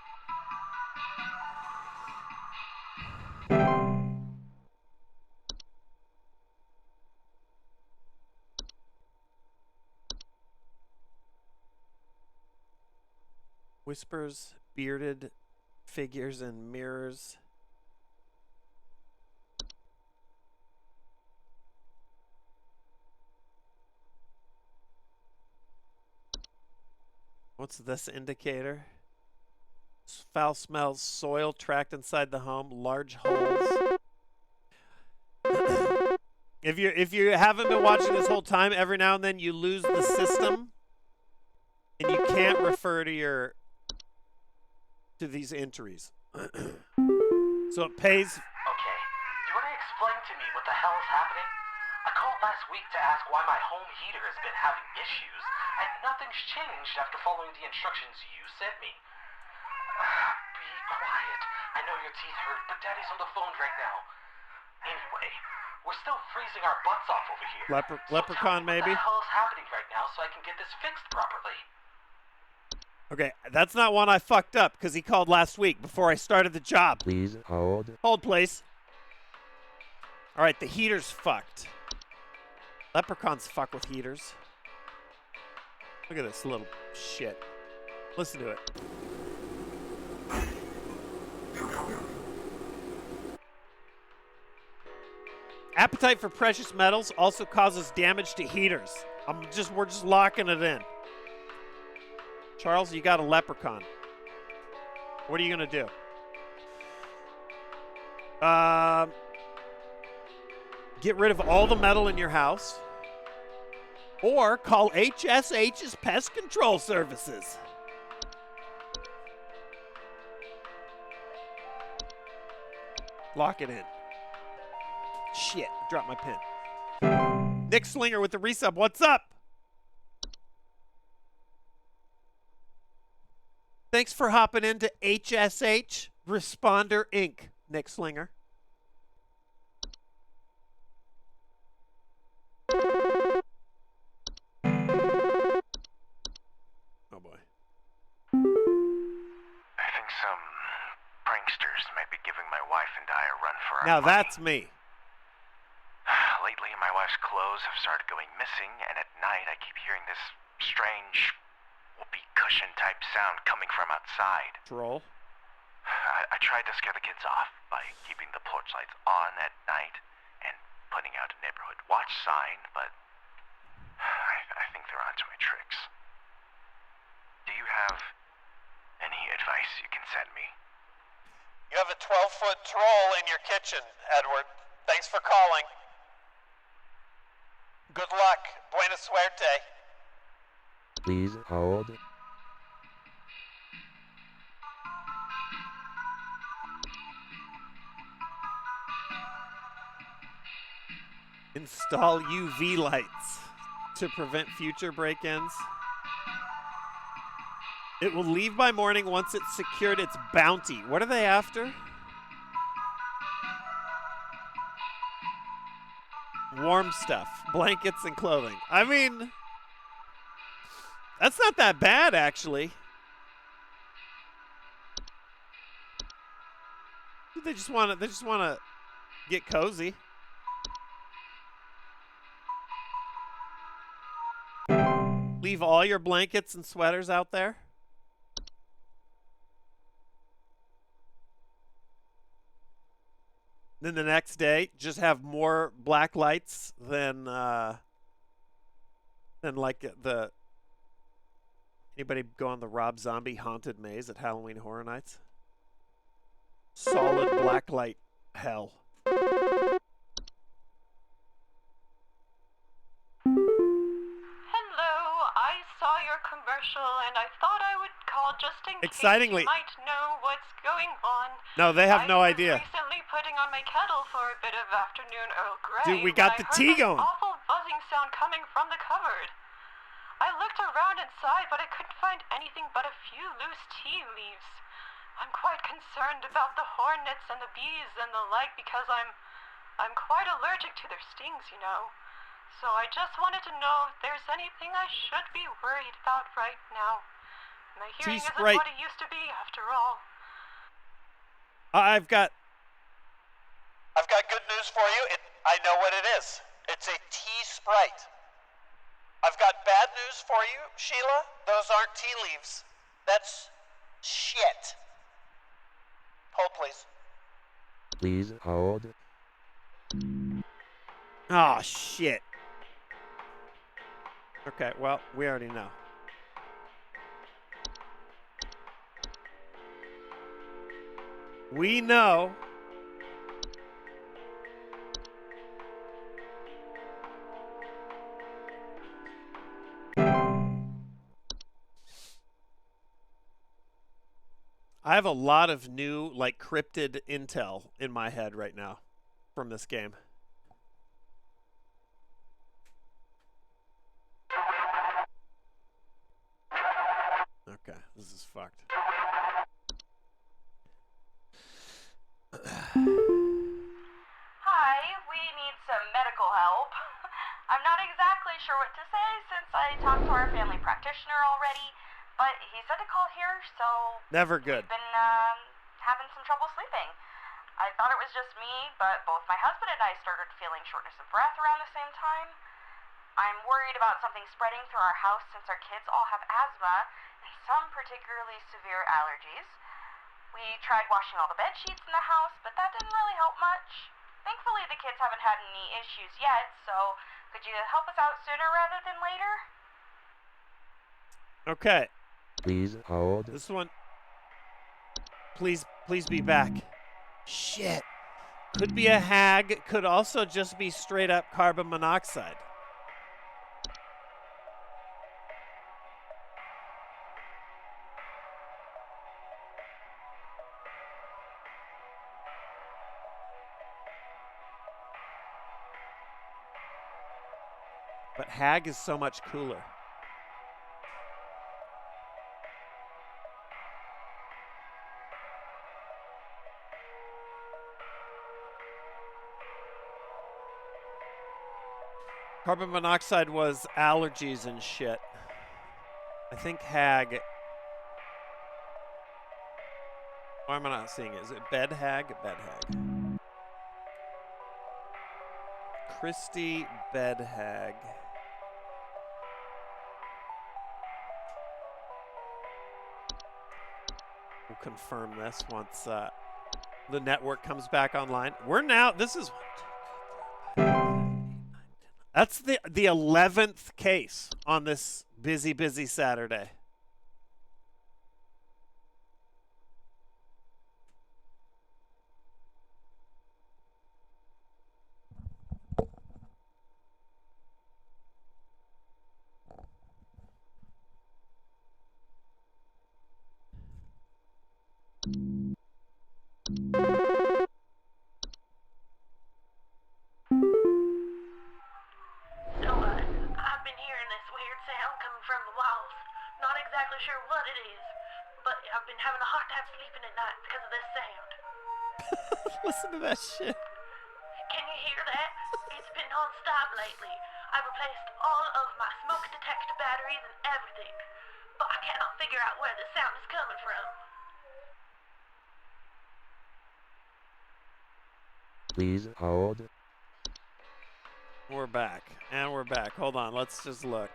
Whispers, bearded figures and mirrors. What's this indicator? Foul smells, soil tracked inside the home, large holes. If you haven't been watching this whole time, every now and then you lose the system, and you can't refer to these entries. So it pays. Okay, do you want to explain to me what the hell is happening? I called last week to ask why my home heater has been having issues, and nothing's changed after following the instructions you sent me. Be quiet. I know your teeth hurt, but Daddy's on the phone right now. Anyway, we're still freezing our butts off over here. Leprechaun, maybe? What the hell is happening right now so I can get this fixed properly? Okay, that's not one I fucked up because he called last week before I started the job. Please hold. Hold, please. All right, the heater's fucked. Leprechauns fuck with heaters. Look at this little shit. Listen to it. Appetite for precious metals also causes damage to heaters. We're just locking it in. Charles, you got a leprechaun. What are you gonna do? Get rid of all the metal in your house, or call HSH's Pest Control Services. Lock it in. Shit, I dropped my pen. Nick Slinger with the resub. What's up? Thanks for hopping into HSH Responder Inc., Nick Slinger. Oh boy. I think some pranksters might be giving my wife and I a run for our Now money. that's me. Lately, my wife's clothes have started going missing, and at night I keep hearing this strange whoopee cushion type sound coming from outside. Troll. I tried to scare the kids off by keeping the porch lights on at night and putting out a neighborhood watch sign, but I think they're onto my tricks. Do you have any advice you can send me? You have a 12-foot troll in your kitchen, Edward. Thanks for calling. Good luck. Buena suerte. Please hold. Install UV lights to prevent future break-ins. It will leave by morning once it's secured its bounty. What are they after? Warm stuff, blankets and clothing. I mean, that's not that bad, actually. They just want to get cozy. Leave all your blankets and sweaters out there. Then the next day, just have more black lights than like the. Anybody go on the Rob Zombie Haunted Maze at Halloween Horror Nights? Solid black light hell. Hello, I saw your commercial and I thought I would call just in Excitingly. case you might know what's going on. No, they have no idea. Recently putting on my kettle for a bit of afternoon Earl Grey. Dude, we got the tea going. Awful buzzing sound coming from the cupboard. I looked around inside, but I couldn't find anything but a few loose tea leaves. I'm quite concerned about the hornets and the bees and the like because I'm quite allergic to their stings, you know. So I just wanted to know if there's anything I should be worried about right now. My hearing isn't Sprite. what it used to be, after all. I've got good news for you. I know what it is. It's a tea Sprite. I've got bad news for you, Sheila. Those aren't tea leaves. That's shit. Hold, please. Please hold. Oh, shit. Okay, well, we already know. We know. I have a lot of new, like, cryptid intel in my head right now from this game. Okay, this is fucked. Hi, we need some medical help. I'm not exactly sure what to say since I talked to our family practitioner already, but he said to call here, so Never good. we've been having some trouble sleeping. I thought it was just me, but both my husband and I started feeling shortness of breath around the same time. I'm worried about something spreading through our house since our kids all have asthma and some particularly severe allergies. We tried washing all the bed sheets in the house, but that didn't really help much. Thankfully, the kids haven't had any issues yet, so could you help us out sooner rather than later? Okay. Please hold. This one. Please be back. Shit. Could be a hag. Could also just be straight up carbon monoxide. But hag is so much cooler. Carbon monoxide was allergies and shit. I think hag. Why am I not seeing it? Is it bed hag? Bed hag. Christy bed hag. We'll confirm this once the network comes back online. We're now. This is. That's the 11th case on this busy Saturday. So, I've been hearing this weird sound coming from the walls. Not exactly sure what it is, but I've been having a hard time sleeping at night because of this sound. Listen to that shit. Can you hear that? It's been non-stop lately. I've replaced all of my smoke detector batteries and everything, but I cannot figure out where the sound is coming from. Please hold. We're back. And we're back. Hold on. Let's just look.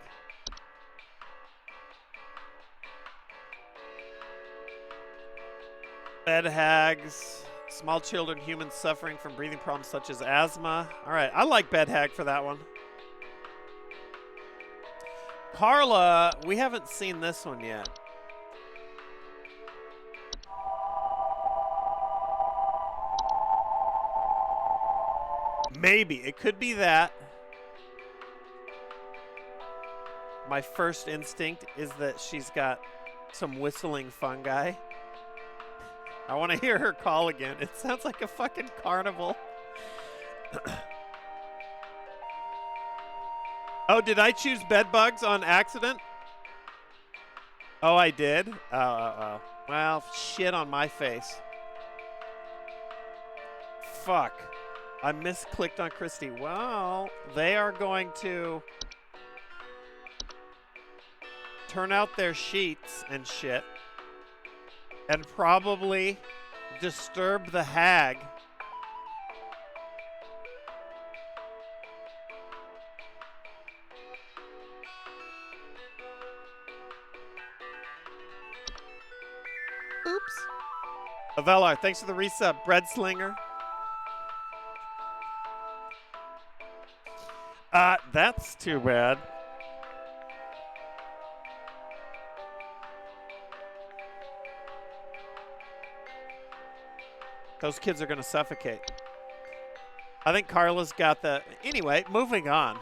Bed hags. Small children, humans suffering from breathing problems such as asthma. All right. I like bed hag for that one. Carla, we haven't seen this one yet. Maybe. It could be that. My first instinct is that she's got some whistling fungi. I want to hear her call again. It sounds like a fucking carnival. Oh, did I choose bed bugs on accident? Oh, I did? Oh. Well, shit on my face. Fuck. I misclicked on Christy. Well, they are going to turn out their sheets and shit and probably disturb the hag. Oops. Avelar, thanks for the resub. Bread Slinger. That's too bad. Those kids are going to suffocate. I think Carla's got the... Anyway, moving on. So,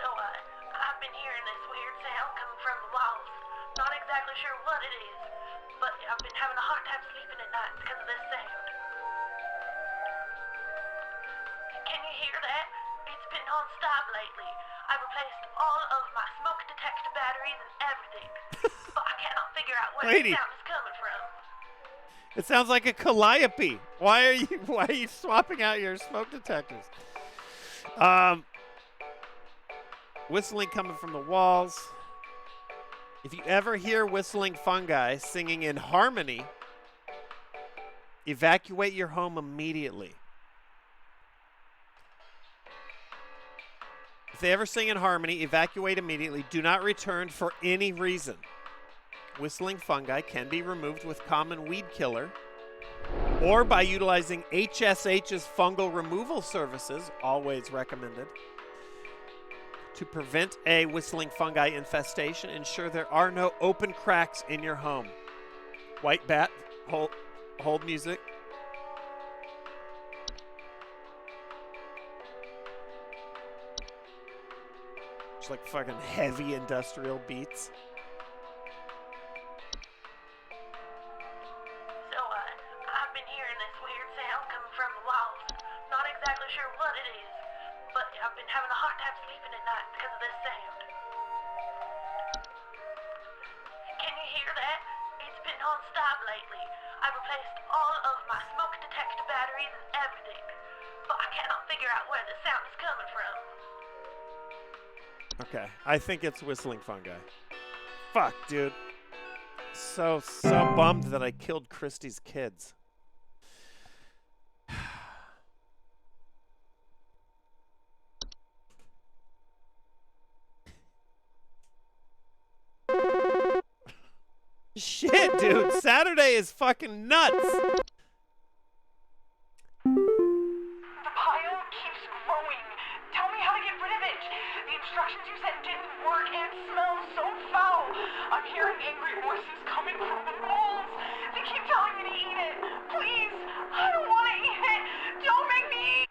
I've been hearing this weird sound coming from the walls. Not exactly sure what it is, but I've been having a hard time sleeping at night because of this sound. Can you hear that? It's been non-stop lately. I've replaced all of my smoke detector batteries and everything, but I cannot figure out where Lady. the sound is coming from. It sounds like a calliope. Why are you swapping out your smoke detectors? Whistling coming from the walls. If you ever hear whistling fungi singing in harmony, evacuate your home immediately. If they ever sing in harmony, evacuate immediately. Do not return for any reason. Whistling fungi can be removed with common weed killer or by utilizing HSH's fungal removal services, always recommended. To prevent a whistling fungi infestation, ensure there are no open cracks in your home. White bat, hold music. It's like fucking heavy industrial beats. So, I've been hearing this weird sound coming from the walls. Not exactly sure what it is, but I've been having a hard time sleeping at night because of this sound. Can you hear that? It's been non-stop lately. I've replaced all of my smoke detector batteries and everything, but I cannot figure out where the sound is coming from. Okay, I think it's whistling fungi. Fuck, dude. So bummed that I killed Christy's kids. Shit, dude. Saturday is fucking nuts. The pile keeps growing. Tell me how to get rid of it. The instructions you sent didn't work and it smells so foul. I'm hearing angry voices coming from the walls. They keep telling me to eat it. Please, I don't want to eat it. Don't make me eat.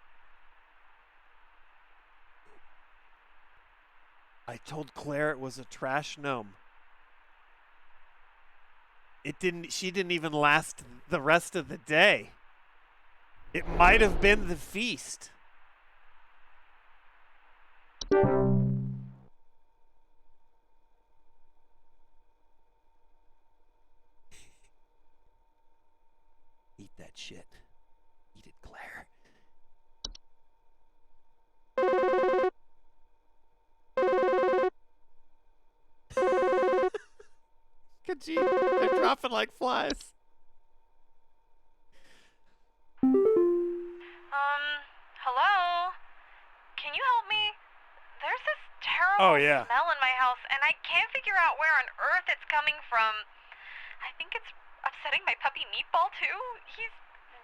I told Claire it was a trash gnome. She didn't even last the rest of the day. It might have been the feast. Eat that shit. Eat it, Claire. Khajiit, they're dropping like flies. Hello? Can you help me? There's this terrible smell in my house, and I can't figure out where on earth it's coming from. I think it's upsetting my puppy Meatball, too. He's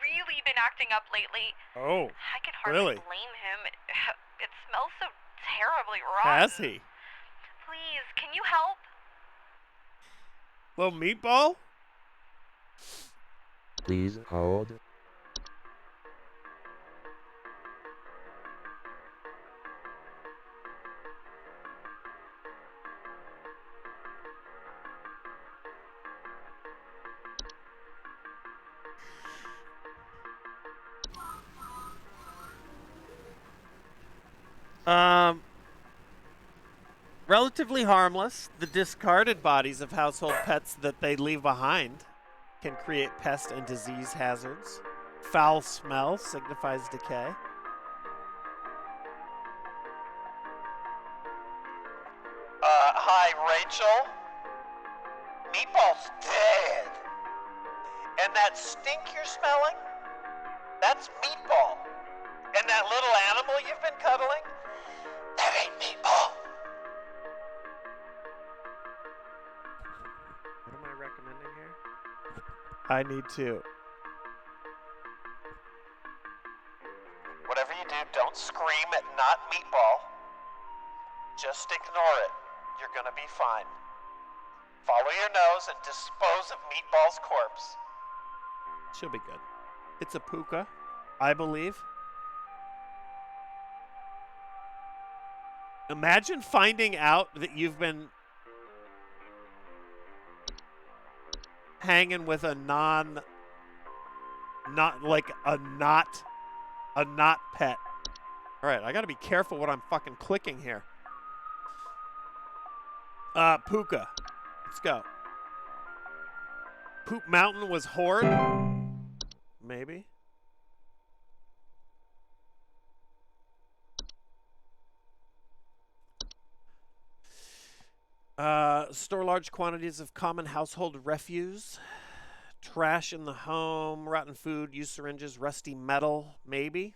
really been acting up lately. Oh, I can hardly blame him. It smells so terribly rotten. Has he? Please, can you help? Little Meatball? Please hold. Relatively harmless. The discarded bodies of household pets that they leave behind can create pest and disease hazards. Foul smell signifies decay. Hi, Rachel. Meatball's dead. And that stink you're smelling? That's Meatball. And that little animal you've been cuddling? That ain't Meatball. What am I recommending here? I need to. Whatever you do, don't scream at not Meatball. Just ignore it. You're gonna be fine. Follow your nose and dispose of Meatball's corpse. She'll be good. It's a puka, I believe. Imagine finding out that you've been hanging with a not pet. All right, I got to be careful what I'm fucking clicking here. Puka. Let's go. Poop Mountain was Horde? Maybe. Store large quantities of common household refuse. Trash in the home, rotten food, used syringes, rusty metal, maybe.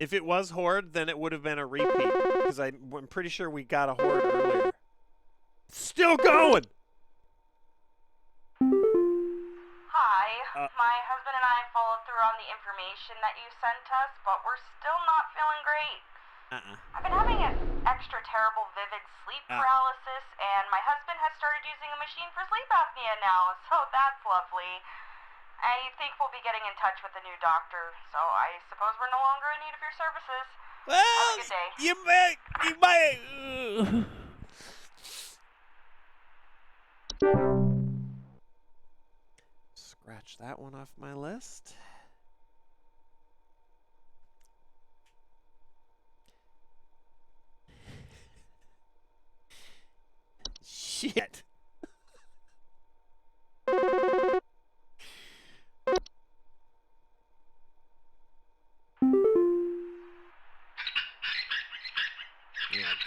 If it was Horde, then it would have been a repeat, because I'm pretty sure we got a Horde earlier. Still going! Hi. My husband and I followed through on the information that you sent us, but we're still not feeling great. I've been having an extra terrible vivid sleep paralysis, and my husband has started using a machine for sleep apnea now, so that's lovely. I think we'll be getting in touch with the new doctor, so I suppose we're no longer in need of your services. Well, have a good day. You might. Scratch that one off my list. Shit. Oh,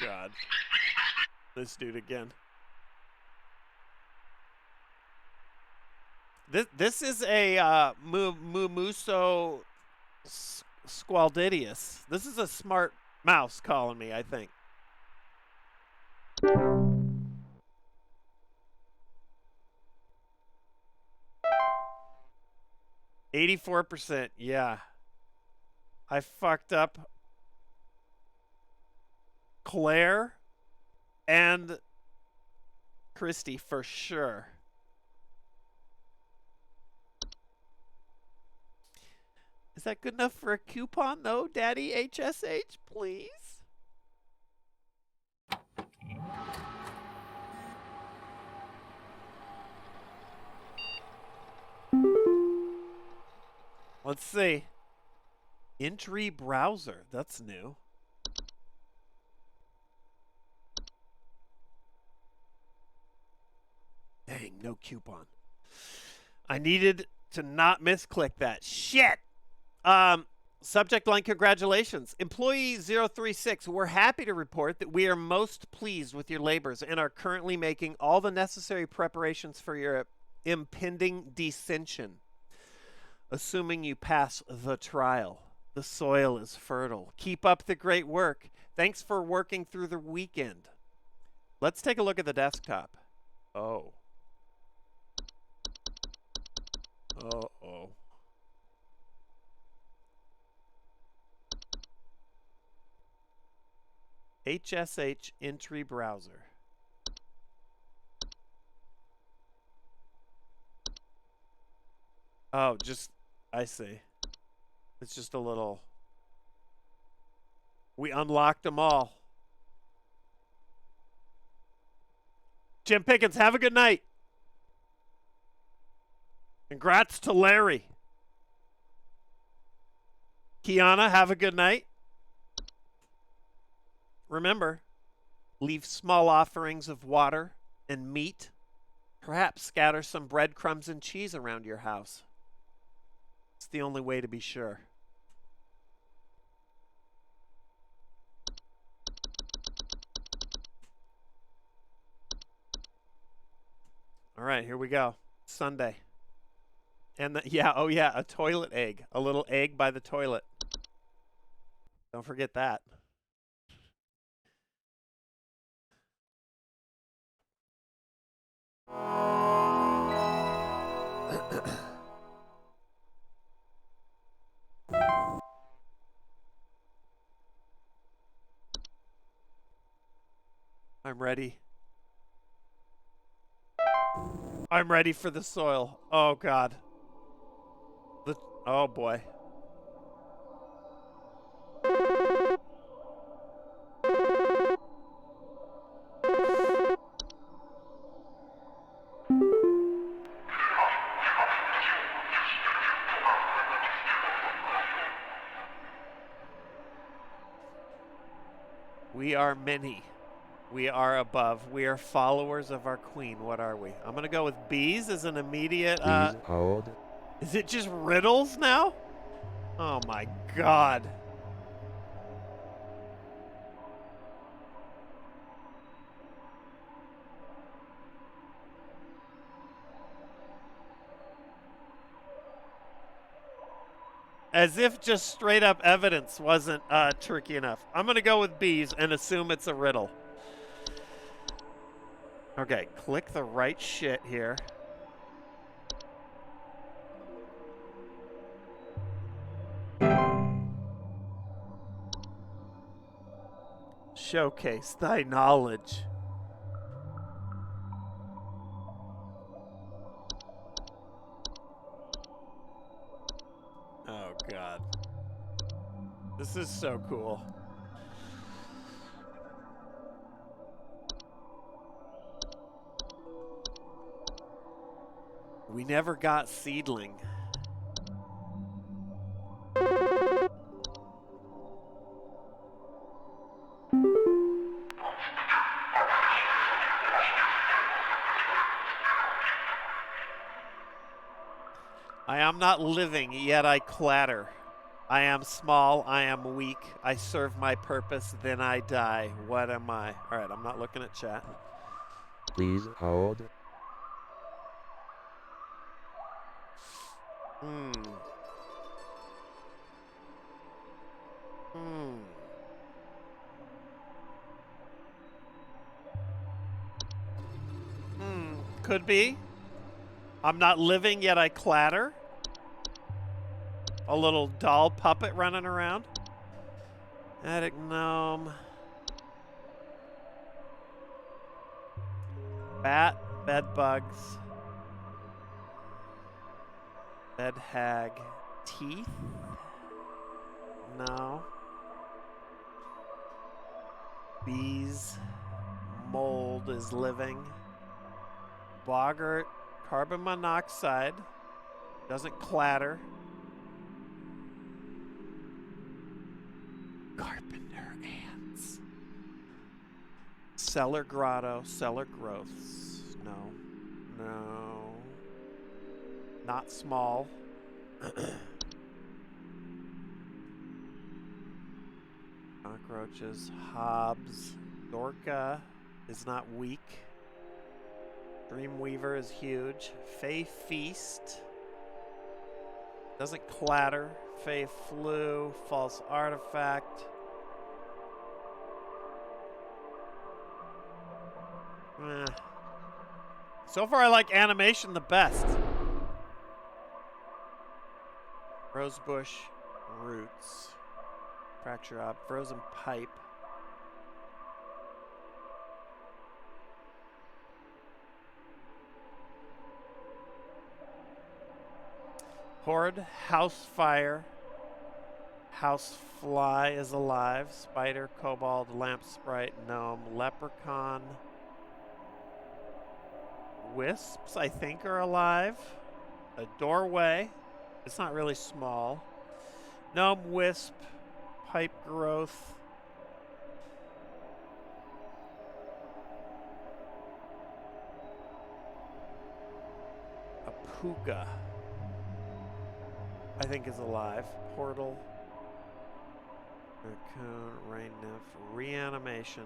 God. This dude again. This is a Mumuso Squaldidius. This is a smart mouse calling me, I think. 84%, yeah. I fucked up Claire and Christy for sure. Is that good enough for a coupon, though, Daddy HSH, please? Let's see. Entry browser. That's new. Dang, no coupon. I needed to not misclick that. Shit! Subject line, congratulations. Employee 036, we're happy to report that we are most pleased with your labors and are currently making all the necessary preparations for your impending descension. Assuming you pass the trial, the soil is fertile. Keep up the great work. Thanks for working through the weekend. Let's take a look at the desktop. Oh. Uh-oh. HSH entry browser. Oh, I see. It's just a little. We unlocked them all. Jim Pickens, have a good night. Congrats to Larry. Kiana, have a good night. Remember, leave small offerings of water and meat. Perhaps scatter some breadcrumbs and cheese around your house. It's the only way to be sure. All right, here we go. Sunday. And a toilet egg. A little egg by the toilet. Don't forget that. I'm ready. I'm ready for the soil. Oh, God. Oh, boy. We are many. We are above. We are followers of our queen. What are we? I'm going to go with bees as an immediate... Please hold. Is it just riddles now? Oh, my God. As if just straight up evidence wasn't tricky enough. I'm going to go with bees and assume it's a riddle. Okay, click the right shit here. Showcase thy knowledge. Oh, God. This is so cool. We never got seedling. I am not living, yet I clatter. I am small, I am weak. I serve my purpose, then I die. What am I? All right, I'm not looking at chat. Please hold. Could be. I'm not living, yet I clatter. A little doll puppet running around. Attic gnome. Bat, bed bugs. Bed hag. Teeth? No. Bees. Mold is living. Boggart. Carbon monoxide. Doesn't clatter. Carpenter ants. Cellar grotto. Cellar growths. No. No. Not small. Cockroaches. Hobbs. Dorka is not weak. Dreamweaver is huge. Fey Feast. Doesn't clatter. Fey Flu. False Artifact. So far I like animation the best. Rosebush Roots. Fracture Up. Frozen Pipe. Horde, House Fire, House Fly is alive, Spider, Kobold, Lamp Sprite, Gnome, Leprechaun, Wisps I think are alive, a Doorway, it's not really small, Gnome, Wisp, Pipe Growth, a Puka. I think is alive. Portal. Raccoon, Rain Nymph, Reanimation.